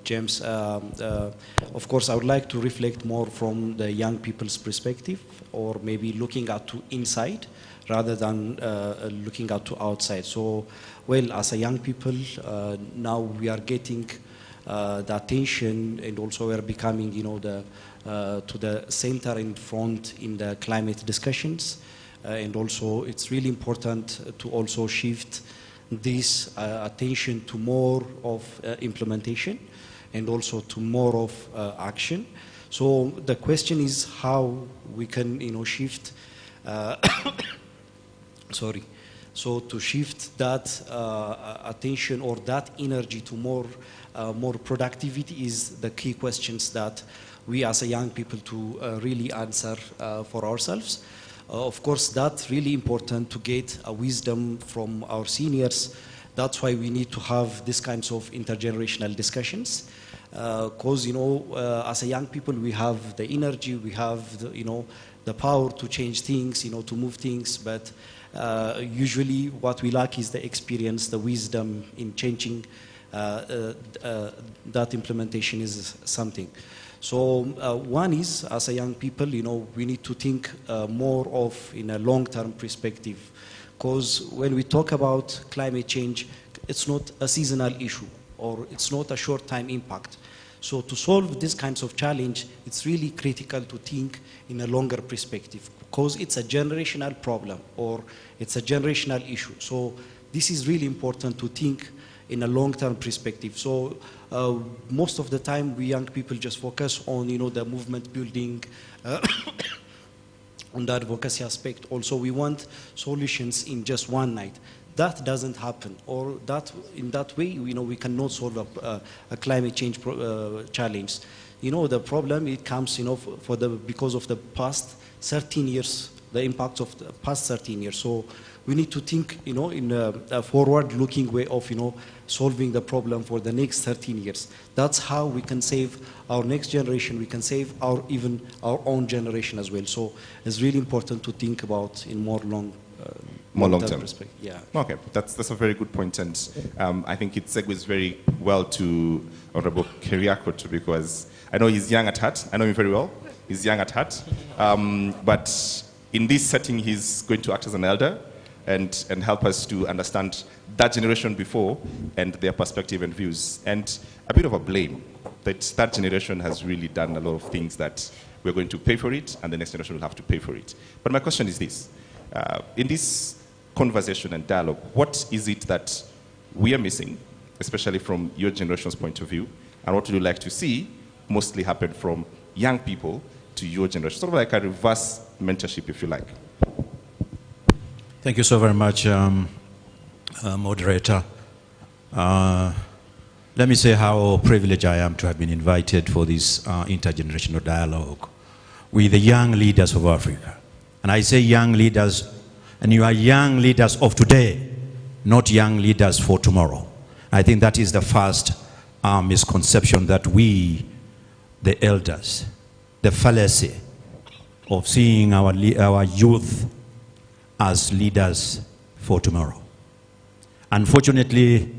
James, of course, I would like to reflect more from the young people's perspective, or maybe looking out to inside rather than looking out to outside. So, well, as a young people, now we are getting the attention, and also we are becoming, to the center and front in the climate discussions. And also, it's really important to also shift this attention to more of implementation and also to more of action. So the question is how we can, shift, sorry, so to shift that attention or that energy to more productivity is the key questions that we as a young people to really answer for ourselves. Of course, that's really important to get a wisdom from our seniors. That's why we need to have these kinds of intergenerational discussions. Because, as a young people, we have the energy, we have, the power to change things, to move things, but usually what we lack is the experience, the wisdom in changing that implementation is something. So one is, as a young people, we need to think more of in a long-term perspective, because when we talk about climate change, it's not a seasonal issue or it's not a short-time impact. So to solve this kinds of challenge, it's really critical to think in a longer perspective, because it's a generational problem or it's a generational issue. So this is really important to think in a long-term perspective. So most of the time, we young people just focus on, the movement building, on the advocacy aspect. Also, we want solutions in just one night. That doesn't happen, or that in that way, we cannot solve a climate change challenge. The problem, it comes, because of the past 13 years, the impact of the past 13 years. So we need to think, in a forward-looking way of, solving the problem for the next 13 years. That's how we can save our next generation. We can save even our own generation as well. So it's really important to think about in more long-term perspective. Yeah. Okay, that's a very good point, and I think it segues very well to Honorable Keriako too, because I know he's young at heart. I know him very well. He's young at heart, but in this setting, he's going to act as an elder and help us to understand that generation before and their perspective and views, and a bit of a blame that generation has really done a lot of things that we're going to pay for it, and the next generation will have to pay for it. But my question is this. In this conversation and dialogue, what is it that we are missing, especially from your generation's point of view, and what would you like to see mostly happen from young people to your generation? Sort of like a reverse mentorship, if you like. Thank you so very much, moderator. Let me say how privileged I am to have been invited for this intergenerational dialogue with the young leaders of Africa. And I say young leaders, and you are young leaders of today, not young leaders for tomorrow. I think that is the first misconception that we, the elders, the fallacy of seeing our youth as leaders for tomorrow. Unfortunately,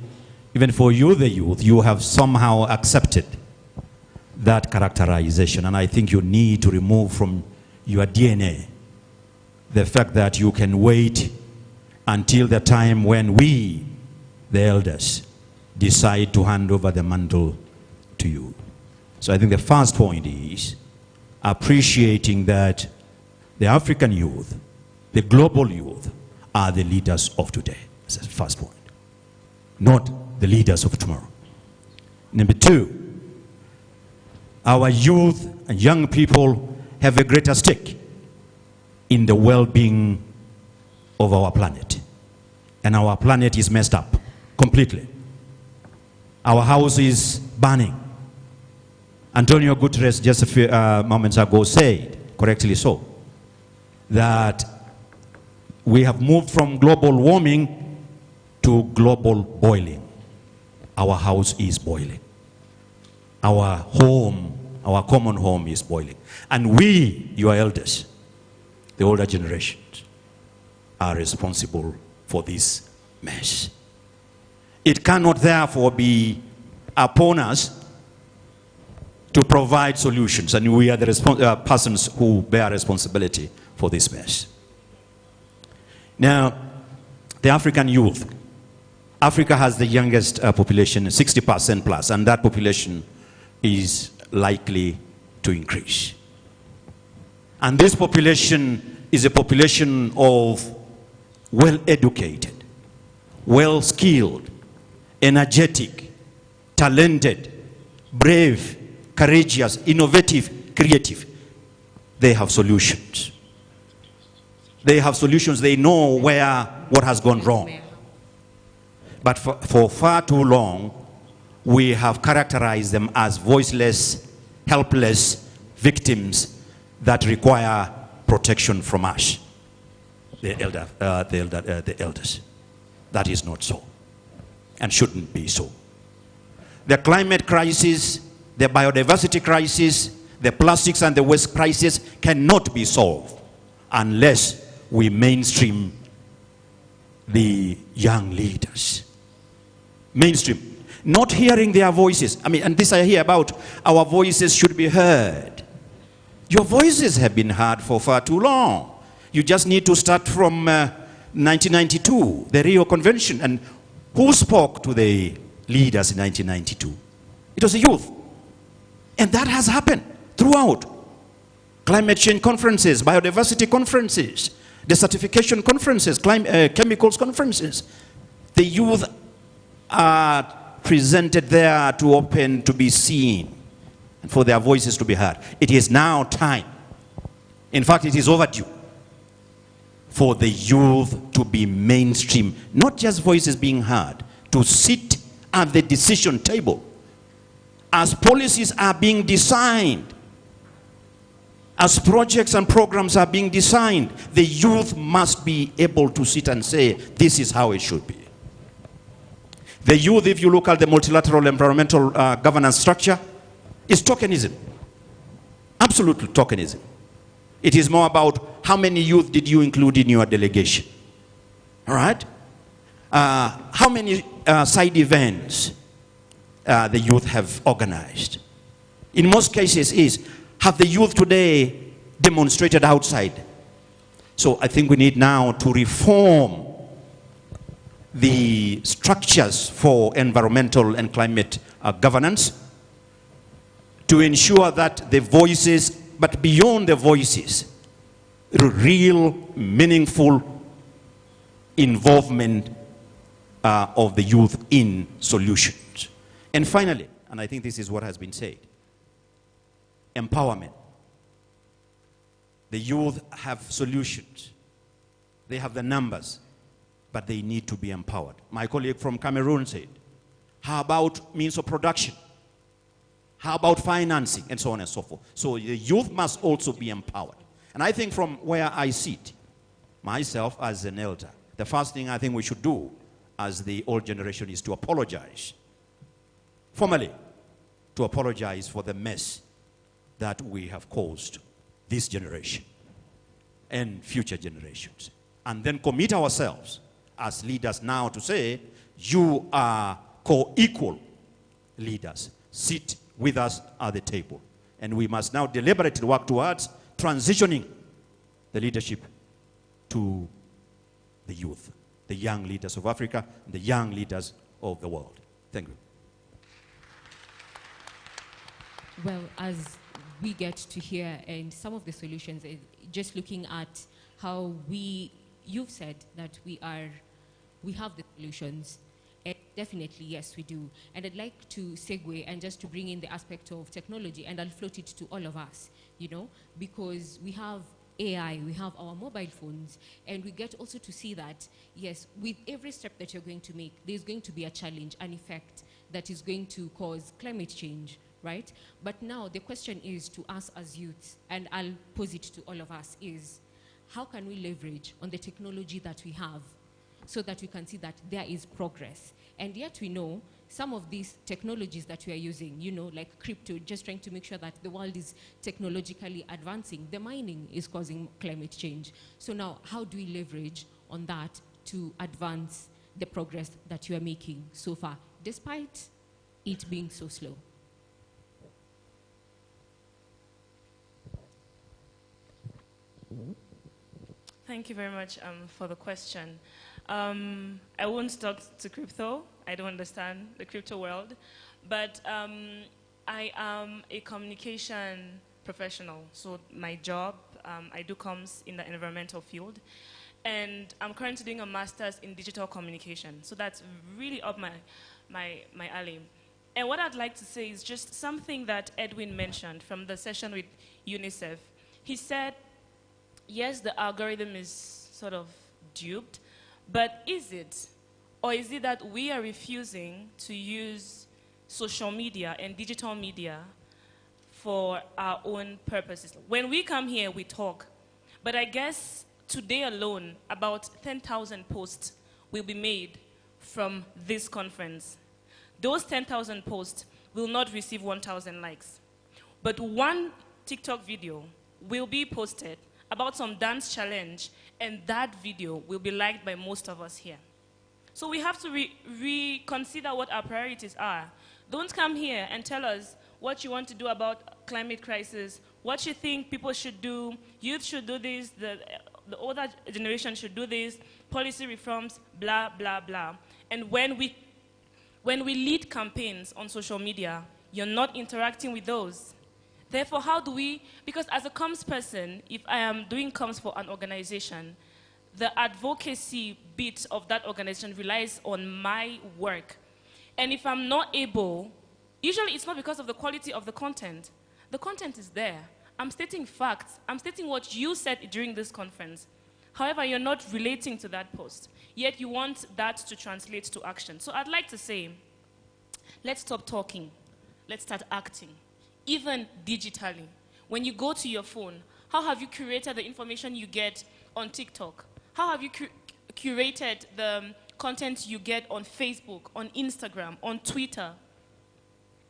even for you, the youth, you have somehow accepted that characterization, and I think you need to remove from your DNA the fact that you can wait until the time when we, the elders, decide to hand over the mantle to you. So I think the first point is appreciating that the African youth, the global youth, are the leaders of today. That's the first point. Not the leaders of tomorrow. Number two, our youth and young people have a greater stake in the well-being of our planet. And our planet is messed up completely. Our house is burning. Antonio Guterres just a few moments ago said, correctly so, that we have moved from global warming to global boiling. Our house is boiling. Our home, our common home is boiling. And we, your elders, the older generations, are responsible for this mess. It cannot therefore be upon us to provide solutions, and we are the persons who bear responsibility for this mess. Now, the African youth. Africa has the youngest population, 60% plus, and that population is likely to increase. And this population is a population of well-educated, well-skilled, energetic, talented, brave, courageous, innovative, creative. They have solutions. They have solutions. They know what has gone wrong. But for far too long, we have characterized them as voiceless, helpless victims that require protection from us, the elders. That is not so, and shouldn't be so. The climate crisis, the biodiversity crisis, the plastics and the waste crisis cannot be solved unless we mainstream the young leaders. Mainstream. Not hearing their voices. I mean, and this I hear about, our voices should be heard. Your voices have been heard for far too long. You just need to start from 1992, the Rio Convention. And who spoke to the leaders in 1992? It was the youth. And that has happened throughout. Climate change conferences, biodiversity conferences, desertification conferences, chemicals conferences. The youth are presented there to open, to be seen, and for their voices to be heard. It is now time. In fact, it is overdue for the youth to be mainstream, not just voices being heard, to sit at the decision table as policies are being designed, as projects and programs are being designed. The youth must be able to sit and say, this is how it should be. The youth, if you look at the multilateral environmental governance structure, is tokenism. Absolutely tokenism. It is more about how many youth did you include in your delegation. All right? How many side events the youth have organized. In most cases have the youth today demonstrated outside. So I think we need now to reform the structures for environmental and climate governance to ensure that the voices, but beyond the voices, real, meaningful involvement of the youth in solutions. And finally, and I think this is what has been said, empowerment. The youth have solutions. They have the numbers, but they need to be empowered. My colleague from Cameroon said, how about means of production? How about financing? And so on and so forth. So the youth must also be empowered. And I think from where I sit, myself as an elder, the first thing I think we should do as the old generation is to apologize. Formally, to apologize for the mess that we have caused this generation and future generations. And then commit ourselves as leaders now to say, you are co-equal leaders. Sit with us at the table. And we must now deliberately work towards transitioning the leadership to the youth, the young leaders of Africa, the young leaders of the world. Thank you. Well, as we get to hear, and some of the solutions, just looking at how you've said that we have the solutions. And definitely, yes, we do. And I'd like to segue and just to bring in the aspect of technology, and I'll float it to all of us, you know, because we have AI, we have our mobile phones, and we get also to see that, yes, with every step that you're going to make, there's going to be a challenge, an effect that is going to cause climate change, right? But now the question is to us as youths, and I'll pose it to all of us, is how can we leverage on the technology that we have so that we can see that there is progress? And yet we know some of these technologies that we are using, you know, like crypto, just trying to make sure that the world is technologically advancing. The mining is causing climate change. So now, how do we leverage on that to advance the progress that you are making so far, despite it being so slow? Thank you very much for the question. I won't talk to crypto. I don't understand the crypto world. But I am a communication professional. So my job, I do comms in the environmental field. and I'm currently doing a master's in digital communication. So that's really up my alley. And what I'd like to say is just something that Edwin mentioned from the session with UNICEF. He said, yes, the algorithm is sort of duped, but is it? Or is it that we are refusing to use social media and digital media for our own purposes? When we come here, we talk. But I guess today alone, about 10,000 posts will be made from this conference. Those 10,000 posts will not receive 1,000 likes. But one TikTok video will be posted about some dance challenge, and that video will be liked by most of us here. So we have to reconsider what our priorities are. Don't come here and tell us what you want to do about climate crisis, what you think people should do, youth should do this, the older generation should do this, policy reforms, blah, blah, blah. And when we lead campaigns on social media, you're not interacting with those. Therefore, how do we, because as a comms person, if I am doing comms for an organization, the advocacy bit of that organization relies on my work. And if I'm not able, usually it's not because of the quality of the content. The content is there. I'm stating facts. I'm stating what you said during this conference. However, you're not relating to that post. Yet you want that to translate to action. So I'd like to say, let's stop talking. Let's start acting. Even digitally. When you go to your phone, how have you curated the information you get on TikTok? How have you curated the content you get on Facebook, on Instagram, on Twitter?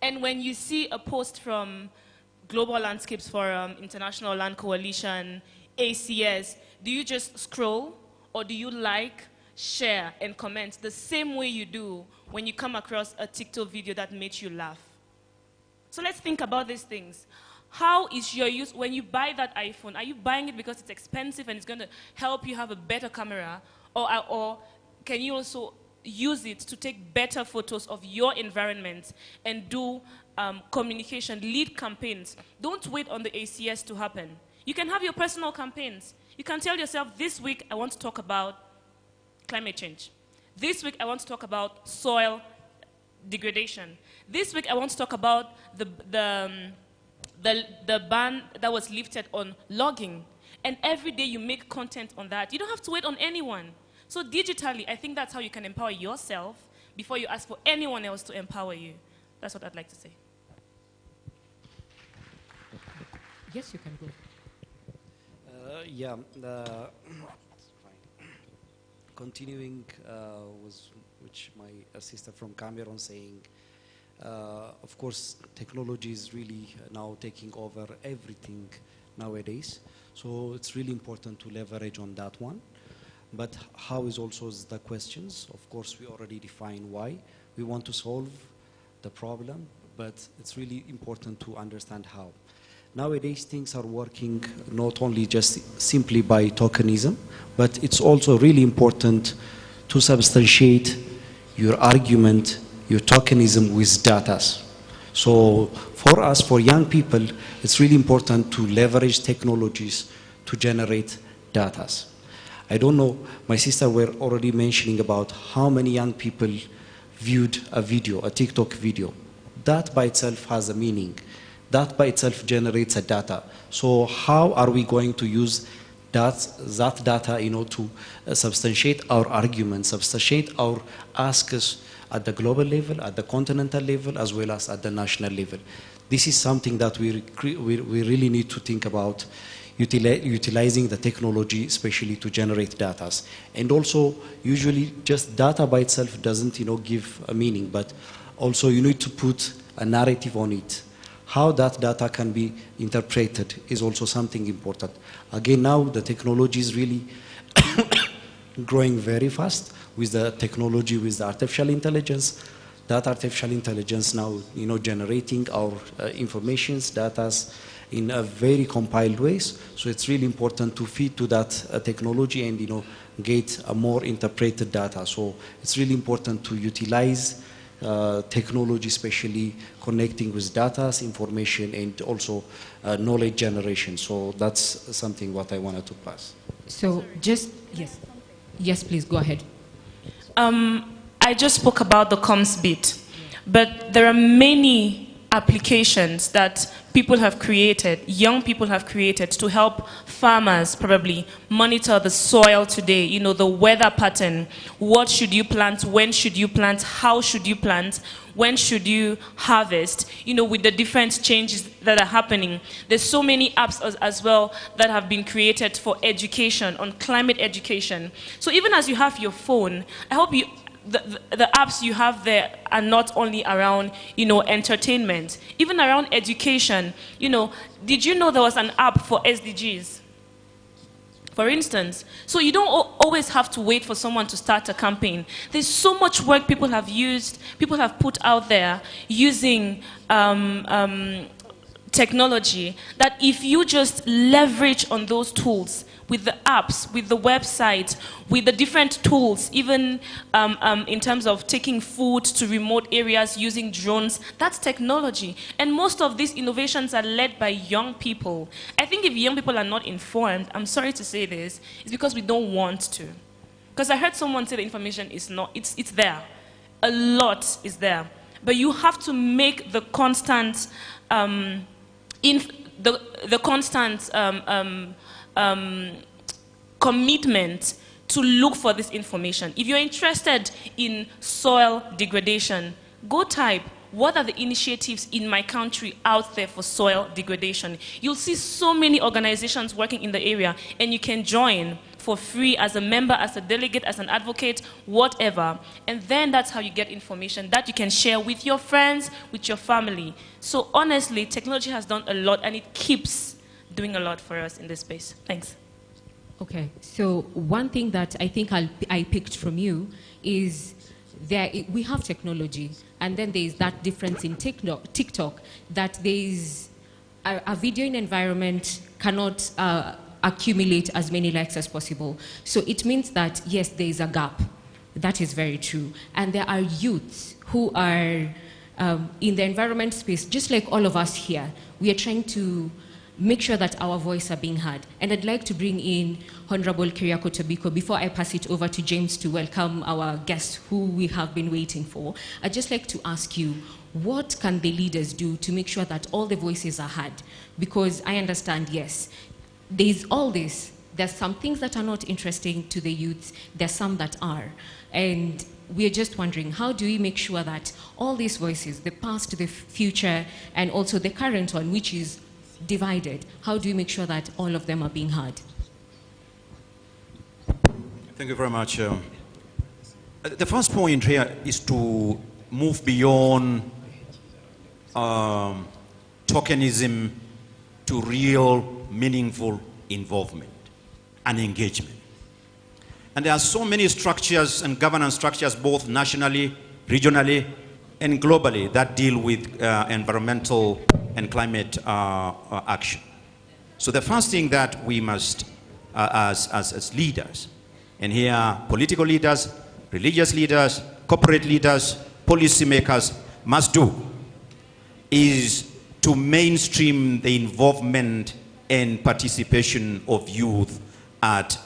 And when you see a post from Global Landscapes Forum, International Land Coalition, ACS, do you just scroll, or do you like, share, and comment the same way you do when you come across a TikTok video that makes you laugh? So let's think about these things. How is your use, when you buy that iPhone, are you buying it because it's expensive and it's going to help you have a better camera? Or can you also use it to take better photos of your environment and do communication, lead campaigns? Don't wait on the ACS to happen. You can have your personal campaigns. You can tell yourself, this week I want to talk about climate change. This week I want to talk about soil degradation. This week I want to talk about the ban that was lifted on logging. And every day you make content on that. You don't have to wait on anyone. So digitally, I think that's how you can empower yourself before you ask for anyone else to empower you. That's what I'd like to say. Yes, you can go. Continuing with which my sister from Cameroon saying, of course, technology is really now taking over everything nowadays. So it's really important to leverage on that one. But how is also the questions. Of course, we already define why. We want to solve the problem, but it's really important to understand how. Nowadays, things are working not only just simply by tokenism, but it's also really important to substantiate your argument, your tokenism with data. So for us, for young people, it's really important to leverage technologies to generate data. I don't know, my sister were already mentioning about how many young people viewed a video, a TikTok video. That by itself has a meaning. That by itself generates a data. So how are we going to use that data, to substantiate our arguments, substantiate our asks at the global level, at the continental level, as well as at the national level? This is something that we really need to think about, utilizing the technology, especially to generate data. And also, usually, just data by itself doesn't, give a meaning, but also you need to put a narrative on it. How that data can be interpreted is also something important. Again, now the technology is really growing very fast with the technology, with the artificial intelligence. That artificial intelligence now, generating our informations, data in a very compiled ways. So it's really important to feed to that technology and, get a more interpreted data. So it's really important to utilize technology, especially connecting with data, information, and also knowledge generation. So that's something what I wanted to pass. So yes, please go ahead. I just spoke about the comms bit, but there are many applications that people have created, young people have created to help farmers probably monitor the soil today, you know, the weather pattern, what should you plant, when should you plant, how should you plant, when should you harvest, you know, with the different changes that are happening. There's so many apps as well that have been created for education, on climate education. So even as you have your phone, I hope the apps you have there are not only around, you know, entertainment, even around education. You know, did you know there was an app for SDGs, for instance? So you don't always have to wait for someone to start a campaign. There's so much work people have put out there using technology, that if you just leverage on those tools, with the apps, with the website, with the different tools, even in terms of taking food to remote areas using drones, that's technology. And most of these innovations are led by young people. I think if young people are not informed, I'm sorry to say this, it's because we don't want to. Because I heard someone say the information is not, it's there. A lot is there. But you have to make the constant, commitment to look for this information. If you're interested in soil degradation, go type, what are the initiatives in my country out there for soil degradation? You'll see so many organizations working in the area, and you can join for free as a member, as a delegate, as an advocate, whatever. And then that's how you get information that you can share with your friends, with your family. So honestly, technology has done a lot, and it keeps doing a lot for us in this space. Thanks. Okay, so one thing that I think I picked from you is we have technology, and then there is that difference in TikTok, that there is a video in environment cannot accumulate as many likes as possible. So it means that, yes, there is a gap. That is very true. And there are youths who are in the environment space, just like all of us here. We are trying to make sure that our voice are being heard. And I'd like to bring in Honorable Kiriako Tobiko before I pass it over to James to welcome our guest who we have been waiting for. I'd just like to ask you, what can the leaders do to make sure that all the voices are heard? Because I understand, yes, there's all this. There's some things that are not interesting to the youths. There's some that are. And we're just wondering, how do we make sure that all these voices, the past, the future, and also the current one, which is divided, how do we make sure that all of them are being heard? Thank you very much. The first point here is to move beyond tokenism to real, meaningful involvement and engagement. And there are so many structures and governance structures, both nationally, regionally, and globally, that deal with environmental and climate action. So the first thing that we must, as leaders, and here political leaders, religious leaders, corporate leaders, policymakers must do, is to mainstream the involvement and participation of youth at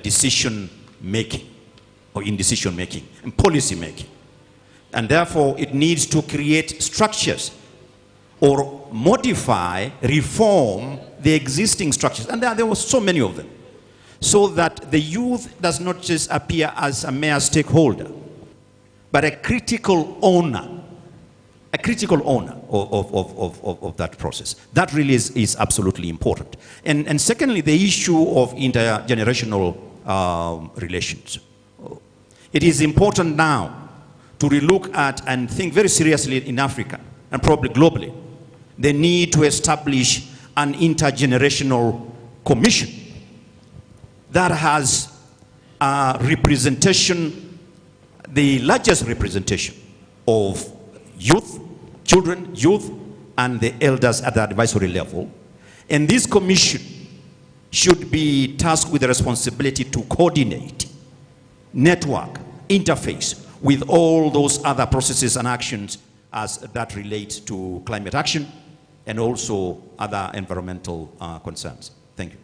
decision making, or in decision making and policy making. And therefore it needs to create structures or modify, reform the existing structures. And there were so many of them, so that the youth does not just appear as a mere stakeholder, but a critical owner of that process. That really is absolutely important. And secondly, the issue of intergenerational relations. It is important now to relook at and think very seriously in Africa, and probably globally, the need to establish an intergenerational commission that has representation, the largest representation of youth, children, youth, and the elders at the advisory level. And this commission should be tasked with the responsibility to coordinate, network, interface with all those other processes and actions as that relate to climate action and also other environmental concerns. Thank you.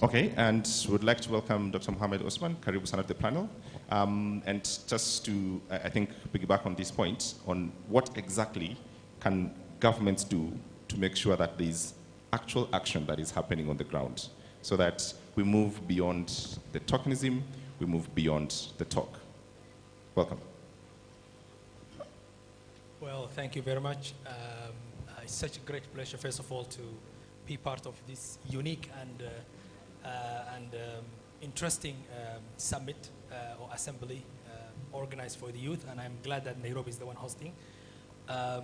Okay, and would like to welcome Dr. Mohammed Osman, Karibu Sana, the panel. And just to, I think, piggyback on this point, on what exactly can governments do to make sure that there's actual action that is happening on the ground, so that we move beyond the tokenism, we move beyond the talk. Welcome. Well, thank you very much. It's such a great pleasure, first of all, to be part of this unique and interesting summit or assembly organized for the youth, and I'm glad that Nairobi is the one hosting. I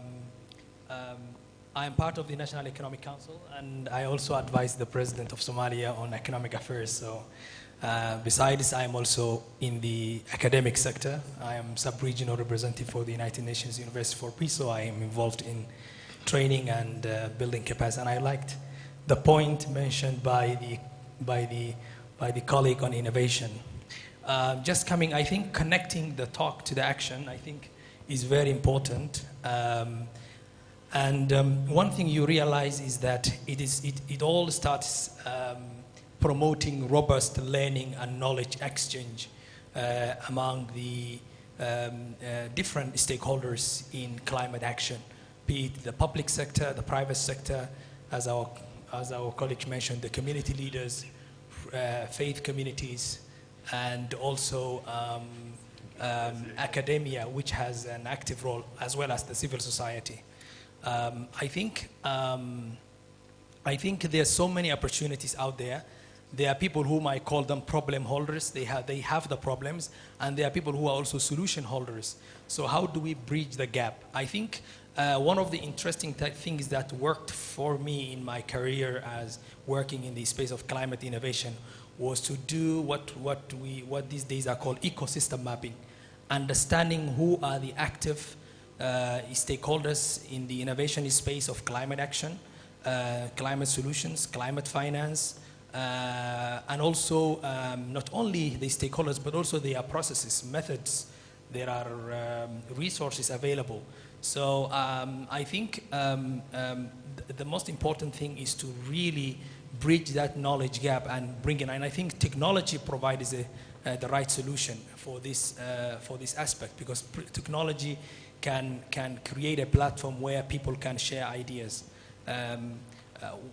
am part of the National Economic Council, and I also advise the President of Somalia on economic affairs. So besides, I am also in the academic sector. I am sub-regional representative for the United Nations University for Peace, so I am involved in training and building capacity. And I liked the point mentioned by the colleague on innovation. Just coming, I think connecting the talk to the action, I think, is very important. One thing you realize is that it all starts promoting robust learning and knowledge exchange among the different stakeholders in climate action, be it the public sector, the private sector, as our colleague mentioned, the community leaders, faith communities, and also academia, which has an active role, as well as the civil society. I think there's so many opportunities out there. There are people whom I call them problem holders. They have the problems, and there are people who are also solution holders. So how do we bridge the gap? I think one of the interesting things that worked for me in my career as working in the space of climate innovation was to do what these days are called ecosystem mapping, understanding who are the active stakeholders in the innovation space of climate action, climate solutions, climate finance, and also not only the stakeholders, but also their processes, methods. There are resources available. So I think the most important thing is to really bridge that knowledge gap and bring in. And I think technology provides the right solution for this aspect, because technology can create a platform where people can share ideas.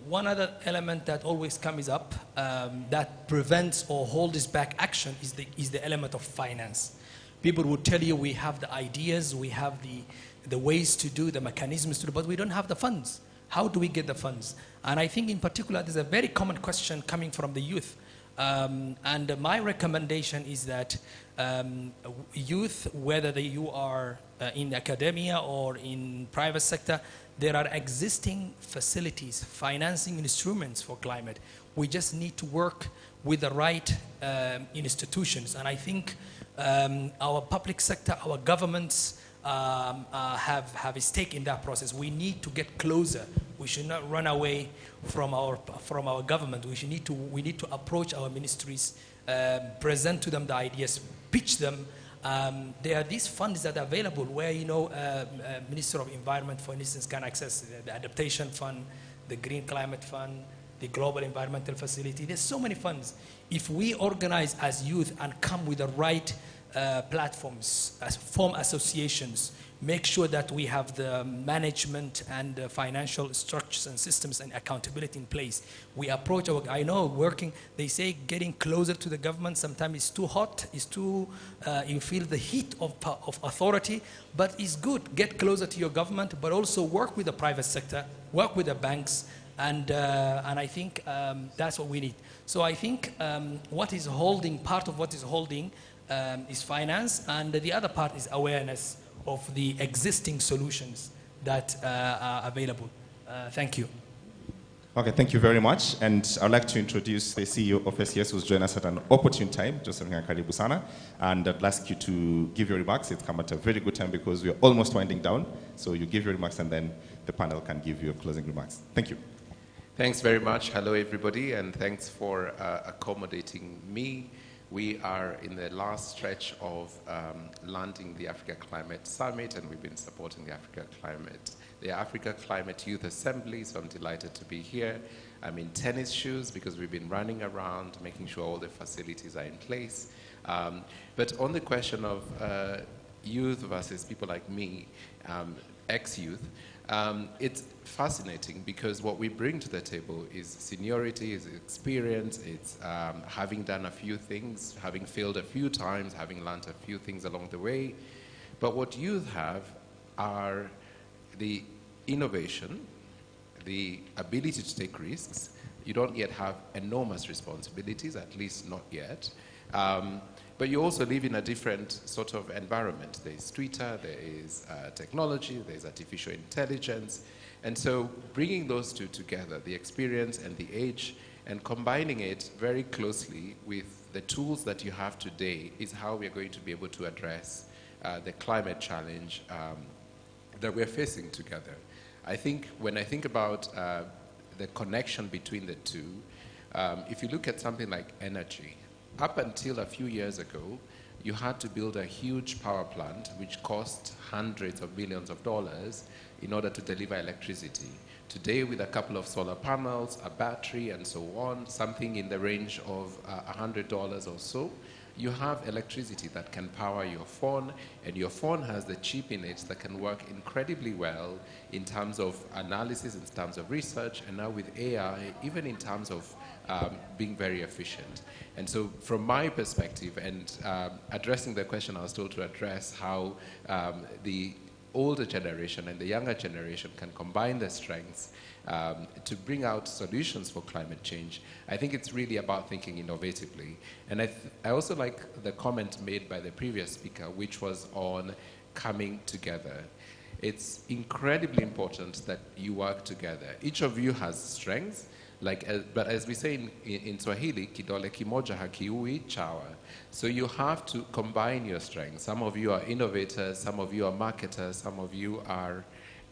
One other element that always comes up that prevents or holds back action is the element of finance. People will tell you we have the ideas, we have the ways to do, the mechanisms to do, but we don't have the funds. How do we get the funds? And I think in particular there's a very common question coming from the youth. And my recommendation is that youth, whether you are in academia or in private sector, there are existing facilities, financing instruments for climate. We just need to work with the right institutions. And I think our public sector, our governments have a stake in that process. We need to get closer. We should not run away from our government. We need to approach our ministries, present to them the ideas, pitch them. There are these funds that are available where, Minister of Environment, for instance, can access the Adaptation Fund, the Green Climate Fund, the Global Environmental Facility. There's so many funds. If we organize as youth and come with the right platforms, form associations, make sure that we have the management and financial structures and systems and accountability in place. We approach I know working, they say getting closer to the government sometimes is too hot, it's too, you feel the heat of authority, but it's good, get closer to your government, but also work with the private sector, work with the banks, and I think that's what we need. So I think part of what is holding is finance, and the other part is awareness of the existing solutions that are available. Thank you. Okay, thank you very much. And I'd like to introduce the CEO of SES who's joined us at an opportune time, Joseph Karibu Sana. And I'd ask you to give your remarks. It's come at a very good time because we're almost winding down. So you give your remarks and then the panel can give you closing remarks. Thank you. Thanks very much. Hello, everybody, and thanks for accommodating me We are in the last stretch of landing the Africa Climate Summit, and we've been supporting the Africa Climate Youth Assembly, so I'm delighted to be here. I'm in tennis shoes because we've been running around, making sure all the facilities are in place. But on the question of youth versus people like me, ex-youth, it's fascinating because what we bring to the table is seniority, is experience, it's having done a few things, having failed a few times, having learned a few things along the way. But what youth have are the innovation, the ability to take risks. You don't yet have enormous responsibilities, at least not yet. But you also live in a different sort of environment. There's Twitter, there is technology, there's artificial intelligence. And so bringing those two together, the experience and the age, and combining it very closely with the tools that you have today is how we're going to be able to address the climate challenge that we're facing together. I think when I think about the connection between the two, if you look at something like energy, up until a few years ago, you had to build a huge power plant which cost hundreds of millions of dollars in order to deliver electricity. Today, with a couple of solar panels, a battery, and so on, something in the range of $100 or so, you have electricity that can power your phone, and your phone has the chip in it that can work incredibly well in terms of analysis, in terms of research, and now with AI, even in terms of being very efficient. And so from my perspective, and addressing the question I was told to address, how the older generation and the younger generation can combine their strengths to bring out solutions for climate change, I think it's really about thinking innovatively. And I also like the comment made by the previous speaker, which was on coming together. It's incredibly important that you work together. Each of you has strengths, but as we say in Swahili, kidole kimoja hakiui chawa. So you have to combine your strengths. Some of you are innovators, some of you are marketers, some of you are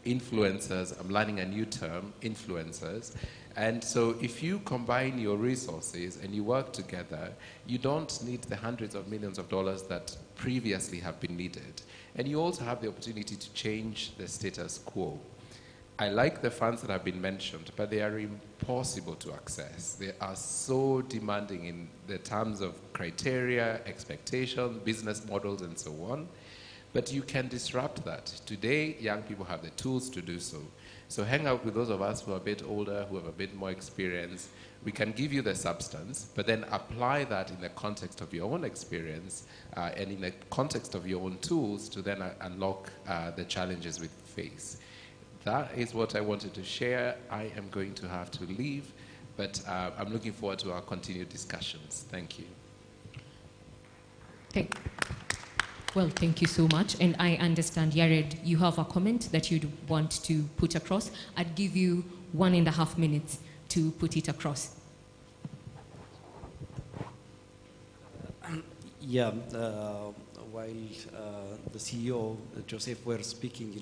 influencers. I'm learning a new term, influencers. And so if you combine your resources and you work together, you don't need the hundreds of millions of dollars that previously have been needed. And you also have the opportunity to change the status quo. I like the funds that have been mentioned, but they are impossible to access. They are so demanding in the terms of criteria, expectation, business models, and so on. But you can disrupt that. Today, young people have the tools to do so. So hang out with those of us who are a bit older, who have a bit more experience. We can give you the substance, but then apply that in the context of your own experience and in the context of your own tools to then unlock the challenges we face. That is what I wanted to share. I am going to have to leave, but I'm looking forward to our continued discussions. Thank you. Well, thank you so much. And I understand, Yared, you have a comment that you'd want to put across. I'd give you 1.5 minutes to put it across. Yeah, while the CEO, Joseph, were speaking,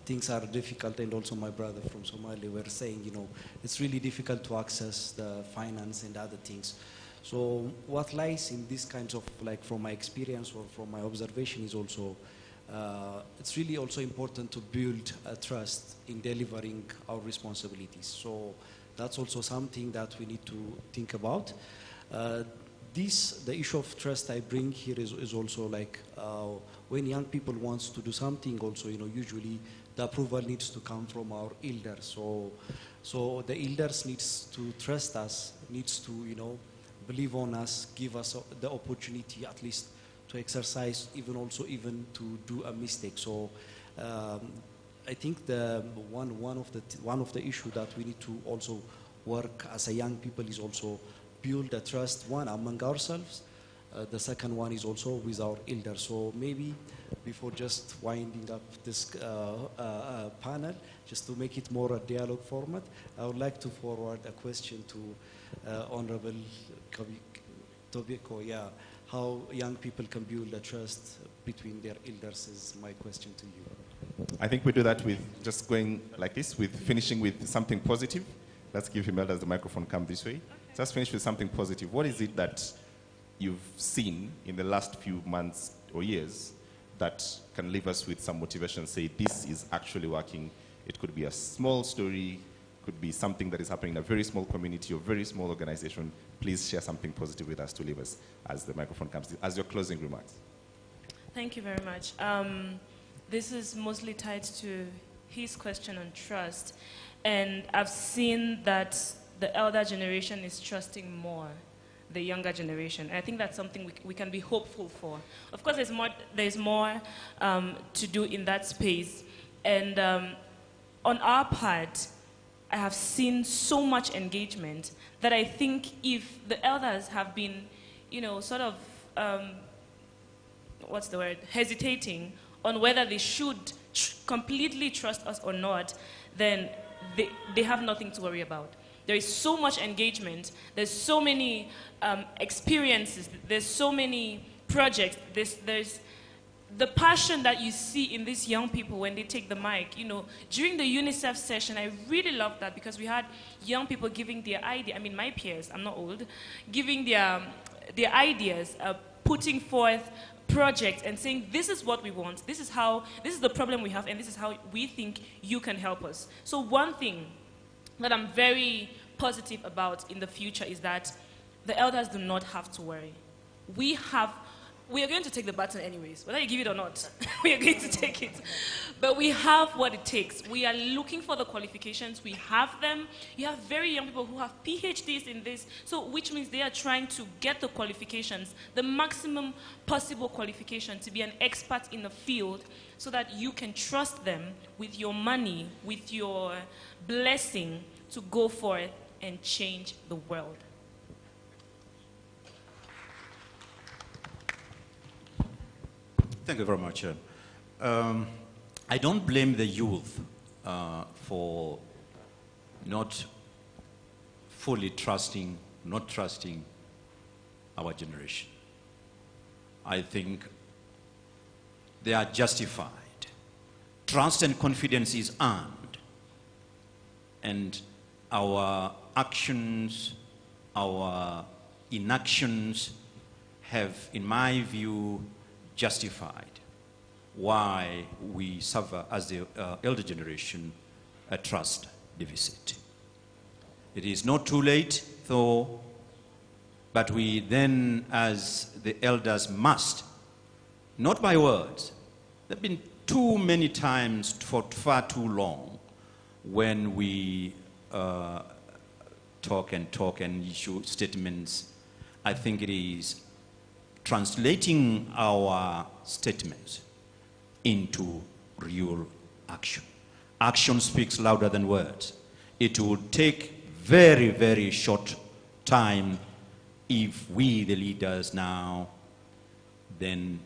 things are difficult, and also my brother from Somalia were saying, it's really difficult to access the finance and other things. So what lies in this kinds of, from my experience or from my observation is also, it's really also important to build a trust in delivering our responsibilities. So that's also something that we need to think about. The issue of trust I bring here is also when young people want to do something also, usually the approval needs to come from our elders. So the elders needs to trust us, needs to, believe on us, give us the opportunity at least to exercise, even to do a mistake. So I think one of the issue that we need to also work as a young people is also build a trust, one among ourselves. The second one is also with our elders. So maybe before just winding up this panel, just to make it more a dialogue format, I would like to forward a question to Honorable Tobiko. Yeah, how young people can build a trust between their elders is my question to you. I think we do that with just going like this, with finishing with something positive. Let's give him elders the microphone, come this way. Just finish with something positive. What is it that you've seen in the last few months or years that can leave us with some motivation, say this is actually working. It could be a small story, could be something that is happening in a very small community or very small organization. Please share something positive with us to leave us as the microphone comes, as your closing remarks. Thank you very much. This is mostly tied to his question on trust. And I've seen that the elder generation is trusting more the younger generation. I think that's something we can be hopeful for. Of course, there's more to do in that space. And on our part, I have seen so much engagement that I think if the elders have been, sort of, hesitating on whether they should completely trust us or not, then they have nothing to worry about. There is so much engagement, there's so many experiences, there's so many projects, there's the passion that you see in these young people when they take the mic. During the UNICEF session, I really loved that because we had young people giving their idea. I mean, my peers, I'm not old, giving their ideas, putting forth projects and saying, this is what we want, this is the problem we have, and this is how we think you can help us. So one thing that I'm very positive about in the future is that the elders do not have to worry. We are going to take the baton anyways, whether you give it or not. We are going to take it. But we have what it takes. We are looking for the qualifications. We have them. You have very young people who have PhDs in this, so which means they are trying to get the qualifications, the maximum possible qualification to be an expert in the field so that you can trust them with your money, with your blessing to go forth and change the world. Thank you very much. I don't blame the youth for not fully not trusting our generation. I think they are justified. Trust and confidence is earned. And our actions, our inactions have, in my view, justified why we suffer as the elder generation a trust deficit. It is not too late, though, but we then, as the elders, must, not by words, there have been too many times for far too long when we talk and issue statements. I think it is translating our statements into real action. Action speaks louder than words. It will take very, very short time if we, the leaders now, then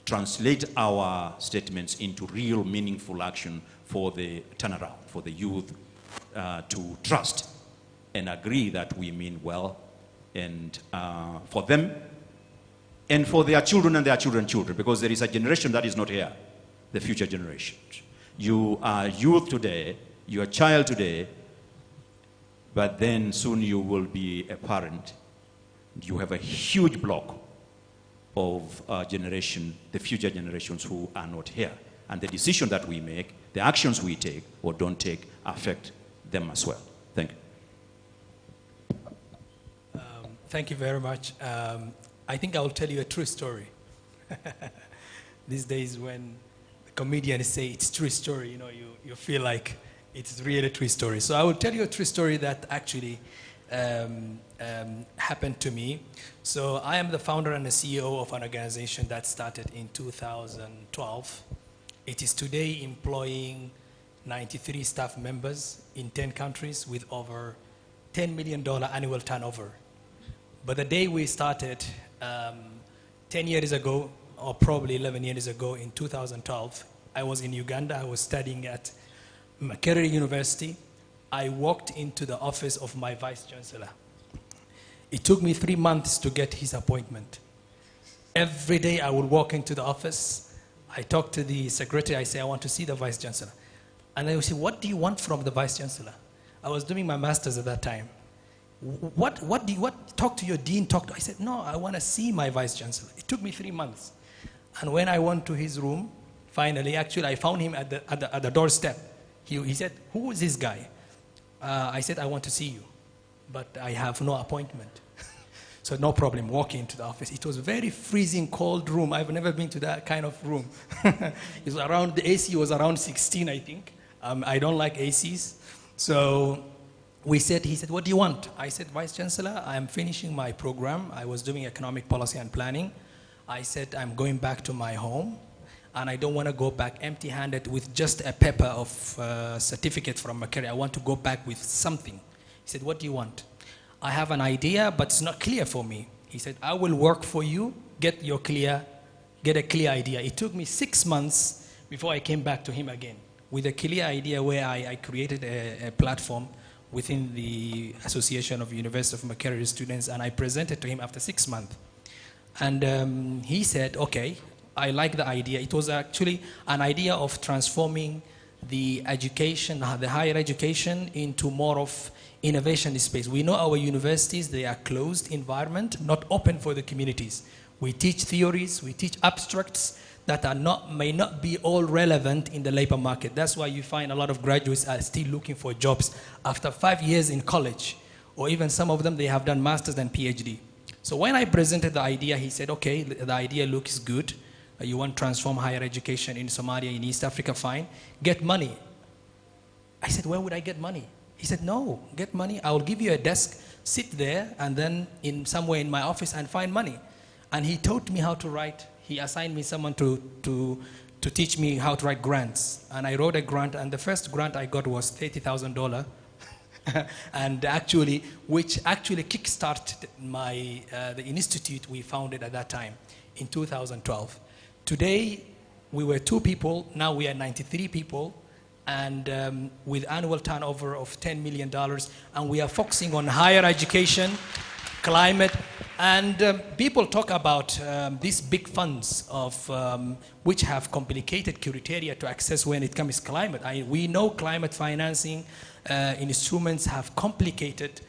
translate our statements into real meaningful action for the turnaround, for the youth to trust and agree that we mean well, and for them and for their children and their children's children, because there is a generation that is not here, the future generations. You are youth today, you are a child today, but then soon you will be a parent. You have a huge block of generation, the future generations who are not here. And the decision that we make, the actions we take or don't take, affect them as well. Thank you. Thank you very much. I think I'll tell you a true story. These days when the comedians say it's true story, you feel like it's really a true story. So I will tell you a true story that actually happened to me. So I am the founder and the CEO of an organization that started in 2012. It is today employing 93 staff members in 10 countries with over $10 million annual turnover. But the day we started, 10 years ago, or probably 11 years ago in 2012, I was in Uganda. I was studying at Makerere University. I walked into the office of my vice chancellor. It took me 3 months to get his appointment. Every day I would walk into the office. I talk to the secretary. I say, I want to see the vice chancellor. And I would say, what do you want from the vice chancellor? I was doing my master's at that time. talk to your dean, I said, no, I want to see my vice chancellor. It took me 3 months. And when I went to his room, finally, actually, I found him at the doorstep. He said, who is this guy? I said, I want to see you, but I have no appointment. So no problem, walk into the office. It was a very freezing cold room. I've never been to that kind of room. It was around, the AC was around 16, I think. I don't like ACs. So he said, what do you want? I said, Vice Chancellor, I'm finishing my program. I was doing economic policy and planning. I said, I'm going back to my home, and I don't want to go back empty-handed with just a paper of certificate from Macquarie. I want to go back with something. He said, what do you want? I have an idea, but it's not clear for me. He said, I will work for you, get a clear idea. It took me 6 months before I came back to him again with a clear idea where I created a platform within the Association of University of Macquarie Students, and I presented to him after 6 months. And he said, okay, I like the idea. It was actually an idea of transforming the education, the higher education, into more of innovation space. We know our universities, they are closed environment, not open for the communities. We teach theories, we teach abstracts that may not be all relevant in the labor market. That's why you find a lot of graduates are still looking for jobs after 5 years in college, or even some of them, they have done masters and PhD. So when I presented the idea, he said, okay, the idea looks good. You want to transform higher education in Somalia, in East Africa, fine. Get money. I said, where would I get money? He said, no, get money. I will give you a desk, sit there, and then somewhere in my office and find money. And he taught me how to write. He assigned me someone to teach me how to write grants. And I wrote a grant, and the first grant I got was $30,000. And which actually kickstarted the institute we founded at that time in 2012. Today, we were 2 people, now we are 93 people, and with annual turnover of $10 million, and we are focusing on higher education, climate, and people talk about these big funds of which have complicated criteria to access when it comes to climate. We know climate financing instruments have complicated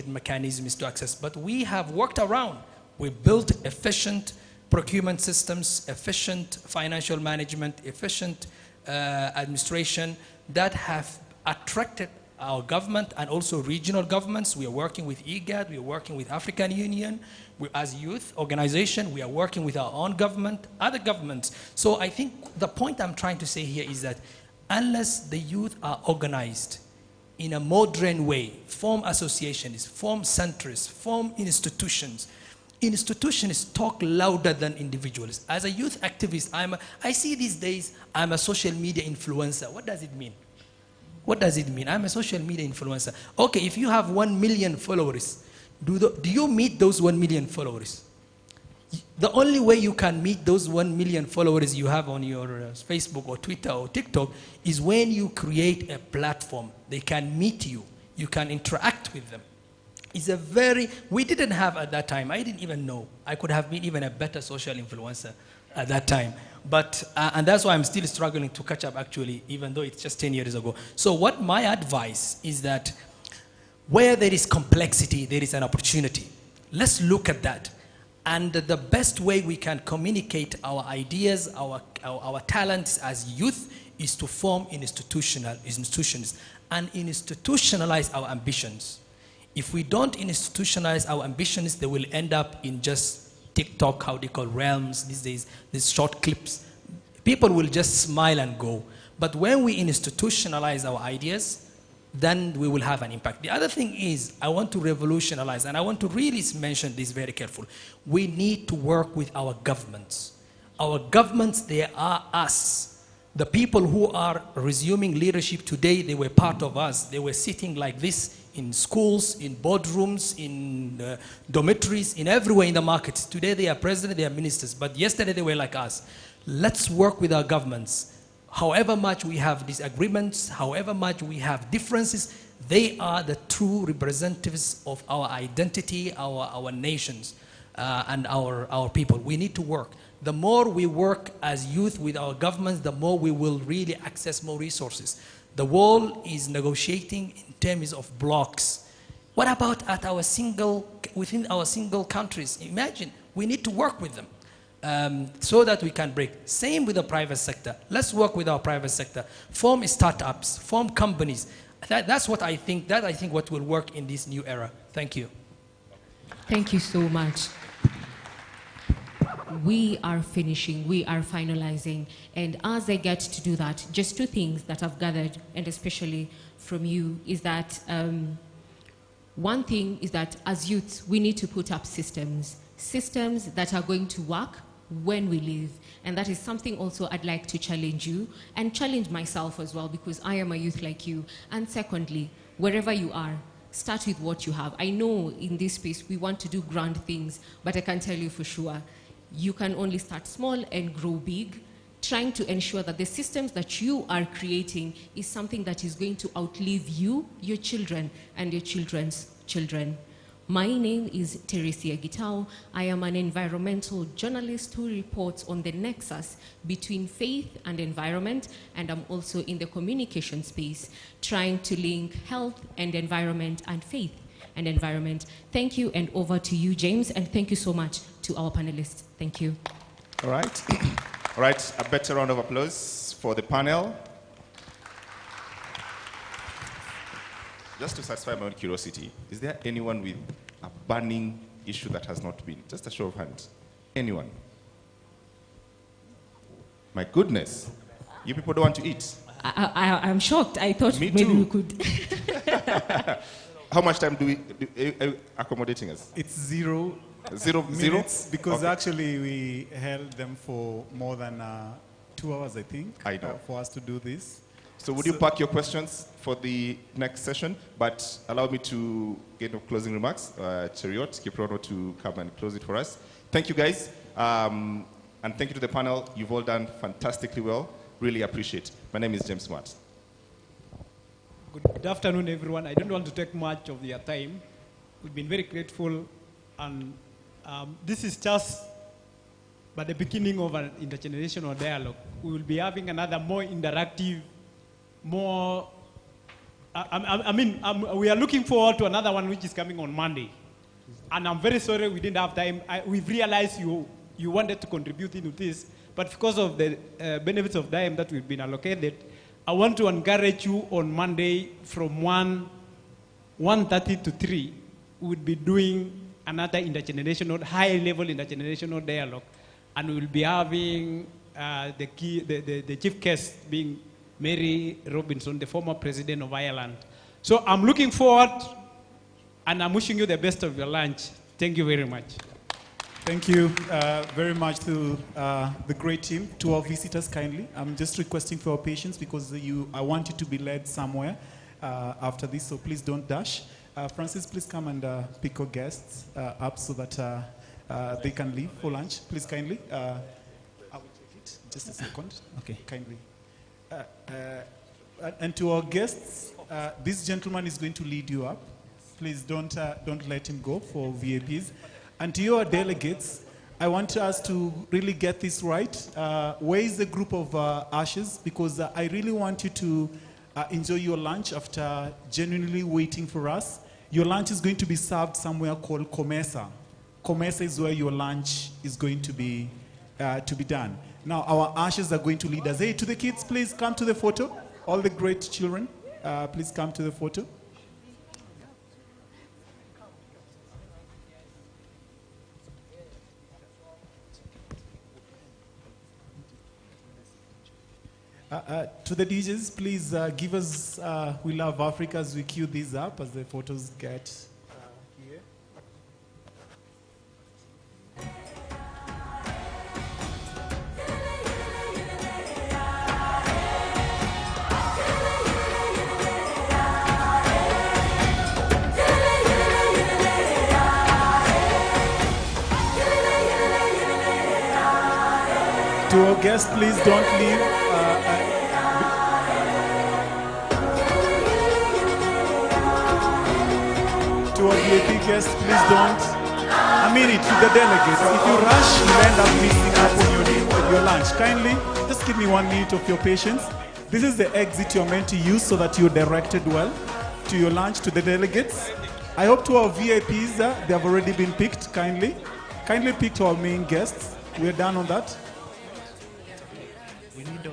mechanisms to access, but we have worked around. We built efficient procurement systems, efficient financial management, efficient administration that have attracted our government and also regional governments. We are working with IGAD, we are working with African Union. As youth organization, we are working with our own government, other governments. So I think the point I'm trying to say here is that unless the youth are organized in a modern way, form associations, form centers, form institutions, institutions talk louder than individuals. As a youth activist, I see these days, I'm a social media influencer. What does it mean? What does it mean? I'm a social media influencer. Okay, if you have 1 million followers, do you meet those 1 million followers? The only way you can meet those 1 million followers you have on your Facebook or Twitter or TikTok is when you create a platform. They can meet you. You can interact with them. It's we didn't have at that time, I didn't even know. I could have been even a better social influencer at that time. But, and that's why I'm still struggling to catch up actually, even though it's just 10 years ago. So what my advice is that where there is complexity, there is an opportunity. Let's look at that. And the best way we can communicate our ideas, our talents as youth is to form institutions and institutionalize our ambitions. If we don't institutionalize our ambitions, they will end up in just TikTok, how they call realms these days, these short clips. People will just smile and go. But when we institutionalize our ideas, then we will have an impact. The other thing is, I want to revolutionize, and I want to really mention this very careful. We need to work with our governments. Our governments, they are us. The people who are resuming leadership today, they were part of us. They were sitting like this in schools, in boardrooms, in dormitories, in everywhere in the markets. Today they are president, they are ministers, but yesterday they were like us. Let's work with our governments. However much we have disagreements, however much we have differences, they are the true representatives of our identity, our nations, and our people. We need to work. The more we work as youth with our governments, the more we will really access more resources. The world is negotiating in terms of blocks. What about within our single countries? Imagine, we need to work with them so that we can break. Same with the private sector. Let's work with our private sector. Form startups, form companies. That's what I think, what will work in this new era. Thank you. Thank you so much. We are finishing, we are finalizing, and as I get to do that, just two things that I've gathered, and especially from you, is that one thing is that as youths, we need to put up systems that are going to work when we leave. And that is something also I'd like to challenge you and challenge myself as well, because I am a youth like you. And secondly, wherever you are, start with what you have. I know in this space we want to do grand things, but I can tell you for sure, you can only start small and grow big, trying to ensure that the systems that you are creating is something that is going to outlive you, your children, and your children's children. My name is Teresia Gitao. I am an environmental journalist who reports on the nexus between faith and environment, and I'm also in the communication space, trying to link health and environment and faith and environment. Thank you, and over to you, James, and thank you so much to our panelists. Thank you. All right. All right, a better round of applause for the panel. Just to satisfy my own curiosity, is there anyone with a burning issue that has not been? Just a show of hands. Anyone? My goodness. You people don't want to eat? I'm shocked. I thought maybe we could. How much time do we accommodating us? It's zero minutes, because actually we held them for more than 2 hours, I think. I know. For us to do this. So would you pack your questions for the next session? But allow me to get no closing remarks. Chariot, Kiprono to come and close it for us. Thank you, guys. And thank you to the panel. You've all done fantastically well. Really appreciate it. My name is James Smart. Good afternoon, everyone. I don't want to take much of your time. We've been very grateful, and this is just but the beginning of an intergenerational dialogue. We will be having another more interactive, more, we are looking forward to another one which is coming on Monday. And I'm very sorry we didn't have time. We've realized you wanted to contribute into this, but because of the benefits of time that we've been allocated, I want to encourage you on Monday from 1:30 to 3, we'll be doing another intergenerational, high-level intergenerational dialogue. And we'll be having the chief guest being Mary Robinson, the former president of Ireland. So I'm looking forward, and I'm wishing you the best of your lunch. Thank you very much. Thank you very much to the great team, to our visitors kindly. I'm just requesting for your patience because I want you to be led somewhere after this, so please don't dash. Francis, please come and pick your guests up so that they can leave for lunch. Please kindly. I will take it. Just a second. Okay, kindly. And to our guests, this gentleman is going to lead you up. Please don't let him go for VIPs. And to your delegates, I want us to really get this right. Where is the group of ashes? Because I really want you to enjoy your lunch after genuinely waiting for us. Your lunch is going to be served somewhere called Comesa. Comesa is where your lunch is going to be done. Now, our ashes are going to lead us. Hey, to the kids, please come to the photo. All the great children, please come to the photo. To the DJs, please give us We Love Africa as we cue these up as the photos get here. To our guests, please don't leave. To our VIP guests, please don't. A minute to the delegates. If you rush, you'll end up missing out on your lunch. Kindly, just give me 1 minute of your patience. This is the exit you're meant to use so that you're directed well to your lunch. To the delegates, I hope to our VIPs, they have already been picked, kindly. Kindly pick our main guests. We're done on that. We need to...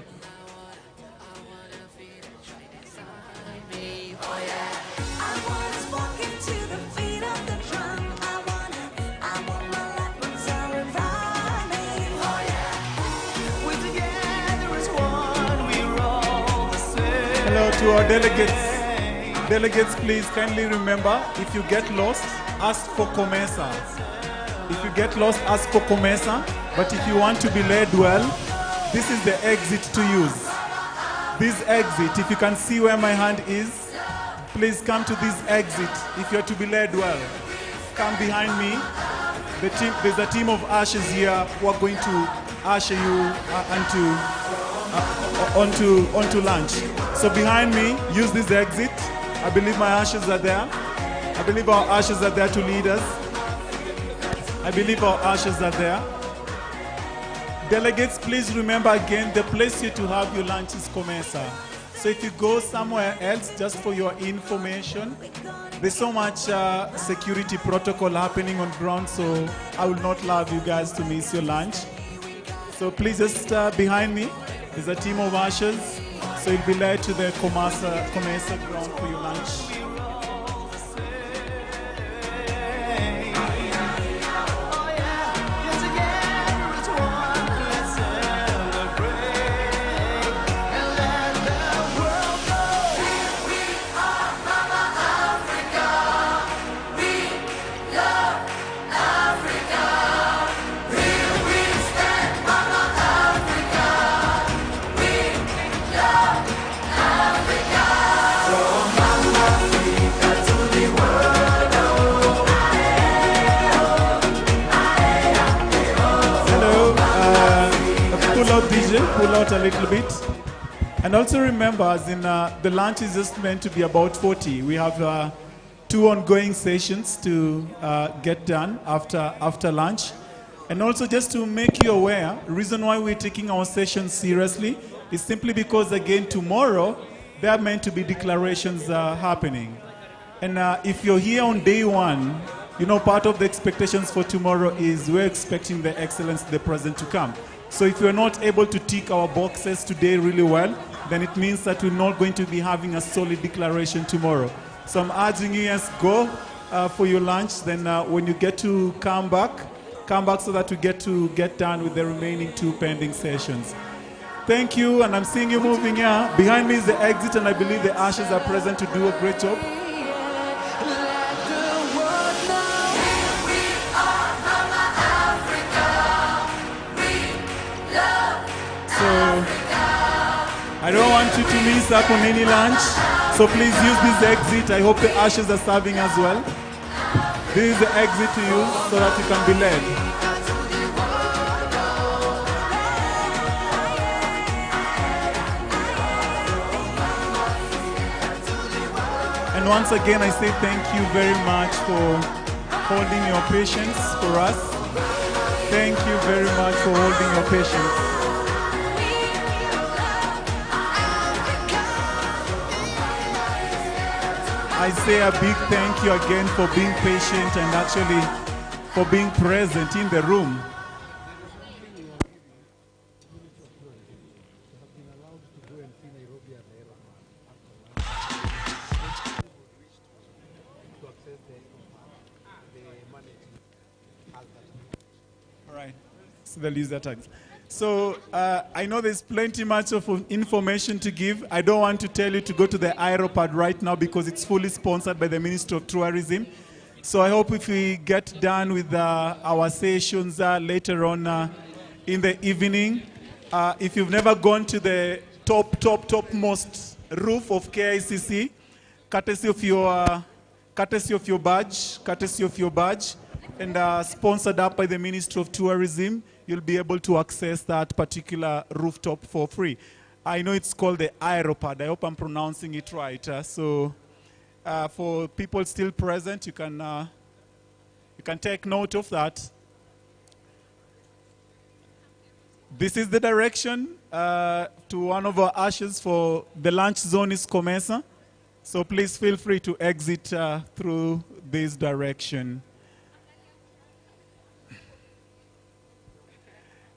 Hello to our delegates. Delegates, please kindly remember, if you get lost, ask for Comesa. If you get lost, ask for Comesa. But if you want to be led well, this is the exit to use. This exit, if you can see where my hand is, please come to this exit if you're to be led well. Come behind me. There's a team of ushers here who are going to usher you onto lunch. So behind me, use this exit. I believe my ushers are there. I believe our ushers are there to lead us. I believe our ushers are there. Delegates, please remember again, the place here to have your lunch is Comesa. So if you go somewhere else, just for your information, there's so much security protocol happening on ground, so I will not allow you guys to miss your lunch. So please just behind me, there's a team of ushers. So you'll be led to the Comesa ground for your lunch. Pull out a little bit. And also remember, as in the lunch is just meant to be about 40. We have 2 ongoing sessions to get done after lunch. And also just to make you aware, the reason why we're taking our sessions seriously is simply because, again, tomorrow, there are meant to be declarations happening. And if you're here on day 1, you know, part of the expectations for tomorrow is we're expecting the excellence of the president to come. So if we're not able to tick our boxes today really well, then it means that we're not going to be having a solid declaration tomorrow. So I'm urging you, yes, go for your lunch. Then when you get to come back so that we get done with the remaining 2 pending sessions. Thank you, and I'm seeing you moving here. Behind me is the exit, and I believe the ushers are present to do a great job. So I don't want you to miss out on any lunch. So please use this exit. I hope the ushers are serving as well. This is the exit to use so that you can be led. And once again, I say thank you very much for holding your patience for us. Thank you very much for holding your patience. I say a big thank you again for being patient and actually for being present in the room. All right, so they'll use that time. So I know there's plenty much of information to give. I don't want to tell you to go to the aeropad right now because it's fully sponsored by the Ministry of Tourism. So I hope if we get done with our sessions later on in the evening, if you've never gone to the topmost roof of KICC, courtesy of your badge, and sponsored up by the Ministry of Tourism, you'll be able to access that particular rooftop for free. I know it's called the Aeropad. I hope I'm pronouncing it right. So for people still present, you can take note of that. This is the direction to one of our ushers for the lunch zone is Comesa. So please feel free to exit through this direction.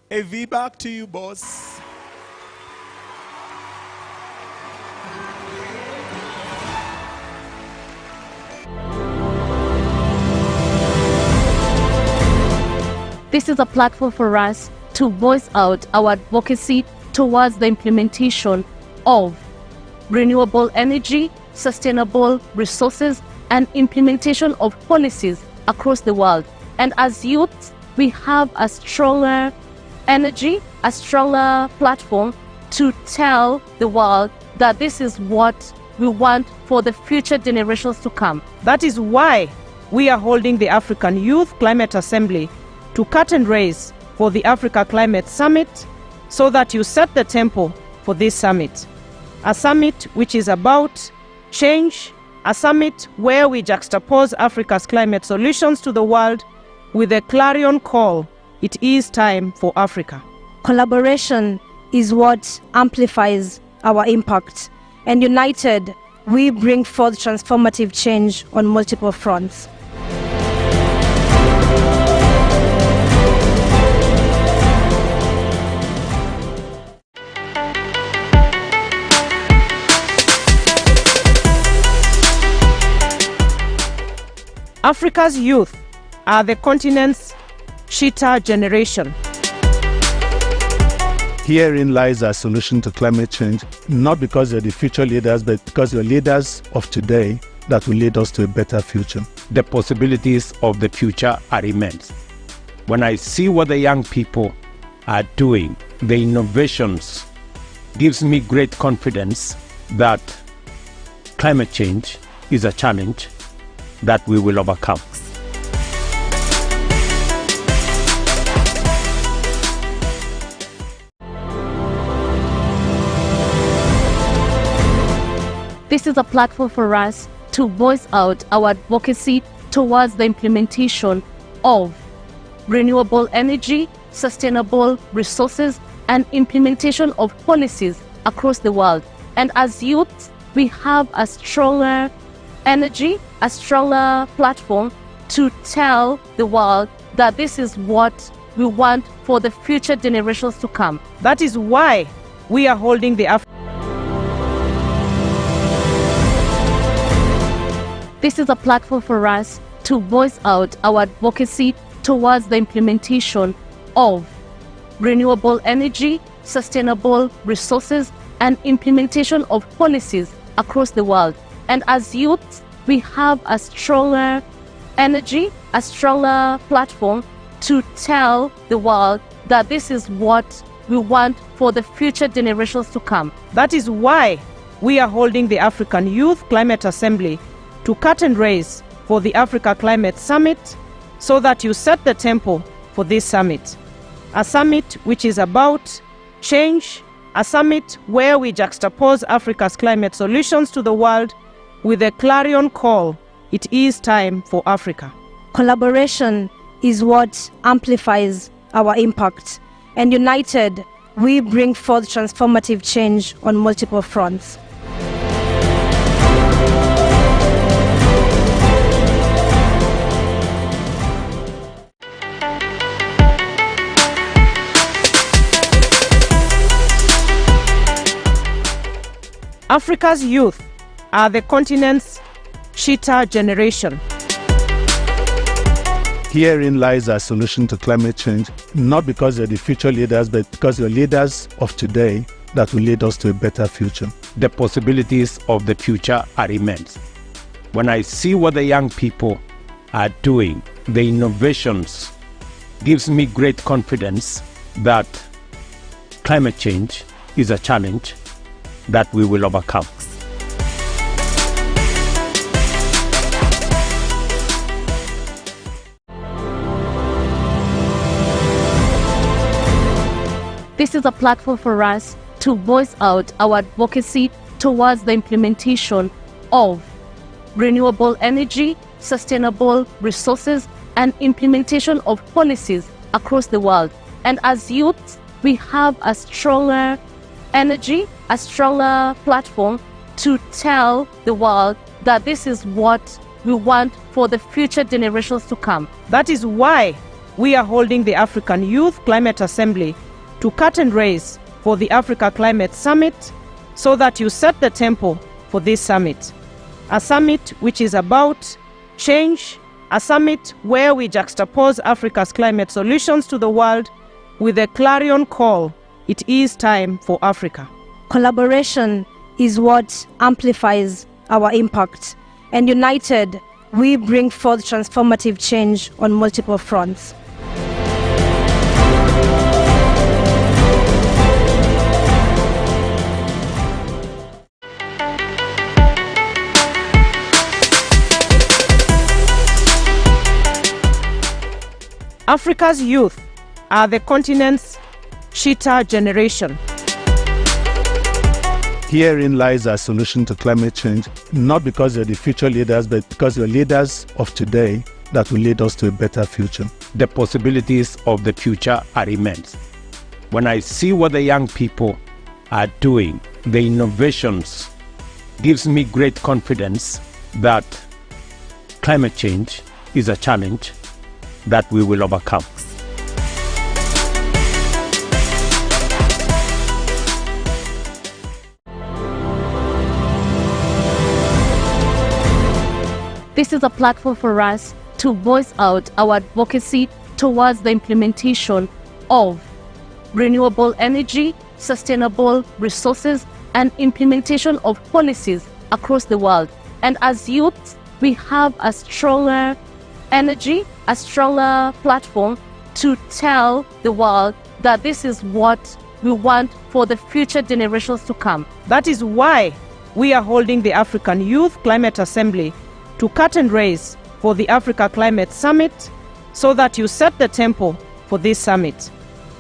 AV, back to you, boss. This is a platform for us to voice out our advocacy towards the implementation of renewable energy, sustainable resources, and implementation of policies across the world. And as youths, we have a stronger energy, a stronger platform to tell the world that this is what we want for the future generations to come. That is why we are holding the African Youth Climate Assembly to cut and raise for the Africa Climate Summit, so that you set the tempo for this summit. A summit which is about change, a summit where we juxtapose Africa's climate solutions to the world with a clarion call: it is time for Africa. Collaboration is what amplifies our impact, and united, we bring forth transformative change on multiple fronts. Africa's youth are the continent's cheetah generation. Herein lies our solution to climate change, not because they're the future leaders, but because they're leaders of today that will lead us to a better future. The possibilities of the future are immense. When I see what the young people are doing, the innovations, gives me great confidence that climate change is a challenge that we will overcome. This is a platform for us to voice out our advocacy towards the implementation of renewable energy, sustainable resources, and implementation of policies across the world. And as youths, we have a stronger energy, a stronger platform to tell the world that this is what we want for the future generations to come. That is why we are holding the This is a platform for us to voice out our advocacy towards the implementation of renewable energy, sustainable resources, and implementation of policies across the world. And as youths, we have a stronger energy, a stronger platform to tell the world that this is what we want for the future generations to come. That is why we are holding the African Youth Climate Assembly to cut and raise for the Africa Climate Summit, so that you set the tempo for this summit. A summit which is about change, a summit where we juxtapose Africa's climate solutions to the world with a clarion call: it is time for Africa. Collaboration is what amplifies our impact, and united, we bring forth transformative change on multiple fronts. Africa's youth are the continent's cheetah generation. Herein lies our solution to climate change, not because they're the future leaders, but because they're leaders of today that will lead us to a better future. The possibilities of the future are immense. When I see what the young people are doing, the innovations, gives me great confidence that climate change is a challenge that we will overcome. This is a platform for us to voice out our advocacy towards the implementation of renewable energy, sustainable resources, and implementation of policies across the world. And as youths, we have a stronger energy, a stronger platform to tell the world that this is what we want for the future generations to come. That is why we are holding the African Youth Climate Assembly to cut and raise for the Africa Climate Summit, so that you set the tempo for this summit. A summit which is about change, a summit where we juxtapose Africa's climate solutions to the world with a clarion call: it is time for Africa. Collaboration is what amplifies our impact, and united, we bring forth transformative change on multiple fronts. Africa's youth are the continent's cheetah generation. Herein lies our solution to climate change, not because you're the future leaders, but because you're leaders of today that will lead us to a better future. The possibilities of the future are immense. When I see what the young people are doing, the innovations, gives me great confidence that climate change is a challenge that we will overcome. This is a platform for us to voice out our advocacy towards the implementation of renewable energy, sustainable resources, and implementation of policies across the world. And as youths, we have a stronger energy, a stronger platform to tell the world that this is what we want for the future generations to come. That is why we are holding the African Youth Climate Assembly to cut and raise for the Africa Climate Summit, so that you set the tempo for this summit.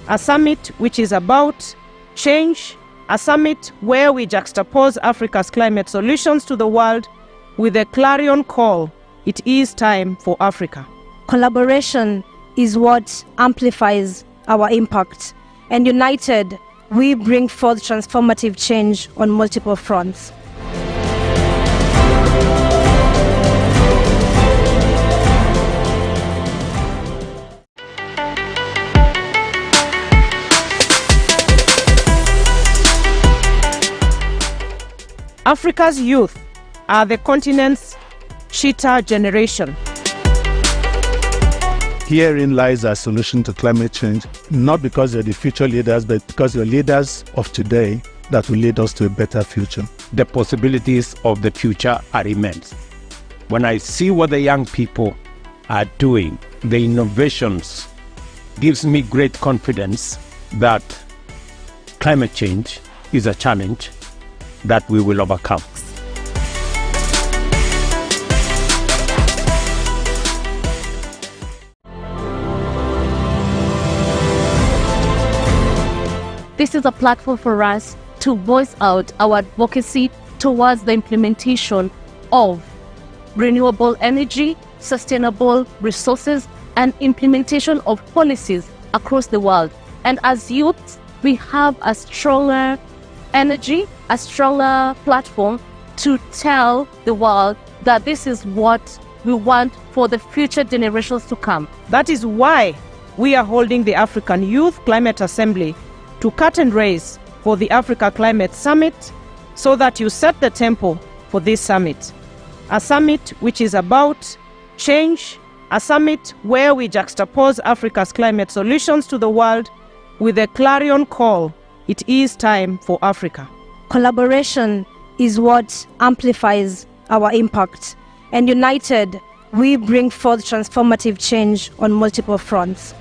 A summit which is about change, a summit where we juxtapose Africa's climate solutions to the world with a clarion call: it is time for Africa. Collaboration is what amplifies our impact, and united, we bring forth transformative change on multiple fronts. Africa's youth are the continent's cheetah generation. Herein lies our solution to climate change, not because you're the future leaders, but because you're leaders of today that will lead us to a better future. The possibilities of the future are immense. When I see what the young people are doing, the innovations, gives me great confidence that climate change is a challenge that we will overcome. This is a platform for us to voice out our advocacy towards the implementation of renewable energy, sustainable resources, and implementation of policies across the world. And as youths, we have a stronger energy, a stronger platform to tell the world that this is what we want for the future generations to come. That is why we are holding the African Youth Climate Assembly to cut and raise for the Africa Climate Summit, so that you set the tempo for this summit. A summit which is about change, a summit where we juxtapose Africa's climate solutions to the world with a clarion call: it is time for Africa. Collaboration is what amplifies our impact, and united, we bring forth transformative change on multiple fronts.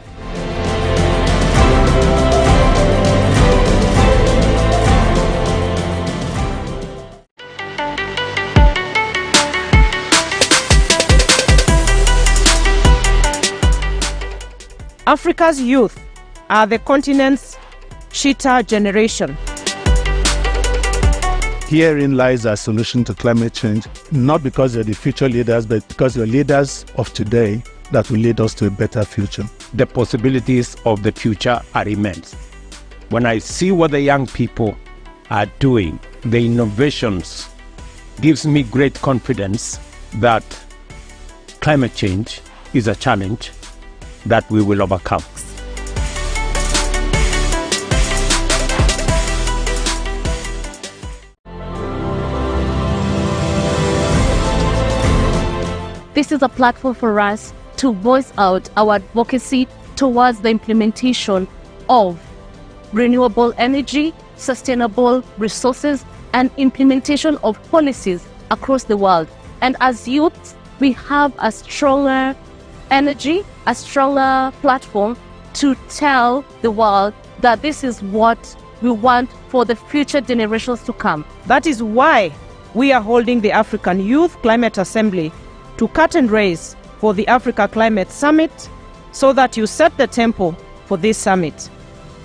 Africa's youth are the continent's cheetah generation. Herein lies our solution to climate change, not because you're the future leaders, but because you're leaders of today that will lead us to a better future. The possibilities of the future are immense. When I see what the young people are doing, the innovations, gives me great confidence that climate change is a challenge that we will overcome. This is a platform for us to voice out our advocacy towards the implementation of renewable energy, sustainable resources, and implementation of policies across the world. And as youths, we have a stronger energy, a stronger platform to tell the world that this is what we want for the future generations to come. That is why we are holding the African Youth Climate Assembly to cut and raise for the Africa Climate Summit, so that you set the tempo for this summit.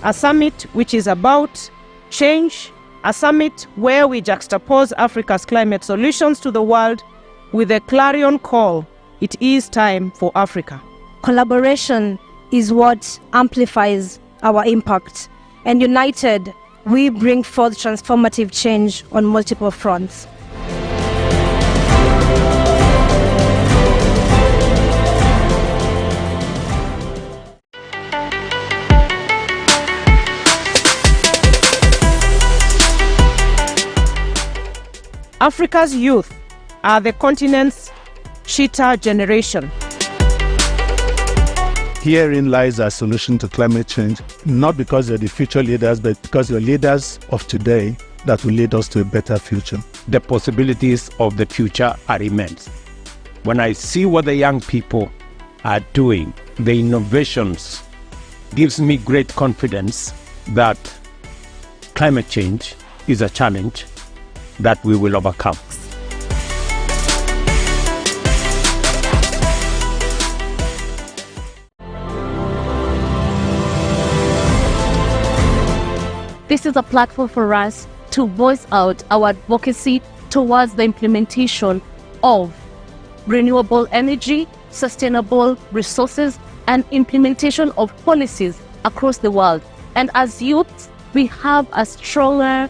A summit which is about change, a summit where we juxtapose Africa's climate solutions to the world with a clarion call: it is time for Africa. Collaboration is what amplifies our impact, and united, we bring forth transformative change on multiple fronts. Africa's youth are the continent's cheetah generation. Herein lies our solution to climate change, not because they're the future leaders, but because they're leaders of today that will lead us to a better future. The possibilities of the future are immense. When I see what the young people are doing, the innovations, gives me great confidence that climate change is a challenge that we will overcome. This is a platform for us to voice out our advocacy towards the implementation of renewable energy, sustainable resources, and implementation of policies across the world. And as youths, we have a stronger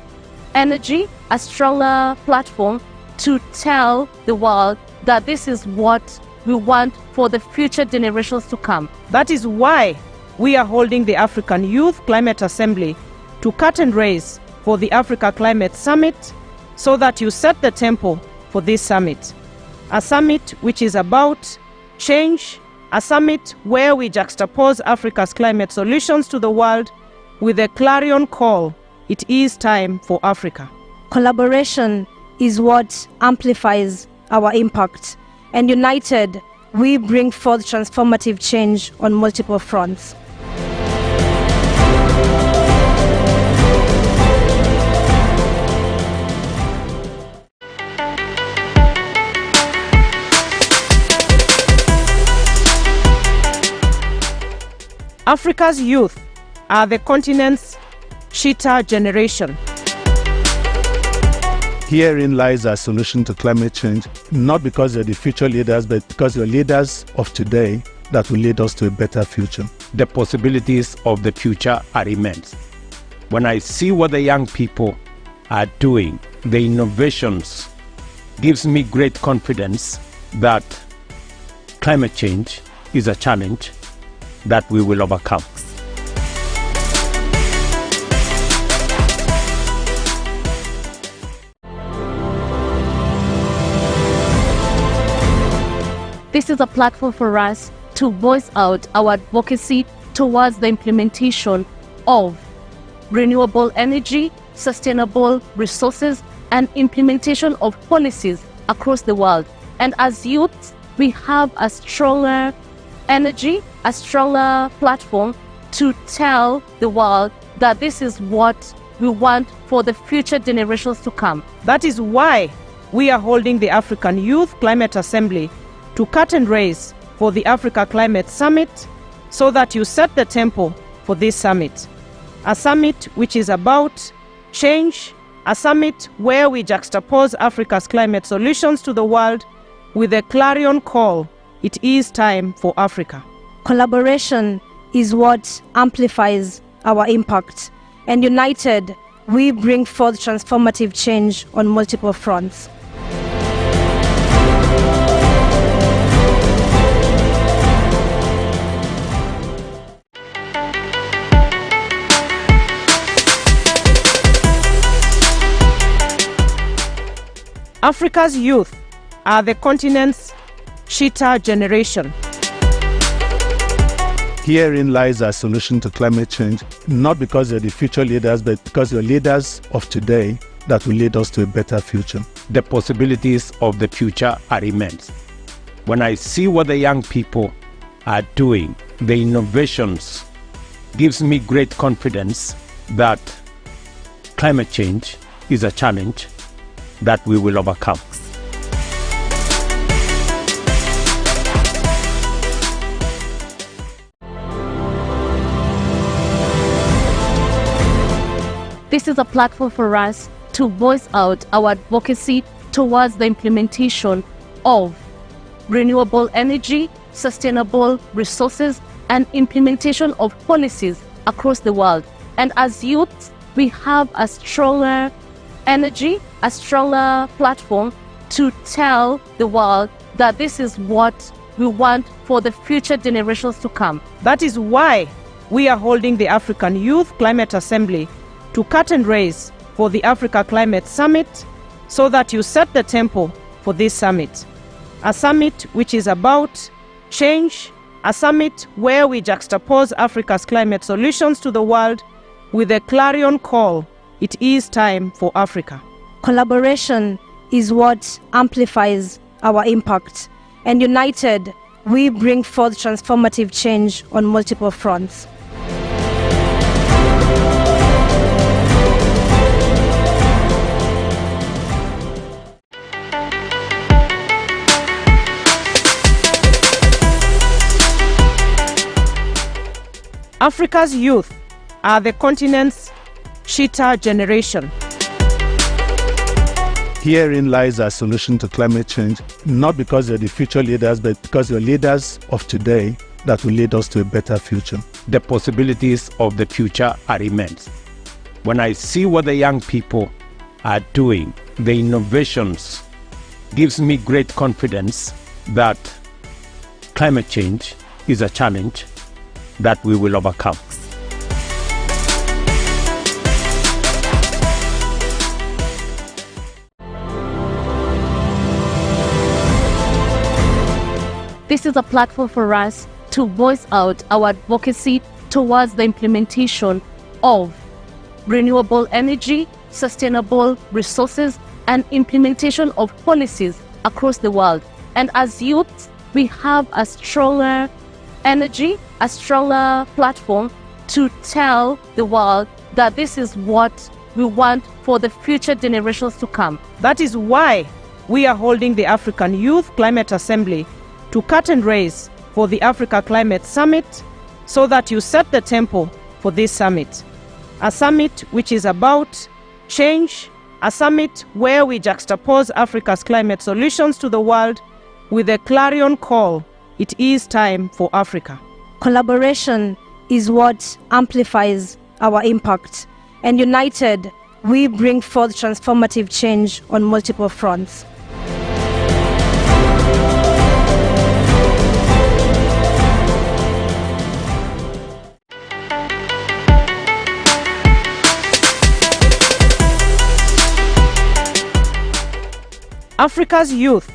energy, a stronger platform to tell the world that this is what we want for the future generations to come. That is why we are holding the African Youth Climate Assembly to cut and raise for the Africa Climate Summit, so that you set the tempo for this summit. A summit which is about change, a summit where we juxtapose Africa's climate solutions to the world with a clarion call: it is time for Africa. Collaboration is what amplifies our impact, and united, we bring forth transformative change on multiple fronts. Africa's youth are the continent's cheetah generation. Herein lies our solution to climate change, not because they're the future leaders, but because they're leaders of today that will lead us to a better future. The possibilities of the future are immense. When I see what the young people are doing, the innovations, gives me great confidence that climate change is a challenge that we will overcome. This is a platform for us to voice out our advocacy towards the implementation of renewable energy, sustainable resources, and implementation of policies across the world. And as youths, we have a stronger energy, a stronger platform to tell the world that this is what we want for the future generations to come. That is why we are holding the African Youth Climate Assembly to cut and raise for the Africa Climate Summit, so that you set the tempo for this summit. A summit which is about change, a summit where we juxtapose Africa's climate solutions to the world with a clarion call: it is time for Africa. Collaboration is what amplifies our impact, and united, we bring forth transformative change on multiple fronts. Africa's youth are the continent's cheetah generation. Herein lies our solution to climate change, not because they're the future leaders, but because they're leaders of today that will lead us to a better future. The possibilities of the future are immense. When I see what the young people are doing, the innovations, gives me great confidence that climate change is a challenge that we will overcome. This is a platform for us to voice out our advocacy towards the implementation of renewable energy, sustainable resources, and implementation of policies across the world. And as youths, we have a stronger energy, a stronger platform to tell the world that this is what we want for the future generations to come. That is why we are holding the African Youth Climate Assembly to cut and raise for the Africa Climate Summit, so that you set the tempo for this summit. A summit which is about change, a summit where we juxtapose Africa's climate solutions to the world with a clarion call: it is time for Africa. Collaboration is what amplifies our impact, and united, we bring forth transformative change on multiple fronts. Africa's youth are the continent's cheetah generation. Herein lies our solution to climate change, not because they're the future leaders, but because they're leaders of today that will lead us to a better future. The possibilities of the future are immense. When I see what the young people are doing, the innovations, gives me great confidence that climate change is a challenge that we will overcome. This is a platform for us to voice out our advocacy towards the implementation of renewable energy, sustainable resources, and implementation of policies across the world. And as youths, we have a stronger energy, a stronger platform to tell the world that this is what we want for the future generations to come. That is why we are holding the African Youth Climate Assembly to cut and raise for the Africa Climate Summit, so that you set the tempo for this summit. A summit which is about change, a summit where we juxtapose Africa's climate solutions to the world with a clarion call: it is time for Africa. Collaboration is what amplifies our impact, and united, we bring forth transformative change on multiple fronts. Africa's youth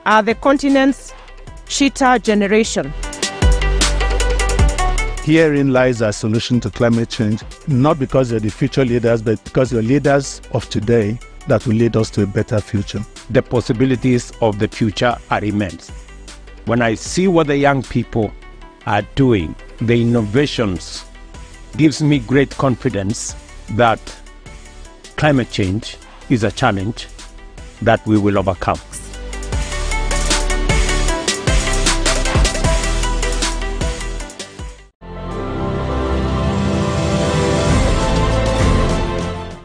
are the continent's cheetah generation. Herein lies our solution to climate change, not because they're the future leaders, but because they're leaders of today that will lead us to a better future. The possibilities of the future are immense. When I see what the young people are doing, the innovations, gives me great confidence that climate change is a challenge that we will overcome.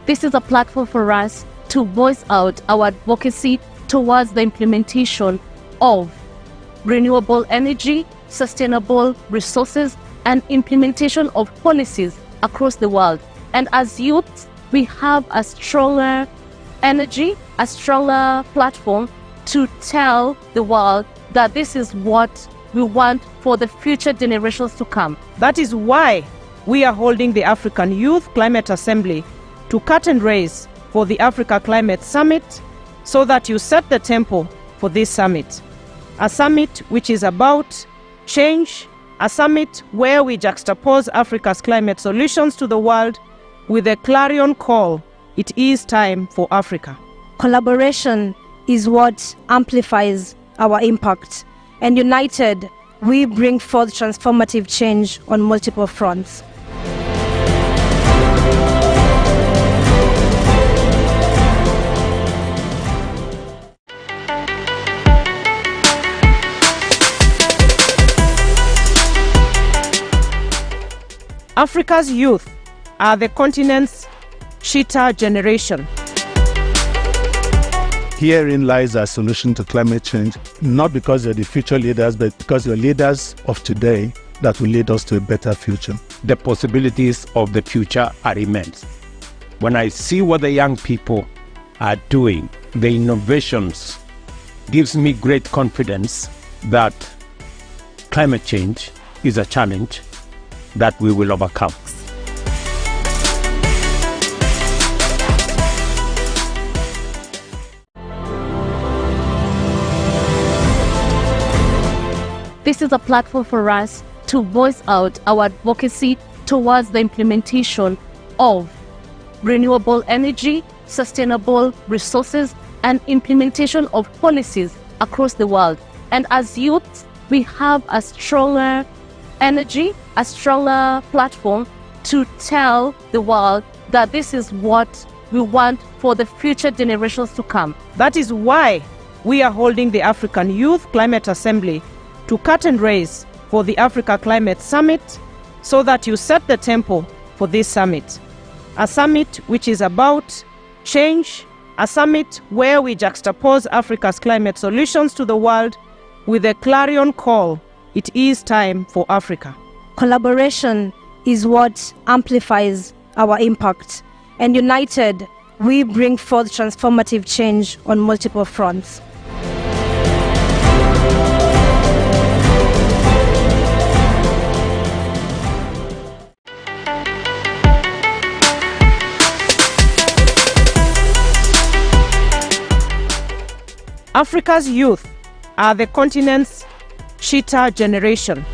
This is a platform for us to voice out our advocacy towards the implementation of renewable energy, sustainable resources, and implementation of policies across the world. And as youths, we have a stronger energy, a stronger platform to tell the world that this is what we want for the future generations to come. That is why we are holding the African Youth Climate Assembly to cut and raise for the Africa Climate Summit, so that you set the tempo for this summit. A summit which is about change, a summit where we juxtapose Africa's climate solutions to the world with a clarion call: it is time for Africa. Collaboration is what amplifies our impact, and united, we bring forth transformative change on multiple fronts. Africa's youth are the continent's cheetah generation. Herein lies our solution to climate change, not because you're the future leaders, but because you're leaders of today that will lead us to a better future. The possibilities of the future are immense. When I see what the young people are doing, the innovations, gives me great confidence that climate change is a challenge that we will overcome. This is a platform for us to voice out our advocacy towards the implementation of renewable energy, sustainable resources, and implementation of policies across the world. And as youths, we have a stronger energy, a stronger platform to tell the world that this is what we want for the future generations to come. That is why we are holding the African Youth Climate Assembly to cut and raise for the Africa Climate Summit, so that you set the tempo for this summit. A summit which is about change, a summit where we juxtapose Africa's climate solutions to the world with a clarion call: it is time for Africa. Collaboration is what amplifies our impact, and united, we bring forth transformative change on multiple fronts. Africa's youth are the continent's cheetah generation.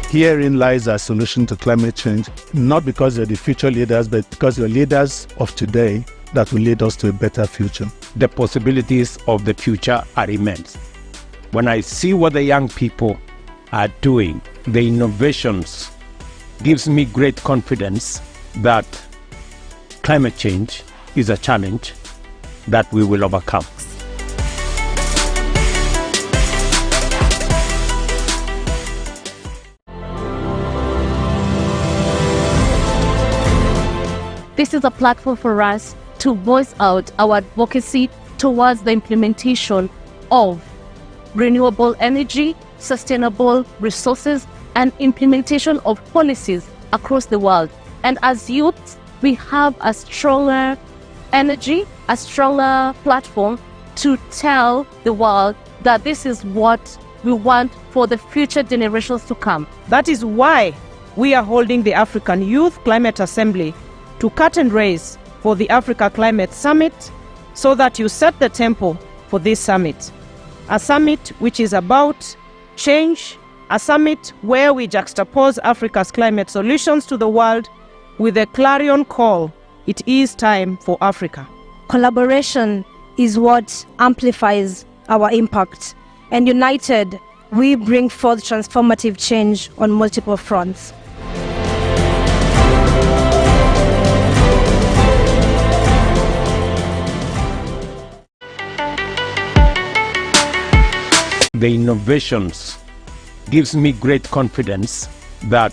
Herein lies our solution to climate change, not because you're the future leaders, but because you're leaders of today that will lead us to a better future. The possibilities of the future are immense. When I see what the young people are doing, the innovations, gives me great confidence that climate change is a challenge that we will overcome. This is a platform for us to voice out our advocacy towards the implementation of renewable energy, sustainable resources, and implementation of policies across the world. And as youths, we have a stronger energy, a stronger platform to tell the world that this is what we want for the future generations to come. That is why we are holding the African Youth Climate Assembly to cut and raise for the Africa Climate Summit, so that you set the tempo for this summit. A summit which is about change, a summit where we juxtapose Africa's climate solutions to the world with a clarion call: it is time for Africa. Collaboration is what amplifies our impact, and united, we bring forth transformative change on multiple fronts. The innovations gives me great confidence that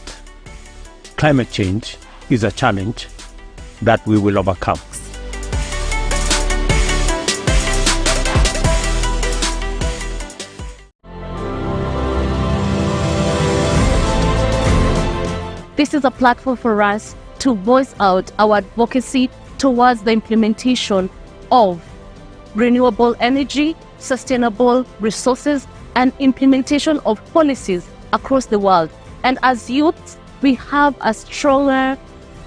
climate change is a challenge that we will overcome. This is a platform for us to voice out our advocacy towards the implementation of renewable energy, sustainable resources, and implementation of policies across the world. And as youths, we have a stronger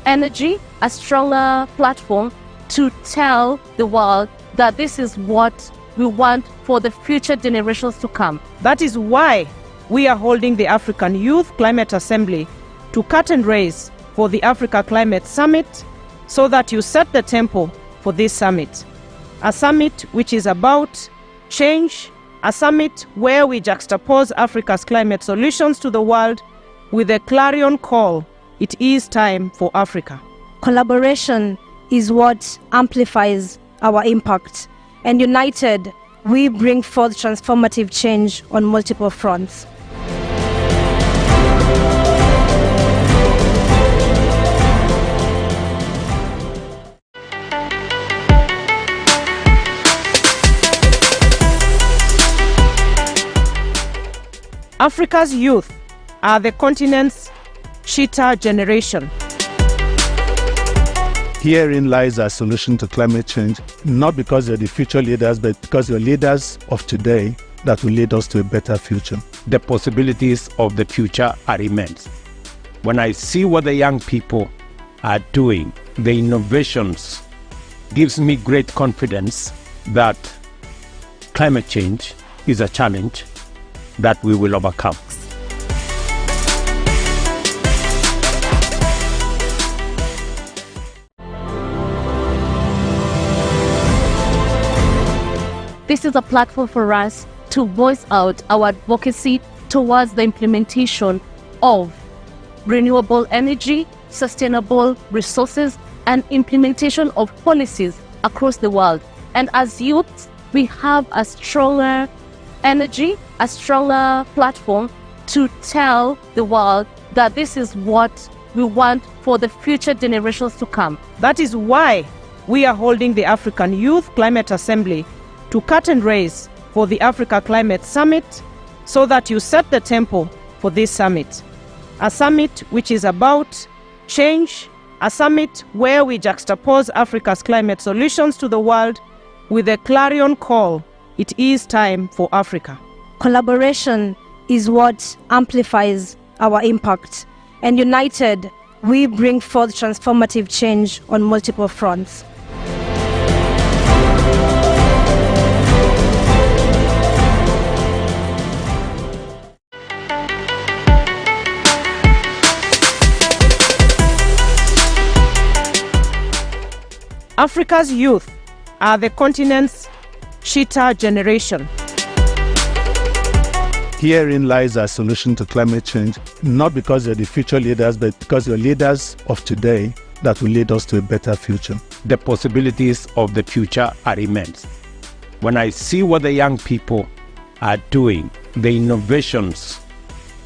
energy, a stronger platform to tell the world that this is what we want for the future generations to come. That is why we are holding the African Youth Climate Assembly to cut and raise for the Africa Climate Summit, so that you set the tempo for this summit. A summit which is about change, a summit where we juxtapose Africa's climate solutions to the world with a clarion call: it is time for Africa. Collaboration is what amplifies our impact, and united, we bring forth transformative change on multiple fronts. Africa's youth are the continent's cheetah generation. Herein lies our solution to climate change, not because you're the future leaders, but because you're leaders of today that will lead us to a better future. The possibilities of the future are immense. When I see what the young people are doing, the innovations, gives me great confidence that climate change is a challenge that we will overcome. This is a platform for us to voice out our advocacy towards the implementation of renewable energy, sustainable resources, and implementation of policies across the world. And as youths, we have a stronger energy, a stronger platform to tell the world that this is what we want for the future generations to come. That is why we are holding the African Youth Climate Assembly to cut and raise for the Africa Climate Summit, so that you set the tempo for this summit. A summit which is about change, a summit where we juxtapose Africa's climate solutions to the world with a clarion call: it is time for Africa. Collaboration is what amplifies our impact, and united, we bring forth transformative change on multiple fronts. Africa's youth are the continent's cheetah generation. Herein lies our solution to climate change, not because you're the future leaders, but because you're leaders of today that will lead us to a better future. The possibilities of the future are immense. When I see what the young people are doing, the innovations,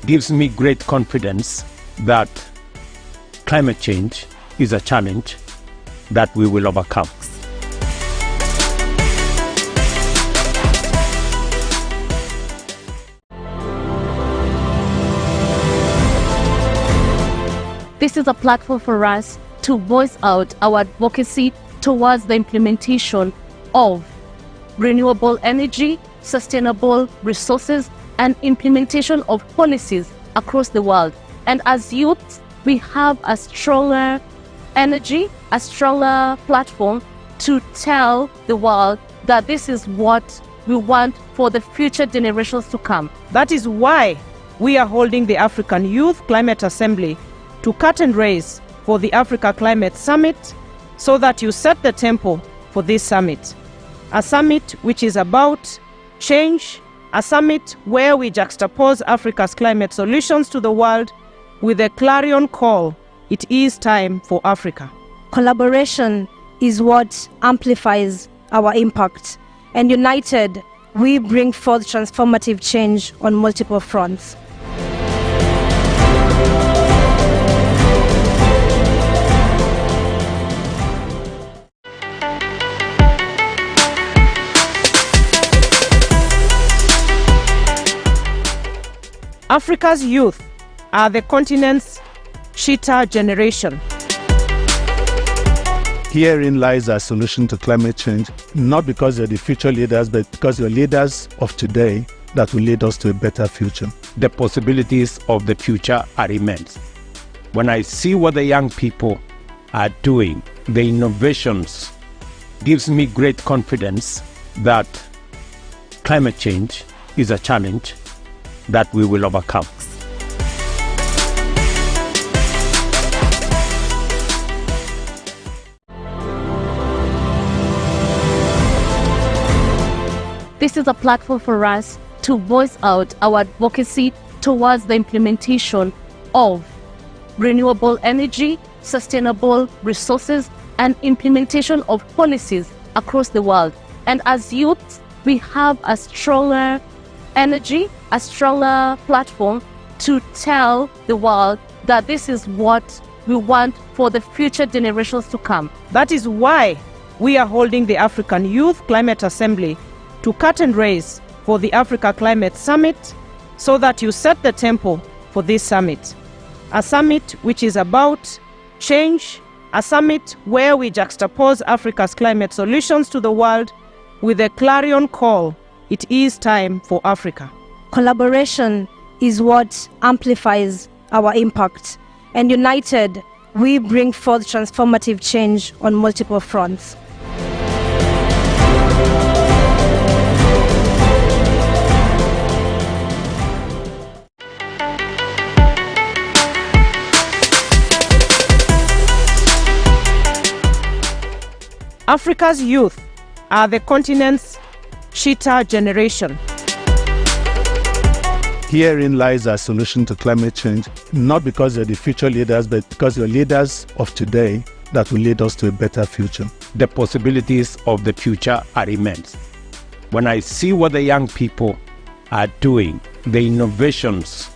gives me great confidence that climate change is a challenge that we will overcome. This is a platform for us to voice out our advocacy towards the implementation of renewable energy, sustainable resources, and implementation of policies across the world. And as youths, we have a stronger energy, a stronger platform to tell the world that this is what we want for the future generations to come. That is why we are holding the African Youth Climate Assembly to cut and raise for the Africa Climate Summit, so that you set the tempo for this summit. A summit which is about change, a summit where we juxtapose Africa's climate solutions to the world with a clarion call: it is time for Africa. Collaboration is what amplifies our impact, and united, we bring forth transformative change on multiple fronts. Africa's youth are the continent's cheetah generation. Herein lies our solution to climate change, not because you're the future leaders, but because you're leaders of today that will lead us to a better future. The possibilities of the future are immense. When I see what the young people are doing, the innovations, gives me great confidence that climate change is a challenge that we will overcome. This is a platform for us to voice out our advocacy towards the implementation of renewable energy, sustainable resources, and implementation of policies across the world. And as youths, we have a stronger energy, a stronger platform to tell the world that this is what we want for the future generations to come. That is why we are holding the African Youth Climate Assembly to cut and raise for the Africa Climate Summit, so that you set the tempo for this summit. A summit which is about change, a summit where we juxtapose Africa's climate solutions to the world with a clarion call: it is time for Africa. Collaboration is what amplifies our impact, and united, we bring forth transformative change on multiple fronts. Africa's youth are the continent's cheetah generation. Herein lies our solution to climate change, not because they're the future leaders, but because they're leaders of today that will lead us to a better future. The possibilities of the future are immense. When I see what the young people are doing, the innovations,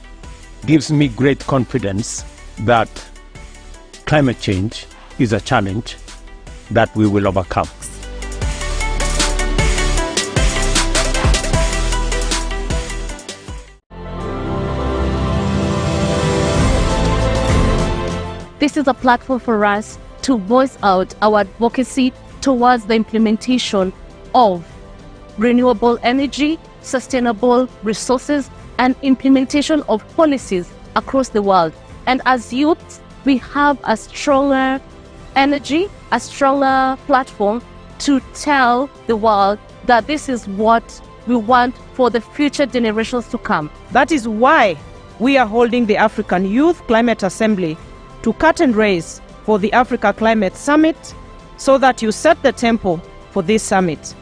gives me great confidence that climate change is a challenge that we will overcome. This is a platform for us to voice out our advocacy towards the implementation of renewable energy, sustainable resources, and implementation of policies across the world. And as youths, we have a stronger energy, a stronger platform to tell the world that this is what we want for the future generations to come. That is why we are holding the African Youth Climate Assembly to cut and raise for the Africa Climate Summit, so that you set the tempo for this summit.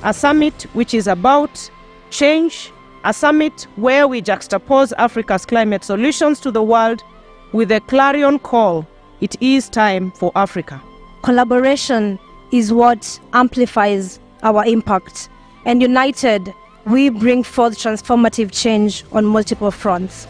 A summit which is about change, a summit where we juxtapose Africa's climate solutions to the world with a clarion call: it is time for Africa. Collaboration is what amplifies our impact, and united, we bring forth transformative change on multiple fronts.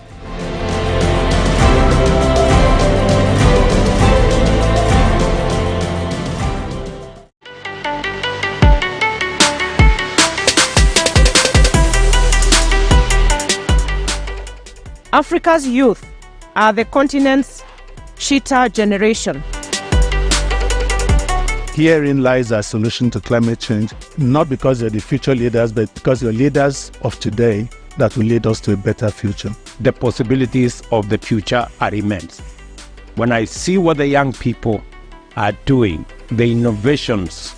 Africa's youth are the continent's cheetah generation. Herein lies our solution to climate change, not because they're the future leaders, but because they're leaders of today that will lead us to a better future. The possibilities of the future are immense. When I see what the young people are doing, the innovations,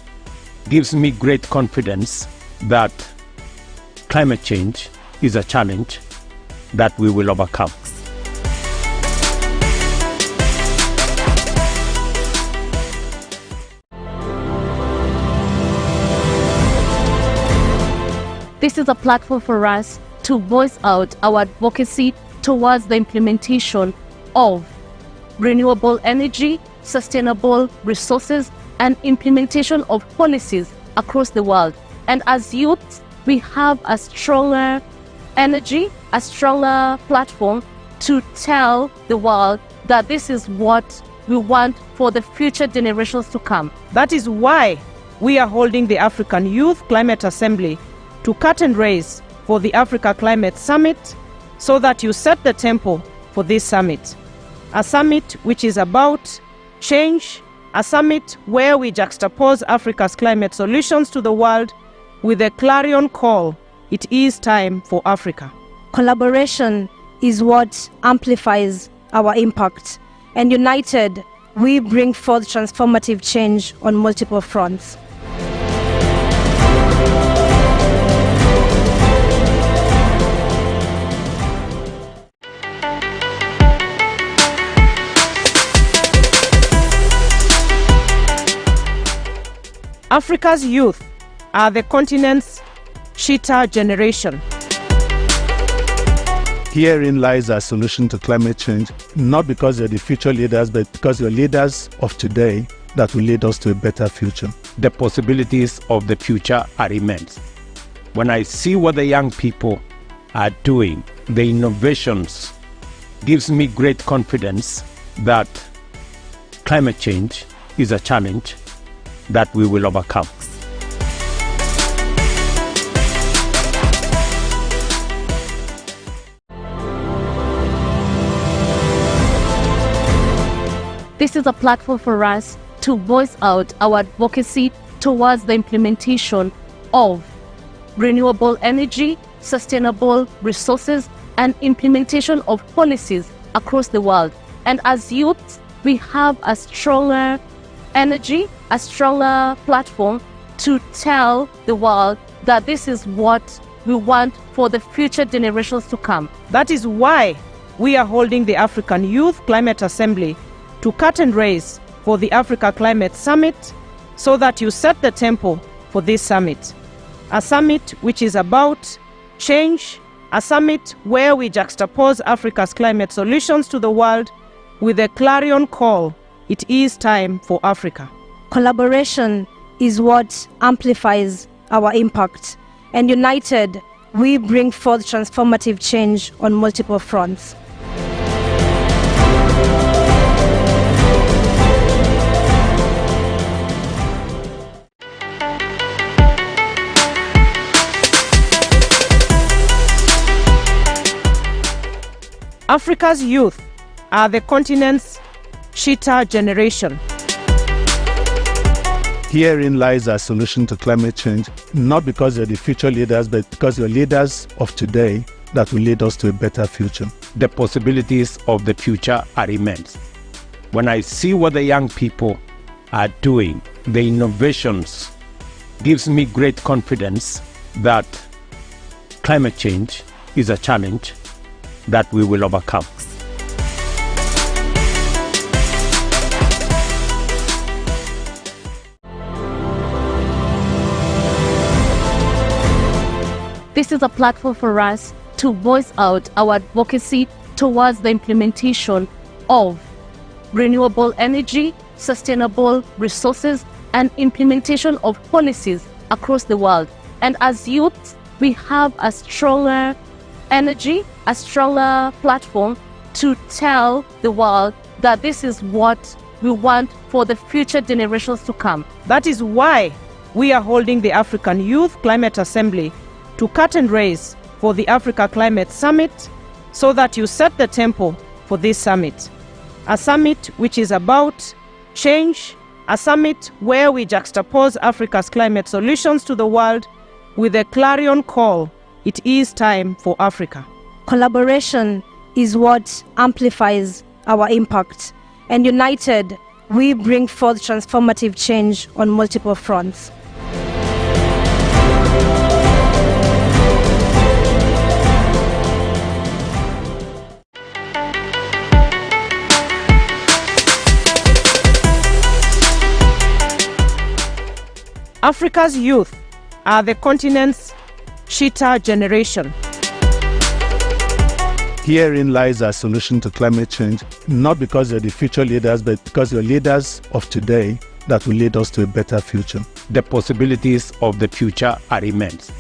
gives me great confidence that climate change is a challenge that we will overcome. This is a platform for us to voice out our advocacy towards the implementation of renewable energy, sustainable resources, and implementation of policies across the world. And as youths, we have a stronger energy, a stronger platform to tell the world that this is what we want for the future generations to come. That is why we are holding the African Youth Climate Assembly to cut and raise for the Africa Climate Summit, so that you set the tempo for this summit. A summit which is about change, a summit where we juxtapose Africa's climate solutions to the world with a clarion call: it is time for Africa. Collaboration is what amplifies our impact, and united, we bring forth transformative change on multiple fronts. Africa's youth are the continent's cheetah generation. Herein lies our solution to climate change, not because you're the future leaders, but because you're leaders of today that will lead us to a better future. The possibilities of the future are immense. When I see what the young people are doing, the innovations, gives me great confidence that climate change is a challenge that we will overcome. This is a platform for us to voice out our advocacy towards the implementation of renewable energy, sustainable resources, and implementation of policies across the world. And as youths, we have a stronger energy, a stronger platform to tell the world that this is what we want for the future generations to come. That is why we are holding the African Youth Climate Assembly to cut and raise for the Africa Climate Summit, so that you set the tempo for this summit. A summit which is about change, a summit where we juxtapose Africa's climate solutions to the world with a clarion call: it is time for Africa. Collaboration is what amplifies our impact, and united, we bring forth transformative change on multiple fronts. Africa's youth are the continent's cheetah generation. Herein lies our solution to climate change, not because you're the future leaders, but because you're leaders of today that will lead us to a better future. The possibilities of the future are immense. When I see what the young people are doing, the innovations, gives me great confidence that climate change is a challenge that we will overcome. This is a platform for us to voice out our advocacy towards the implementation of renewable energy, sustainable resources, and implementation of policies across the world. And as youths, we have a stronger energy, a stronger platform to tell the world that this is what we want for the future generations to come. That is why we are holding the African Youth Climate Assembly to cut and raise for the Africa Climate Summit, so that you set the tempo for this summit. A summit which is about change, a summit where we juxtapose Africa's climate solutions to the world with a clarion call: it is time for Africa. Collaboration is what amplifies our impact, and united, we bring forth transformative change on multiple fronts. Africa's youth are the continent's cheetah generation. Herein lies our solution to climate change, not because you're the future leaders, but because you're leaders of today that will lead us to a better future. The possibilities of the future are immense.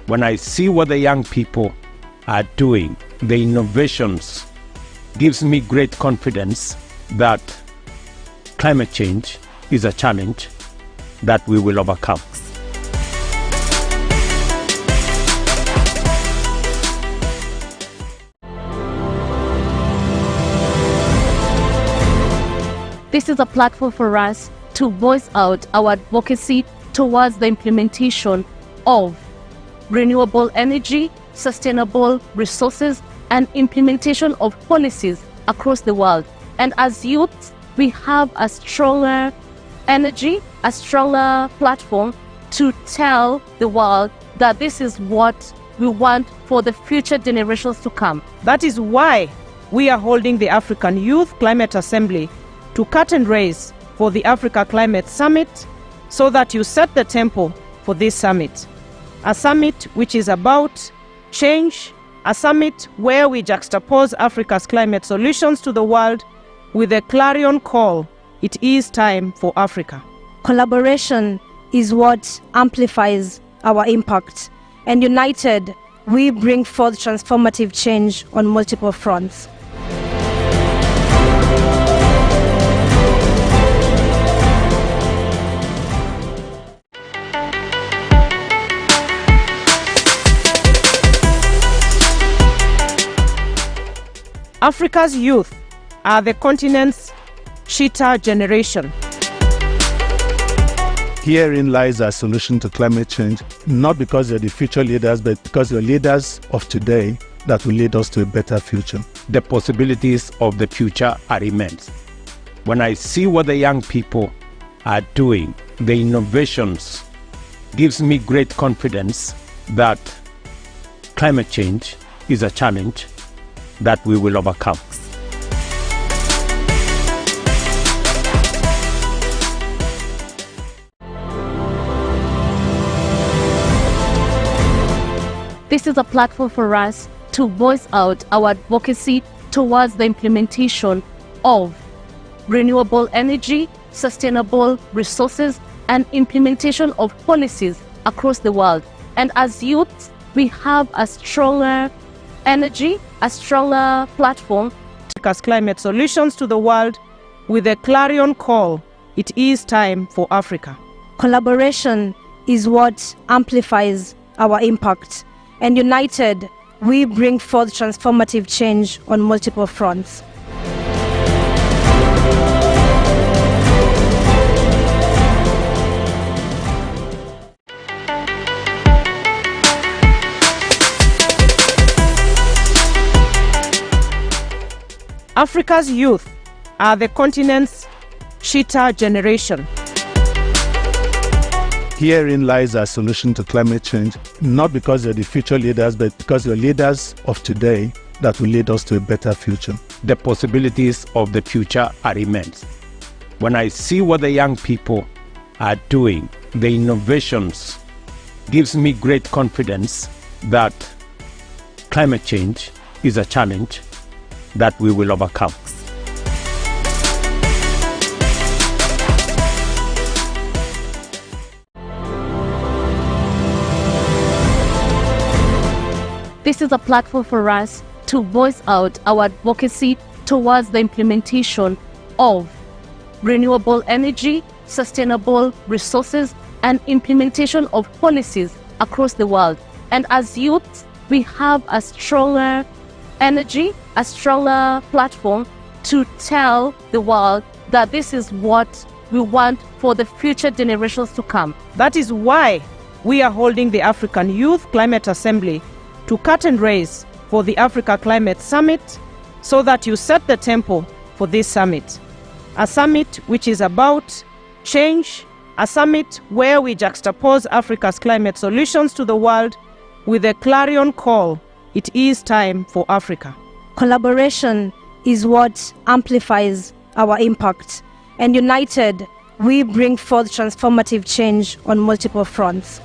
When I see what the young people are doing, the innovations, gives me great confidence that climate change is a challenge that we will overcome. This is a platform for us to voice out our advocacy towards the implementation of renewable energy, sustainable resources, and implementation of policies across the world. And as youths, we have a stronger energy, a stronger platform to tell the world that this is what we want for the future generations to come. That is why we are holding the African Youth Climate Assembly to cut and raise for the Africa Climate Summit, so that you set the tempo for this summit. A summit which is about change, a summit where we juxtapose Africa's climate solutions to the world with a clarion call: it is time for Africa. Collaboration is what amplifies our impact, and united, we bring forth transformative change on multiple fronts. Africa's youth are the continent's cheetah generation. Herein lies our solution to climate change, not because you're the future leaders, but because you're leaders of today that will lead us to a better future. The possibilities of the future are immense. When I see what the young people are doing, the innovations, gives me great confidence that climate change is a challenge that we will overcome. This is a platform for us to voice out our advocacy towards the implementation of renewable energy, sustainable resources, and implementation of policies across the world. And as youths, we have a stronger energy, a stronger platform to take us climate solutions to the world with a clarion call: it is time for Africa. Collaboration is what amplifies our impact, and united, we bring forth transformative change on multiple fronts. Africa's youth are the continent's cheetah generation. Herein lies our solution to climate change, not because you're the future leaders, but because you're leaders of today that will lead us to a better future. The possibilities of the future are immense. When I see what the young people are doing, the innovations, gives me great confidence that climate change is a challenge that we will overcome. This is a platform for us to voice out our advocacy towards the implementation of renewable energy, sustainable resources, and implementation of policies across the world. And as youths, we have a stronger energy, a stronger platform to tell the world that this is what we want for the future generations to come. That is why we are holding the African Youth Climate Assembly to cut and raise for the Africa Climate Summit, so that you set the tempo for this summit. A summit which is about change, a summit where we juxtapose Africa's climate solutions to the world with a clarion call: it is time for Africa. Collaboration is what amplifies our impact, and united, we bring forth transformative change on multiple fronts.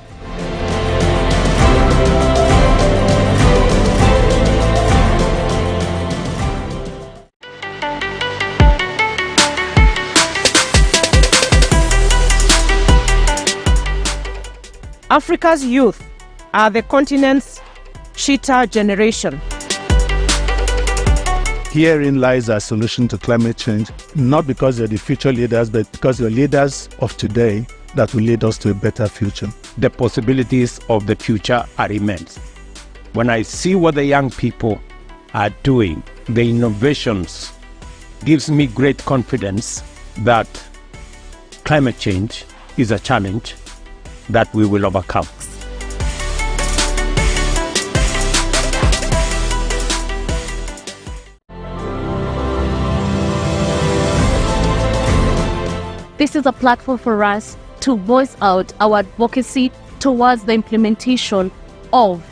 Africa's youth are the continent's cheetah generation. Herein lies our solution to climate change, not because you're the future leaders, but because you're leaders of today that will lead us to a better future. The possibilities of the future are immense. When I see what the young people are doing, the innovations, gives me great confidence that climate change is a challenge that we will overcome. This is a platform for us to voice out our advocacy towards the implementation of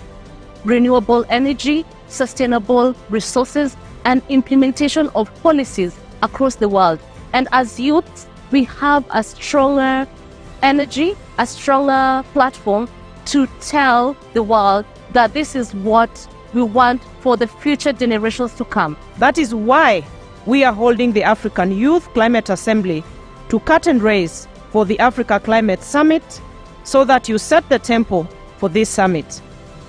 renewable energy, sustainable resources, and implementation of policies across the world. And as youths, we have a stronger energy, a stronger platform to tell the world that this is what we want for the future generations to come. That is why we are holding the African Youth Climate Assembly to cut and raise for the Africa Climate Summit so that you set the tempo for this summit.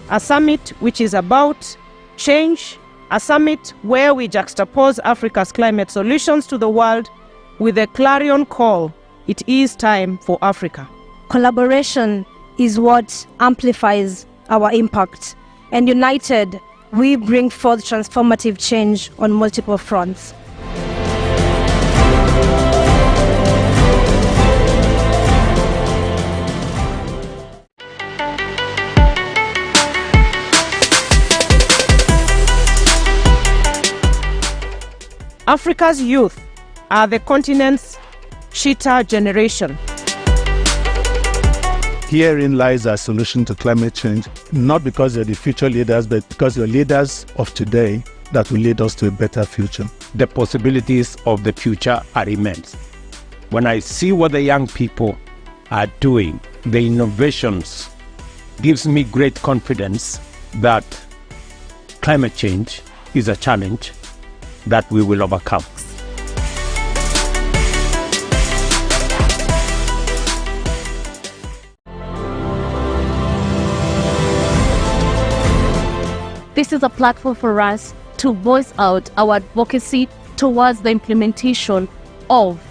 A summit which is about change, a summit where we juxtapose Africa's climate solutions to the world with a clarion call: it is time for Africa. Collaboration is what amplifies our impact, and united, we bring forth transformative change on multiple fronts. Africa's youth are the continent's cheetah generation. Herein lies our solution to climate change, not because you're the future leaders, but because you're leaders of today that will lead us to a better future. The possibilities of the future are immense. When I see what the young people are doing, the innovations, gives me great confidence that climate change is a challenge that we will overcome. This is a platform for us to voice out our advocacy towards the implementation of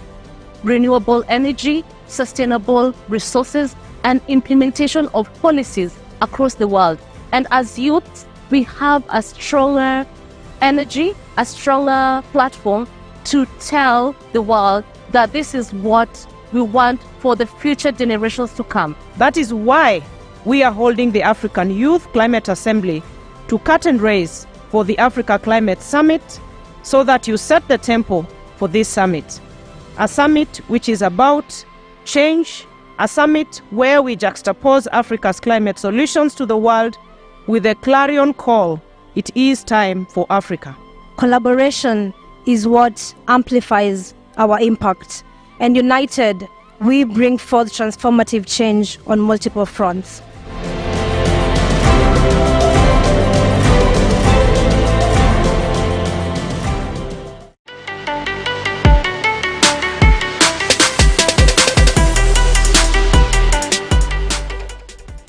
renewable energy, sustainable resources, and implementation of policies across the world. And as youths, we have a stronger energy, a stronger platform to tell the world that this is what we want for the future generations to come. That is why we are holding the African Youth Climate Assembly to cut and raise for the Africa Climate Summit so that you set the tempo for this summit. A summit which is about change, a summit where we juxtapose Africa's climate solutions to the world with a clarion call: it is time for Africa. Collaboration is what amplifies our impact, and united, we bring forth transformative change on multiple fronts.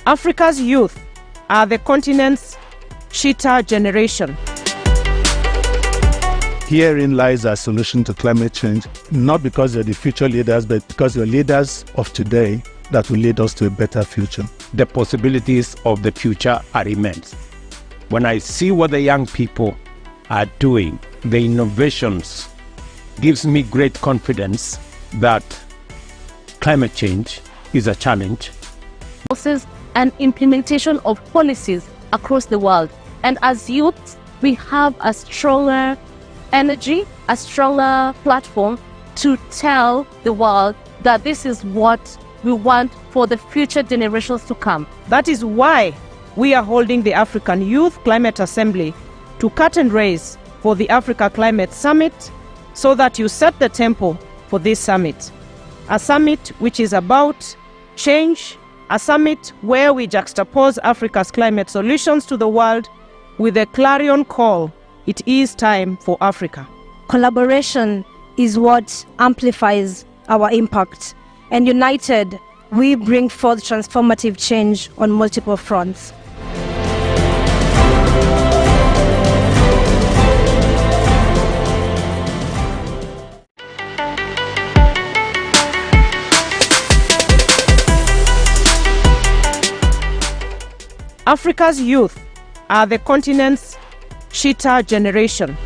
Africa's youth are the continent's cheetah generation. Herein lies our solution to climate change, not because you're the future leaders, but because you're leaders of today that will lead us to a better future. The possibilities of the future are immense. When I see what the young people are doing, the innovations, gives me great confidence that climate change is a challenge. And implementation of policies across the world. And as youths, we have a stronger energy, a stronger platform to tell the world that this is what we want for the future generations to come. That is why we are holding the African Youth Climate Assembly to cut and raise for the Africa Climate Summit so that you set the tempo for this summit. A summit which is about change, a summit where we juxtapose Africa's climate solutions to the world with a clarion call: it is time for Africa. Collaboration is what amplifies our impact, and united, we bring forth transformative change on multiple fronts. Africa's youth are the continent's cheetah generation.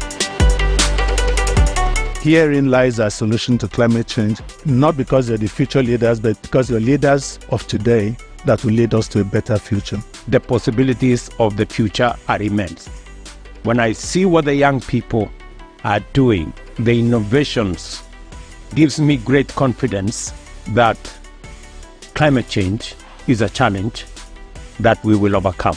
Herein lies our solution to climate change, not because you're the future leaders, but because you're leaders of today that will lead us to a better future. The possibilities of the future are immense. When I see what the young people are doing, the innovations, gives me great confidence that climate change is a challenge that we will overcome.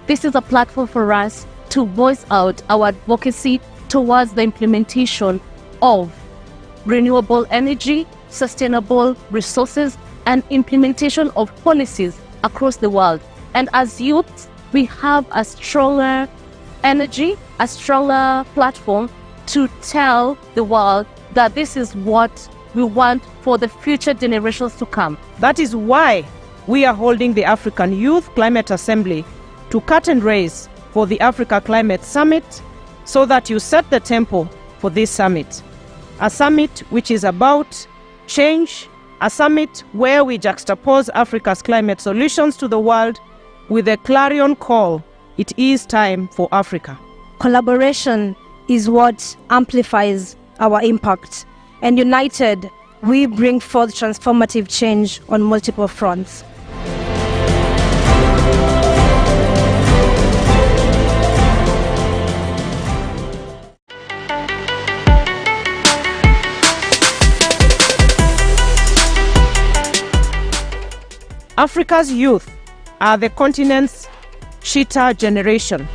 This is a platform for us to voice out our advocacy towards the implementation of renewable energy, sustainable resources, and implementation of policies across the world. And as youths, we have a stronger energy, a stronger platform to tell the world that this is what we want for the future generations to come. That is why we are holding the African Youth Climate Assembly to cut and raise for the Africa Climate Summit, so that you set the tempo for this summit. A summit which is about change, a summit where we juxtapose Africa's climate solutions to the world with a clarion call: it is time for Africa. Collaboration is what amplifies our impact, and united, we bring forth transformative change on multiple fronts. Africa's youth are the continent's cheetah generation.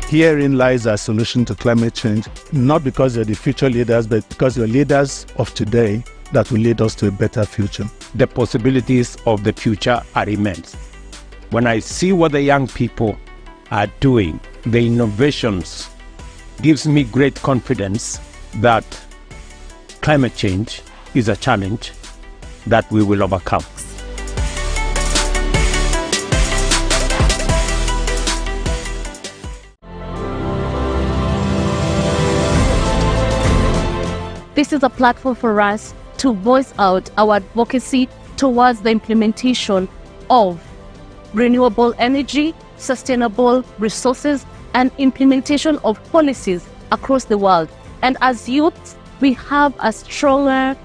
Herein lies our solution to climate change, not because you're the future leaders, but because you're leaders of today that will lead us to a better future. The possibilities of the future are immense. When I see what the young people are doing, the innovations, gives me great confidence that climate change is a challenge that we will overcome. This is a platform for us to voice out our advocacy towards the implementation of renewable energy, sustainable resources, and implementation of policies across the world. And as youths, we have a stronger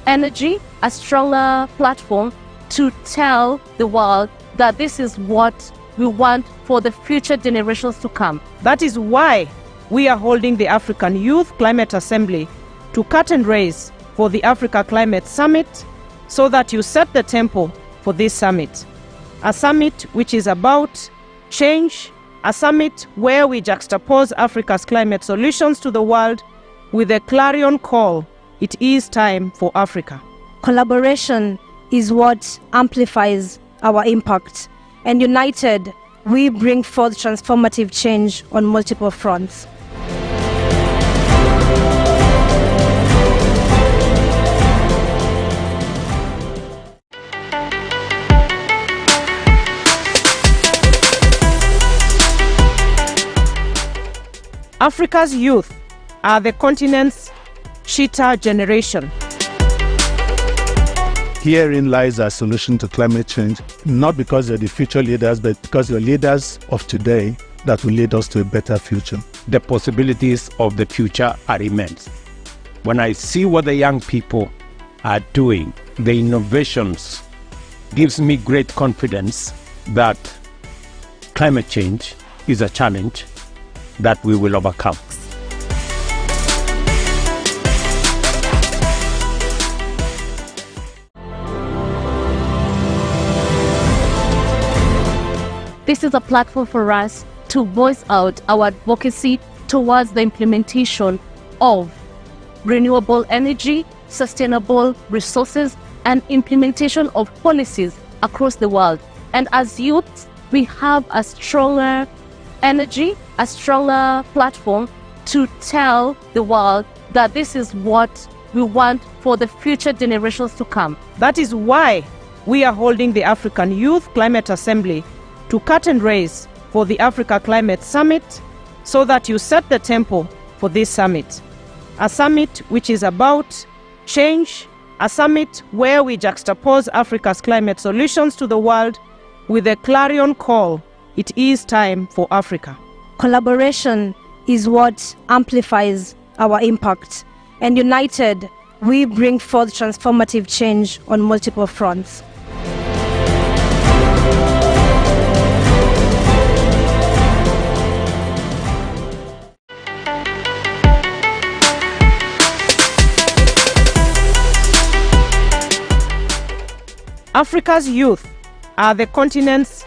energy, a stronger platform to tell the world that this is what we want for the future generations to come. That is why we are holding the African Youth Climate Assembly to cut and raise for the Africa Climate Summit, so that you set the tempo for this summit. A summit which is about change, a summit where we juxtapose Africa's climate solutions to the world with a clarion call: it is time for Africa. Collaboration is what amplifies our impact, and united, we bring forth transformative change on multiple fronts. Africa's youth are the continent's cheetah generation. Herein lies our solution to climate change, not because you're the future leaders, but because you're leaders of today that will lead us to a better future. The possibilities of the future are immense. When I see what the young people are doing, the innovations, gives me great confidence that climate change is a challenge that we will overcome. This is a platform for us to voice out our advocacy towards the implementation of renewable energy, sustainable resources, and implementation of policies across the world. And as youths, we have a stronger energy, a stronger platform to tell the world that this is what we want for the future generations to come. That is why we are holding the African Youth Climate Assembly to cut and raise for the Africa Climate Summit, so that you set the tempo for this summit. A summit which is about change, a summit where we juxtapose Africa's climate solutions to the world with a clarion call: it is time for Africa. Collaboration is what amplifies our impact, and united, we bring forth transformative change on multiple fronts. Africa's youth are the continent's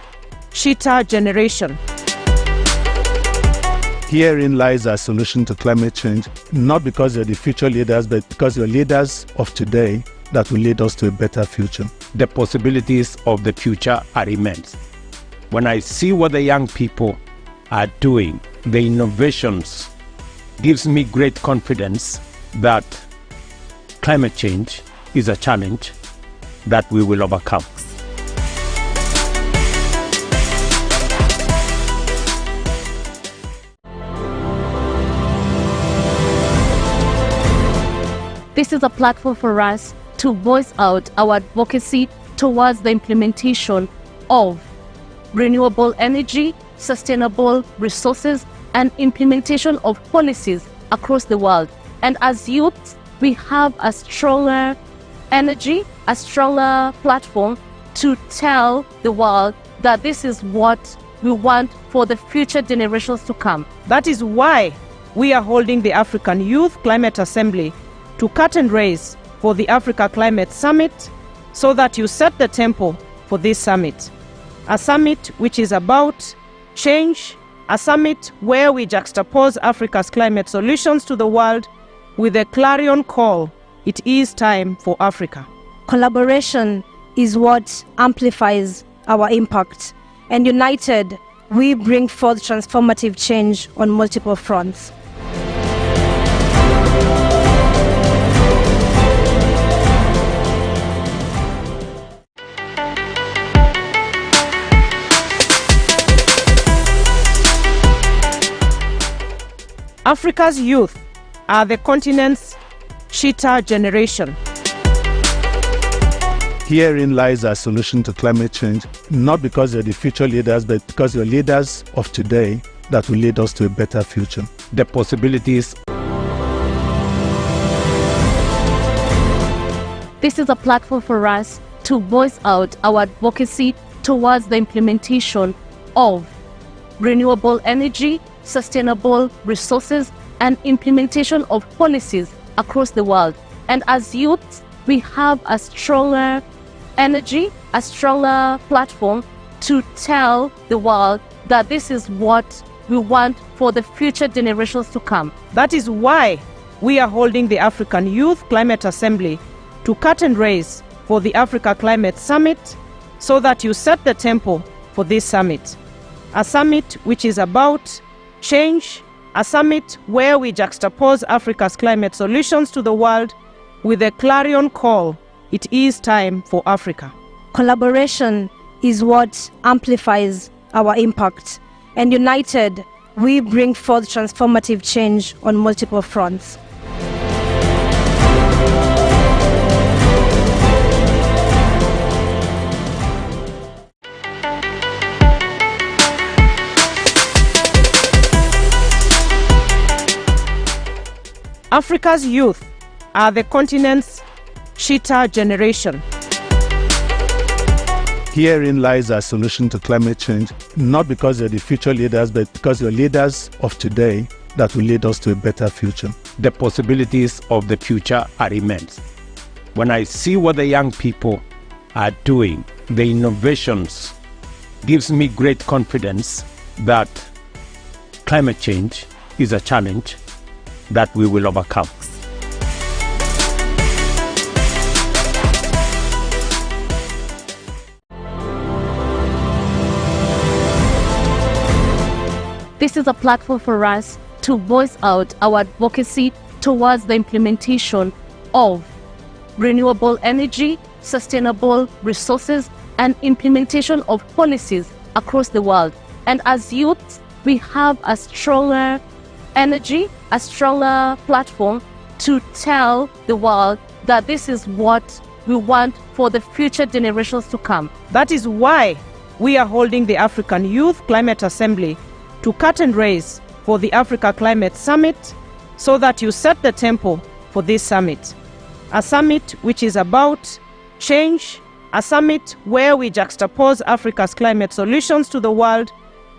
Cheetah generation. Herein lies our solution to climate change, not because you're the future leaders, but because you're leaders of today that will lead us to a better future. The possibilities of the future are immense. When I see what the young people are doing, the innovations, gives me great confidence that climate change is a challenge that we will overcome. This is a platform for us to voice out our advocacy towards the implementation of renewable energy, sustainable resources, and implementation of policies across the world. And as youths, we have a stronger energy, a stronger platform to tell the world that this is what we want for the future generations to come. That is why we are holding the African Youth Climate Assembly to cut and raise for the Africa Climate Summit, so that you set the tempo for this summit. A summit which is about change, a summit where we juxtapose Africa's climate solutions to the world with a clarion call: it is time for Africa. Collaboration is what amplifies our impact, and united, we bring forth transformative change on multiple fronts. Africa's youth are the continent's cheetah generation. Herein lies our solution to climate change, not because you're the future leaders, but because you're leaders of today that will lead us to a better future. The possibilities. This is a platform for us to voice out our advocacy towards the implementation of renewable energy, sustainable resources, and implementation of policies across the world. And as youths, we have a stronger energy, a stronger platform to tell the world that this is what we want for the future generations to come. That is why we are holding the African Youth Climate Assembly to cut and raise for the Africa Climate Summit, so that you set the tempo for this summit. A summit which is about change, a summit where we juxtapose Africa's climate solutions to the world with a clarion call: it is time for Africa. Collaboration is what amplifies our impact, and united, we bring forth transformative change on multiple fronts. Africa's youth are the continent's cheetah generation. Herein lies our solution to climate change, not because you're the future leaders, but because you're leaders of today that will lead us to a better future. The possibilities of the future are immense. When I see what the young people are doing, the innovations, gives me great confidence that climate change is a challenge that we will overcome. This is a platform for us to voice out our advocacy towards the implementation of renewable energy, sustainable resources, and implementation of policies across the world. And as youths, we have a stronger energy, a stronger platform to tell the world that this is what we want for the future generations to come. That is why we are holding the African Youth Climate Assembly to cut and raise for the Africa Climate Summit, so that you set the tempo for this summit. A summit which is about change, a summit where we juxtapose Africa's climate solutions to the world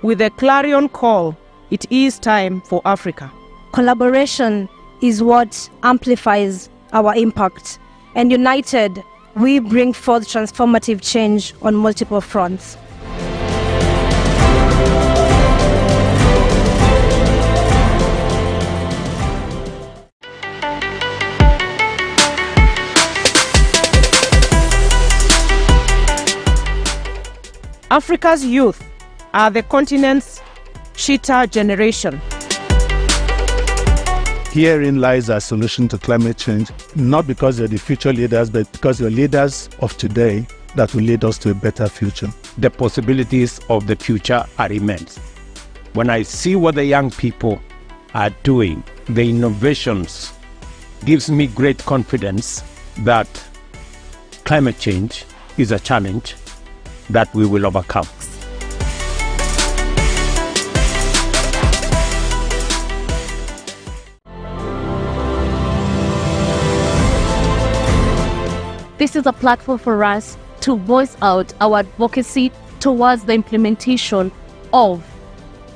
with a clarion call: it is time for Africa. Collaboration is what amplifies our impact, and united, we bring forth transformative change on multiple fronts. Africa's youth are the continent's cheetah generation. Herein lies our solution to climate change, not because you're the future leaders, but because you're leaders of today that will lead us to a better future. The possibilities of the future are immense. When I see what the young people are doing, the innovations, gives me great confidence that climate change is a challenge that we will overcome. This is a platform for us to voice out our advocacy towards the implementation of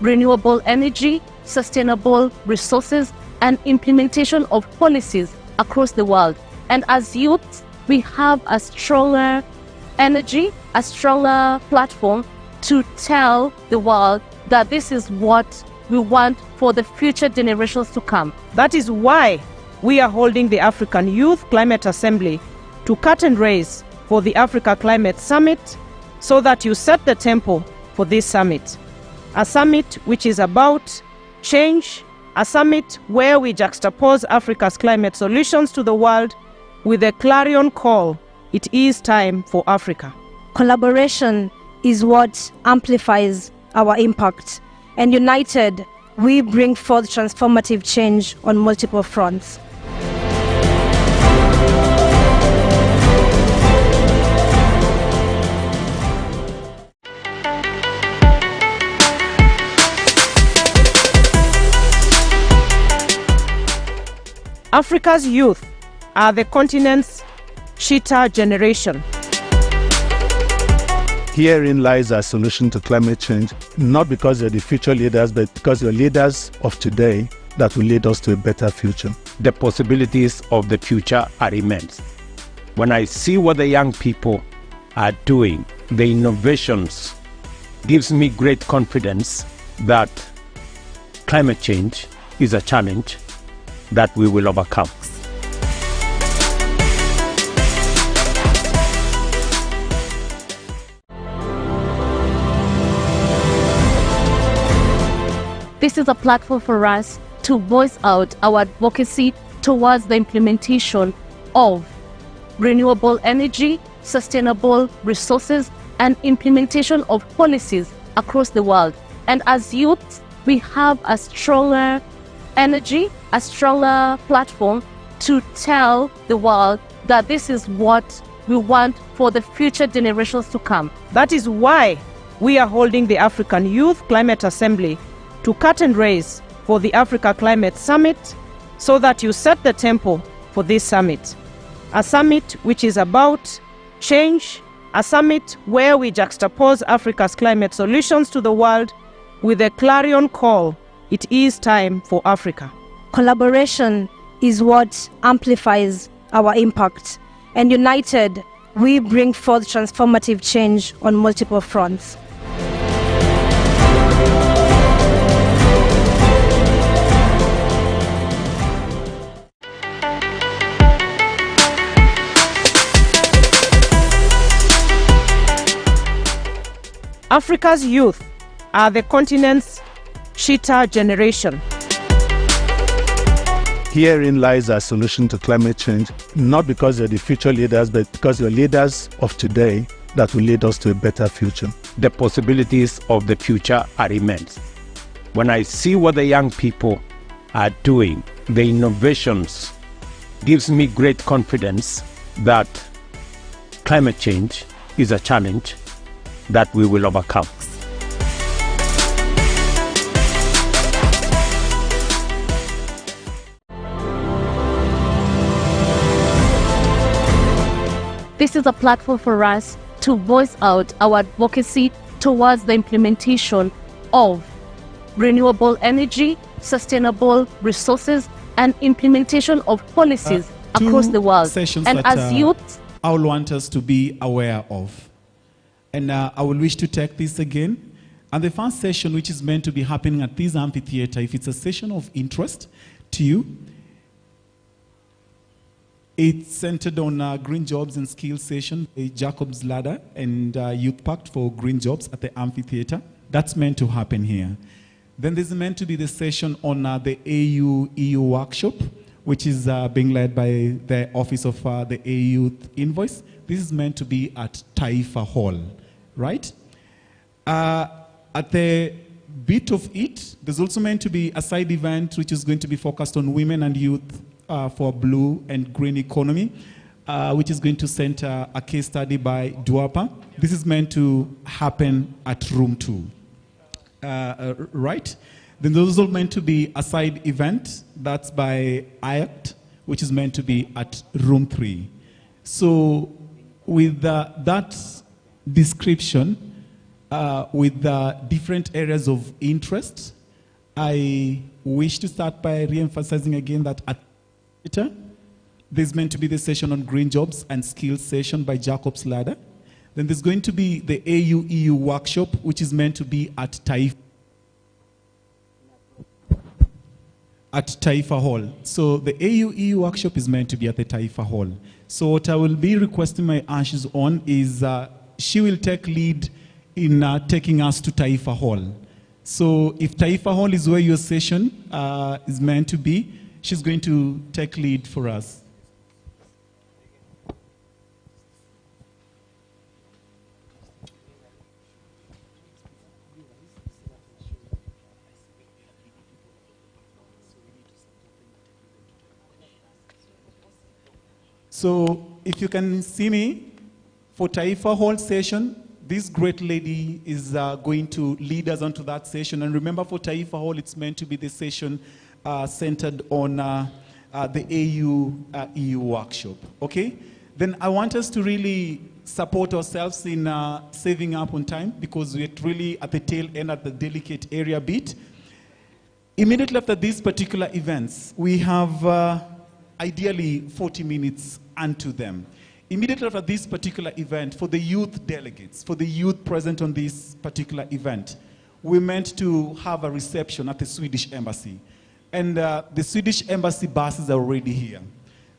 renewable energy, sustainable resources, and implementation of policies across the world. And as youths, we have a stronger energy, a stronger platform to tell the world that this is what we want for the future generations to come. That is why we are holding the African Youth Climate Assembly to cut and raise for the Africa Climate Summit, so that you set the tempo for this summit. A summit which is about change, a summit where we juxtapose Africa's climate solutions to the world with a clarion call: it is time for Africa. Collaboration is what amplifies our impact, and united, we bring forth transformative change on multiple fronts. Africa's youth are the continent's cheetah generation. Herein lies our solution to climate change, not because you're the future leaders, but because you're leaders of today that will lead us to a better future. The possibilities of the future are immense. When I see what the young people are doing, the innovations, gives me great confidence that climate change is a challenge that we will overcome. This is a platform for us to voice out our advocacy towards the implementation of renewable energy, sustainable resources, and implementation of policies across the world. And as youths, we have a stronger energy, a stronger platform to tell the world that this is what we want for the future generations to come. That is why we are holding the African Youth Climate Assembly to cut and raise for the Africa Climate Summit, so that you set the tempo for this summit. A summit which is about change, a summit where we juxtapose Africa's climate solutions to the world with a clarion call: it is time for Africa. Collaboration is what amplifies our impact, and united, we bring forth transformative change on multiple fronts. Africa's youth are the continent's cheetah generation. Herein lies our solution to climate change, not because you're the future leaders, but because you're leaders of today that will lead us to a better future. The possibilities of the future are immense. When I see what the young people are doing, the innovations, gives me great confidence that climate change is a challenge that we will overcome. This is a platform for us to voice out our advocacy towards the implementation of renewable energy, sustainable resources, and implementation of policies across the world. And as youths, I would want us to be aware of. And I will wish to take this again. And the first session, which is meant to be happening at this amphitheater, if it's a session of interest to you, It's centered on green jobs and skills session, a Jacob's Ladder and Youth Pact for Green Jobs at the amphitheater. That's meant to happen here. Then there's meant to be the session on the AU-EU workshop, which is being led by the Office of the AU Youth Invoice. This is meant to be at Taifa Hall, right? At the bit of it, there's also meant to be a side event which is going to be focused on women and youth for blue and green economy, which is going to center a case study by Duapa. This is meant to happen at room 2, right? Then there's also meant to be a side event that's by AYCA, which is meant to be at room 3. So with that description, with the different areas of interest, I wish to start by re-emphasizing again that at there's meant to be the session on green jobs and skills session by Jacob's Ladder. Then there's going to be the AU-EU workshop, which is meant to be at Taifa Hall. So the AU-EU workshop is meant to be at the Taifa Hall. So what I will be requesting my ashes on is she will take lead in taking us to Taifa Hall. So if Taifa Hall is where your session is meant to be, she's going to take lead for us. So if you can see me, for Taifa Hall session, this great lady is going to lead us onto that session. And remember, for Taifa Hall, it's meant to be the session centered on the AU-EU workshop, okay? Then I want us to really support ourselves in saving up on time, because we're really at the tail end, at the delicate area bit. Immediately after these particular events, we have ideally 40 minutes unto them. Immediately after this particular event, for the youth delegates, for the youth present on this particular event, we meant to have a reception at the Swedish Embassy. And the Swedish Embassy buses are already here.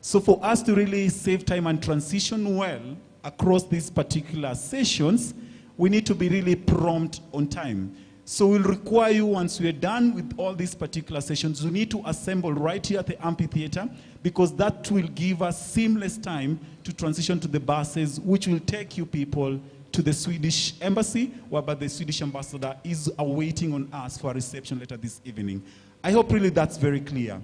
So for us to really save time and transition well across these particular sessions, we need to be really prompt on time. So we'll require you, once we're done with all these particular sessions, you need to assemble right here at the amphitheater, because that will give us seamless time to transition to the buses, which will take you people to the Swedish Embassy, whereby the Swedish ambassador is awaiting on us for a reception later this evening. I hope really that's very clear.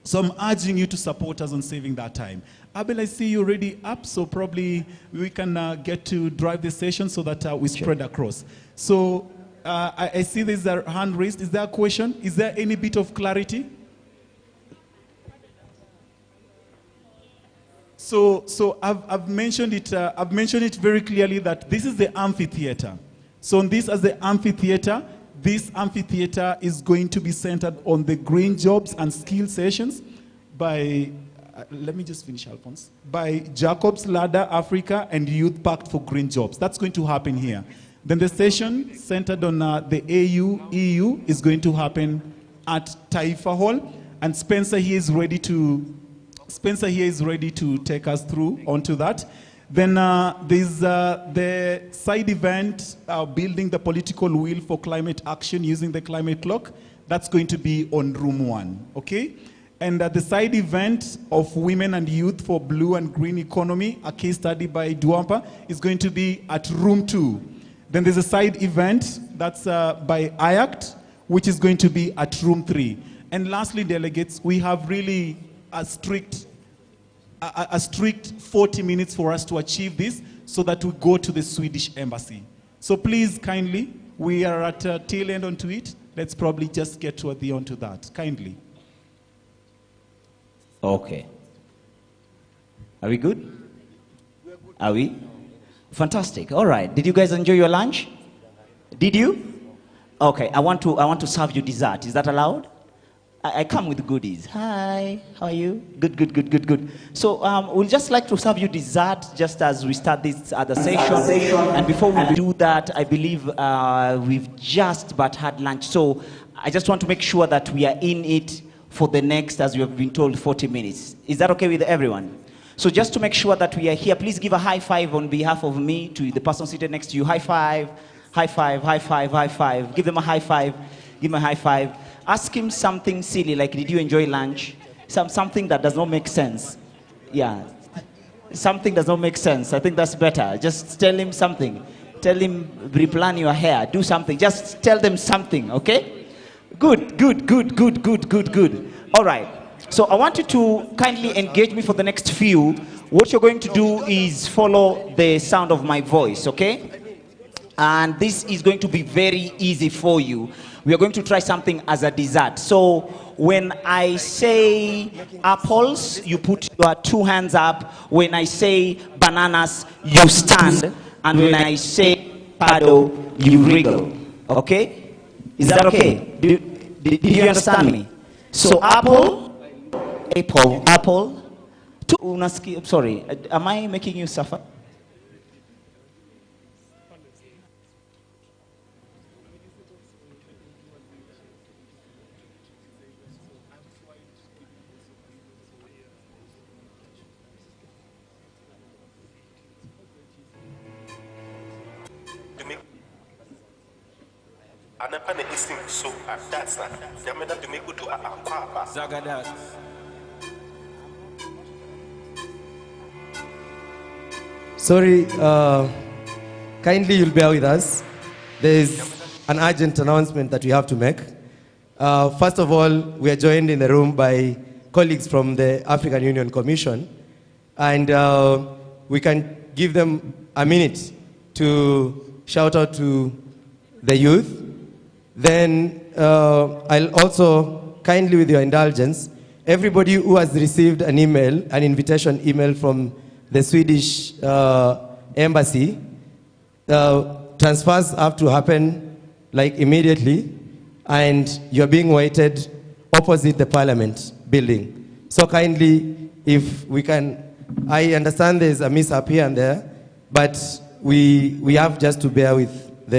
So I'm urging you to support us on saving that time. Abel, I see you already up, so probably we can get to drive the session so that we spread across. So I see there's a hand raised. Is there a question? Is there any bit of clarity? So I've mentioned it very clearly that this is the amphitheater. So on this as the amphitheater, this amphitheater is going to be centered on the green jobs and skill sessions by, let me just finish, Alphonse, by Jacob's Ladder Africa and Youth Pact for Green Jobs. That's going to happen here. Then the session centered on the AU-EU is going to happen at Taifa Hall, and Spencer here is ready to take us through onto that. Then there's the side event, building the political will for climate action using the climate clock. That's going to be on room 1, okay? And the side event of women and youth for blue and green economy, a case study by Duampa, is going to be at room 2. Then there's a side event that's by AYCA, which is going to be at room 3. And lastly, delegates, we have really a strict 40 minutes for us to achieve this, so that we go to the Swedish Embassy. So please, kindly, we are at tail end onto it. Let's probably just get to the onto that, kindly. Okay. Are we good? Are we? Fantastic. All right. Did you guys enjoy your lunch? Did you? Okay. I want to serve you dessert. Is that allowed? I come with goodies. Hi. How are you? Good. So we'll just like to serve you dessert just as we start this other session. And before we do that, I believe we've just but had lunch. So I just want to make sure that we are in it for the next, as we have been told, 40 minutes. Is that okay with everyone? So just to make sure that we are here, please give a high five on behalf of me to the person seated next to you. High five, high five, high five, high five. Give them a high five. Give him a high five. Ask him something silly, like, did you enjoy lunch? Something that does not make sense. Yeah. Something does not make sense. I think that's better. Just tell him something. Tell him, replan your hair. Do something. Just tell them something, okay? Good, good, good, good, good, good, good. All right. So I want you to kindly engage me for the next few. What you're going to do is follow the sound of my voice, okay? And this is going to be very easy for you. We are going to try something as a dessert. So when I say apples, you put your 2 hands up. When I say bananas, you stand. And when I say paddle, you wriggle. Okay? Is that okay? Did you understand me? So apple, apple, apple. Sorry, am I making you suffer? Sorry, kindly you'll bear with us. There's an urgent announcement that we have to make. First of all, we are joined in the room by colleagues from the African Union Commission, and we can give them a minute to shout out to the youth. Then I'll also, kindly with your indulgence, everybody who has received an email, an invitation email from the Swedish embassy, transfers have to happen like immediately, and you're being waited opposite the Parliament building. So kindly, if we can, I understand there's a mishap here and there, but we have just to bear with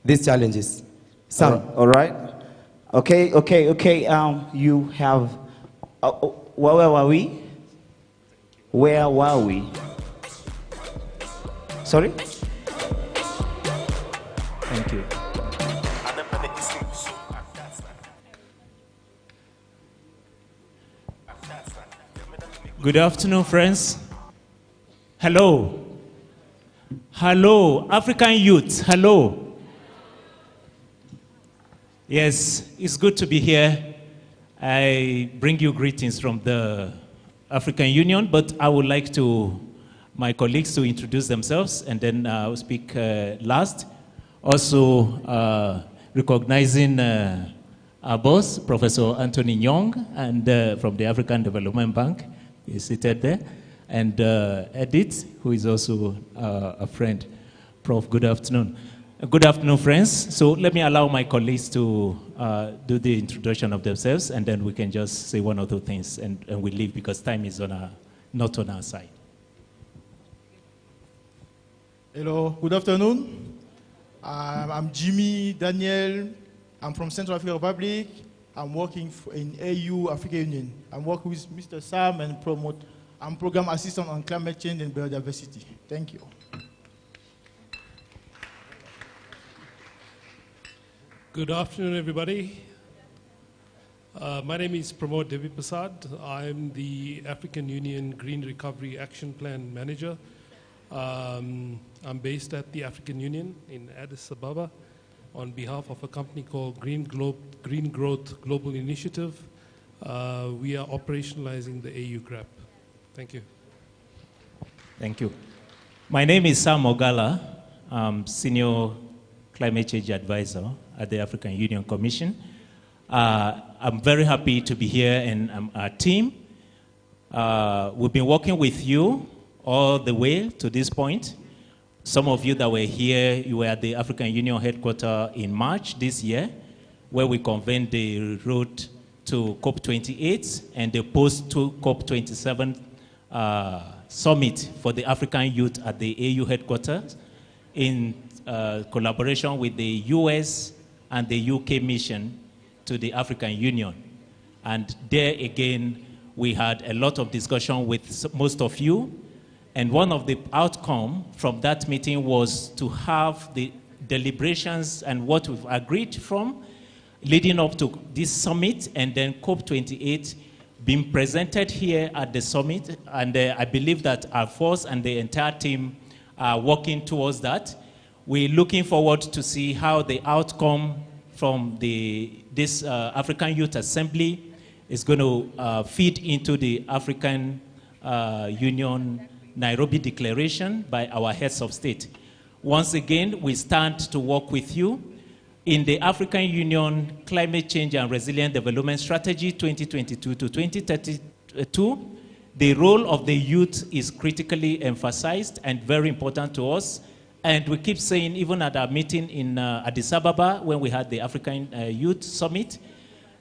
these challenges. Sam. All right. Okay. You have, where were we? Where were we? Sorry? Thank you. Good afternoon, friends. Hello. Hello, African youth. Hello. Yes, it's good to be here. I bring you greetings from the African Union, but I would like my colleagues to introduce themselves, and then I'll speak last. Also, recognizing our boss, Professor Anthony Young, and from the African Development Bank, he's seated there, and Edith, who is also a friend. Prof, good afternoon. Good afternoon, friends. So let me allow my colleagues to do the introduction of themselves, and then we can just say one or two things, and we leave because time is not on our side. Hello, good afternoon. I'm Jimmy Daniel. I'm from Central African Republic. I'm working in AU, African Union. I'm working with Mr. Sam and I'm program assistant on climate change and biodiversity. Thank you. Good afternoon, everybody. My name is Pramod Deviprasad. I'm the African Union Green Recovery Action Plan Manager. I'm based at the African Union in Addis Ababa on behalf of a company called Green Growth Global Initiative. We are operationalizing the AU GRAP. Thank you. Thank you. My name is Sam Ogala. I'm Senior Climate Change Advisor at the African Union Commission. I'm very happy to be here, and our team. We've been working with you all the way to this point. Some of you that were here, you were at the African Union headquarters in March this year, where we convened the road to COP28 and the post-COP27 summit for the African youth at the AU headquarters in collaboration with the US and the UK mission to the African Union. And there again, we had a lot of discussion with most of you. And one of the outcomes from that meeting was to have the deliberations and what we've agreed from leading up to this summit, and then COP28 being presented here at the summit. And I believe that our force and the entire team are working towards that. We're looking forward to see how the outcome from this African Youth Assembly is going to feed into the African Union Nairobi Declaration by our heads of state. Once again, we stand to work with you. In the African Union Climate Change and Resilient Development Strategy 2022 to 2032, the role of the youth is critically emphasized and very important to us. And we keep saying, even at our meeting in Addis Ababa, when we had the African Youth Summit,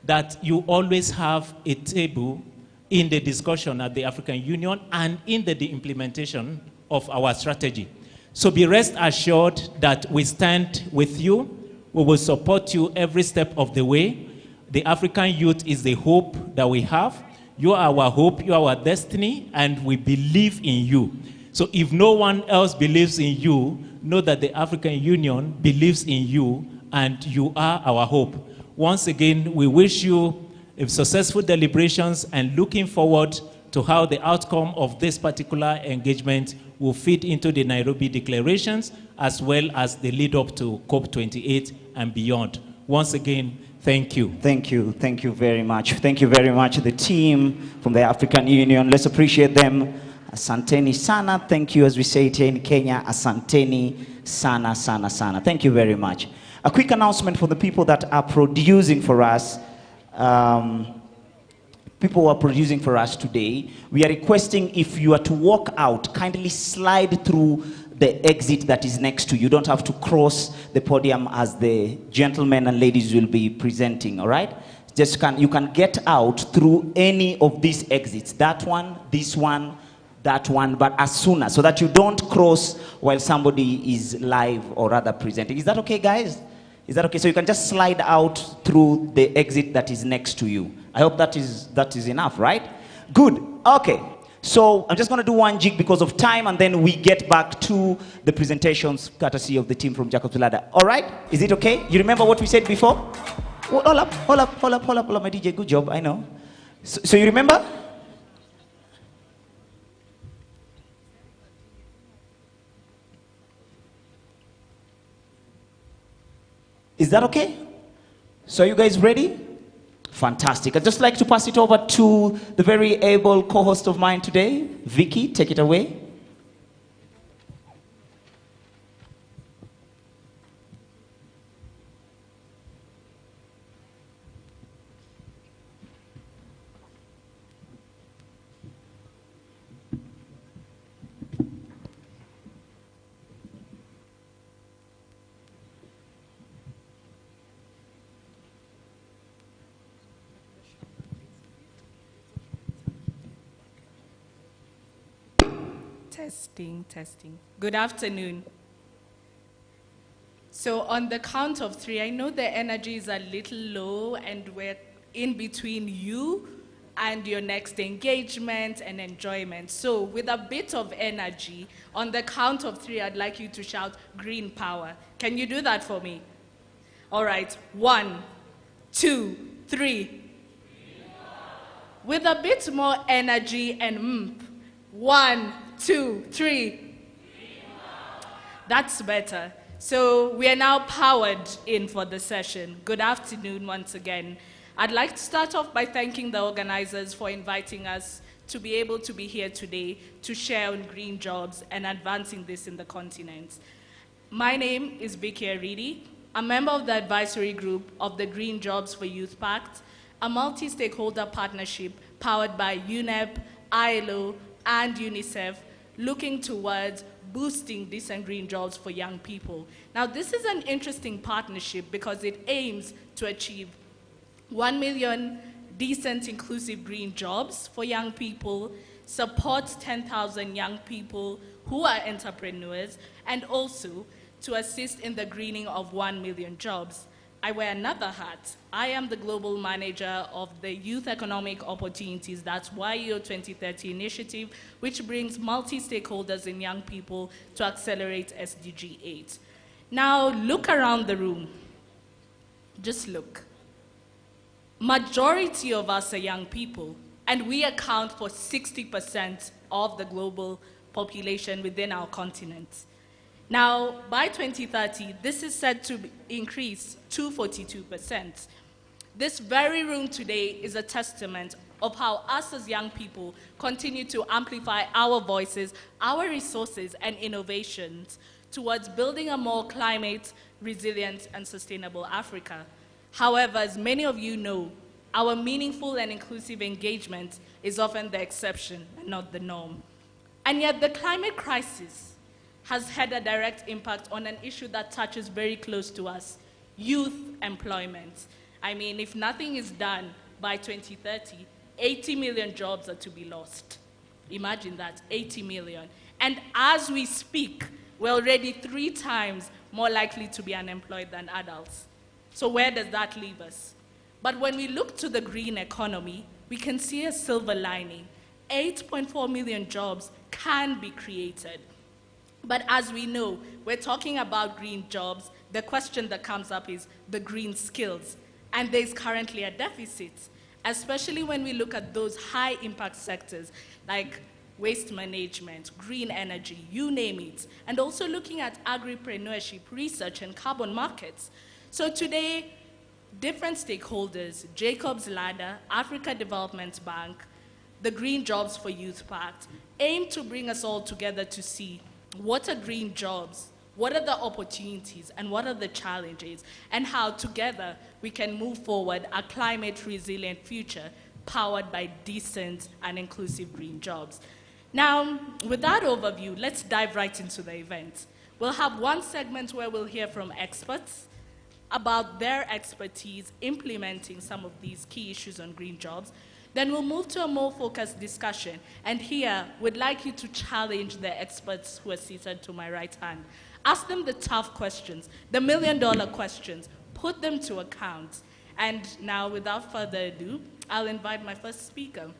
that you always have a table in the discussion at the African Union and in the implementation of our strategy. So be rest assured that we stand with you. We will support you every step of the way. The African youth is the hope that we have. You are our hope, you are our destiny, and we believe in you. So if no one else believes in you, know that the African Union believes in you, and you are our hope. Once again, we wish you successful deliberations and looking forward to how the outcome of this particular engagement will fit into the Nairobi declarations, as well as the lead up to COP28 and beyond. Once again, thank you. Thank you. Thank you very much. Thank you very much, the team from the African Union. Let's appreciate them. Asanteni sana. Thank you, as we say it here in Kenya. Asanteni sana, sana, sana. Thank you very much. A quick announcement for the people that are producing for us. People who are producing for us today, we are requesting, if you are to walk out, kindly slide through the exit that is next to you. You don't have to cross the podium as the gentlemen and ladies will be presenting, all right? You can get out through any of these exits. That one, this one, that one, but as soon as, so that you don't cross while somebody is live or rather presenting. Is that okay, guys? Is that okay? So you can just slide out through the exit that is next to you. I hope that is enough, right? Good. Okay. So I'm just going to do one jig because of time, and then we get back to the presentations courtesy of the team from Jacob's Ladder. All right? Is it okay? You remember what we said before? Hold up, my DJ. Good job. I know. So you remember? Is that okay? So are you guys ready? Fantastic. I'd just like to pass it over to the very able co-host of mine today, Vicky. Take it away. Testing. Good afternoon. So on the count of three, I know the energy is a little low and we're in between you and your next engagement and enjoyment. So with a bit of energy, on the count of three, I'd like you to shout green power. Can you do that for me? All right, 1, 2, 3. With a bit more energy and 1, 2, 3. That's better. So we are now powered in for the session. Good afternoon once again. I'd like to start off by thanking the organizers for inviting us to be able to be here today to share on green jobs and advancing this in the continent. My name is Vicky Aridi. I'm a member of the advisory group of the Green Jobs for Youth Pact, a multi-stakeholder partnership powered by UNEP, ILO, and UNICEF, looking towards boosting decent green jobs for young people. Now, this is an interesting partnership because it aims to achieve 1 million decent, inclusive green jobs for young people, supports 10,000 young people who are entrepreneurs, and also to assist in the greening of 1 million jobs. I wear another hat. I am the global manager of the Youth Economic Opportunities, that's YEO 2030 initiative, which brings multi-stakeholders and young people to accelerate SDG 8. Now, look around the room. Just look. Majority of us are young people, and we account for 60% of the global population within our continent. Now, by 2030, this is set to increase to 42%. This very room today is a testament of how us as young people continue to amplify our voices, our resources, and innovations towards building a more climate resilient and sustainable Africa. However, as many of you know, our meaningful and inclusive engagement is often the exception and not the norm. And yet the climate crisis has had a direct impact on an issue that touches very close to us, youth employment. I mean, if nothing is done by 2030, 80 million jobs are to be lost. Imagine that, 80 million. And as we speak, we're already 3 times more likely to be unemployed than adults. So where does that leave us? But when we look to the green economy, we can see a silver lining. 8.4 million jobs can be created. But as we know, we're talking about green jobs. The question that comes up is the green skills. And there's currently a deficit, especially when we look at those high impact sectors like waste management, green energy, you name it, and also looking at agripreneurship, research, and carbon markets. So today, different stakeholders, Jacob's Ladder, Africa Development Bank, the Green Jobs for Youth Pact, aim to bring us all together to see what are green jobs, what are the opportunities, and what are the challenges, and how together we can move forward a climate resilient future powered by decent and inclusive green jobs. Now, with that overview, let's dive right into the event. We'll have one segment where we'll hear from experts about their expertise implementing some of these key issues on green jobs. Then we'll move to a more focused discussion. And here, we'd like you to challenge the experts who are seated to my right hand. Ask them the tough questions, the million-dollar questions. Put them to account. And now, without further ado, I'll invite my first speaker.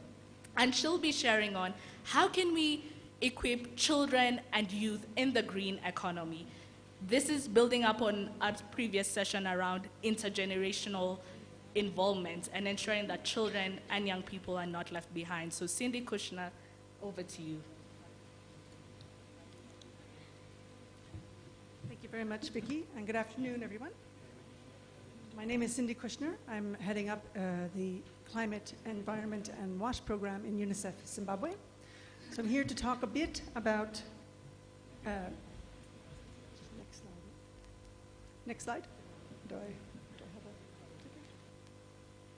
And she'll be sharing on how can we equip children and youth in the green economy. This is building up on our previous session around intergenerational involvement and ensuring that children and young people are not left behind. So Cindy Kushner, over to you. Thank you very much, Vicky, and good afternoon, everyone. My name is Cindy Kushner. I'm heading up the Climate, Environment, and WASH program in UNICEF Zimbabwe. So I'm here to talk a bit about next slide. Do I have a clicker?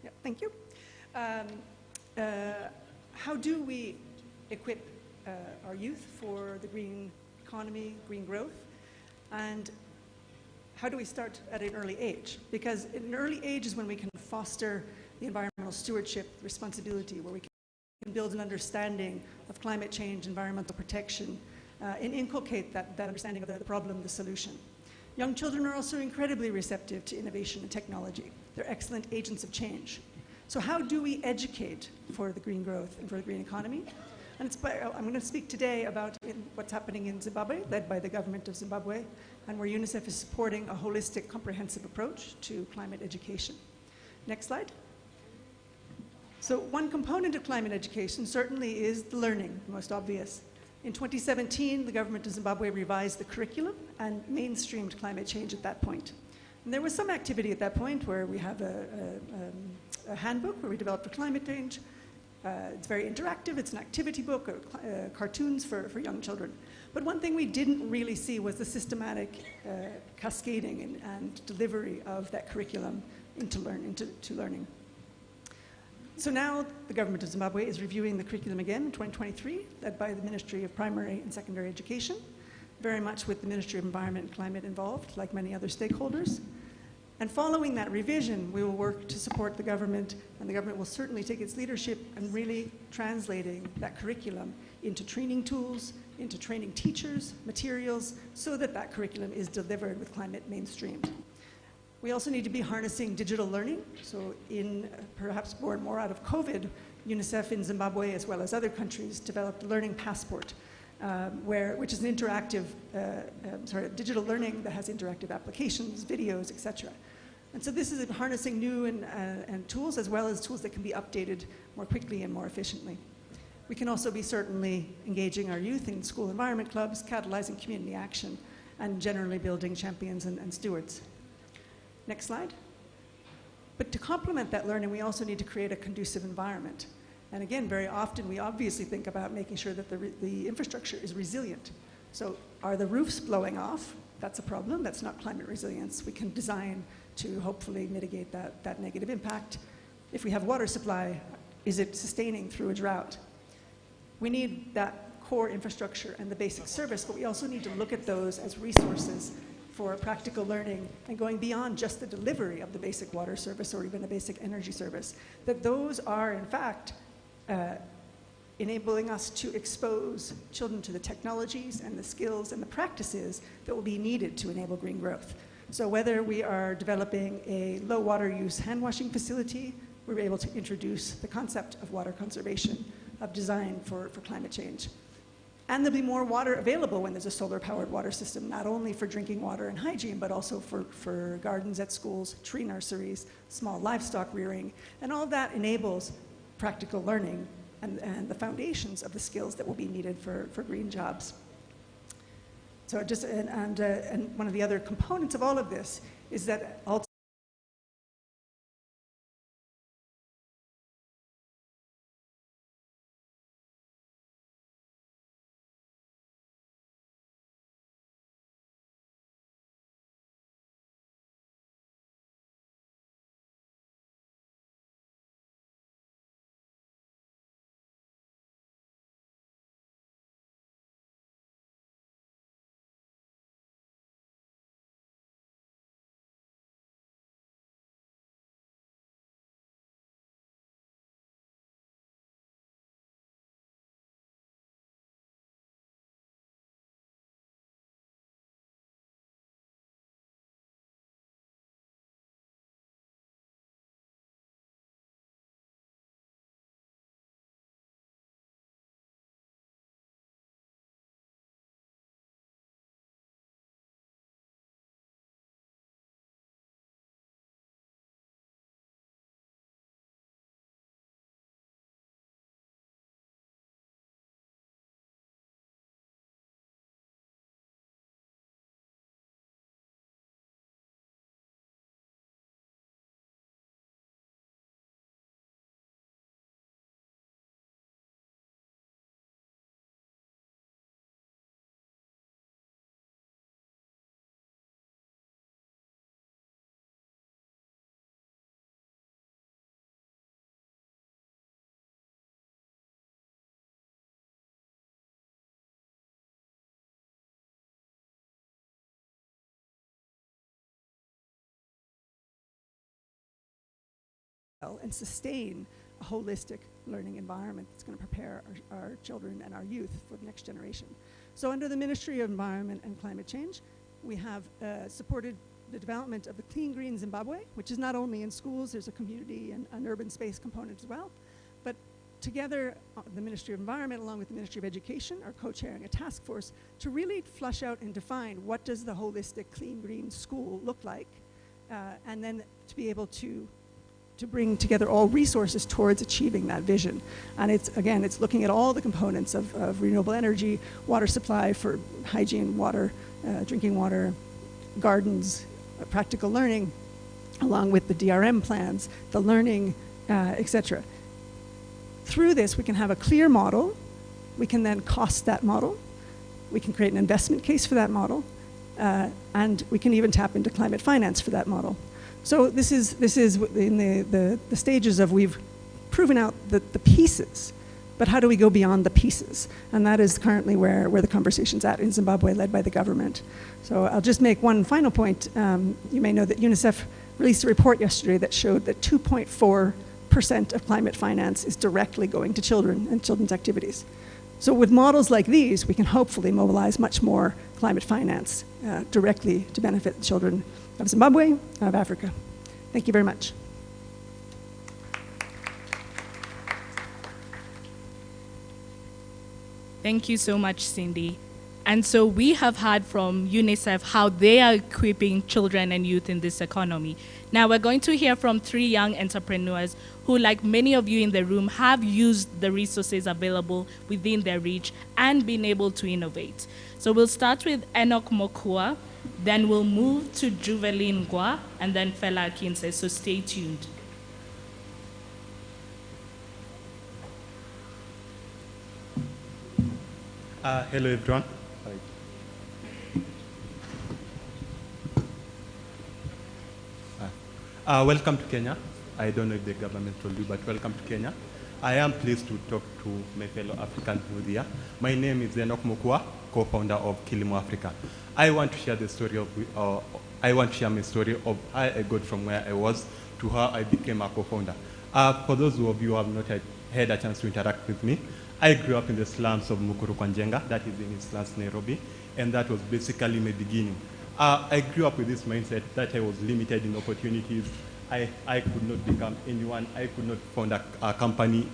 Yeah, thank you. How do we equip our youth for the green economy, green growth? And how do we start at an early age? Because at an early age is when we can foster the environmental stewardship responsibility, where we can build an understanding of climate change, environmental protection, and inculcate that understanding of the problem, the solution. Young children are also incredibly receptive to innovation and technology. They're excellent agents of change. So how do we educate for the green growth and for the green economy? And I'm going to speak today about what's happening in Zimbabwe, led by the government of Zimbabwe, and where UNICEF is supporting a holistic, comprehensive approach to climate education. Next slide. So one component of climate education certainly is the learning, the most obvious. In 2017, the government of Zimbabwe revised the curriculum and mainstreamed climate change at that point. And there was some activity at that point where we have a handbook where we developed a climate change. It's very interactive. It's an activity book, cartoons for young children. But one thing we didn't really see was the systematic cascading and delivery of that curriculum into learning. So now the government of Zimbabwe is reviewing the curriculum again in 2023, led by the Ministry of Primary and Secondary Education, very much with the Ministry of Environment and Climate involved, like many other stakeholders. And following that revision, we will work to support the government, and the government will certainly take its leadership in really translating that curriculum into training tools, into training teachers, materials, so that that curriculum is delivered with climate mainstreamed. We also need to be harnessing digital learning. So perhaps more and more out of COVID, UNICEF in Zimbabwe, as well as other countries, developed a learning passport, which is an interactive, digital learning that has interactive applications, videos, etc. And so this is harnessing new and tools, as well as tools that can be updated more quickly and more efficiently. We can also be certainly engaging our youth in school environment clubs, catalyzing community action, and generally building champions and stewards. Next slide. But to complement that learning, we also need to create a conducive environment. And again, very often we obviously think about making sure that the infrastructure is resilient. So are the roofs blowing off? That's a problem. That's not climate resilience. We can design to hopefully mitigate that negative impact. If we have water supply, is it sustaining through a drought? We need that core infrastructure and the basic service, but we also need to look at those as resources for practical learning and going beyond just the delivery of the basic water service or even a basic energy service, that those are in fact enabling us to expose children to the technologies and the skills and the practices that will be needed to enable green growth. So whether we are developing a low water use hand washing facility, we're able to introduce the concept of water conservation, of design for climate change. And there'll be more water available when there's a solar-powered water system, not only for drinking water and hygiene, but also for gardens at schools, tree nurseries, small livestock rearing, and all of that enables practical learning and the foundations of the skills that will be needed for green jobs. So and one of the other components of all of this is that ultimately and sustain a holistic learning environment that's going to prepare our children and our youth for the next generation. So under the Ministry of Environment and Climate Change, we have supported the development of the Clean Green Zimbabwe, which is not only in schools, there's a community and an urban space component as well. But together, the Ministry of Environment along with the Ministry of Education are co-chairing a task force to really flush out and define what does the holistic clean green school look like, and then to be able to bring together all resources towards achieving that vision. And it's looking at all the components of renewable energy, water supply for hygiene, water, drinking water, gardens, practical learning, along with the DRM plans, the learning, etc. Through this, we can have a clear model. We can then cost that model. We can create an investment case for that model. And we can even tap into climate finance for that model. So this is in the stages of we've proven out the pieces, but how do we go beyond the pieces? And that is currently where the conversation's at in Zimbabwe, led by the government. So I'll just make one final point. You may know that UNICEF released a report yesterday that showed that 2.4% of climate finance is directly going to children and children's activities. So with models like these, we can hopefully mobilize much more climate finance directly to benefit the children of Zimbabwe and of Africa. Thank you very much. Thank you so much, Cindy. And so we have heard from UNICEF how they are equipping children and youth in this economy. Now we're going to hear from 3 young entrepreneurs who, like many of you in the room, have used the resources available within their reach and been able to innovate. So we'll start with Enoch Mokua, then we'll move to Juveline Gwa, and then Fela Akinse, so stay tuned. Hello everyone. Welcome to Kenya. I don't know if the government told you, but welcome to Kenya. I am pleased to talk to my fellow African youth here. My name is Enoch Mokua, co-founder of Kilimo Africa. I want to share the story of, I want to share my story of how I got from where I was to how I became a co-founder. For those of you who have not had a chance to interact with me, I grew up in the slums of Mukuru Kwanjenga, that is in East Lands, Nairobi, and that was basically my beginning. I grew up with this mindset that I was limited in opportunities. I could not become anyone. I could not found a company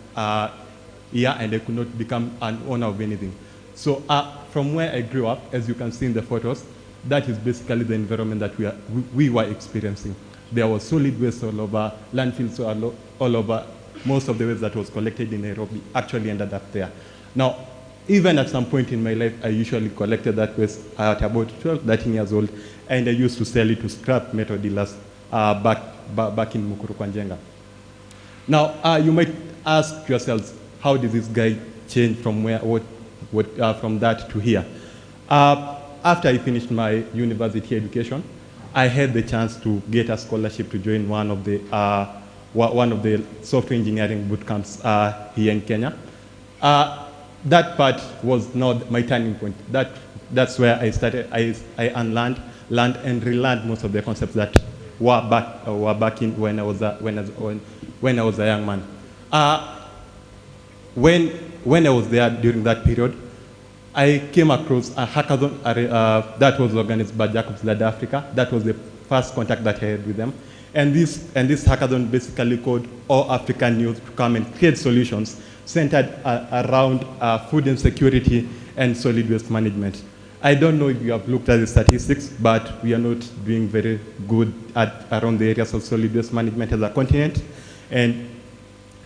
here, and I could not become an owner of anything. So from where I grew up, as you can see in the photos, that is basically the environment that we were experiencing. There was solid waste all over, landfills all over. Most of the waste that was collected in Nairobi actually ended up there. Now, even at some point in my life, I usually collected that waste at about 12, 13 years old, and I used to sell it to scrap metal dealers back in Mukuru Kwanjenga. Now, you might ask yourselves, how did this guy change from from that to here? After I finished my university education, I had the chance to get a scholarship to join one of the software engineering boot camps here in Kenya. That part was not my turning point. That's where I started. I unlearned, learned, and relearned most of the concepts that were back in when I was a young man. When I was there during that period, I came across a hackathon that was organized by Jacob's Ladder Africa. That was the first contact that I had with them. And this hackathon basically called all African youth to come and create solutions centered around food insecurity and solid waste management. I don't know if you have looked at the statistics, but we are not doing very good around the areas of solid waste management as a continent and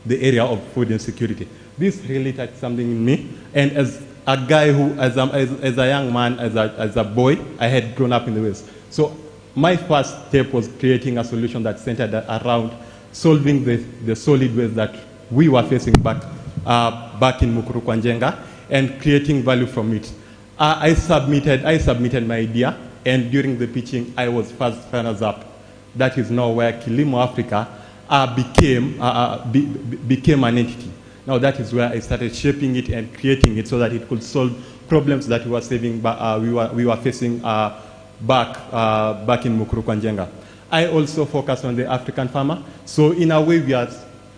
the area of food insecurity. This really touched something in me, and as a guy who, as a young man, as a boy, I had grown up in the West. So my first step was creating a solution that centered around solving the solid waste that we were facing back in Mukuru Kwanjenga and creating value from it. I submitted my idea, and during the pitching, I was first runners up. That is now where Kilimo Africa became an entity. Now that is where I started shaping it and creating it so that it could solve problems that we were facing back in Mukuru Kwanjenga. I also focused on the African farmer. So in a way, we are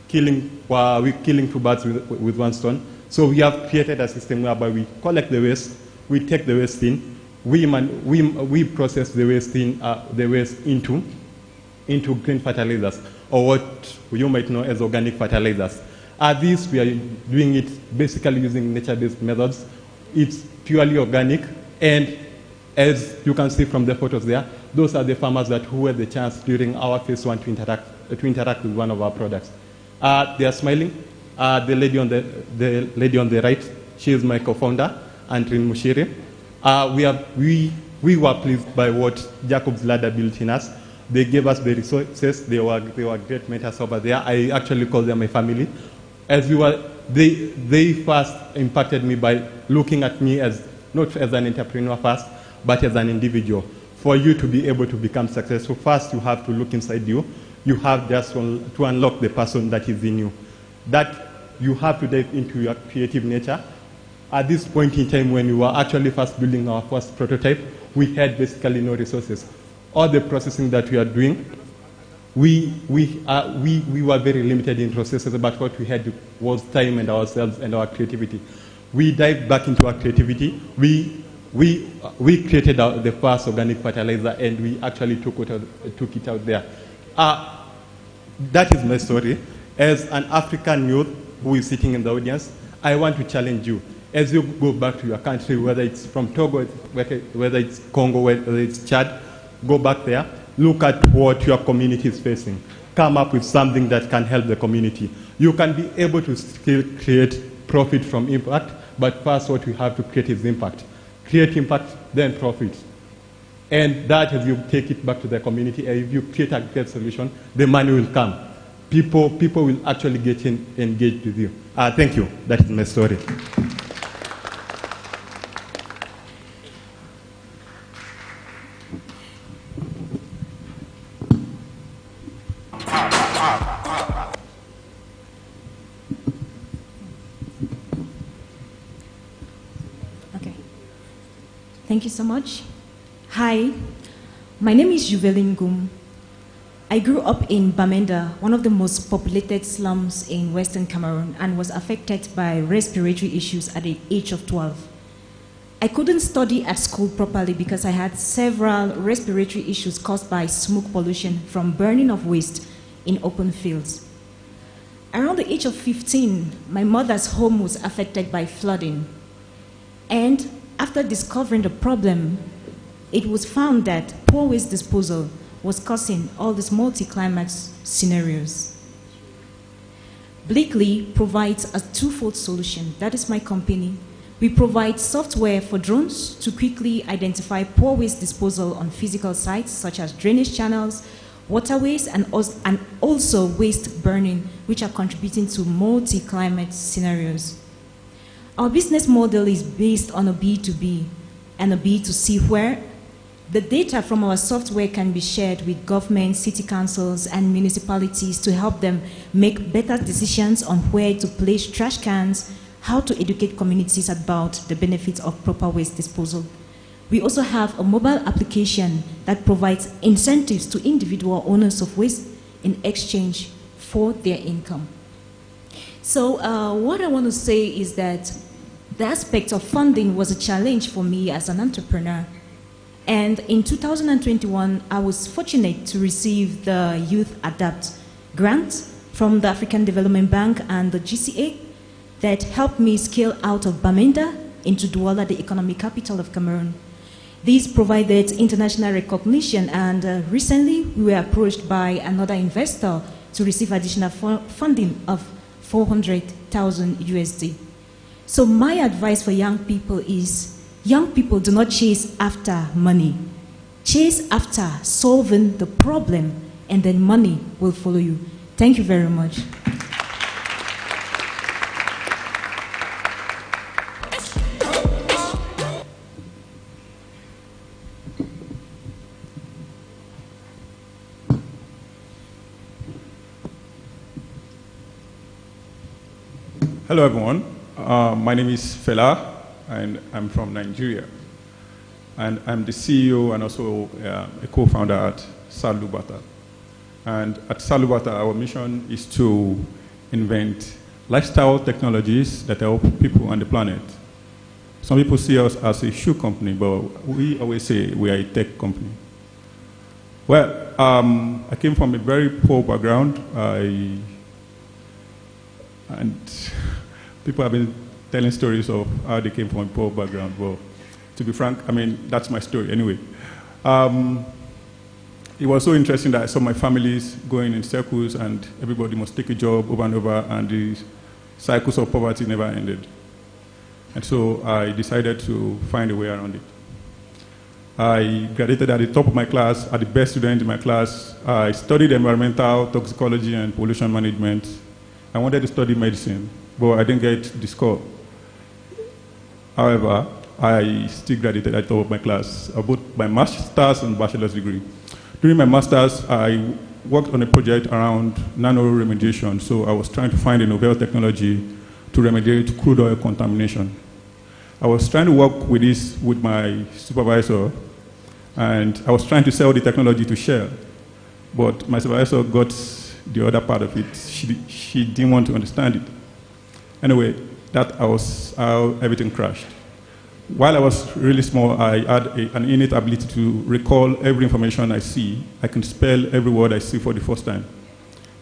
killing two birds with one stone. So we have created a system whereby we collect the waste, we take the waste in, we process the waste into green fertilizers, or what you might know as organic fertilizers. This we are doing it basically using nature-based methods. It's purely organic, and as you can see from the photos there, those are the farmers who had the chance during our phase 1 to interact with one of our products. They are smiling. The lady on the right, she is my co-founder, Andrin Mushiri. We were pleased by what Jacob's Ladder built in us. They gave us the resources. They were great mentors over there. I actually call them my family. They first impacted me by looking at me not as an entrepreneur first, but as an individual. For you to be able to become successful, first you have to look inside you. You have just to unlock the person that is in you. That you have to dive into your creative nature. At this point in time, when we were actually first building our first prototype, we had basically no resources. All the processing that we are doing, we were very limited in processes, but what we had was time and ourselves and our creativity. We dived back into our creativity. We created the first organic fertilizer, and we actually took it out there. That is my story. As an African youth who is sitting in the audience, I want to challenge you. As you go back to your country, whether it's from Togo, whether it's Congo, whether it's Chad, go back there, look at what your community is facing. Come up with something that can help the community. You can be able to still create profit from impact, but first what we have to create is impact. Create impact, then profit. And that, if you take it back to the community, and if you create a great solution, the money will come. People will actually get engaged with you. Thank you. That is my story. Thank you so much. Hi, my name is Juveline Gum. I grew up in Bamenda, one of the most populated slums in Western Cameroon, and was affected by respiratory issues at the age of 12. I couldn't study at school properly because I had several respiratory issues caused by smoke pollution from burning of waste in open fields. Around the age of 15, my mother's home was affected by flooding. And after discovering the problem, it was found that poor waste disposal was causing all these multi-climate scenarios. Bleakley provides a twofold solution. That is my company. We provide software for drones to quickly identify poor waste disposal on physical sites such as drainage channels, waterways, and also waste burning, which are contributing to multi-climate scenarios. Our business model is based on a B2B and a B2C, where the data from our software can be shared with governments, city councils, and municipalities to help them make better decisions on where to place trash cans, how to educate communities about the benefits of proper waste disposal. We also have a mobile application that provides incentives to individual owners of waste in exchange for their income. So what I want to say is that the aspect of funding was a challenge for me as an entrepreneur. And in 2021, I was fortunate to receive the Youth Adapt grant from the African Development Bank and the GCA that helped me scale out of Bamenda into Douala, the economic capital of Cameroon. These provided international recognition, and recently we were approached by another investor to receive additional funding of 400,000 USD. So my advice for young people is, young people do not chase after money. Chase after solving the problem, and then money will follow you. Thank you very much. Hello, everyone. My name is Fela, and I'm from Nigeria. And I'm the CEO and also a co-founder at Salubata. And at Salubata, our mission is to invent lifestyle technologies that help people on the planet. Some people see us as a shoe company, but we always say we are a tech company. Well, I came from a very poor background. And people have been telling stories of how they came from a poor background. Well, to be frank, I mean, that's my story anyway. It was so interesting that I saw my families going in circles and everybody must take a job over and over, and the cycles of poverty never ended. And so I decided to find a way around it. I graduated at the top of my class, at the best student in my class. I studied environmental toxicology and pollution management. I wanted to study medicine, but I didn't get the score. However, I still graduated at the top of my class, both my master's and bachelor's degree. During my master's, I worked on a project around nano remediation, so I was trying to find a novel technology to remediate crude oil contamination. I was trying to work with this with my supervisor, and I was trying to sell the technology to Shell, but my supervisor got the other part of it. She didn't want to understand it. Anyway, That was how everything crashed. While I was really small, I had an innate ability to recall every information I see. I can spell every word I see for the first time.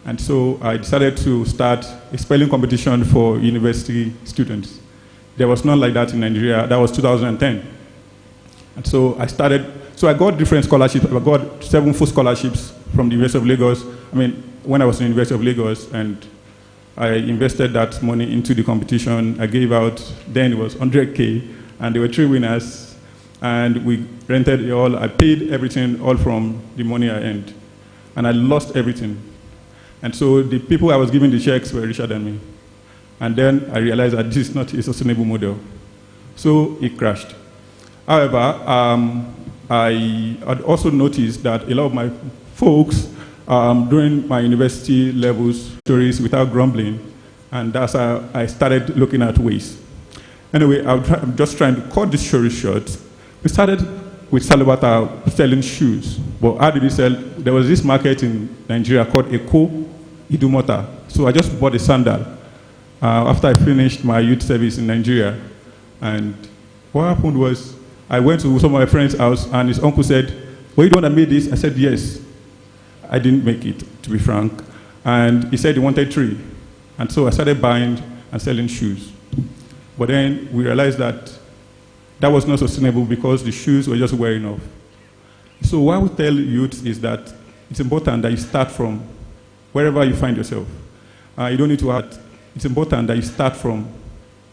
And so I decided to start a spelling competition for university students. There was none like that in Nigeria. That was 2010. And so I got different scholarships. I got 7 full scholarships from the University of Lagos. When I was in the University of Lagos, and I invested that money into the competition. I gave out, then it was 100K, and there were 3 winners, and we rented it all. I paid everything, all from the money I earned, and I lost everything. And so the people I was giving the checks were richer than me. And then I realized that this is not a sustainable model. So it crashed. However, I had also noticed that a lot of my folks, during my university levels, stories without grumbling, and that's how I started looking at ways. Anyway, I'm just trying to cut this story short. We started with Salubata selling shoes. But how did we sell? There was this market in Nigeria called Eko Idumota. So I just bought a sandal after I finished my youth service in Nigeria. And what happened was, I went to some of my friend's house, and his uncle said, "Were you the one that made this?" I said, "Yes." I didn't make it, to be frank. And he said he wanted 3. And so I started buying and selling shoes. But then we realized that that was not sustainable because the shoes were just wearing off. So what we tell youth is that it's important that you start from wherever you find yourself. You don't need to have, it's important that you start from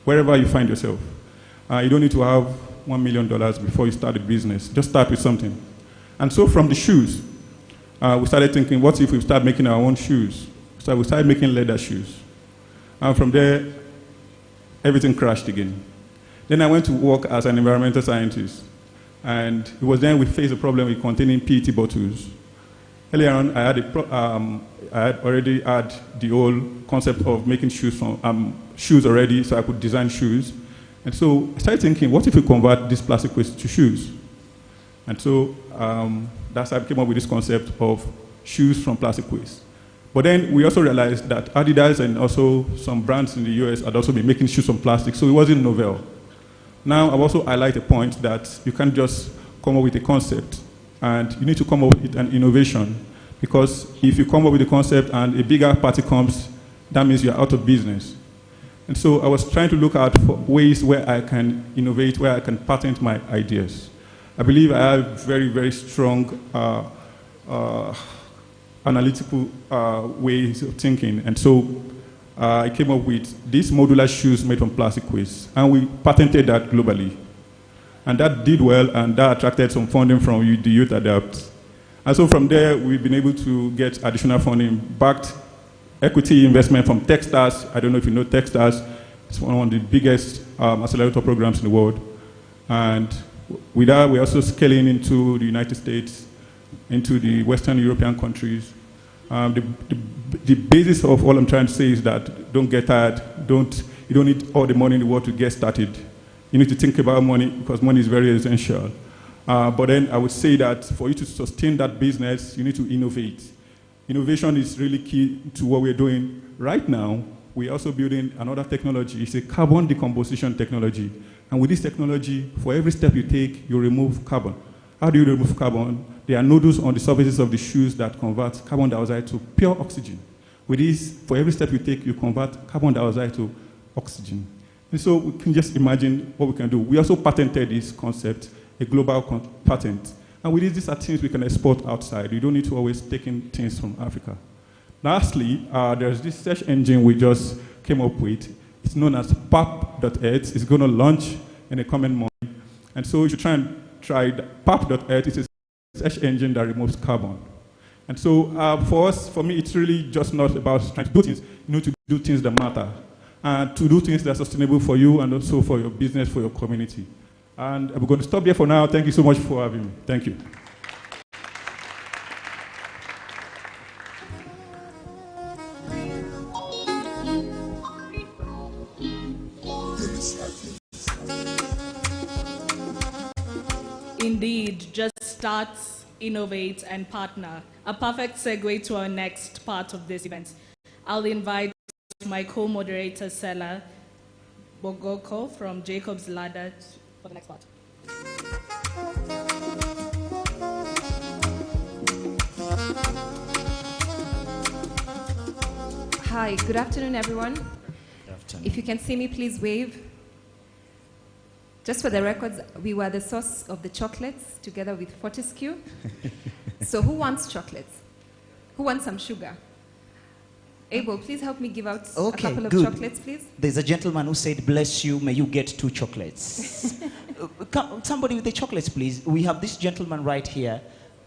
wherever you find yourself. You don't need to have $1 million before you start a business. Just start with something. And so from the shoes, we started thinking, what if we start making our own shoes? So we started making leather shoes. And from there, everything crashed again. Then I went to work as an environmental scientist. And it was then we faced a problem with containing PET bottles. Earlier on, I had already had the whole concept of making shoes from shoes already, so I could design shoes. And so I started thinking, what if we convert this plastic waste to shoes? And so that's how I came up with this concept of shoes from plastic waste. But then we also realized that Adidas and also some brands in the US had also been making shoes from plastic, so it wasn't novel. Now I've also highlighted a point that you can't just come up with a concept, and you need to come up with an innovation, because if you come up with a concept and a bigger party comes, that means you're out of business. And so I was trying to look out for ways where I can innovate, where I can patent my ideas. I believe I have very, very strong analytical ways of thinking. And so I came up with these modular shoes made from plastic waste. And we patented that globally. And that did well, and that attracted some funding from the Youth Adapt. And so from there, we've been able to get additional funding, backed equity investment from Techstars. I don't know if you know Techstars. It's one of the biggest accelerator programs in the world. And with that, we're also scaling into the United States, into the Western European countries. The basis of all I'm trying to say is that don't get tired. You don't need all the money in the world to get started. You need to think about money, because money is very essential. But then I would say that for you to sustain that business, you need to innovate. Innovation is really key to what we're doing right now. We're also building another technology. It's a carbon decomposition technology. And with this technology, for every step you take, you remove carbon. How do you remove carbon? There are nodules on the surfaces of the shoes that convert carbon dioxide to pure oxygen. With this, for every step you take, you convert carbon dioxide to oxygen. And so we can just imagine what we can do. We also patented this concept, a global patent. And with this, these are things we can export outside. You don't need to always take in things from Africa. Lastly, there's this search engine we just came up with. It's known as pap.earth. It's going to launch in the coming month. And so you should try it. Pap.earth is a search engine that removes carbon. And so for me, it's really just not about trying to do things. You need to do things that matter. And to do things that are sustainable for you and also for your business, for your community. And we're going to stop here for now. Thank you so much for having me. Thank you. Indeed, just start, innovate, and partner. A perfect segue to our next part of this event. I'll invite my co-moderator, Sela, Bogoko from Jacob's Ladder for the next part. Hi, good afternoon, everyone. Good afternoon. If you can see me, please wave. Just for the records, we were the source of the chocolates together with Fortescue. So who wants chocolates? Who wants some sugar? Abel, please help me give out a couple of chocolates, please. There's a gentleman who said, bless you, may you get 2 chocolates. Somebody with the chocolates, please. We have this gentleman right here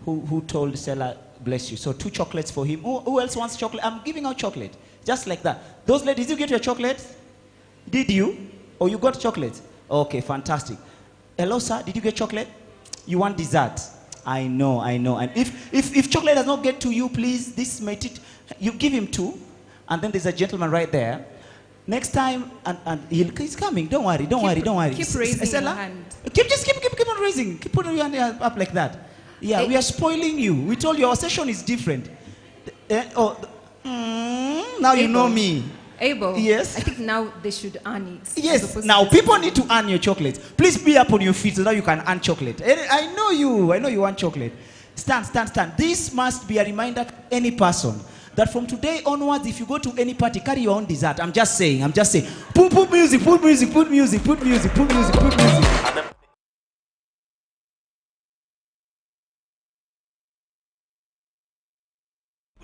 who told Stella, bless you. So 2 chocolates for him. Who else wants chocolate? I'm giving out chocolate. Just like that. Those ladies, did you get your chocolate? Did you? Or you got chocolate? Okay, fantastic. Hello, sir, did you get chocolate? You want dessert? I know. And if chocolate does not get to you, please, this mate it, you give him 2. And then there's a gentleman right there. Next time, and he's coming. Don't worry. Keep raising your hand. Keep on raising. Keep putting your hand up like that. Yeah, we are spoiling you. We told you our session is different. Now you know me. Abel, yes. I think now they should earn it. Yes, now people need to earn your chocolate. Please be up on your feet so that you can earn chocolate. I know you want chocolate. Stand. This must be a reminder to any person that from today onwards, if you go to any party, carry your own dessert. I'm just saying. Put music.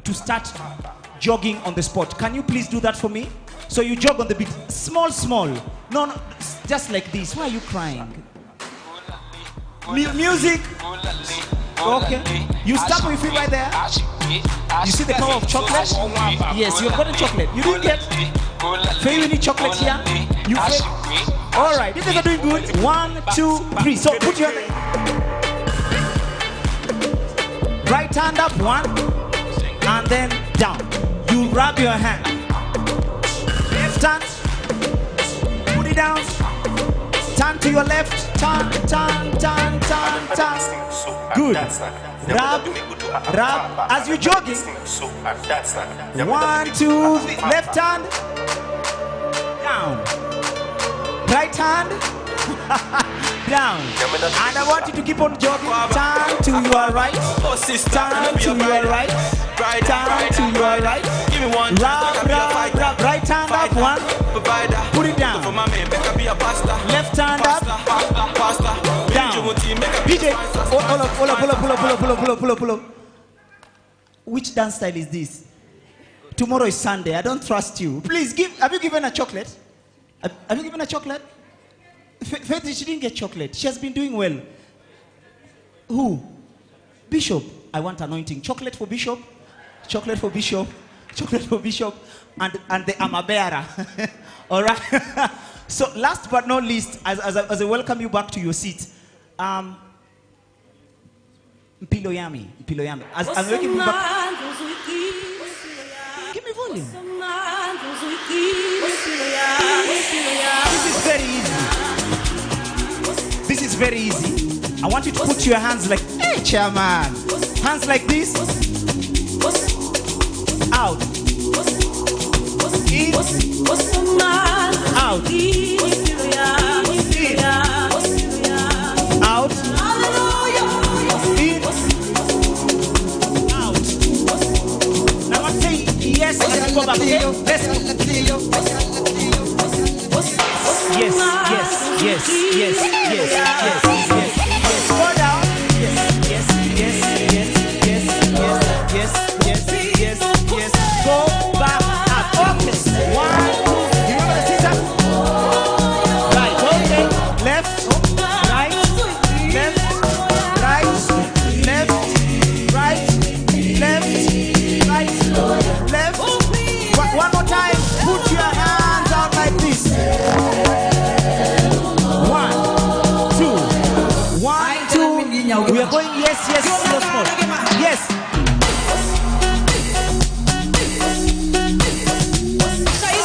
To start jogging on the spot. Can you please do that for me? So you jog on the beat. Small. No, just like this. Why are you crying? Music. Okay. You start with it right there. You see the power of chocolate? Yes, you've gotten chocolate. You didn't get. Faye, we need chocolate here. You all right. You guys are doing good. 1, 2, 3. So put your right hand up. 1. And then down. You rub your hand. Left hand. Put it down. Turn to your left. Turn. Good. Rub. As you're jogging. 1, 2, left hand. Down. Right hand. Down. And I want you to keep on jogging. Turn to your right. Turn to your right. Turn to your right. Give me one. Rub. Right hand up. 1. Put it down. Left hand up. Down. PJ. Pull up. Which dance style is this? Tomorrow is Sunday. I don't trust you. Please give. Have you given a chocolate? Have you given a chocolate? Faith, she didn't get chocolate. She has been doing well. Who? Bishop. I want anointing. Chocolate for Bishop. Chocolate for Bishop. And the Amabera. All right. So last but not least, as I welcome you back to your seat, Mpiloyami. As I'm welcoming you back. Give me volume. This is very easy. I want you to put your hands like, hey, chairman. Hands like this. Out. In. Out. In. Out. In. Out. Now I'm saying yes, and then go back. Okay? Let's go. Yes. Go down. Yes. Go back up. Okay. 1, 2. You remember the sit up? Right. Okay. Left. Right. Left. One more time. Put your hands out like this. 1, 2. 1, 2. We are going yes. Small. Yes.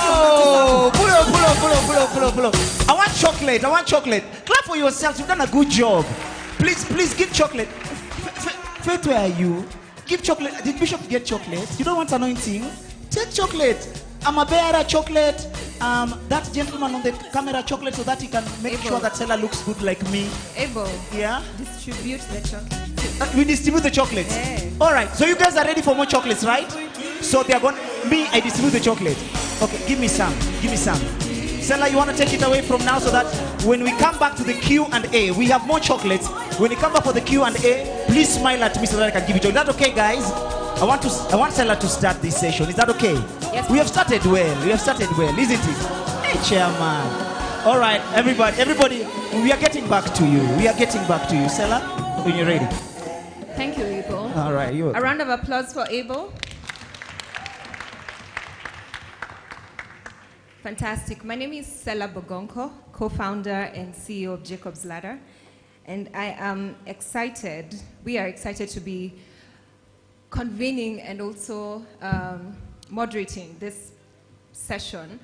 Oh, pull up. I want chocolate. Clap for yourselves. You've done a good job. Please give chocolate. Faith, where are you? Give chocolate. Did Bishop get chocolate? You don't want anointing? Take chocolate. Amabera chocolate. that gentleman on the camera chocolate so that he can make sure that Stella looks good like me. Able. Yeah? Distribute the chocolate. We distribute the chocolates. Yeah. All right, so you guys are ready for more chocolates, right? So they are going, I distribute the chocolate. Okay, give me some, Stella, you want to take it away from now so that when we come back to the Q&A, we have more chocolates. When you come back for the Q&A, please smile at me so that I can give you chocolate. Is that okay, guys? I want Stella to start this session. Is that okay? Yes. We have started well, isn't it? Hey, chairman. All right, everybody, we are getting back to you. Stella, when you're ready. Thank you, Abel. All right, you're A round of applause for Abel. Fantastic. My name is Stella Bogonko, co-founder and CEO of Jacob's Ladder. And I am excited, we are excited to be convening and also moderating this session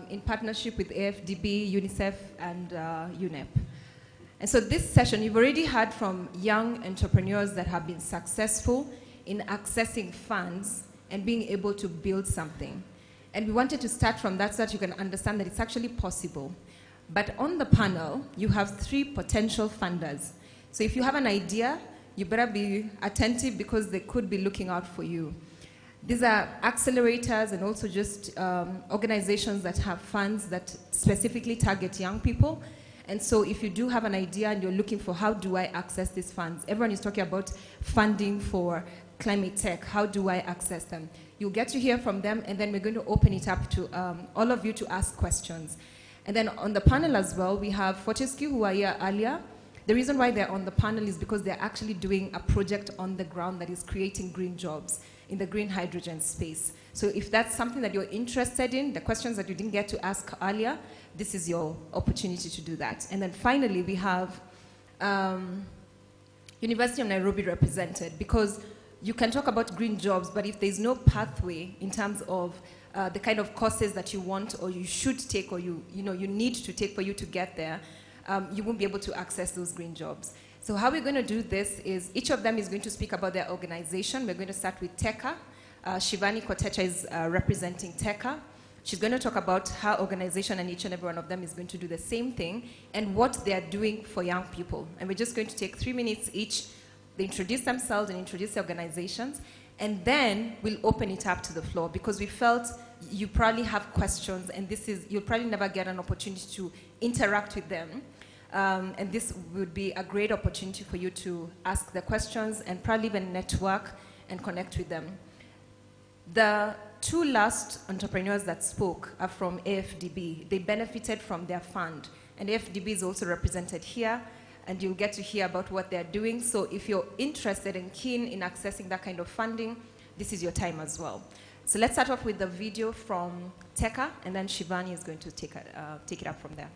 in partnership with AFDB, UNICEF, and UNEP. And so this session, you've already heard from young entrepreneurs that have been successful in accessing funds and being able to build something. And we wanted to start from that so that you can understand that it's actually possible. But on the panel, you have 3 potential funders. So if you have an idea, you better be attentive because they could be looking out for you. These are accelerators and also just organizations that have funds that specifically target young people. And so if you do have an idea and you're looking for how do I access these funds, everyone is talking about funding for climate tech. How do I access them? You'll get to hear from them, and then we're going to open it up to all of you to ask questions. And then on the panel as well, we have Fortescue, who are here earlier. The reason why they're on the panel is because they're actually doing a project on the ground that is creating green jobs in the green hydrogen space. So if that's something that you're interested in, the questions that you didn't get to ask earlier, this is your opportunity to do that. And then finally, we have University of Nairobi represented, because you can talk about green jobs, but if there's no pathway in terms of the kind of courses that you want or you should take or you need to take for you to get there, you won't be able to access those green jobs. So how we're going to do this is each of them is going to speak about their organization. We're going to start with TECA. Shivani Kotecha is representing TECA. She's going to talk about her organization, and each and every one of them is going to do the same thing and what they're doing for young people. And we're just going to take 3 minutes each. They introduce themselves and introduce the organizations, and then we'll open it up to the floor because we felt you probably have questions, and you'll probably never get an opportunity to interact with them. And this would be a great opportunity for you to ask the questions and probably even network and connect with them. The 2 last entrepreneurs that spoke are from AFDB. They benefited from their fund, and AFDB is also represented here, and you'll get to hear about what they're doing. So if you're interested and keen in accessing that kind of funding, this is your time as well. So let's start off with the video from TECA, and then Shivani is going to take it up from there.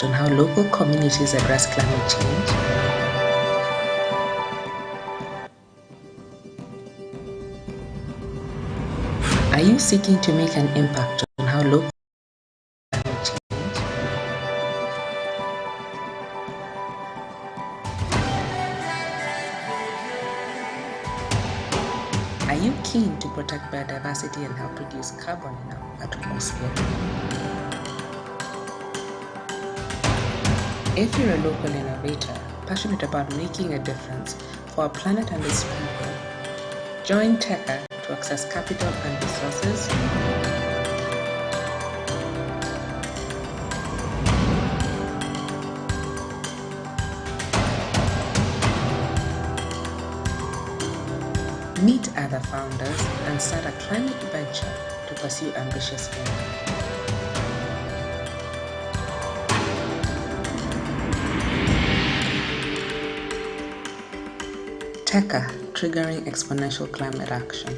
On how local communities address climate change. Are you seeking to make an impact on how local climate change? Are you keen to protect biodiversity and help reduce carbon in our atmosphere? If you're a local innovator passionate about making a difference for our planet and its people, join TECA to access capital and resources, meet other founders, and start a climate venture to pursue ambitious goals. TECA, triggering exponential climate action.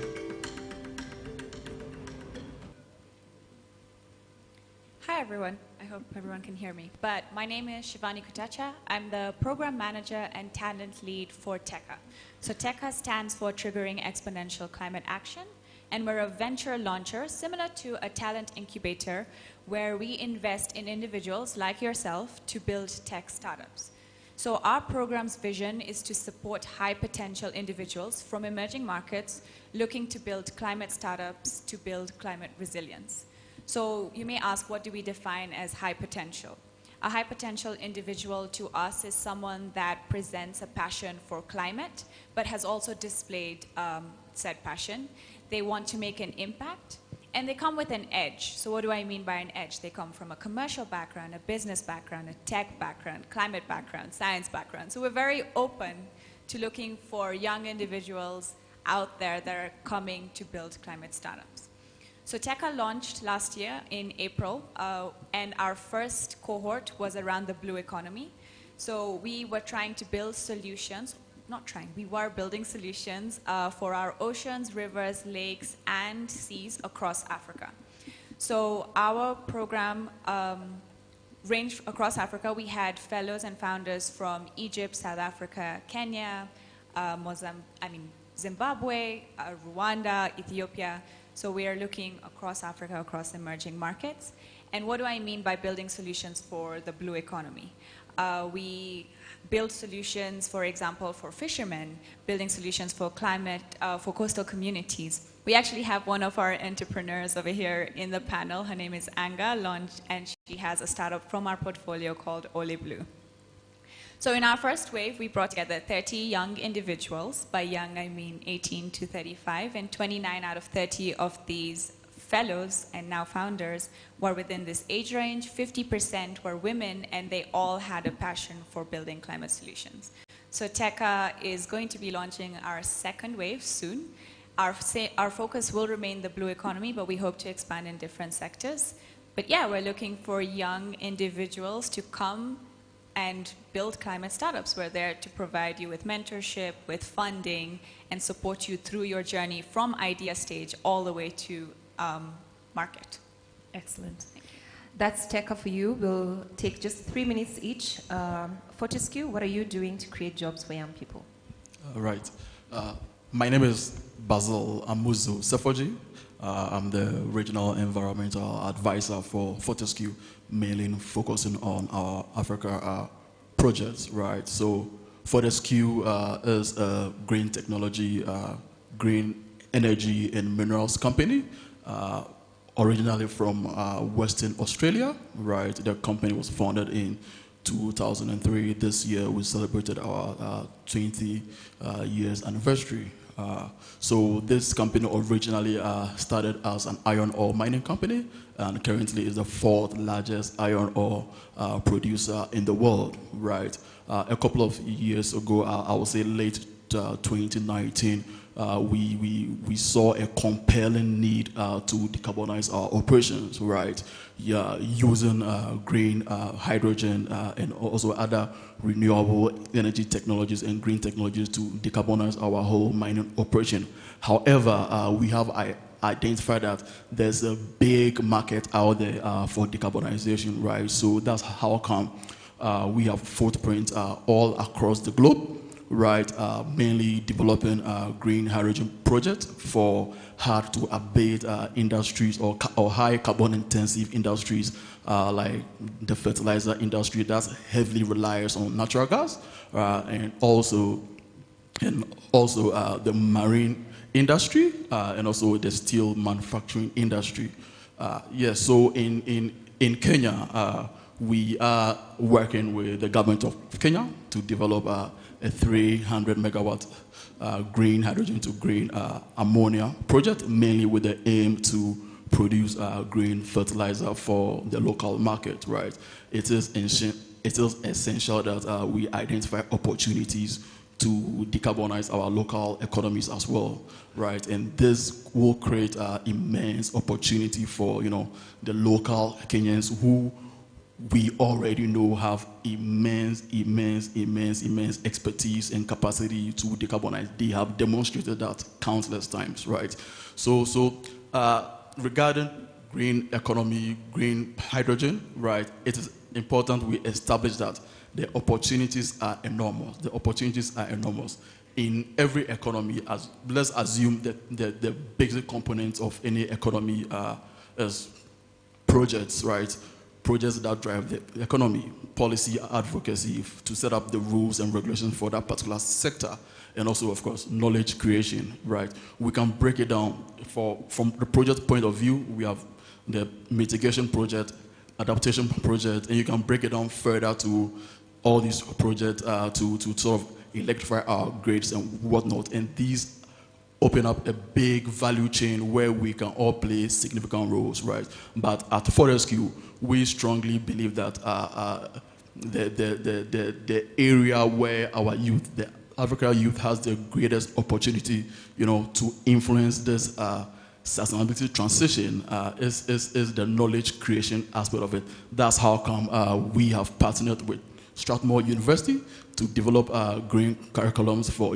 Hi everyone, I hope everyone can hear me. But my name is Shivani Kotecha. I'm the program manager and talent lead for TECA. So TECA stands for Triggering Exponential Climate Action, and we're a venture launcher similar to a talent incubator where we invest in individuals like yourself to build tech startups. So our program's vision is to support high potential individuals from emerging markets looking to build climate startups to build climate resilience. So you may ask, what do we define as high potential? A high potential individual to us is someone that presents a passion for climate, but has also displayed said passion. They want to make an impact, and they come with an edge. So what do I mean by an edge? They come from a commercial background, a business background, a tech background, climate background, science background. So we're very open to looking for young individuals out there that are coming to build climate startups. So TECA launched last year in April, and our first cohort was around the blue economy. So we were trying to build solutions, we were building solutions for our oceans, rivers, lakes, and seas across Africa. So our program ranged across Africa. We had fellows and founders from Egypt, South Africa, Kenya, Zimbabwe, Rwanda, Ethiopia. So we are looking across Africa, across emerging markets. And what do I mean by building solutions for the blue economy? We build solutions, for example, for fishermen, building solutions for climate, for coastal communities. We actually have one of our entrepreneurs over here in the panel. Her name is Anga, launched, and she has a startup from our portfolio called Ole Blue. So in our first wave, we brought together 30 young individuals. By young, I mean 18 to 35, and 29 out of 30 of these fellows and now founders were within this age range. 50% were women, and they all had a passion for building climate solutions. So TECA is going to be launching our second wave soon. Our focus will remain the blue economy, but we hope to expand in different sectors. But yeah, we're looking for young individuals to come and build climate startups. We're there to provide you with mentorship, with funding, and support you through your journey from idea stage all the way to market. Excellent. That's TECA for you. We'll take just 3 minutes each. Fortescue, what are you doing to create jobs for young people? Right. My name is Basil Amuzu Sefoji. I'm the Regional Environmental Advisor for Fortescue, mainly focusing on our Africa projects, right? So Fortescue is a green technology, green energy and minerals company, originally from Western Australia, right? The company was founded in 2003. This year we celebrated our 20 years anniversary. So this company originally started as an iron ore mining company, and currently is the 4th largest iron ore producer in the world, right? A couple of years ago, I would say late 2019, we saw a compelling need to decarbonize our operations, right? Yeah, using green hydrogen and also other renewable energy technologies and green technologies to decarbonize our whole mining operation. However, we have identified that there's a big market out there for decarbonization, right? So that's how come we have footprints all across the globe, right? Mainly developing green hydrogen projects for hard to abate industries or high carbon intensive industries like the fertilizer industry that heavily relies on natural gas, and also the marine industry, and also the steel manufacturing industry. Yes, so in Kenya, we are working with the government of Kenya to develop a 300 megawatt green hydrogen to green ammonia project, mainly with the aim to produce green fertilizer for the local market, right? It is essential that we identify opportunities to decarbonize our local economies as well, right? And this will create immense opportunity for, you know, the local Kenyans who we already know have immense expertise and capacity to decarbonize. They have demonstrated that countless times, right? So regarding green economy, green hydrogen, right, it is important we establish that the opportunities are enormous. The opportunities are enormous. In every economy, let's assume that the basic components of any economy is projects, right? projects that drive the economy, policy advocacy to set up the rules and regulations for that particular sector, and also, of course, knowledge creation, right? We can break it down from the project point of view. We have the mitigation project, adaptation project, and you can break it down further to all these projects to sort of electrify our grids and whatnot. And these open up a big value chain where we can all play significant roles, right? But at Fortescue, we strongly believe that the area where our youth, the African youth, has the greatest opportunity, to influence this sustainability transition is the knowledge creation aspect of it. That's how come we have partnered with Strathmore University to develop green curriculums for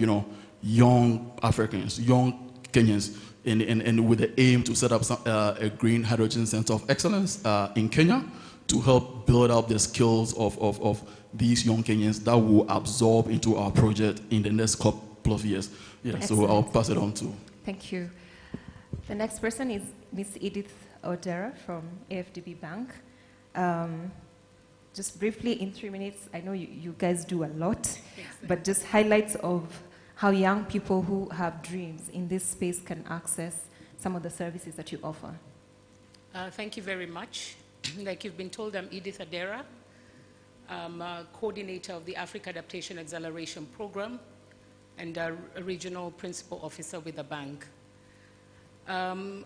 young Africans, young Kenyans, and with the aim to set up a green hydrogen center of excellence in Kenya to help build up the skills of these young Kenyans that will absorb into our project in the next couple of years. Yeah, so I'll pass it on to. Thank you. The next person is Ms. Edith Odera from AFDB Bank. Just briefly, in 3 minutes, I know you guys do a lot, but just highlights of how young people who have dreams in this space can access some of the services that you offer. Thank you very much. Like you've been told, I'm Edith Adera. I'm a coordinator of the Africa Adaptation Acceleration Program and a regional principal officer with the bank. The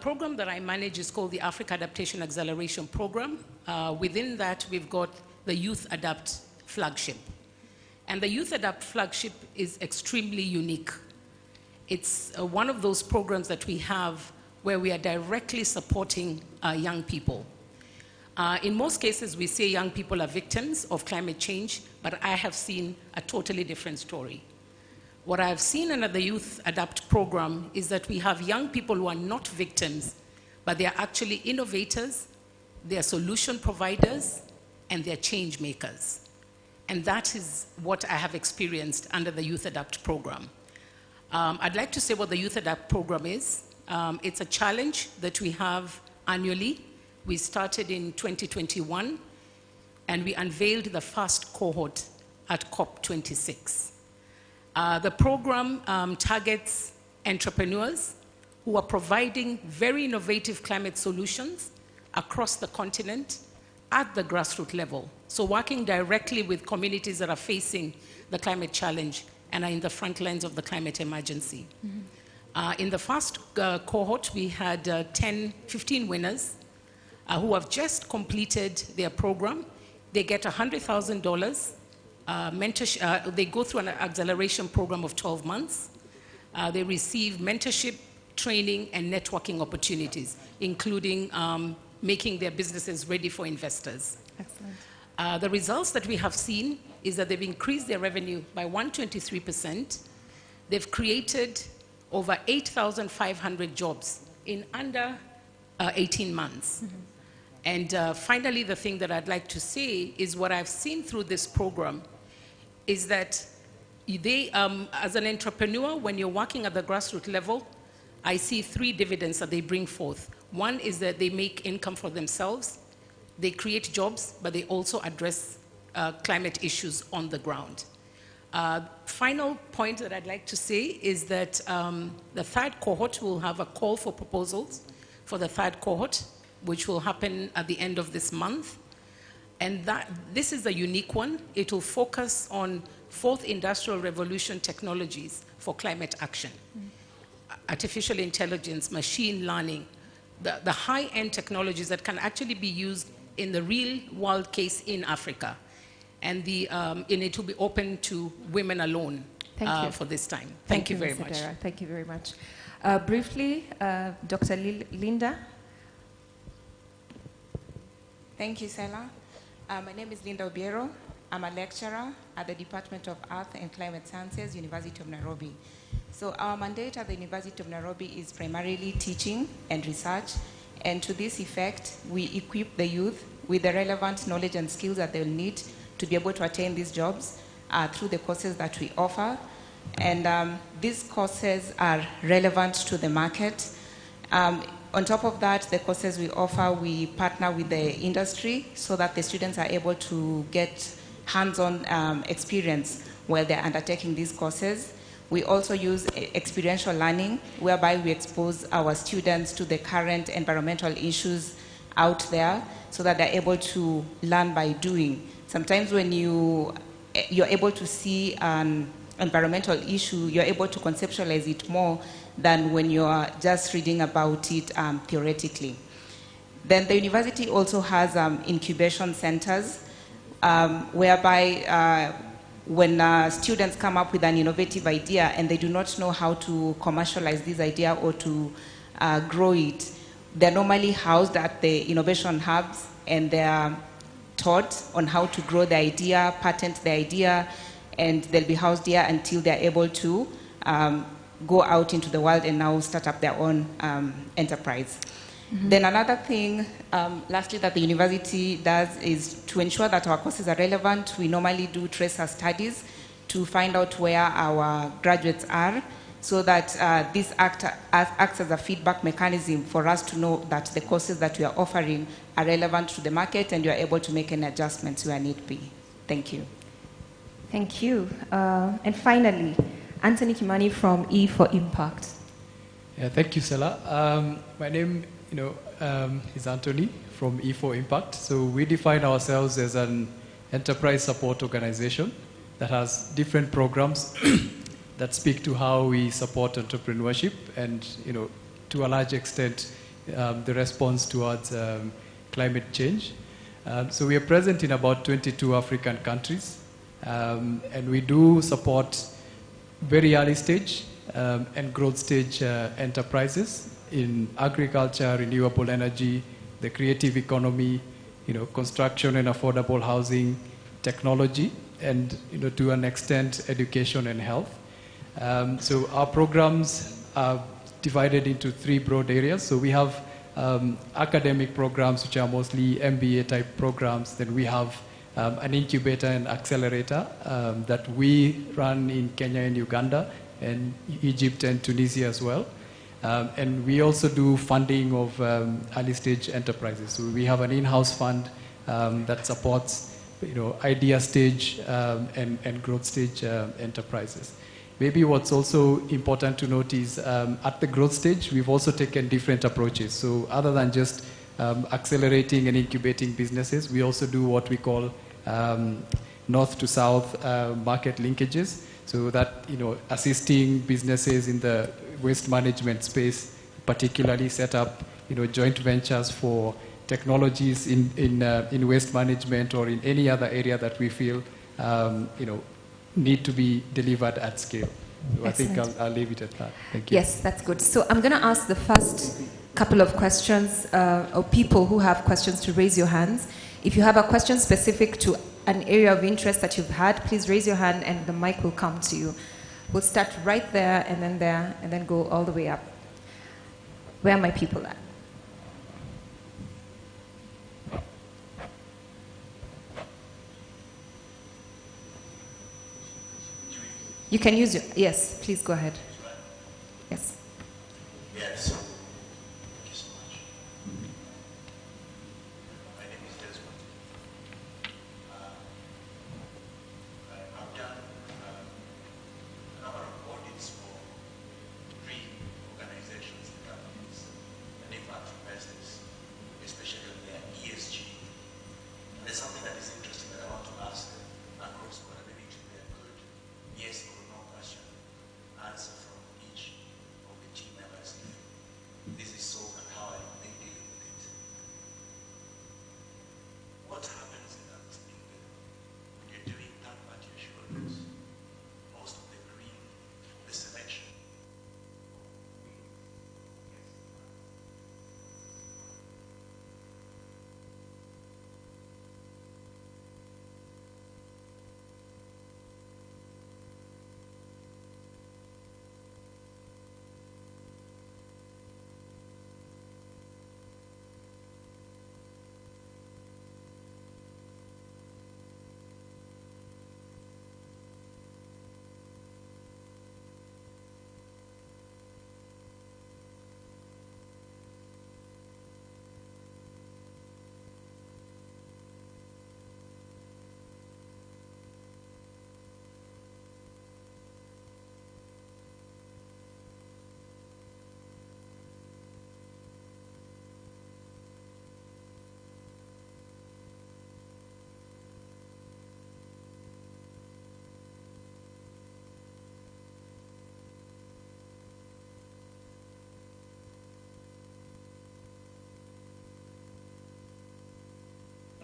program that I manage is called the Africa Adaptation Acceleration Program. Within that, we've got the Youth Adapt flagship. And the Youth Adapt flagship is extremely unique. It's one of those programs that we have where we are directly supporting young people. In most cases, we say young people are victims of climate change, but I have seen a totally different story. What I have seen under the Youth Adapt program is that we have young people who are not victims, but they are actually innovators, they are solution providers, and they are change makers. And that is what I have experienced under the Youth Adapt program. I'd like to say what the Youth Adapt program is. It's a challenge that we have annually. We started in 2021, and we unveiled the first cohort at COP26. The program targets entrepreneurs who are providing very innovative climate solutions across the continent at the grassroots level. So working directly with communities that are facing the climate challenge and are in the front lines of the climate emergency. Mm-hmm. In the first cohort, we had 15 winners who have just completed their program. They get $100,000 mentorship. They go through an acceleration program of 12 months. They receive mentorship, training, and networking opportunities, including making their businesses ready for investors. Excellent. The results that we have seen is that they've increased their revenue by 123%. They've created over 8,500 jobs in under 18 months. Mm-hmm. And finally, the thing that I'd like to say is what I've seen through this program is that they, as an entrepreneur, when you're working at the grassroots level, I see 3 dividends that they bring forth. One is that they make income for themselves, they create jobs, but they also address climate issues on the ground. Final point that I'd like to say is that the third cohort will have a call for proposals for the third cohort, which will happen at the end of this month. And this is a unique one. It will focus on 4th industrial revolution technologies for climate action. Artificial intelligence, machine learning, the high-end technologies that can actually be used in the real world case in Africa. And it will be open to women alone for this time. Thank you very much. Adera. Thank you very much. Briefly, Dr. Linda. Thank you, Sela. My name is Linda Obiero. I'm a lecturer at the Department of Earth and Climate Sciences, University of Nairobi. So our mandate at the University of Nairobi is primarily teaching and research. And to this effect, we equip the youth with the relevant knowledge and skills that they'll need to be able to attain these jobs through the courses that we offer. And these courses are relevant to the market. On top of that, the courses we offer, we partner with the industry so that the students are able to get hands-on experience while they're undertaking these courses. We also use experiential learning, whereby we expose our students to the current environmental issues out there so that they're able to learn by doing. Sometimes when you're able to see an environmental issue, you're able to conceptualize it more than when you're just reading about it theoretically. Then the university also has incubation centers, whereby when students come up with an innovative idea and they do not know how to commercialize this idea or to grow it, they're normally housed at the innovation hubs and they're taught on how to grow the idea, patent the idea, and they'll be housed here until they're able to go out into the world and now start up their own enterprise. Then another thing, lastly, that the university does is to ensure that our courses are relevant. We normally do tracer studies to find out where our graduates are so that this acts as a feedback mechanism for us to know that the courses that we are offering are relevant to the market and you are able to make any adjustments where need be. Thank you. Thank you. And finally, Anthony Kimani from E for Impact. Yeah, thank you, Sela. My name is Anthony from E for Impact. So we define ourselves as an enterprise support organization that has different programs that speak to how we support entrepreneurship and, to a large extent, the response towards climate change. So we are present in about 22 African countries, and we do support very early stage and growth stage enterprises in agriculture, renewable energy, the creative economy, construction and affordable housing, technology, and to an extent, education and health. So our programs are divided into three broad areas. So we have academic programs, which are mostly MBA type programs. Then we have an incubator and accelerator that we run in Kenya and Uganda and Egypt and Tunisia as well. And we also do funding of early stage enterprises. So we have an in-house fund that supports idea stage and growth stage enterprises. Maybe what's also important to note is at the growth stage, we've also taken different approaches. So other than just accelerating and incubating businesses, we also do what we call north to south market linkages. So that, assisting businesses in the waste management space, particularly set up, joint ventures for technologies in waste management or in any other area that we feel, need to be delivered at scale. So I think I'll leave it at that. Thank you. Yes, that's good. So I'm going to ask the first couple of questions, or people who have questions to raise your hands. If you have a question specific to an area of interest that you've had, please raise your hand and the mic will come to you. We'll start right there, and then go all the way up. Where are my people at? You can use your, yes, please go ahead. Yes. Yes. Thank you so much. My name is Desmond. I've done a number of audits for three organizations and companies and impact investors, especially on their ESG. And there's something that is interesting that I want to ask across board. Maybe it should be a good yes or no question answer from each of the team members. This is so and how are they dealing with it? What happens in that when you're doing third-party assurance? Most of the selection.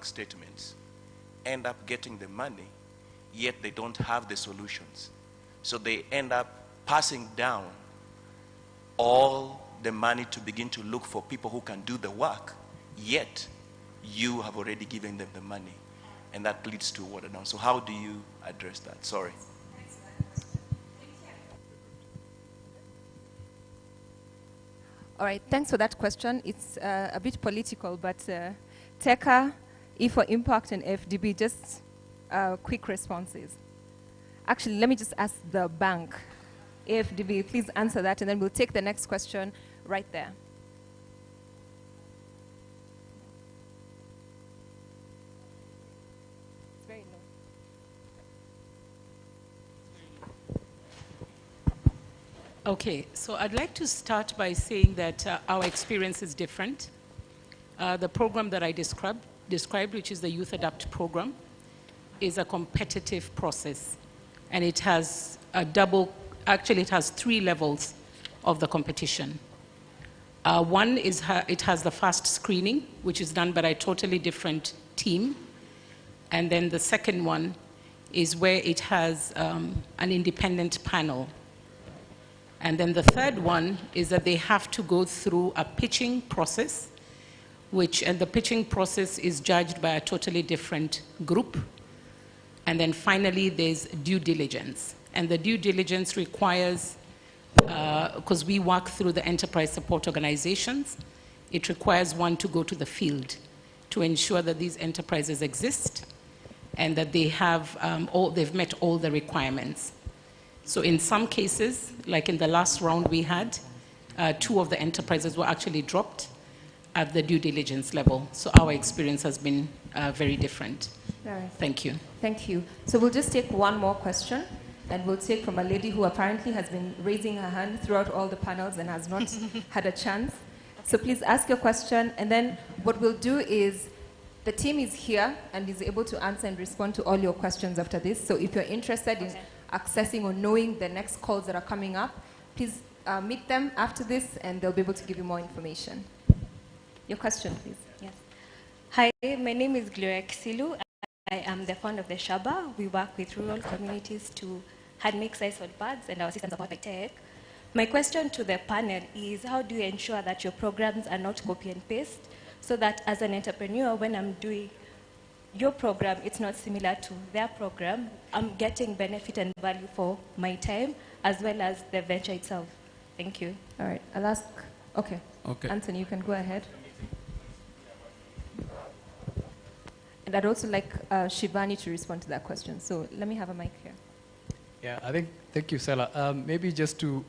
statements end up getting the money, yet they don't have the solutions. So they end up passing down all the money to begin to look for people who can do the work, yet you have already given them the money. And that leads to water down. So how do you address that? Sorry. All right, thanks for that question. It's a bit political, but TECA, E for Impact, and FDB, just quick responses. Actually, let me just ask the bank. AFDB, please answer that, and then we'll take the next question right there. It's very low. Okay, so I'd like to start by saying that our experience is different. The program that I described, which is the Youth Adapt program, is a competitive process. And it has actually it has 3 levels of the competition. One is it has the fast screening, which is done by a totally different team. And then the second one is where it has an independent panel. And then the third one is that they have to go through a pitching process, and the pitching process is judged by a totally different group. And then finally, there's due diligence. And the due diligence requires, because we work through the enterprise support organizations, it requires one to go to the field to ensure that these enterprises exist and that they have they've met all the requirements. So in some cases, like in the last round we had, 2 of the enterprises were actually dropped at the due diligence level. So our experience has been very different. All right. Thank you. Thank you. So we'll just take one more question, and we'll take from a lady who apparently has been raising her hand throughout all the panels and has not had a chance. So please ask your question, and then what we'll do is the team is here and is able to answer and respond to all your questions after this. So if you're interested in accessing or knowing the next calls that are coming up, please meet them after this, and they'll be able to give you more information. Your question, please. Yes. Hi, my name is Gloria Kisilu. I am the founder of the Shaba. We work with rural communities to hand make size for birds, and our systems are powered by tech. My question to the panel is, how do you ensure that your programs are not copy and paste, so that as an entrepreneur, when I'm doing your program, it's not similar to their program. I'm getting benefit and value for my time, as well as the venture itself. Thank you. All right, I'll ask. Okay. Anthony, you can go ahead. And I'd also like Shivani to respond to that question. So let me have a mic here. Yeah, thank you, Sela. Maybe just to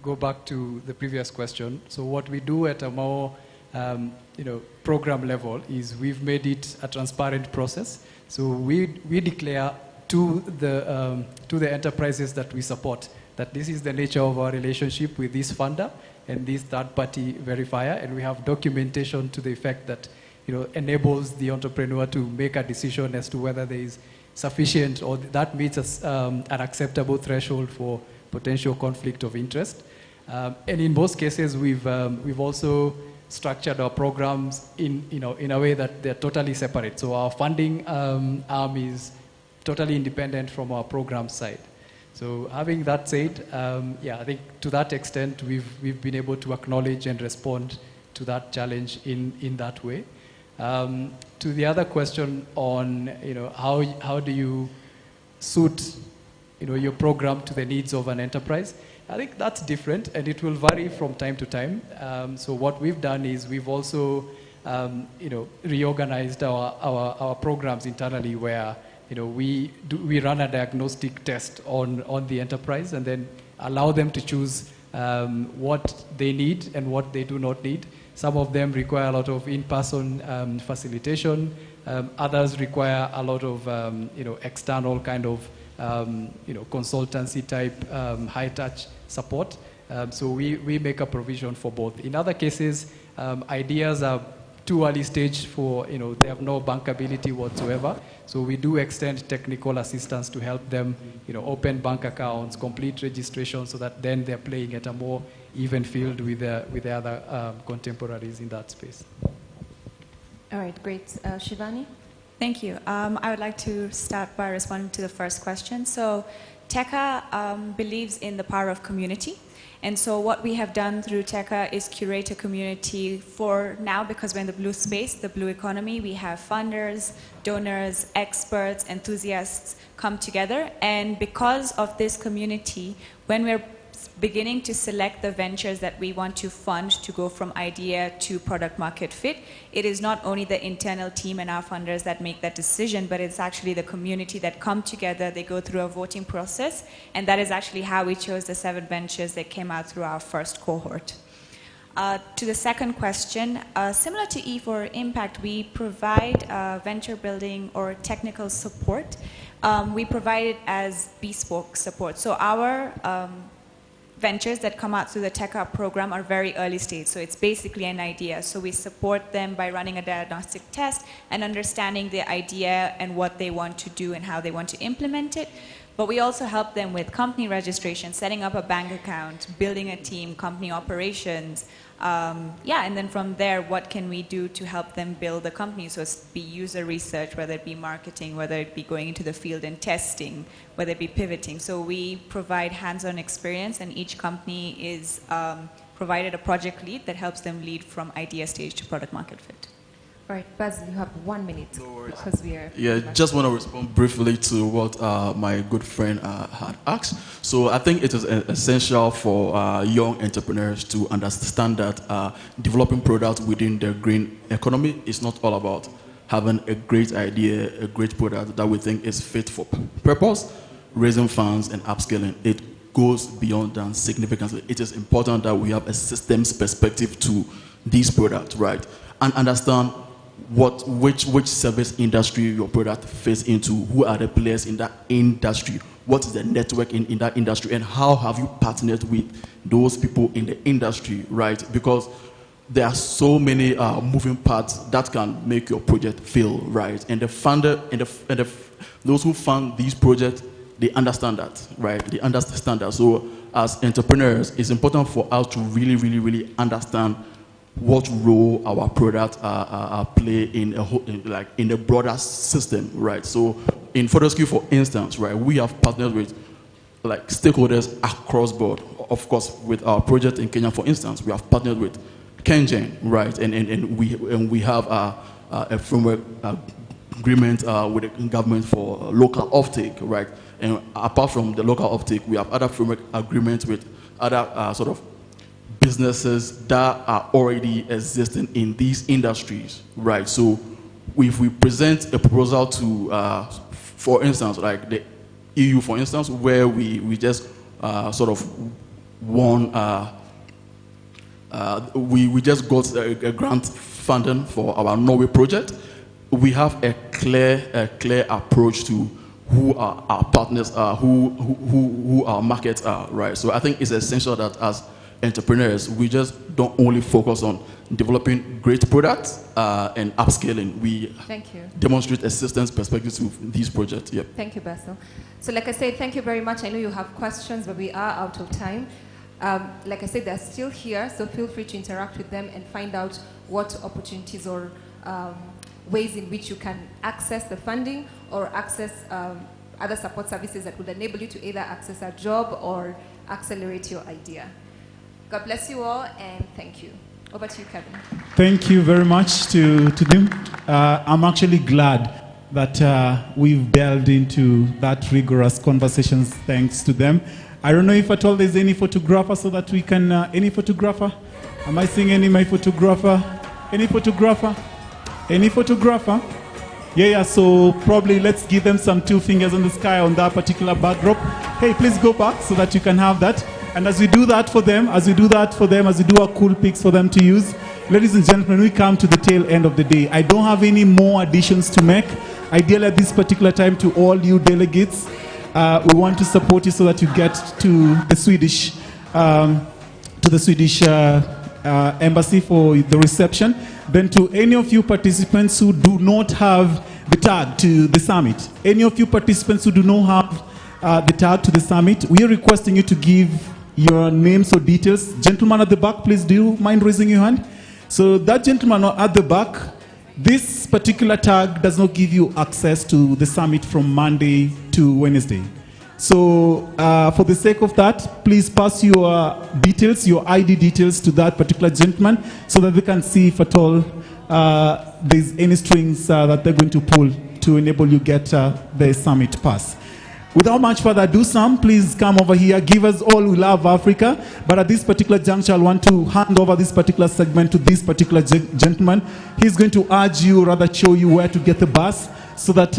go back to the previous question. So what we do at a more program level is we've made it a transparent process. So we declare to the enterprises that we support that this is the nature of our relationship with this funder and this third-party verifier, and we have documentation to the effect that enables the entrepreneur to make a decision as to whether there is sufficient or that meets an acceptable threshold for potential conflict of interest. And in most cases, we've also structured our programs in a way that they're totally separate. So our funding arm is totally independent from our program side. So having that said, I think to that extent, we've been able to acknowledge and respond to that challenge in that way. To the other question on how do you suit your program to the needs of an enterprise, I think that's different, and it will vary from time to time. So what we've done is we've also reorganized our programs internally, where we run a diagnostic test on the enterprise and then allow them to choose what they need and what they do not need. Some of them require a lot of in-person facilitation. Others require a lot of external kind of consultancy type high-touch support. So we make a provision for both. In other cases, ideas are too early stage for, they have no bankability whatsoever. So we do extend technical assistance to help them, open bank accounts, complete registration, so that then they're playing at a more even field with the other contemporaries in that space. All right, great. Shivani? Thank you. I would like to start by responding to the first question. So TECA believes in the power of community. And so what we have done through TECA is curate a community for now, because we're in the blue space, the blue economy. We have funders, donors, experts, enthusiasts come together. And because of this community, when we're beginning to select the ventures that we want to fund to go from idea to product market fit, it is not only the internal team and our funders that make that decision, but it's actually the community that come together. They go through a voting process, and that is actually how we chose the 7 ventures that came out through our first cohort. To the second question, similar to E4 Impact, we provide venture building or technical support. We provide it as bespoke support. So our ventures that come out through the TECA program are very early stage, so it's basically an idea. So we support them by running a diagnostic test and understanding the idea and what they want to do and how they want to implement it. But we also help them with company registration, setting up a bank account, building a team, company operations. And then from there, what can we do to help them build the company? So it's be user research, whether it be marketing, whether it be going into the field and testing, whether it be pivoting. So we provide hands-on experience, and each company is provided a project lead that helps them lead from idea stage to product market fit. All right, Basil, you have 1 minute because we are... Yeah, just want to respond briefly to what my good friend had asked. So I think it is essential for young entrepreneurs to understand that developing products within the green economy is not all about having a great idea, a great product that we think is fit for purpose, raising funds and upscaling. It goes beyond that significantly. It is important that we have a systems perspective to these products, right? And understand which service industry your product fits into, who are the players in that industry, what is the network in that industry, and how have you partnered with those people in the industry, right? Because there are so many moving parts that can make your project fail, right? And the funder and those who fund these projects, they understand that, right? They understand that. So as entrepreneurs, it's important for us to really understand what role our products play in a broader system, right? So in Fortescue, for instance, right, we have partnered with like stakeholders across board. Of course, with our project in Kenya, for instance, we have partnered with Kengen, right? And we have a framework agreement with the government for local offtake, right? And apart from the local offtake, we have other framework agreements with other sort of businesses that are already existing in these industries, right? So if we present a proposal to, for instance, like the EU, for instance, where we just sort of won, we just got a grant funding for our Norway project, we have a clear approach to who our partners are, who our markets are, right? So I think it's essential that as entrepreneurs, we just don't only focus on developing great products and upscaling. We demonstrate a systems perspective to these projects. Yep. Thank you, Basil. So like I said, thank you very much. I know you have questions, but we are out of time. Like I said, they're still here, so feel free to interact with them and find out what opportunities or ways in which you can access the funding or access other support services that would enable you to either access a job or accelerate your idea. God bless you all, and thank you. Over to you, Kevin. Thank you very much to them. I'm actually glad that we've delved into that rigorous conversations thanks to them. I don't know if at all there's any photographer so that we can, any photographer? Am I seeing any my photographer? Any photographer? Any photographer? Yeah, so probably let's give them some 2 fingers in the sky on that particular backdrop. Hey, please go back so that you can have that. And as we do that for them, as we do our cool pics for them to use, ladies and gentlemen, we come to the tail end of the day. I don't have any more additions to make. Ideally at this particular time, to all you delegates, we want to support you so that you get to the Swedish embassy for the reception. Then to any of you participants who do not have the tag to the summit, any of you participants who do not have the tag to the summit, we are requesting you to give your names or details. Gentleman at the back, please, do you mind raising your hand? So that gentleman at the back, This particular tag does not give you access to the summit from Monday to Wednesday. So for the sake of that, please pass your details, your ID details to that particular gentleman so that we can see if at all there's any strings that they're going to pull to enable you get the summit pass. Without much further ado, Sam, please come over here. Give us all we love Africa. But at this particular juncture, I want to hand over this particular segment to this particular gentleman. He's going to urge you, rather show you where to get the bus so that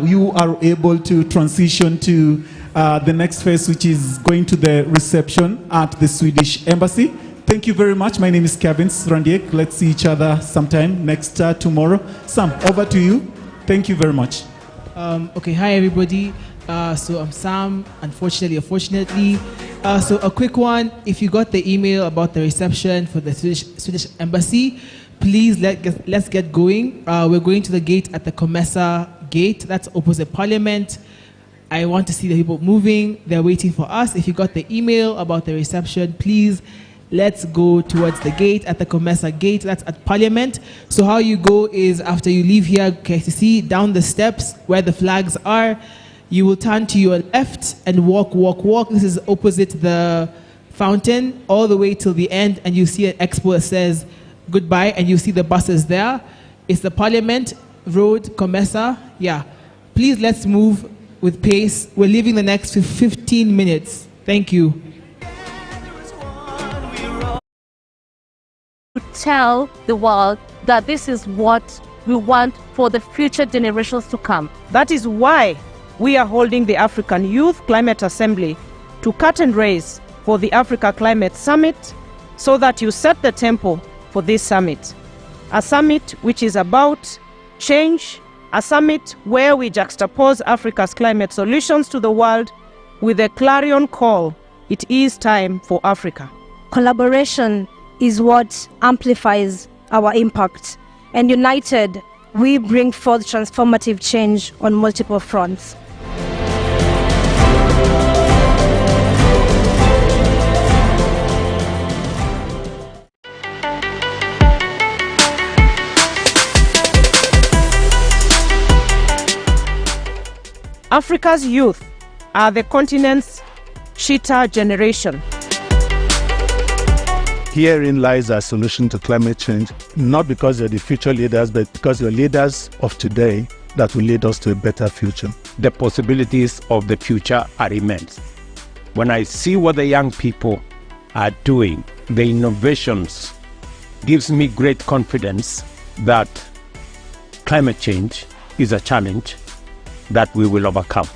you are able to transition to the next phase, which is going to the reception at the Swedish Embassy. Thank you very much. My name is Kevin Srandiek. Let's see each other sometime next tomorrow. Sam, over to you. Thank you very much. Okay, hi everybody. So I'm Sam, unfortunately or fortunately. So a quick one, if you got the email about the reception for the Swedish Embassy, please let's get going. We're going to the gate at the Comesa gate, that's opposite Parliament. I want to see the people moving, they're waiting for us. If you got the email about the reception, please let's go towards the gate at the Comesa gate, that's at Parliament. So how you go is after you leave here, KCC, down the steps where the flags are, you will turn to your left and walk. This is opposite the fountain all the way till the end, and you see an expo that says goodbye, and you see the buses there. It's the Parliament Road, Comesa. Yeah. Please let's move with pace. We're leaving the next 15 minutes. Thank you. Tell the world that this is what we want for the future generations to come. That is why we are holding the African Youth Climate Assembly to curtain raise for the Africa Climate Summit so that you set the tempo for this summit. A summit which is about change, a summit where we juxtapose Africa's climate solutions to the world with a clarion call, it is time for Africa. Collaboration is what amplifies our impact, and united, we bring forth transformative change on multiple fronts. Africa's youth are the continent's cheetah generation. Herein lies our solution to climate change, not because they're the future leaders, but because they're leaders of today that will lead us to a better future. The possibilities of the future are immense. When I see what the young people are doing, the innovations, gives me great confidence that climate change is a challenge that we will overcome.